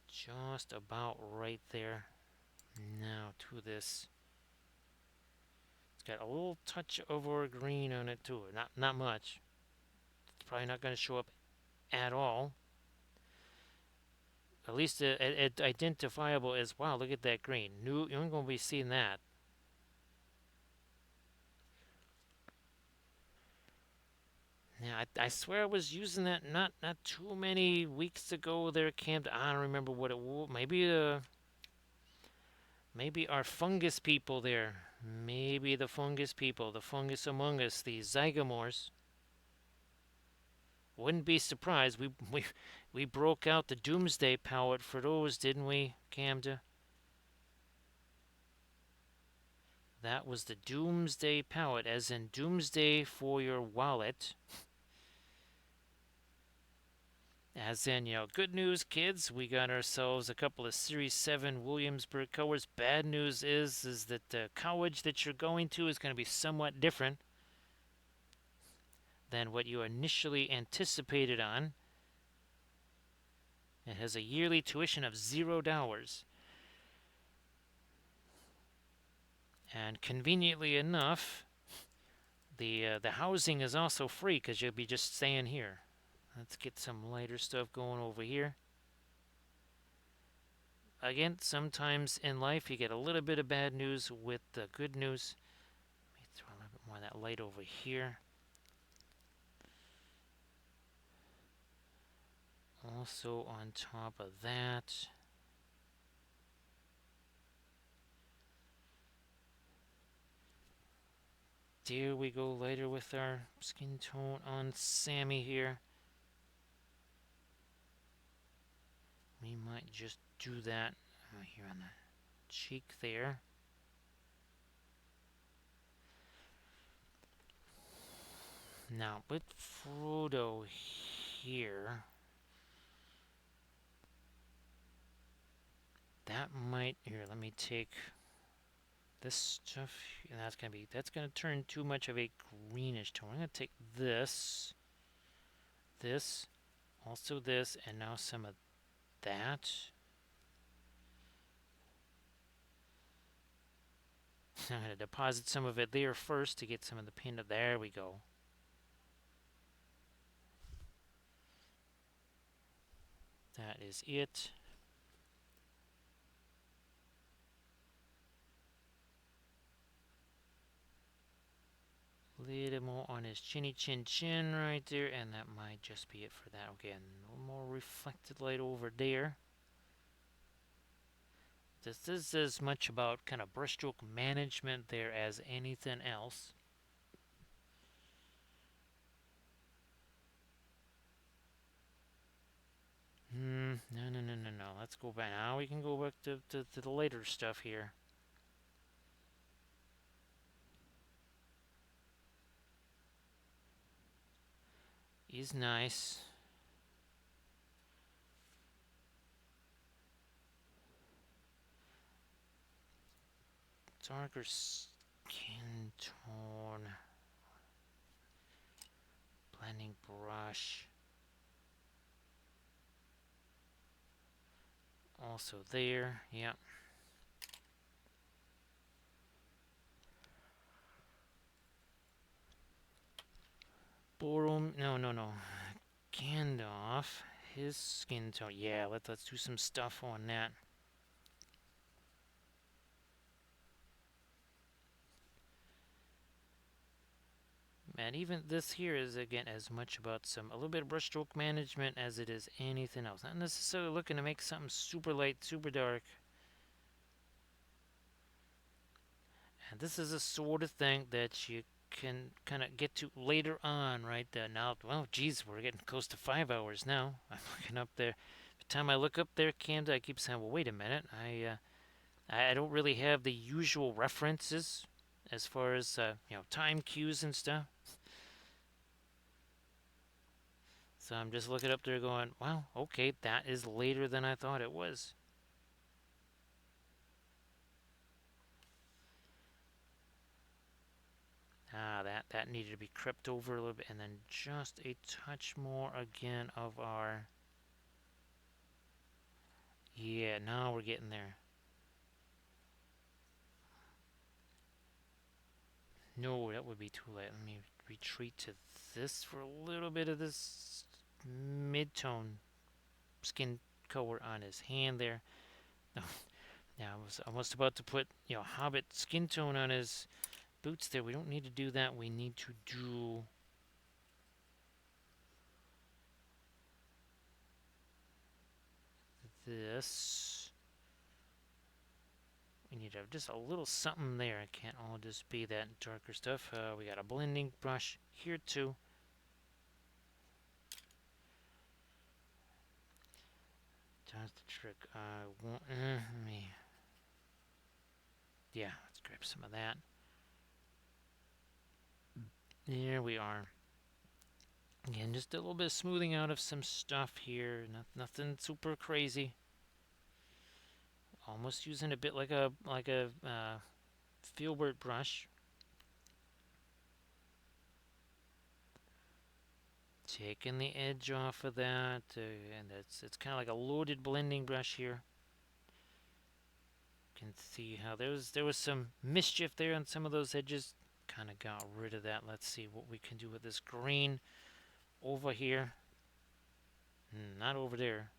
Just about right there. Now to this. It's got a little touch of our green on it too. Not much. It's probably not going to show up at all. At least it identifiable as, wow, look at that green. New, you're going to be seeing that. Yeah, I swear I was using that not too many weeks ago there, Cam. I don't remember what it was. Maybe our fungus people there. Maybe the fungus people, the fungus among us, the zygomores. Wouldn't be surprised. We broke out the Doomsday palette for those, didn't we, Camda? That was the Doomsday palette, as in Doomsday for your wallet. As in, good news, kids. We got ourselves a couple of Series 7 Williamsburg colors. Bad news is that the college that you're going to is going to be somewhat different than what you initially anticipated on. It has a yearly tuition of $0. And conveniently enough, the housing is also free because you'll be just staying here. Let's get some lighter stuff going over here. Again, sometimes in life you get a little bit of bad news with the good news. Let me throw a little bit more of that light over here. Also on top of that, there we go, lighter with our skin tone on Sammy here. We might just do that here on the cheek there. Now with Frodo here, that might, here, let me take this stuff. That's gonna turn too much of a greenish tone. I'm gonna take this, also this, and now some of that. I'm gonna deposit some of it there first to get some of the paint. There we go. That is it. Little more on his chinny chin chin right there, and that might just be it for that. Okay, and no more reflected light over there. This is as much about kind of brushstroke management there as anything else. No. Let's go back. Now we can go back to the later stuff here. He's nice. Darker skin tone. Blending brush. Also there. Yep. Borum. No, no, no. Gandalf. His skin tone. Yeah, let's do some stuff on that. And even this here is again as much about a little bit of brushstroke management as it is anything else. Not necessarily looking to make something super light, super dark. And this is a sort of thing that you can kind of get to later on, right? Now, well, geez, we're getting close to 5 hours now. I'm looking up there. By the time I look up there, Camden, I keep saying, well, wait a minute. I don't really have the usual references as far as time cues and stuff. So I'm just looking up there, going, wow, okay, that is later than I thought it was. That needed to be crept over a little bit, and then just a touch more again of our. Yeah, now we're getting there. No, that would be too late. Let me retreat to this for a little bit of this mid-tone skin color on his hand there. No, yeah, I was almost about to put Hobbit skin tone on his boots there. We don't need to do that. We need to do this. We need to have just a little something there. It can't all just be that darker stuff. We got a blending brush here too. That's the trick. I want. Me. Yeah, let's grab some of that. There we are. Again, just a little bit of smoothing out of some stuff here. Nothing super crazy. Almost using a bit like a filbert brush. Taking the edge off of that, and it's kind of like a loaded blending brush here. You can see how there was some mischief there on some of those edges. Kind of got rid of that. Let's see what we can do with this green over here. Not over there.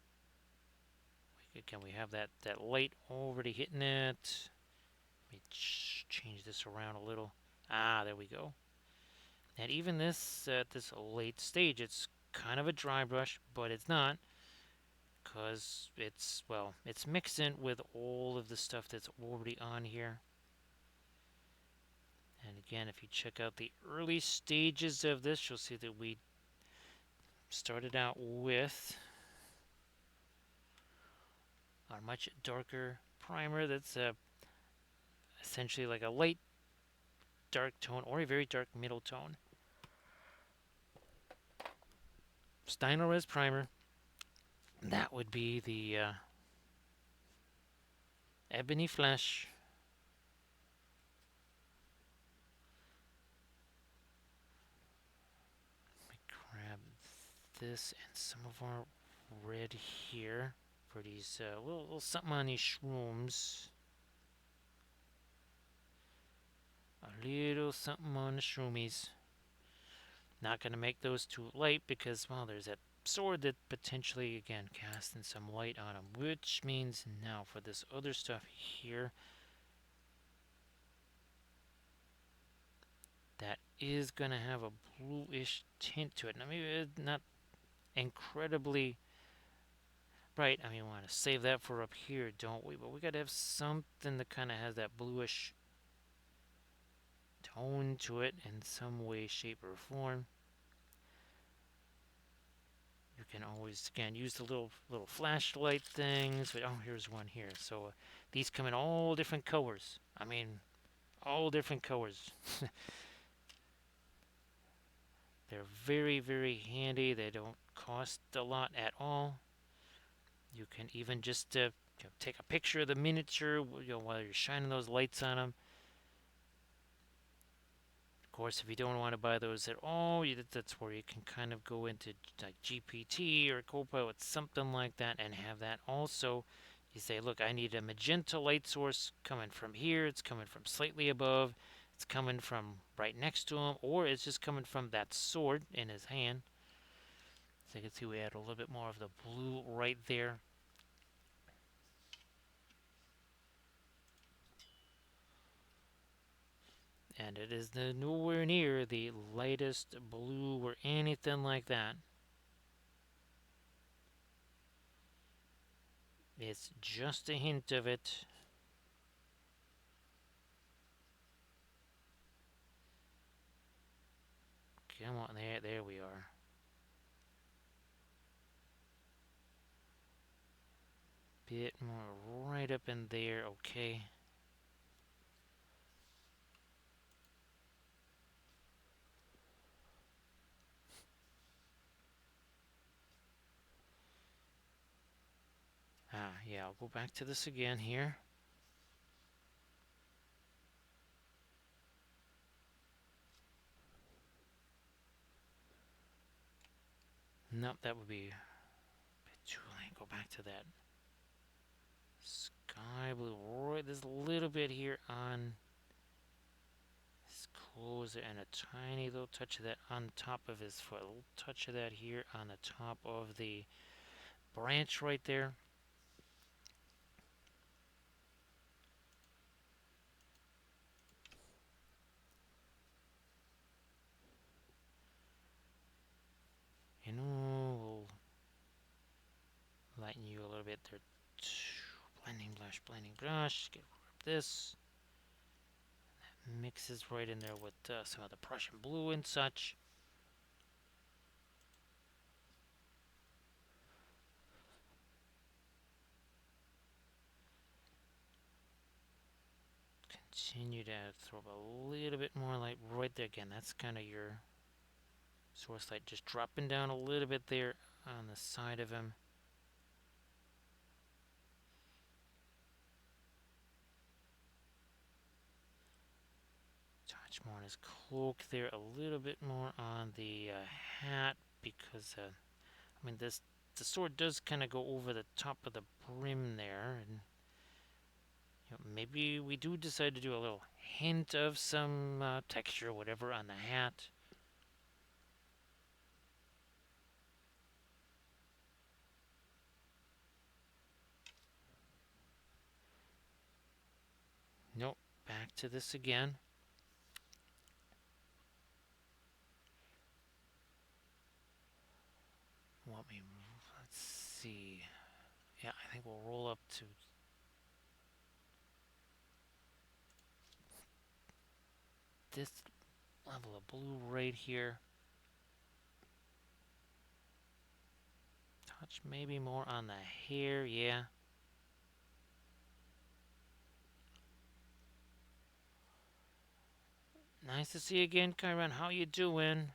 Can we have that light already hitting it? Let me change this around a little. There we go. And even this at this late stage, it's kind of a dry brush, but it's not, because it's mixing with all of the stuff that's already on here. And again, if you check out the early stages of this, you'll see that we started out with a much darker primer that's essentially like a light dark tone or a very dark middle tone. Steinores primer. That would be the Ebony Flesh. Let me grab this and some of our red here for these little something on these shrooms. A little something on the shroomies. Not going to make those too light because, well, there's that sword that potentially, again, casting some light on them. Which means now for this other stuff here, that is going to have a bluish tint to it. Now, maybe it's not incredibly bright. I mean, we want to save that for up here, don't we? But we got to have something that kind of has that bluish tone to it in some way, shape, or form. You can always, again, use the little flashlight things. But, oh, here's one here. So these come in all different colors. I mean, all different colors. They're very, very handy. They don't cost a lot at all. You can even just take a picture of the miniature while you're shining those lights on them. Of course, if you don't want to buy those at all, that's where you can kind of go into like GPT or Copilot, something like that, and have that also. You say, look, I need a magenta light source coming from here. It's coming from slightly above. it's coming from right next to him, or it's just coming from that sword in his hand. So you can see we add a little bit more of the blue right there. And it is nowhere near the lightest blue or anything like that. It's just a hint of it. Come on, there we are. Bit more right up in there, okay. Yeah, I'll go back to this again here. Nope, that would be a bit too late. Go back to that sky blue. Right, there's a little bit here on his clothes and a tiny little touch of that on top of his foot. A little touch of that here on the top of the branch right there. You know, we'll lighten you a little bit there. Blending brush, blending brush. Get rid of this. Mixes right in there with some of the Prussian blue and such. Continue to throw a little bit more light right there. Again, that's kind of your source light. Just dropping down a little bit there on the side of him. Touch more on his cloak there. A little bit more on the hat because, I mean, the sword does kind of go over the top of the brim there. And maybe we do decide to do a little hint of some texture, whatever, on the hat. Nope, back to this again. Let's see. Yeah, I think we'll roll up to this level of blue right here. Touch maybe more on the hair, yeah. Nice to see you again, Kyron. How you doing?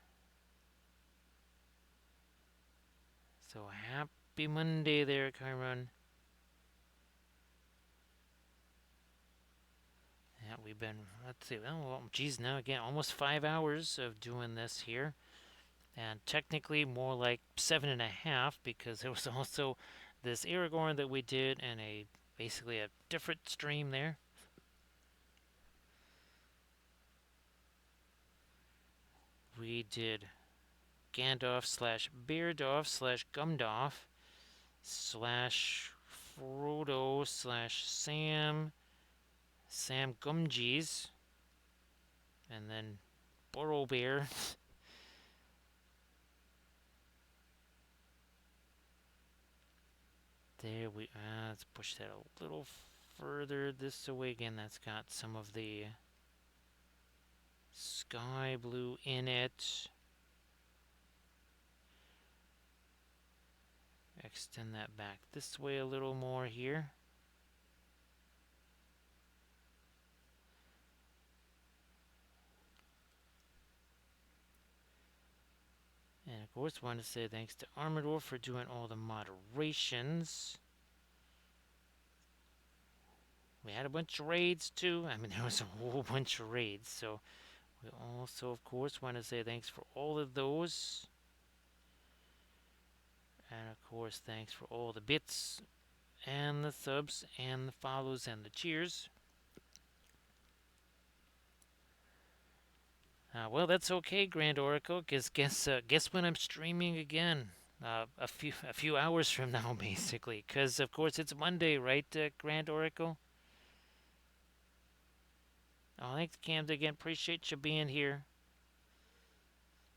So happy Monday there, Kyron. Yeah, we've been, let's see, well, geez, now again, almost 5 hours of doing this here. And technically more like 7.5 because there was also this Aragorn that we did in basically a different stream there. We did Gandalf slash Beardorf slash Gumdorf slash Frodo slash Sam Gumgees, and then Borrowbear. There we let's push that a little further this way again. That's got some of the sky blue in it. Extend that back this way a little more here. And of course, want to say thanks to Armador for doing all the moderations. We had a bunch of raids too. I mean, there was a whole bunch of raids. So we also, of course, want to say thanks for all of those. And of course, thanks for all the bits and the subs and the follows and the cheers. Well, that's okay, Grand Oracle. Guess when I'm streaming again? A few hours from now, basically. Because of course it's Monday, right, Grand Oracle? Oh, thanks, Cam. Again, appreciate you being here.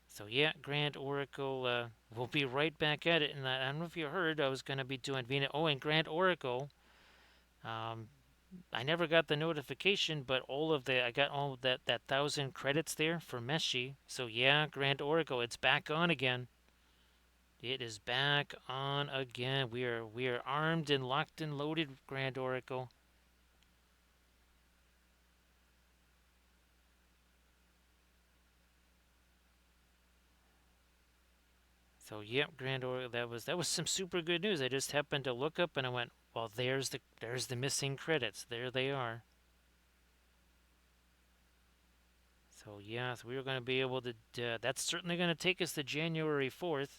So yeah, Grand Oracle. We'll be right back at it. And I don't know if you heard, I was going to be doing Venus. Oh, and Grand Oracle. Um, I never got the notification, but I got all of that 1,000 credits there for Meshi. So yeah, Grand Oracle, it's back on again. It is back on again. We are armed and locked and loaded, Grand Oracle. So yep, Grand Oracle. That was some super good news. I just happened to look up and I went, well, there's the missing credits. There they are. So yeah, so we were going to be able to. That's certainly going to take us to January 4th.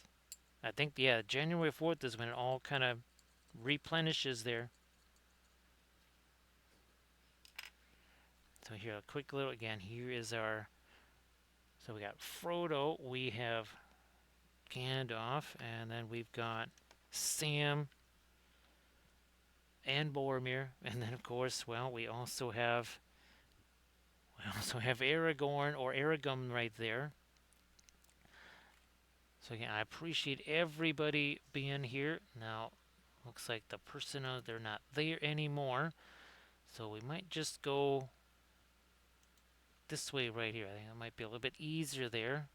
I think yeah, January 4th is when it all kind of replenishes there. So here, a quick little again. Here is our. So we got Frodo. We have Gandalf, and then we've got Sam and Boromir, and then of course, well, we also have Aragorn or Aragorn right there. So again, I appreciate everybody being here. Now, looks like the person they're not there anymore, so we might just go this way right here. I think it might be a little bit easier there.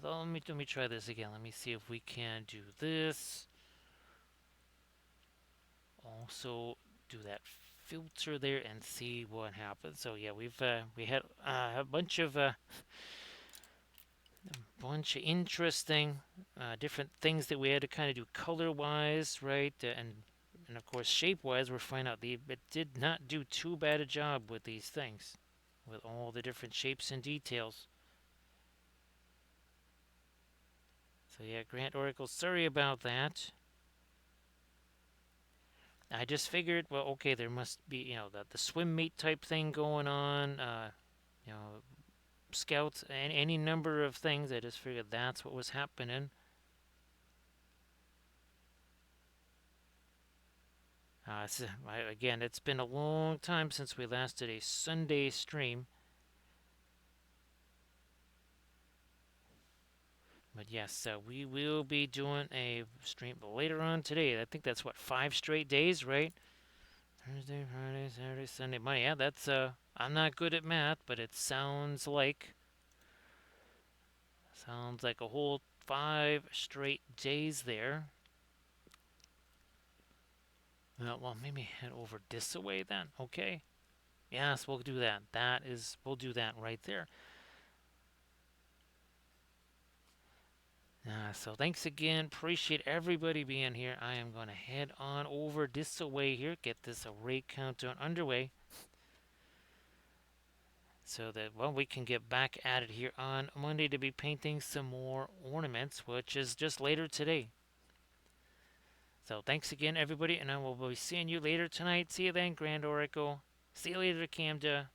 Let me try this again. Let me see if we can do this. Also do that filter there and see what happens. So yeah, we had a bunch of interesting different things that we had to kind of do color wise, right? And of course shape wise, we're finding out it did not do too bad a job with these things, with all the different shapes and details. So yeah, Grant Oracle, sorry about that. I just figured, well, okay, there must be, the swim meet type thing going on, you know, scouts, and any number of things. I just figured that's what was happening. Again, it's been a long time since we last did a Sunday stream. But yes, we will be doing a stream later on today. I think that's what, 5 straight days, right? Thursday, Friday, Saturday, Sunday, Monday. Yeah, I'm not good at math, but it sounds like a whole 5 straight days there. Well, maybe head over this way then. Okay. Yes, we'll do that. We'll do that right there. So thanks again. Appreciate everybody being here. I am going to head on over this way here, get this array countdown underway so that, well, we can get back at it here on Monday to be painting some more ornaments, which is just later today. So thanks again, everybody, and I will be seeing you later tonight. See you then, Grand Oracle. See you later, Camda.